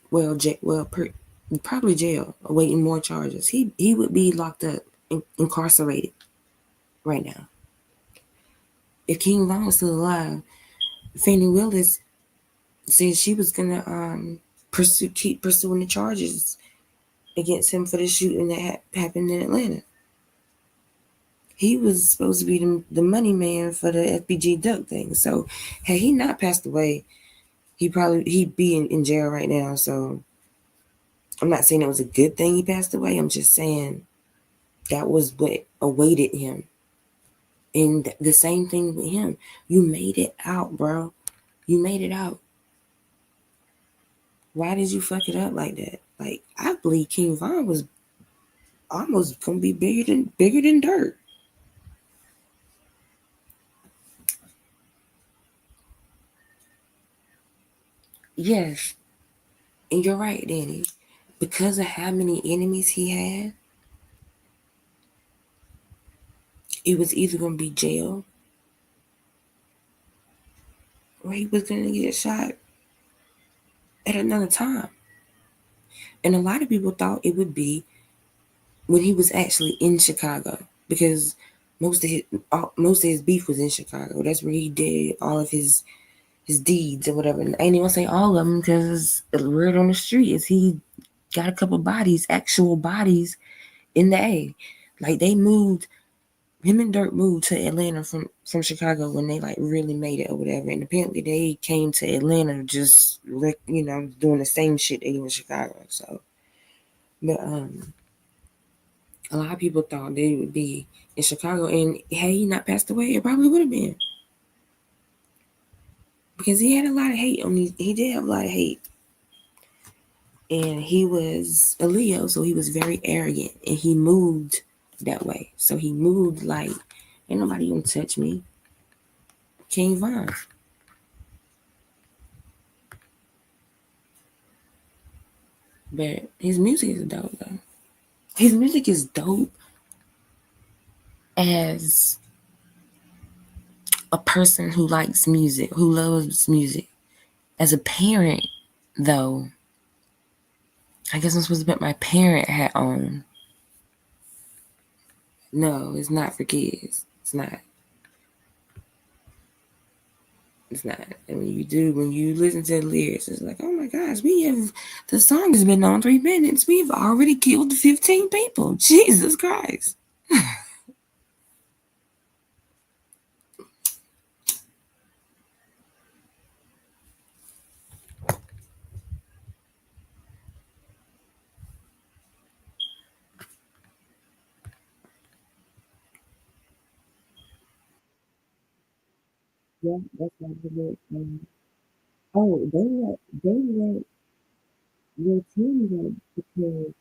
probably jail, awaiting more charges. He would be locked up, incarcerated right now. If King Von was still alive, Fannie Willis said she was gonna keep pursuing the charges against him for the shooting that happened in Atlanta. He was supposed to be the money man for the FBG Duck thing. So had he not passed away, he'd be in jail right now. So I'm not saying it was a good thing he passed away. I'm just saying that was what awaited him. And the same thing with him. You made it out, bro. You made it out. Why did you fuck it up like that? Like, I believe King Von was almost gonna be bigger than dirt. Yes. And you're right, Danny. Because of how many enemies he had, it was either going to be jail or he was going to get shot at another time. And a lot of people thought it would be when he was actually in Chicago, because most of his beef was in Chicago. That's where he did all of his his deeds or whatever. And I ain't even say all of them because the word on the street is he got a couple bodies, actual bodies in the A. Like they moved, him and Dirk moved to Atlanta from Chicago when they like really made it or whatever. And apparently they came to Atlanta just doing the same shit they do in Chicago. So, but a lot of people thought they would be in Chicago, and had he not passed away, it probably would have been. Because he had a lot of hate on these. He did have a lot of hate. And he was a Leo, so he was very arrogant. And he moved that way. So he moved like, ain't nobody gonna touch me. King Von. But his music is dope, though. His music is dope as a person who likes music, who loves music. As a parent, though, I guess I'm supposed to put my parent hat on. No, it's not for kids. It's not. It's not. And when you listen to the lyrics, it's like, oh my gosh, the song has been on 3 minutes. We've already killed 15 people. Jesus Christ. Yeah, that's not the lyrics. Oh, they let Lil Tim go because.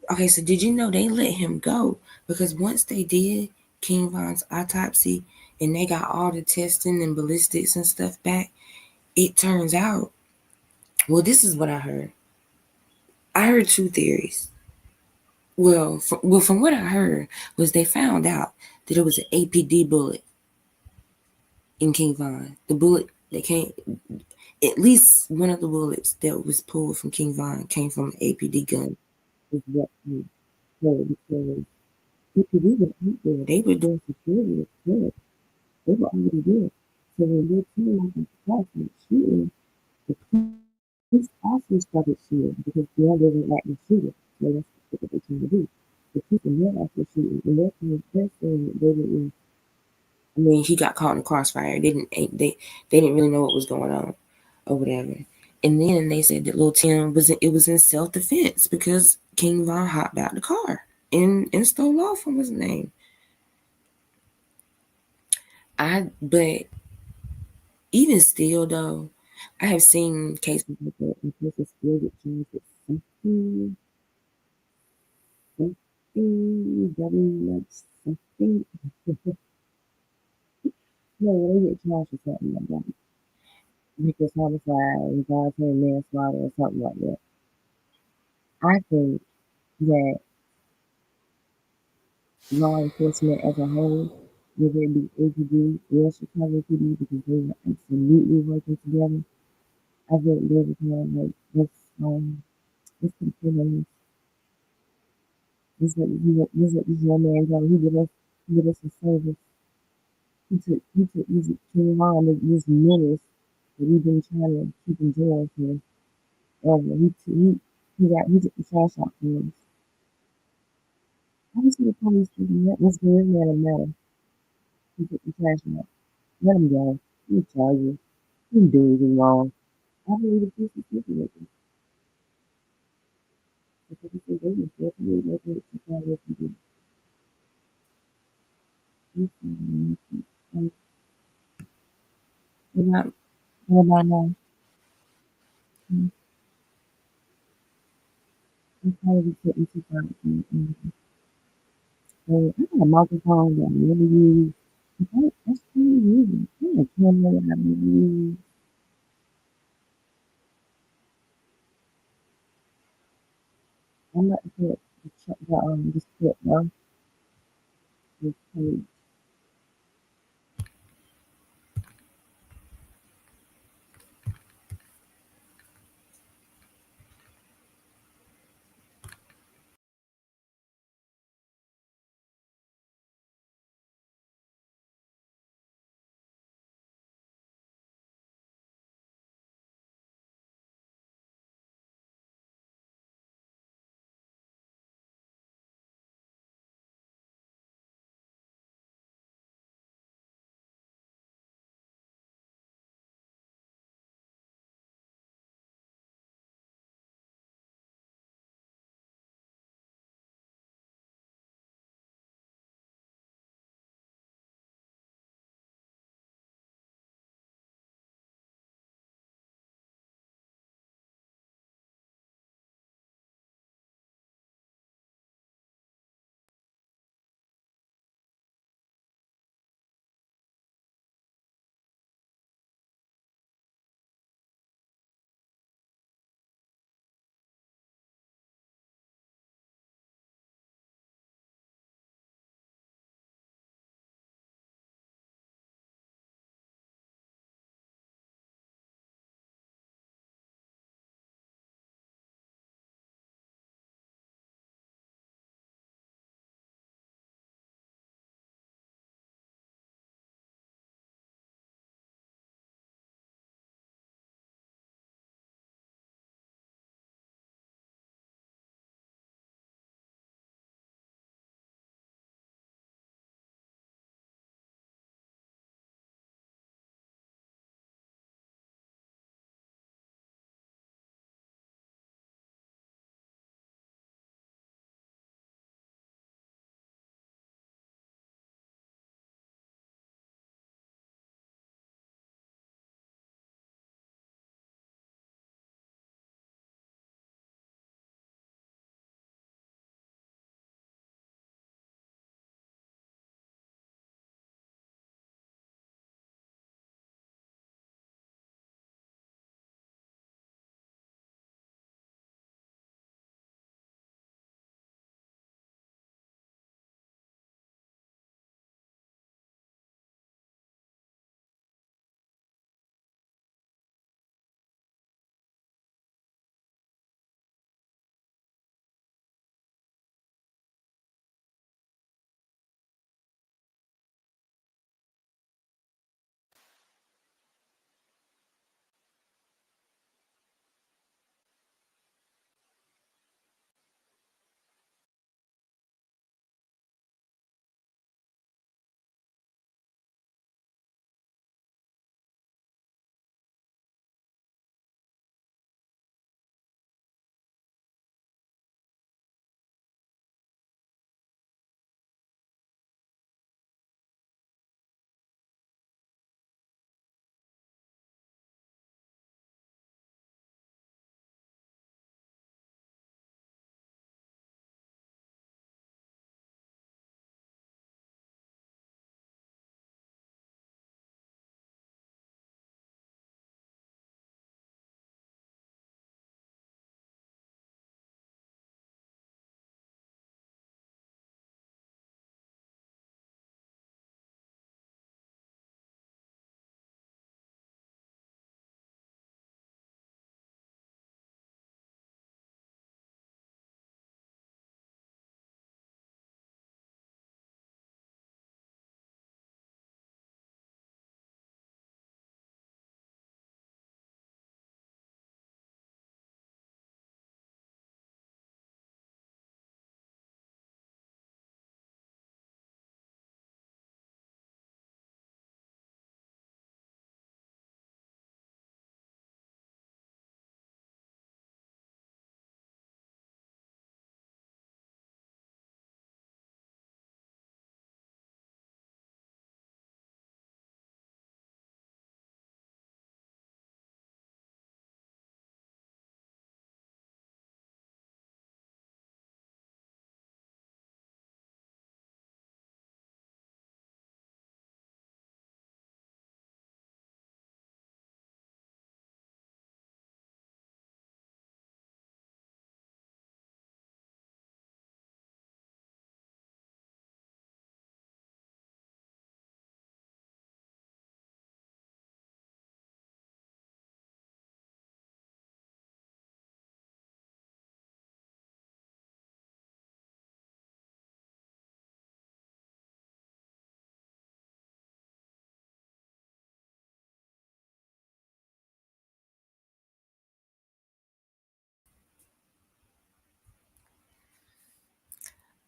Okay, so did you know they let him go? Because once they did King Von's autopsy and they got all the testing and ballistics and stuff back, it turns out, well, this is what I heard. I heard 2 theories. Well, from what I heard was they found out that it was an APD bullet in King Von. The bullet that came, at least one of the bullets that was pulled from King Von came from an APD gun. Is what we heard because APD was out there. They were doing security. They were already there. So when they came out of the class and shooting, the police also started shooting because the other didn't like the shooter. So that's what they came to do. The people there after shooting, and they're kind of pressing, they didn't. I mean, he got caught in the crossfire. They didn't really know what was going on, or whatever. And then they said that Lil Tim was in self-defense because King Von hopped out the car and stole off from his name. But even still though, I have seen cases like that and people still get charged with something very much something. No, they get charged with something like that. Because homicide, involuntary manslaughter, or something like that. I think that law enforcement as a whole, whether it be APD or Chicago PD, because they are absolutely working together, I think they would have like let's consider this young man go. He did us a service. He took this King Von, this menace that we've been trying to keep in jail for ever. He took the trash out for us. Obviously, the police didn't let us give man a medal. He took the trash out. Let him go. He tell you. He didn't do anything wrong. I believe the police is sleeping with him. Because he said they were definitely making it to try what he did. What about now? That's how we put into private. So I got a microphone that I never use. That's pretty easy. I got a camera that I never use. I'm about to put this clip now. This page.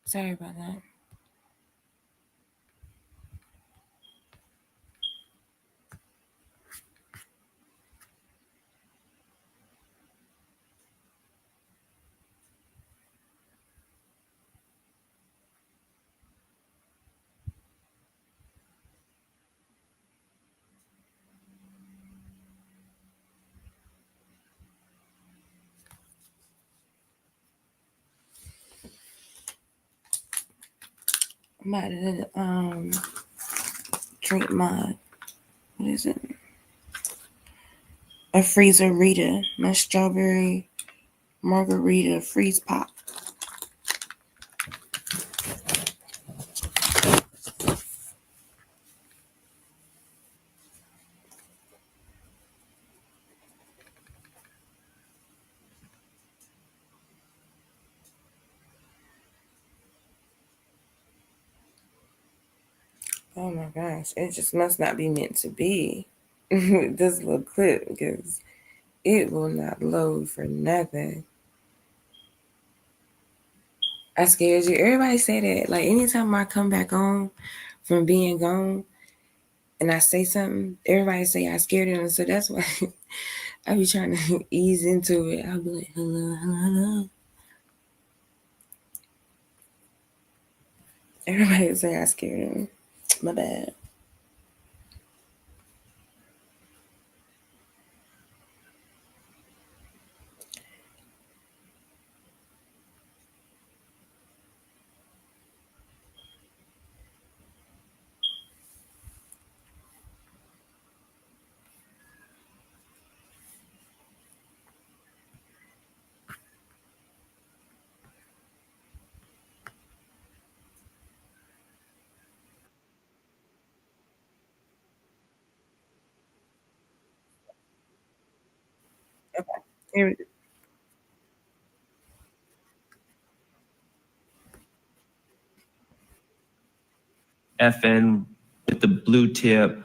Sorry about that. I'm about to drink my, what is it? A freezer Rita, my strawberry margarita freeze pop. Oh my gosh, it just must not be meant to be. This little clip, because it will not load for nothing. I scared you. Everybody say that. Like anytime I come back on from being gone and I say something, everybody say I scared them. So that's why I be trying to ease into it. I'll be like, hello, hello, hello. Everybody say I scared them. My bad. Okay. Here we go. FN with the blue tip.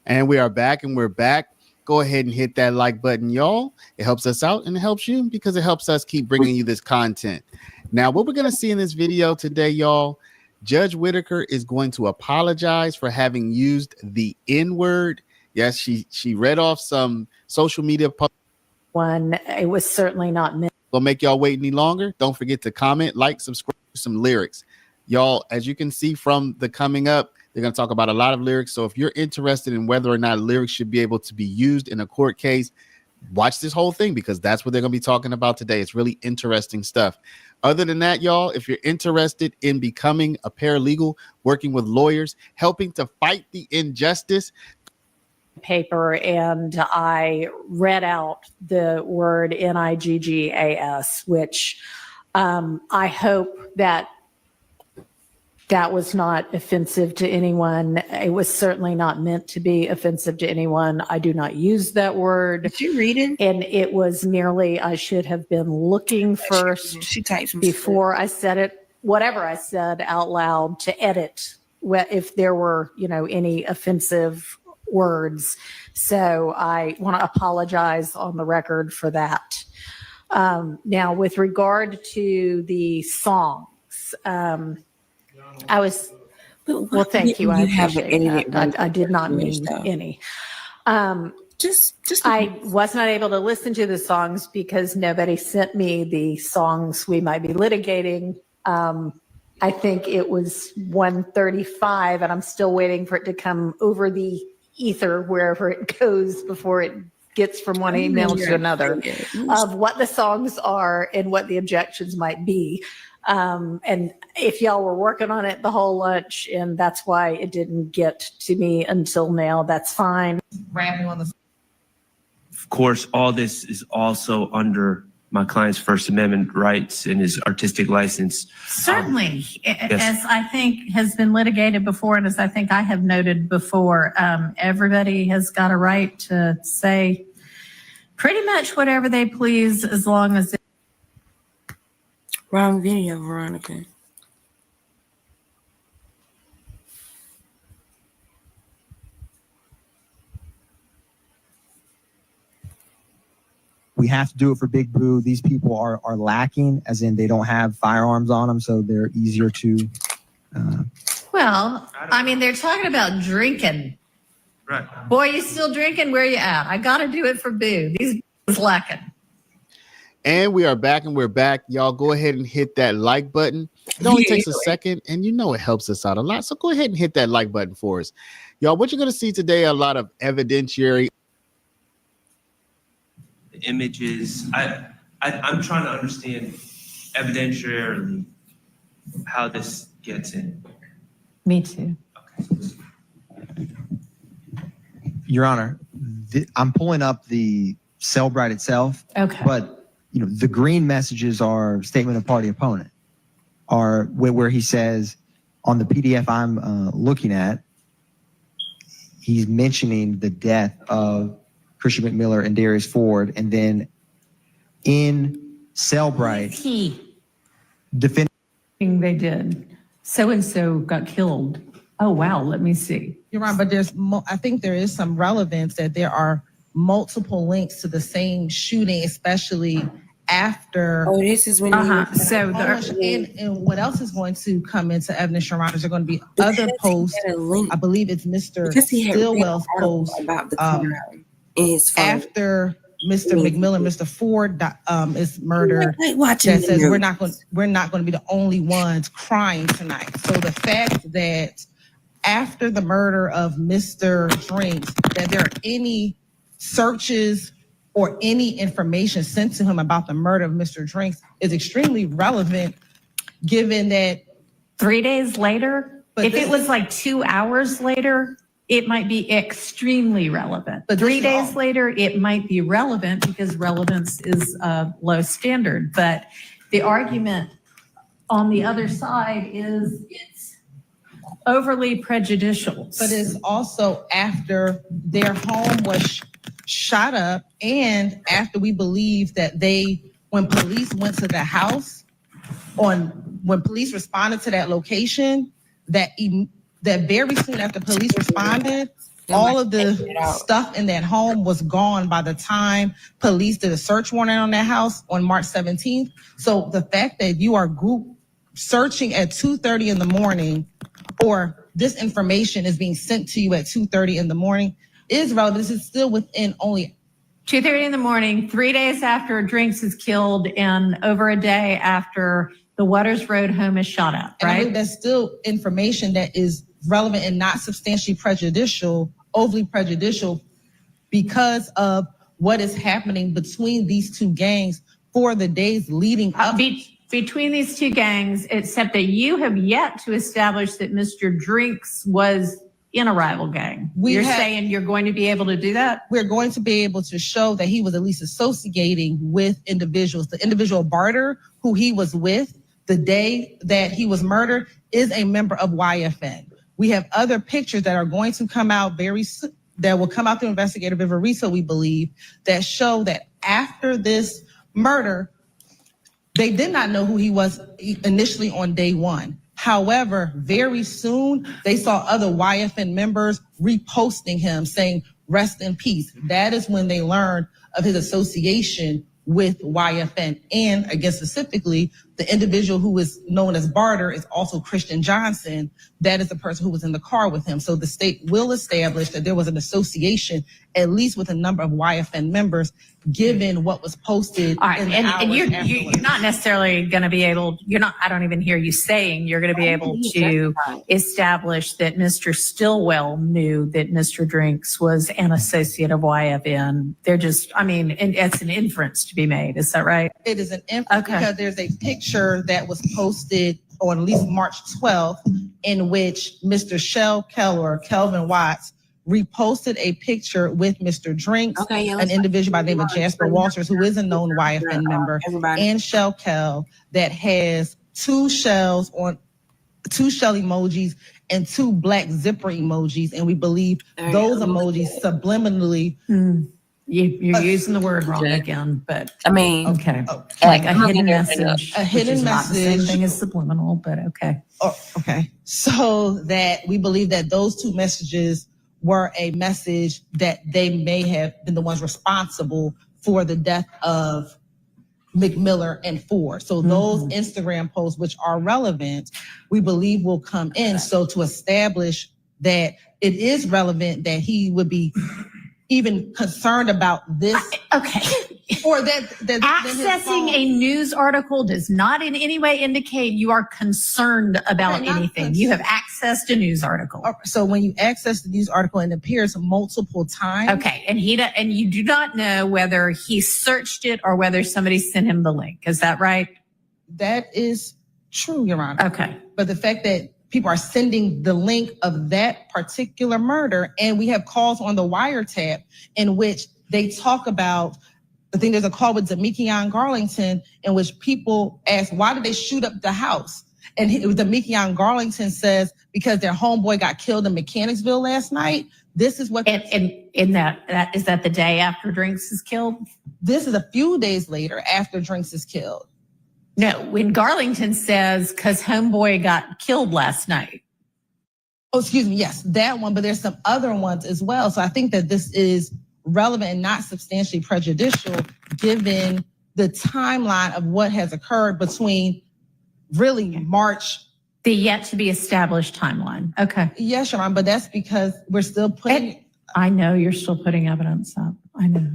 And we are back, and we're back. Go ahead and hit that like button, y'all. It helps us out, and it helps you because it helps us keep bringing you this content. Now, what we're going to see in this video today, y'all, Judge Whitaker is going to apologize for having used the N-word. Yes, she read off some social media posts. One, it was certainly not meant. Don't make y'all wait any longer. Don't forget to comment, like, subscribe to some lyrics. Y'all, as you can see from the coming up, they're going to talk about a lot of lyrics. So if you're interested in whether or not lyrics should be able to be used in a court case, watch this whole thing because that's what they're going to be talking about today. It's really interesting stuff. Other than that, y'all, if you're interested in becoming a paralegal, working with lawyers, helping to fight the injustice, Paper, and I read out the word NIGGAS, which I hope that was not offensive to anyone. It was certainly not meant to be offensive to anyone. I do not use that word. Did you read it? And it was merely, I should have been looking first before I said it, whatever I said out loud, to edit if there were, any offensive words. So I want to apologize on the record for that. Now, with regard to the songs, I was, well, thank you. I appreciate that. I did not mean any. I was not able to listen to the songs because nobody sent me the songs we might be litigating. I think it was 1:35, and I'm still waiting for it to come over the ether wherever it goes before it gets from one email to another of what the songs are and what the objections might be. And if y'all were working on it the whole lunch and that's why it didn't get to me until now, that's fine. Of course, all this is also under my client's First Amendment rights and his artistic license. Certainly, yes. As I think has been litigated before, and as I think I have noted before, everybody has got a right to say pretty much whatever they please as long as Wrong video, Veronica. we have to do it for Big Boo. These people are lacking, as in they don't have firearms on them, so they're easier to. Well, I mean, they're talking about drinking. Right. Boy, you still drinking? Where you at? I got to do it for Boo. These is lacking. And we are back, and we're back. Y'all go ahead and hit that like button. It only takes a second, and you know it helps us out a lot. So go ahead and hit that like button for us. Y'all, what you're going to see today, a lot of evidentiary images. I'm trying to understand evidentiarily how this gets in. Me too. Your Honor, I'm pulling up the Cellbrite itself. Okay. But the green messages are statement of party opponent, are where he says on the PDF I'm looking at, he's mentioning the death of Christian McMiller and Darius Ford, and then in Cellbrite, defending they did. So and so got killed. Oh wow, let me see. You're right, but I think there is some relevance that there are multiple links to the same shooting, especially after. Oh, this is when. So and what else is going to come into evidence, Your Honor? There are going to be other posts. I believe it's Mr. Stillwell's post about the crime in his phone. After Mr. McMillan, Mr. Ford is murdered. That says we're not going to be the only ones crying tonight. So the fact that after the murder of Mr. Drinks, that there are any searches or any information sent to him about the murder of Mr. Drinks is extremely relevant, given that 3 days later, if it was like 2 hours later, it might be extremely relevant. But 3 days later, it might be relevant because relevance is a low standard. But the argument on the other side is it's overly prejudicial. But it's also after their home was shot up, and after we believe that when police went to the house, when police responded to that location, that very soon after police responded, all of the stuff in that home was gone by the time police did a search warrant on that house on March 17th. So the fact that you are group searching at 2:30 in the morning, or this information is being sent to you at 2:30 in the morning, is relevant. This is still within only 2:30 in the morning, 3 days after Drinks is killed, and over a day after the Waters Road home is shot up, And I right? think that's still information that is relevant and not substantially prejudicial, overly prejudicial, because of what is happening between these two gangs for the days leading up. Between these two gangs, except that you have yet to establish that Mr. Drinks was in a rival gang. You're saying you're going to be able to do that? We're going to be able to show that he was at least associating with individuals. The individual Barter, who he was with the day that he was murdered, is a member of YFN. We have other pictures that are going to come out very soon, that will come out through Investigator Vivarito, we believe, that show that after this murder, they did not know who he was initially on day one. However, very soon, they saw other YFN members reposting him saying, "Rest in peace." That is when they learned of his association with YFN. And again, specifically, the individual who is known as Barter is also Christian Johnson. That is the person who was in the car with him. So the state will establish that there was an association, at least with a number of YFN members, given what was posted. All right, in the and hours you're afterwards. not necessarily going to be able, I don't even hear you saying you're going to be able to establish that Mr. Stillwell knew that Mr. Drinks was an associate of YFN. They're just, and it's an inference to be made. Is that right? It is an inference because there's a picture that was posted on at least March 12th in which Mr. Shell Keller, Kelvin Watts, reposted a picture with Mr. Drinks, an individual by the name of Jasper Walters, who is a known YFN member, and Shell Kell, that has two shell emojis and two black zipper emojis. And we believe those emojis subliminally. You're using the word wrong again, but okay. Like a hidden message. A hidden which is not the same message. thing as subliminal, but okay. Oh, okay. So that we believe that those two messages were a message that they may have been the ones responsible for the death of McMiller and Ford. So those Instagram posts, which are relevant, we believe will come in. So to establish that it is relevant that he would be even concerned about this. Okay. Or that accessing a news article does not in any way indicate you are concerned about anything. You have accessed a news article. So when you access the news article and it appears multiple times. Okay, and you do not know whether he searched it or whether somebody sent him the link. Is that right? That is true, Your Honor. Okay. But the fact that people are sending the link of that particular murder, and we have calls on the wiretap in which they talk about, I think there's a call with Demekion Garlington in which people ask, why did they shoot up the house? And Demekion Garlington says, because their homeboy got killed in Mechanicsville last night. This is what. And in that is that the day after Drinks is killed? This is a few days later after Drinks is killed. No, when Garlington says, because homeboy got killed last night. Oh, excuse me. Yes, that one. But there's some other ones as well. So I think that this is relevant and not substantially prejudicial given the timeline of what has occurred between really March. The yet to be established timeline. Okay. Yes, Your Honor, but that's because we're still putting. I know you're still putting evidence up. I know.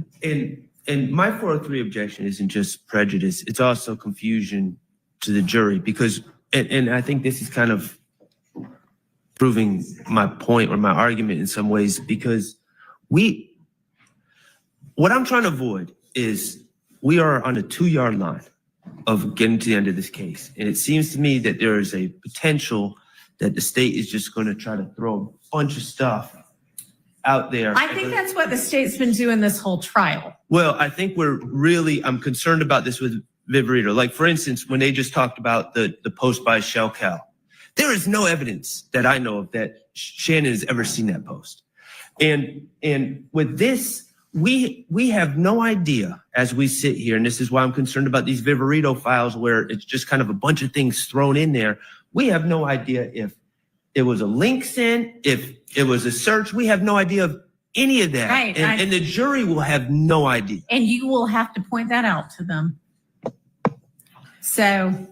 And my 403 objection isn't just prejudice, it's also confusion to the jury because, and I think this is kind of proving my point or my argument in some ways because what I'm trying to avoid is we are on a 2-yard line of getting to the end of this case. And it seems to me that there is a potential that the state is just going to try to throw a bunch of stuff out there. I think that's what the state's been doing this whole trial. Well, I think I'm concerned about this with Viverito. Like, for instance, when they just talked about the post by Shell Cal, there is no evidence that I know of that Shannon has ever seen that post. And with this, we have no idea as we sit here, and this is why I'm concerned about these Viverito files where it's just kind of a bunch of things thrown in there. We have no idea if it was a link sent, if it was a search. We have no idea of any of that. Right. And the jury will have no idea. And you will have to point that out to them. So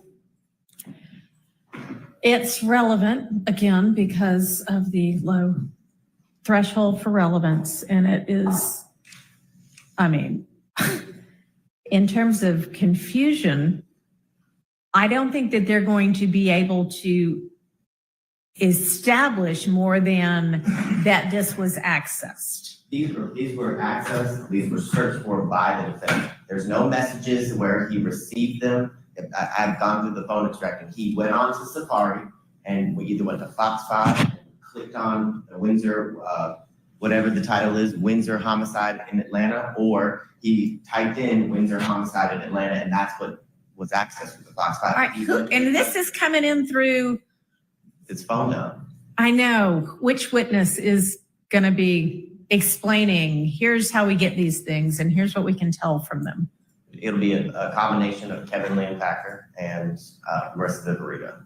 it's relevant, again, because of the low threshold for relevance. And it is, I mean, in terms of confusion, I don't think that they're going to be able to establish more than that this was accessed. These were accessed, these were searched for by the defendant. There's no messages where he received them. I've gone through the phone extracting. He went on to Safari and we either went to Fox 5 and clicked on the Windsor, whatever the title is, Windsor Homicide in Atlanta, or he typed in Windsor Homicide in Atlanta and that's what was accessed with the Fox 5. All right, and this is coming in through his phone now. I know. Which witness is going to be explaining, here's how we get these things and here's what we can tell from them? It'll be a combination of Kevin Landpacker and Marissa Viverito.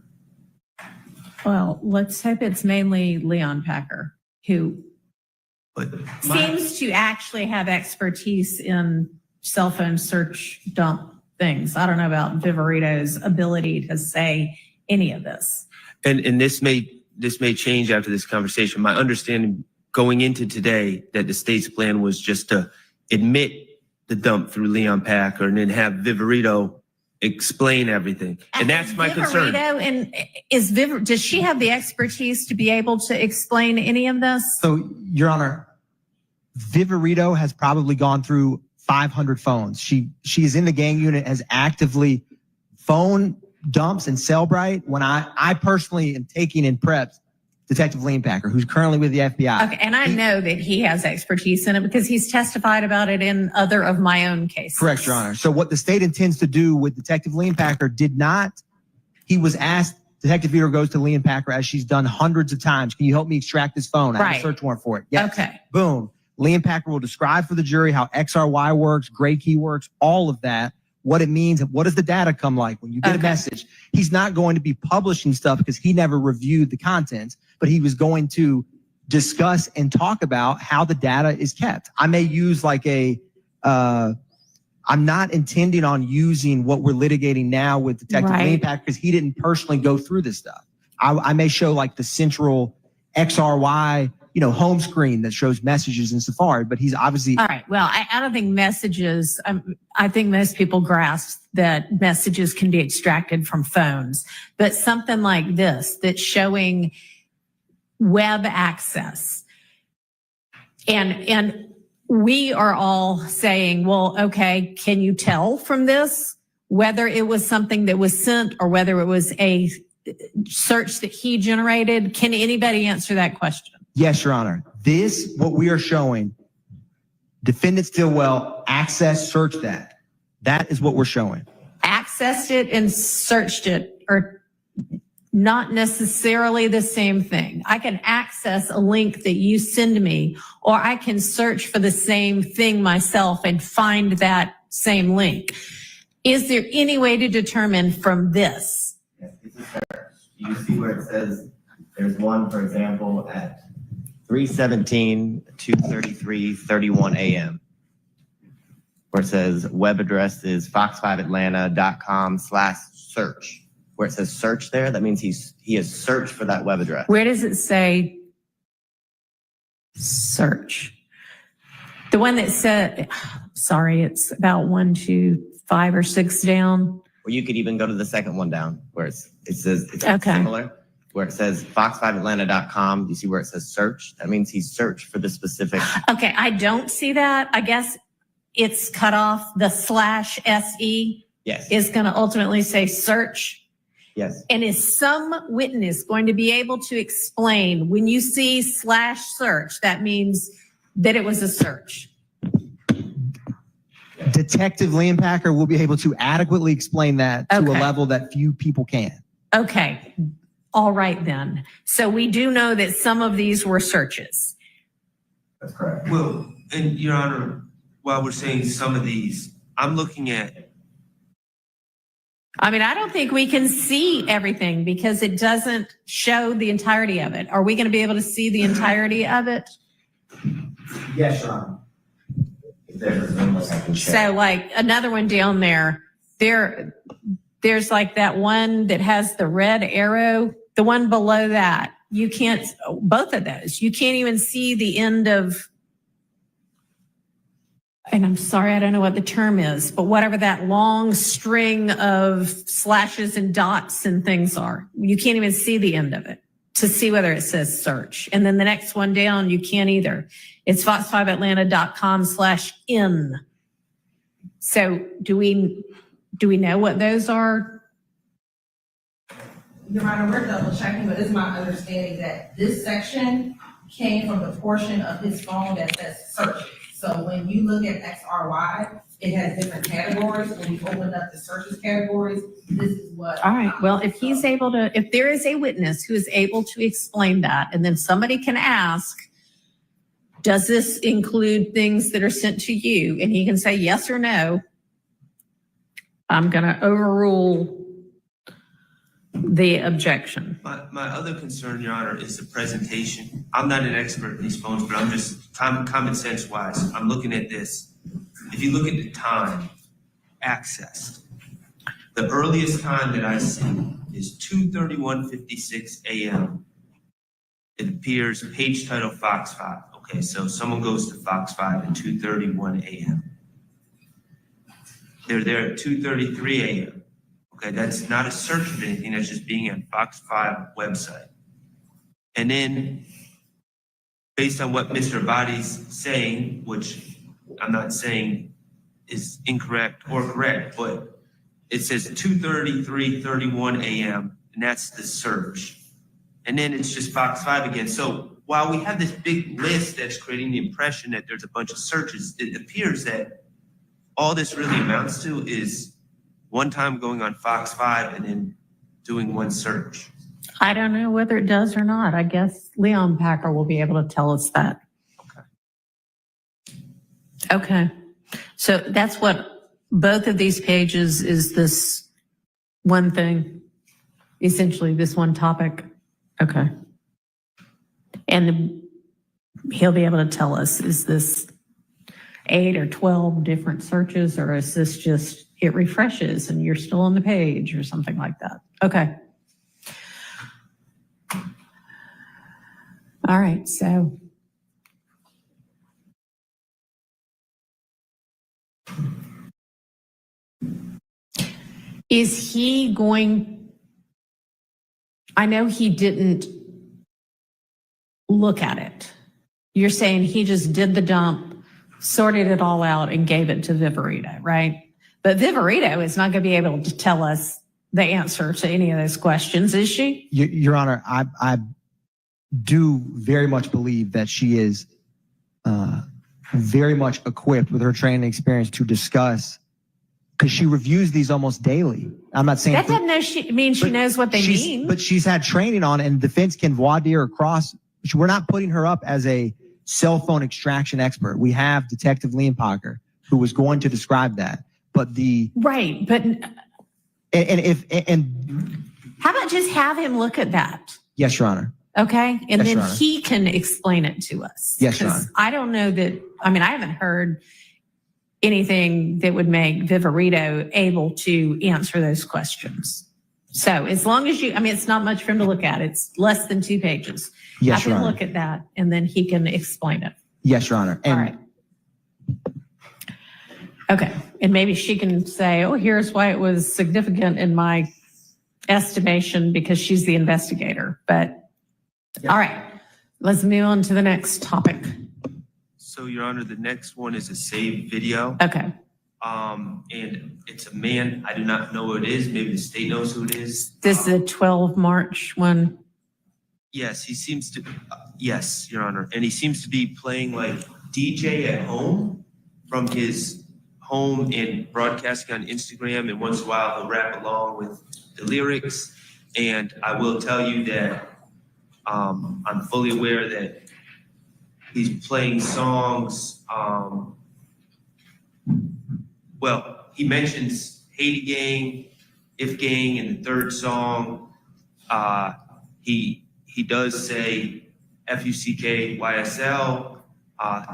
Well, let's hope it's mainly Leon Packer, who seems to actually have expertise in cell phone search dump things. I don't know about Viverito's ability to say any of this. And this may change after this conversation. My understanding going into today that the state's plan was just to admit the dump through Leon Packer and then have Viverito explain everything. And that's my concern. And does she have the expertise to be able to explain any of this? So, Your Honor, Viverito has probably gone through 500 phones. She is in the gang unit, has actively phone dumps and Cellbrite when I personally am taking in preps Detective Landpacker, who's currently with the FBI. Okay, and I know that he has expertise in it because he's testified about it in other of my own cases. Correct, Your Honor. So what the state intends to do with Detective Landpacker he was asked, Detective Vito goes to Landpacker as she's done hundreds of times. Can you help me extract this phone? I have a search warrant for it. Yes. Okay. Boom. Landpacker will describe for the jury how XRY works, gray key works, all of that. What it means, what does the data come like when you get a message? He's not going to be publishing stuff because he never reviewed the content, but he was going to discuss and talk about how the data is kept. I may use like a I'm not intending on using what we're litigating now with Detective Right. Leanpack because he didn't personally go through this stuff. I may show like the central XRY, home screen that shows messages in Safari, but he's obviously. All right. Well, I don't think messages, I think most people grasp that messages can be extracted from phones, but something like this that's showing web access. And we are all saying, well, okay, can you tell from this whether it was something that was sent or whether it was a search that he generated? Can anybody answer that question? Yes, Your Honor. What we are showing, defendant Stillwell access, search that. That is what we're showing. Accessed it and searched it are not necessarily the same thing. I can access a link that you send me, or I can search for the same thing myself and find that same link. Is there any way to determine from this? Yes, it's a search. You see where it says, there's one, for example, at 3:17, 2:33, 31 a.m. where it says web address is fox5atlanta.com/search. Where it says search there, that means he has searched for that web address. Where does it say search? The one that said, sorry, it's about 1, 2, 5 or 6 down. Or you could even go to the second one down where it says it's Okay. similar, where it says fox5atlanta.com. You see where it says search? That means he searched for the specific. Okay, I don't see that. I guess it's cut off. The /SE Yes. is going to ultimately say search. Yes. And is some witness going to be able to explain when you see /search, that means that it was a search? Detective Leanpacker will be able to adequately explain that to a Okay. level that few people can. Okay. All right then. So we do know that some of these were searches. That's correct. Well, and Your Honor, while we're saying some of these, I'm looking at. I mean, I don't think we can see everything because it doesn't show the entirety of it. Are we going to be able to see the entirety of it? Yes, Your Honor. If there's a Zoom link I can share. So like another one down there's like that one that has the red arrow, the one below that. You can't, both of those, you can't even see the end of, and I'm sorry, I don't know what the term is, but whatever that long string of slashes and dots and things are, you can't even see the end of it to see whether it says search. And then the next one down, you can't either. It's fox5atlanta.com/in. So do we know what those are? Your Honor, we're double checking, but it's my understanding that this section came from the portion of his phone that says search. So when you look at XRY, it has different categories. When you open up the searches categories, this is what. All right. Well, if he's able to, if there is a witness who is able to explain that, and then somebody can ask, does this include things that are sent to you? And he can say yes or no. I'm going to overrule the objection. My other concern, Your Honor, is the presentation. I'm not an expert in these phones, but I'm just common sense wise. I'm looking at this. If you look at the time accessed, the earliest time that I see is 2:31:56 a.m. It appears page title Fox 5. Okay, so someone goes to Fox 5 at 2:31 a.m. They're there at 2:33 a.m. Okay, that's not a search of anything, that's just being on Fox 5 website. And then, based on what Mr. Abadi's saying, which I'm not saying is incorrect or correct, but it says 2:33:31 a.m., and that's the search. And then it's just Fox 5 again. So while we have this big list that's creating the impression that there's a bunch of searches, it appears that all this really amounts to is one time going on Fox 5 and then doing one search. I don't know whether it does or not. I guess Leon Packer will be able to tell us that. Okay. So that's what both of these pages is, this one thing, essentially this one topic. Okay. And he'll be able to tell us, is this, 8 or 12 different searches, or is this just it refreshes and you're still on the page or something like that? Okay. All right, so. Is he going, I know he didn't look at it. You're saying he just did the dump, sorted it all out, and gave it to Viverito, right? But Viverito is not going to be able to tell us the answer to any of those questions, is she? Your Honor, I do very much believe that she is very much equipped with her training experience to discuss, because she reviews these almost daily. I'm not saying that doesn't mean she knows what they mean. But she's had training on it, and defense can voir dire across. We're not putting her up as a cell phone extraction expert. We have Detective Leonpacher, who was going to describe that. But right, but how about just have him look at that? Yes, Your Honor. Okay, and Yes, then Your Honor. he can explain it to us. Yes, Your Honor. I don't know that. I mean, I haven't heard anything that would make Viverito able to answer those questions. So as long as you, I mean, it's not much for him to look at. It's less than 2 pages. Yes, Have Your him Honor. look at that, and then he can explain it. Yes, Your Honor. And All right. Okay, and maybe she can say, oh, here's why it was significant in my estimation, because she's the investigator. But all right, let's move on to the next topic. So, Your Honor, the next one is a saved video. Okay. And it's a man. I do not know who it is. Maybe the state knows who it is. This is a 12 March one. Yes, he seems to. Yes, Your Honor, and he seems to be playing like DJ at home from his home and broadcasting on Instagram. And once in a while, he'll rap along with the lyrics. And I will tell you that I'm fully aware that he's playing songs. Well, he mentions Haiti Gang, If Gang in the third song. He does say FUCK YSL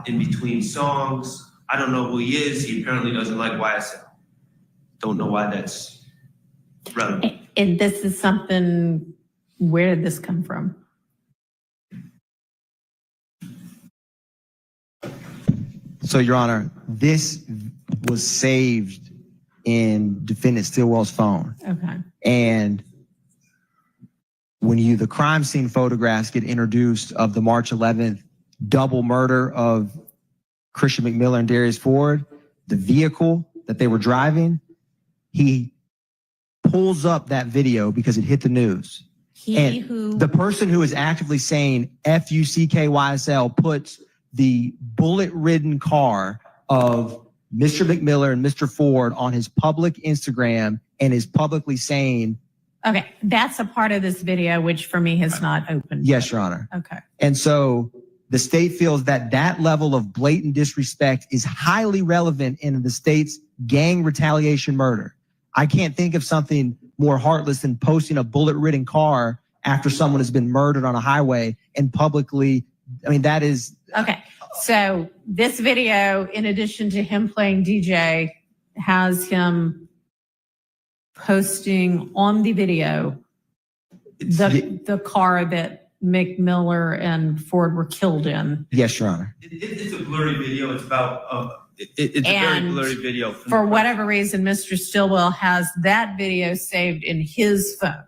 in between songs. I don't know who he is. He apparently doesn't like YSL. Don't know why that's relevant. And this is something, where did this come from? so, Your Honor, this was saved in defendant Stillwell's phone. Okay. And when the crime scene photographs get introduced of the March 11th double murder of Christian McMiller and Darius Ford, the vehicle that they were driving, he pulls up that video because it hit the news. The person who is actively saying FUCKYSL puts the bullet-ridden car of Mr. McMiller and Mr. Ford on his public Instagram and is publicly saying. Okay, that's a part of this video, which for me has not opened. Yes, Your Honor. Okay. And so the state feels that that level of blatant disrespect is highly relevant in the state's gang retaliation murder. I can't think of something more heartless than posting a bullet-ridden car after someone has been murdered on a highway and publicly. I mean, that is. Okay, so this video, in addition to him playing DJ, has him posting on the video the car that McMiller and Ford were killed in. Yes, Your Honor. It's a blurry video. It's about. It's a very blurry video. For whatever reason, Mr. Stillwell has that video saved in his phone.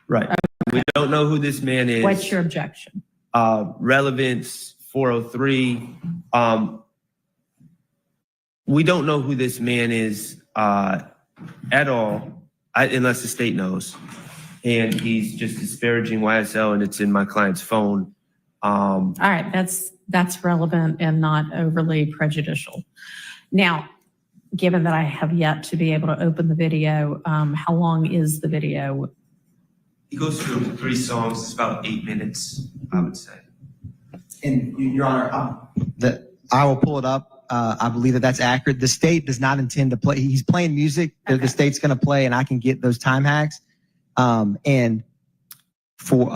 Right. We don't know who this man is. What's your objection? Relevance 403. We don't know who this man is at all, unless the state knows. And he's just disparaging YSL, and it's in my client's phone. All right, that's relevant and not overly prejudicial. Now, given that I have yet to be able to open the video, how long is the video? He goes through 3 songs. It's about 8 minutes, I would say. And Your Honor, I will pull it up. I believe that that's accurate. The state does not intend to play. He's playing music that the state's going to play, and I can get those time hacks. And for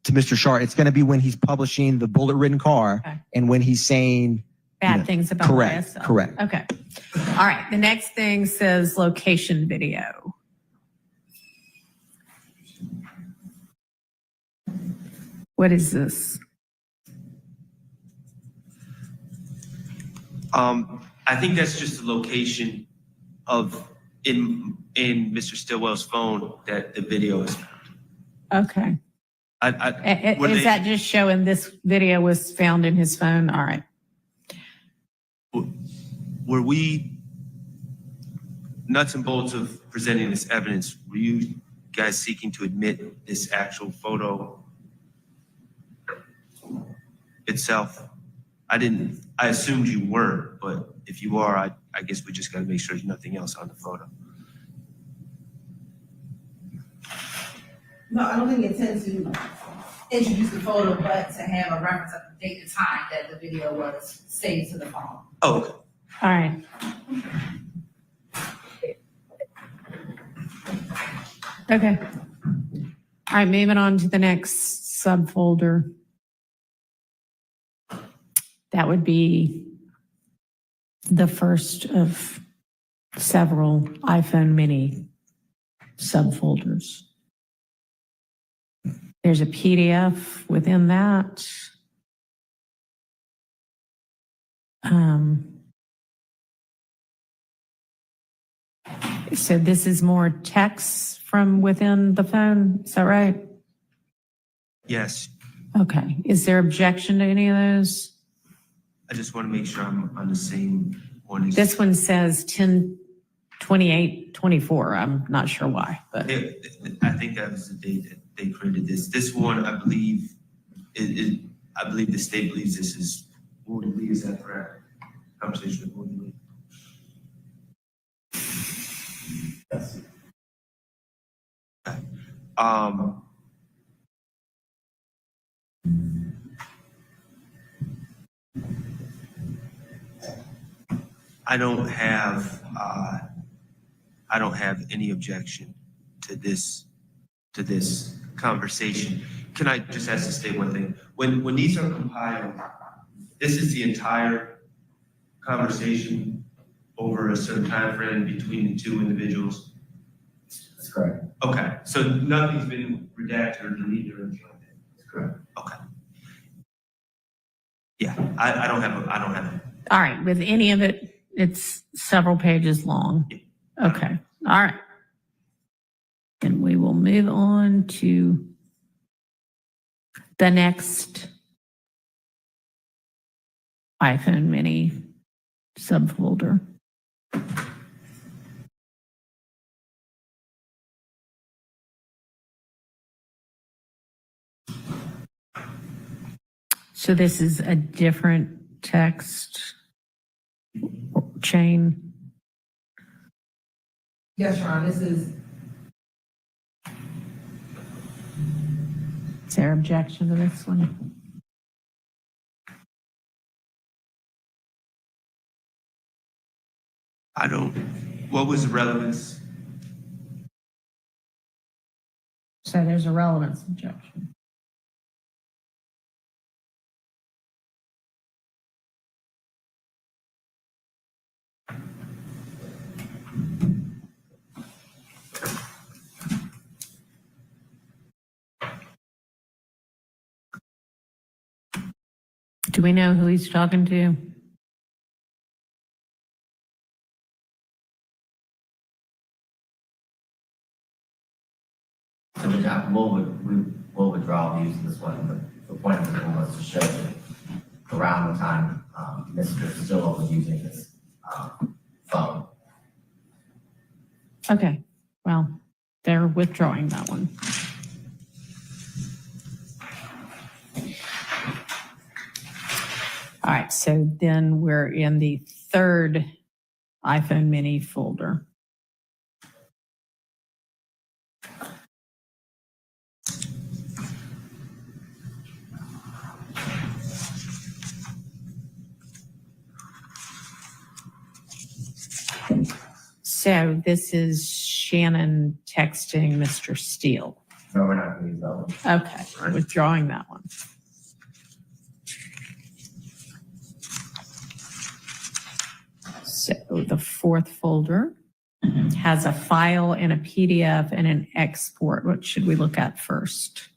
to Mr. Shart, it's going to be when he's publishing the bullet-ridden car and when he's saying bad things about Correct. YSL. Correct. Okay. All right. The next thing says location video. What is this? I think that's just the location of in Mr. Stillwell's phone that the video is found. Okay. Were Is they- that just showing this video was found in his phone? All right. Were we nuts and bolts of presenting this evidence? Were you guys seeking to admit this actual photo itself? I assumed you weren't, but if you are, I guess we just got to make sure there's nothing else on the photo. No, I don't think it intends to introduce the photo, but to have a reference of the date and time that the video was saved to the phone. Oh, okay. All right. Okay. All right, moving on to the next subfolder. That would be the first of several iPhone mini subfolders. There's a PDF within that. So this is more text from within the phone, is that right? Yes. Okay. Is there objection to any of those? I just want to make sure I'm on the same one. This one says 10/28/24. I'm not sure why, but I think that was the date that they printed this. This one, I believe, I believe the state believes this is Woody Lee. Is that correct? Conversation with Woody Lee. Yes. I don't have any objection to this conversation. Can I just ask to state one thing? When these are compiled, this is the entire conversation over a certain time frame between the two individuals? That's correct. Okay, so nothing's been redacted or deleted or anything like that? That's correct. Okay. Yeah, I don't have all right, with any of it, it's several pages long. Okay, all right. And we will move on to the next iPhone mini subfolder. So this is a different text chain. Yes, Your Honor, this is. Is there objection to this one? what was the relevance? So there's a relevance objection. Do we know who he's talking to? We'll withdraw views in this one, but the point of the was to show that around the time Mr. Zillow was using his phone. Okay, well, they're withdrawing that one. All right, so then we're in the third iPhone mini folder. So this is Shannon texting Mr. Steele. No, we're not going to use that one. Okay, we're withdrawing that one. So the fourth folder has a file and a PDF and an export. What should we look at first?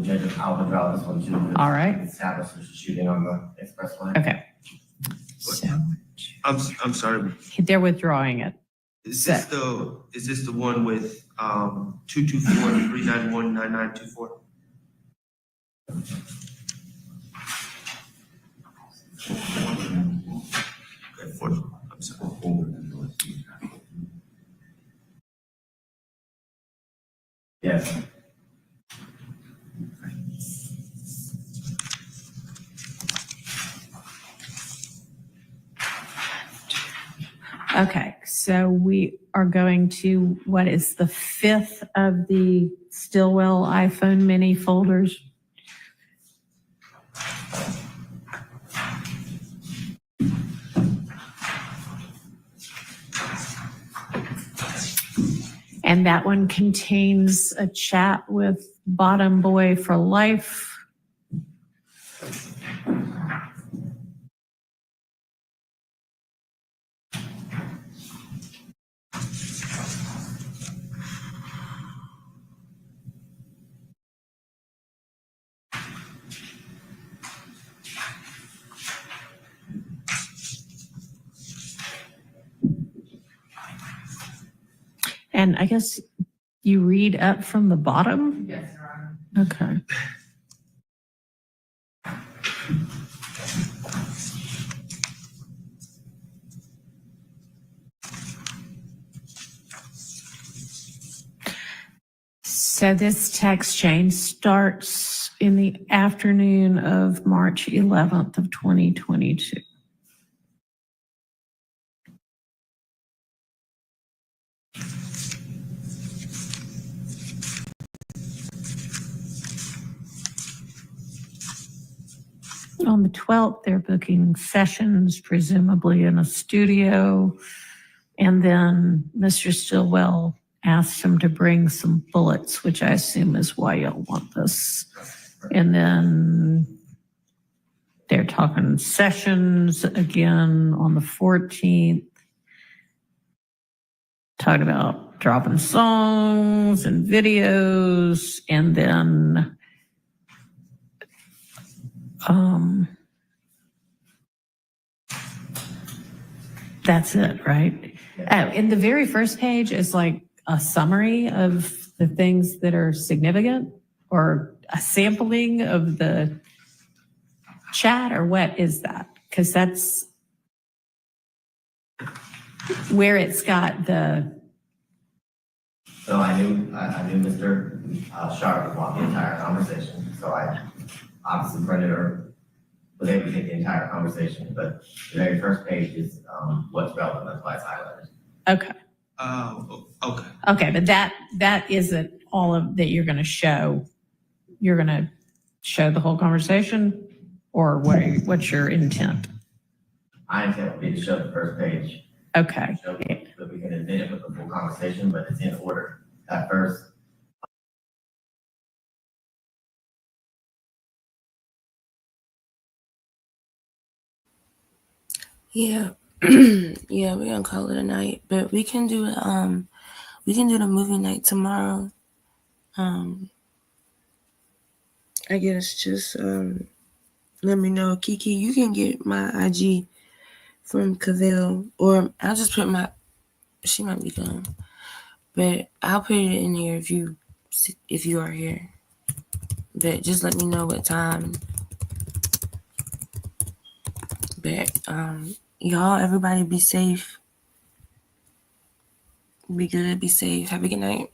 Judge, I'll withdraw this one too. All right. Established there's a shooting on the expressway. Okay. So I'm sorry. they're withdrawing it. Is this the one with 224-391-9924? Okay, I'm sorry. Yes. Okay, so we are going to, what is the fifth of the Stillwell iPhone mini folders? And that one contains a chat with Bottom Boy for Life. And I guess you read up from the bottom? Yes, Your Honor. Okay. So this text chain starts in the afternoon of March 11th of 2022. On the 12th, they're booking sessions, presumably in a studio. And then Mr. Stillwell asked him to bring some bullets, which I assume is why y'all want this. And then they're talking sessions again on the 14th. Talking about dropping songs and videos. And then that's it, right? And the very first page is like a summary of the things that are significant, or a sampling of the chat, or what is that? Because that's where it's got the. So I knew Mr. Sharp would want the entire conversation, so I obviously printed or was able to take the entire conversation, but the very first page is what's relevant. That's why it's highlighted. Okay. Okay. Okay, but that isn't all of that you're going to show. You're going to show the whole conversation, or what's your intent? My intent would be to show the first page. Okay. Show that we can admit it with the full conversation, but it's in order. At first. Yeah. Yeah, we're gonna call it a night. But we can do the movie night tomorrow. I guess just let me know. Kiki, you can get my IG from Cavell, or I'll just put she might be gone. But I'll put it in here if you are here. But just let me know what time. But y'all, everybody be safe. Be good, be safe. Have a good night.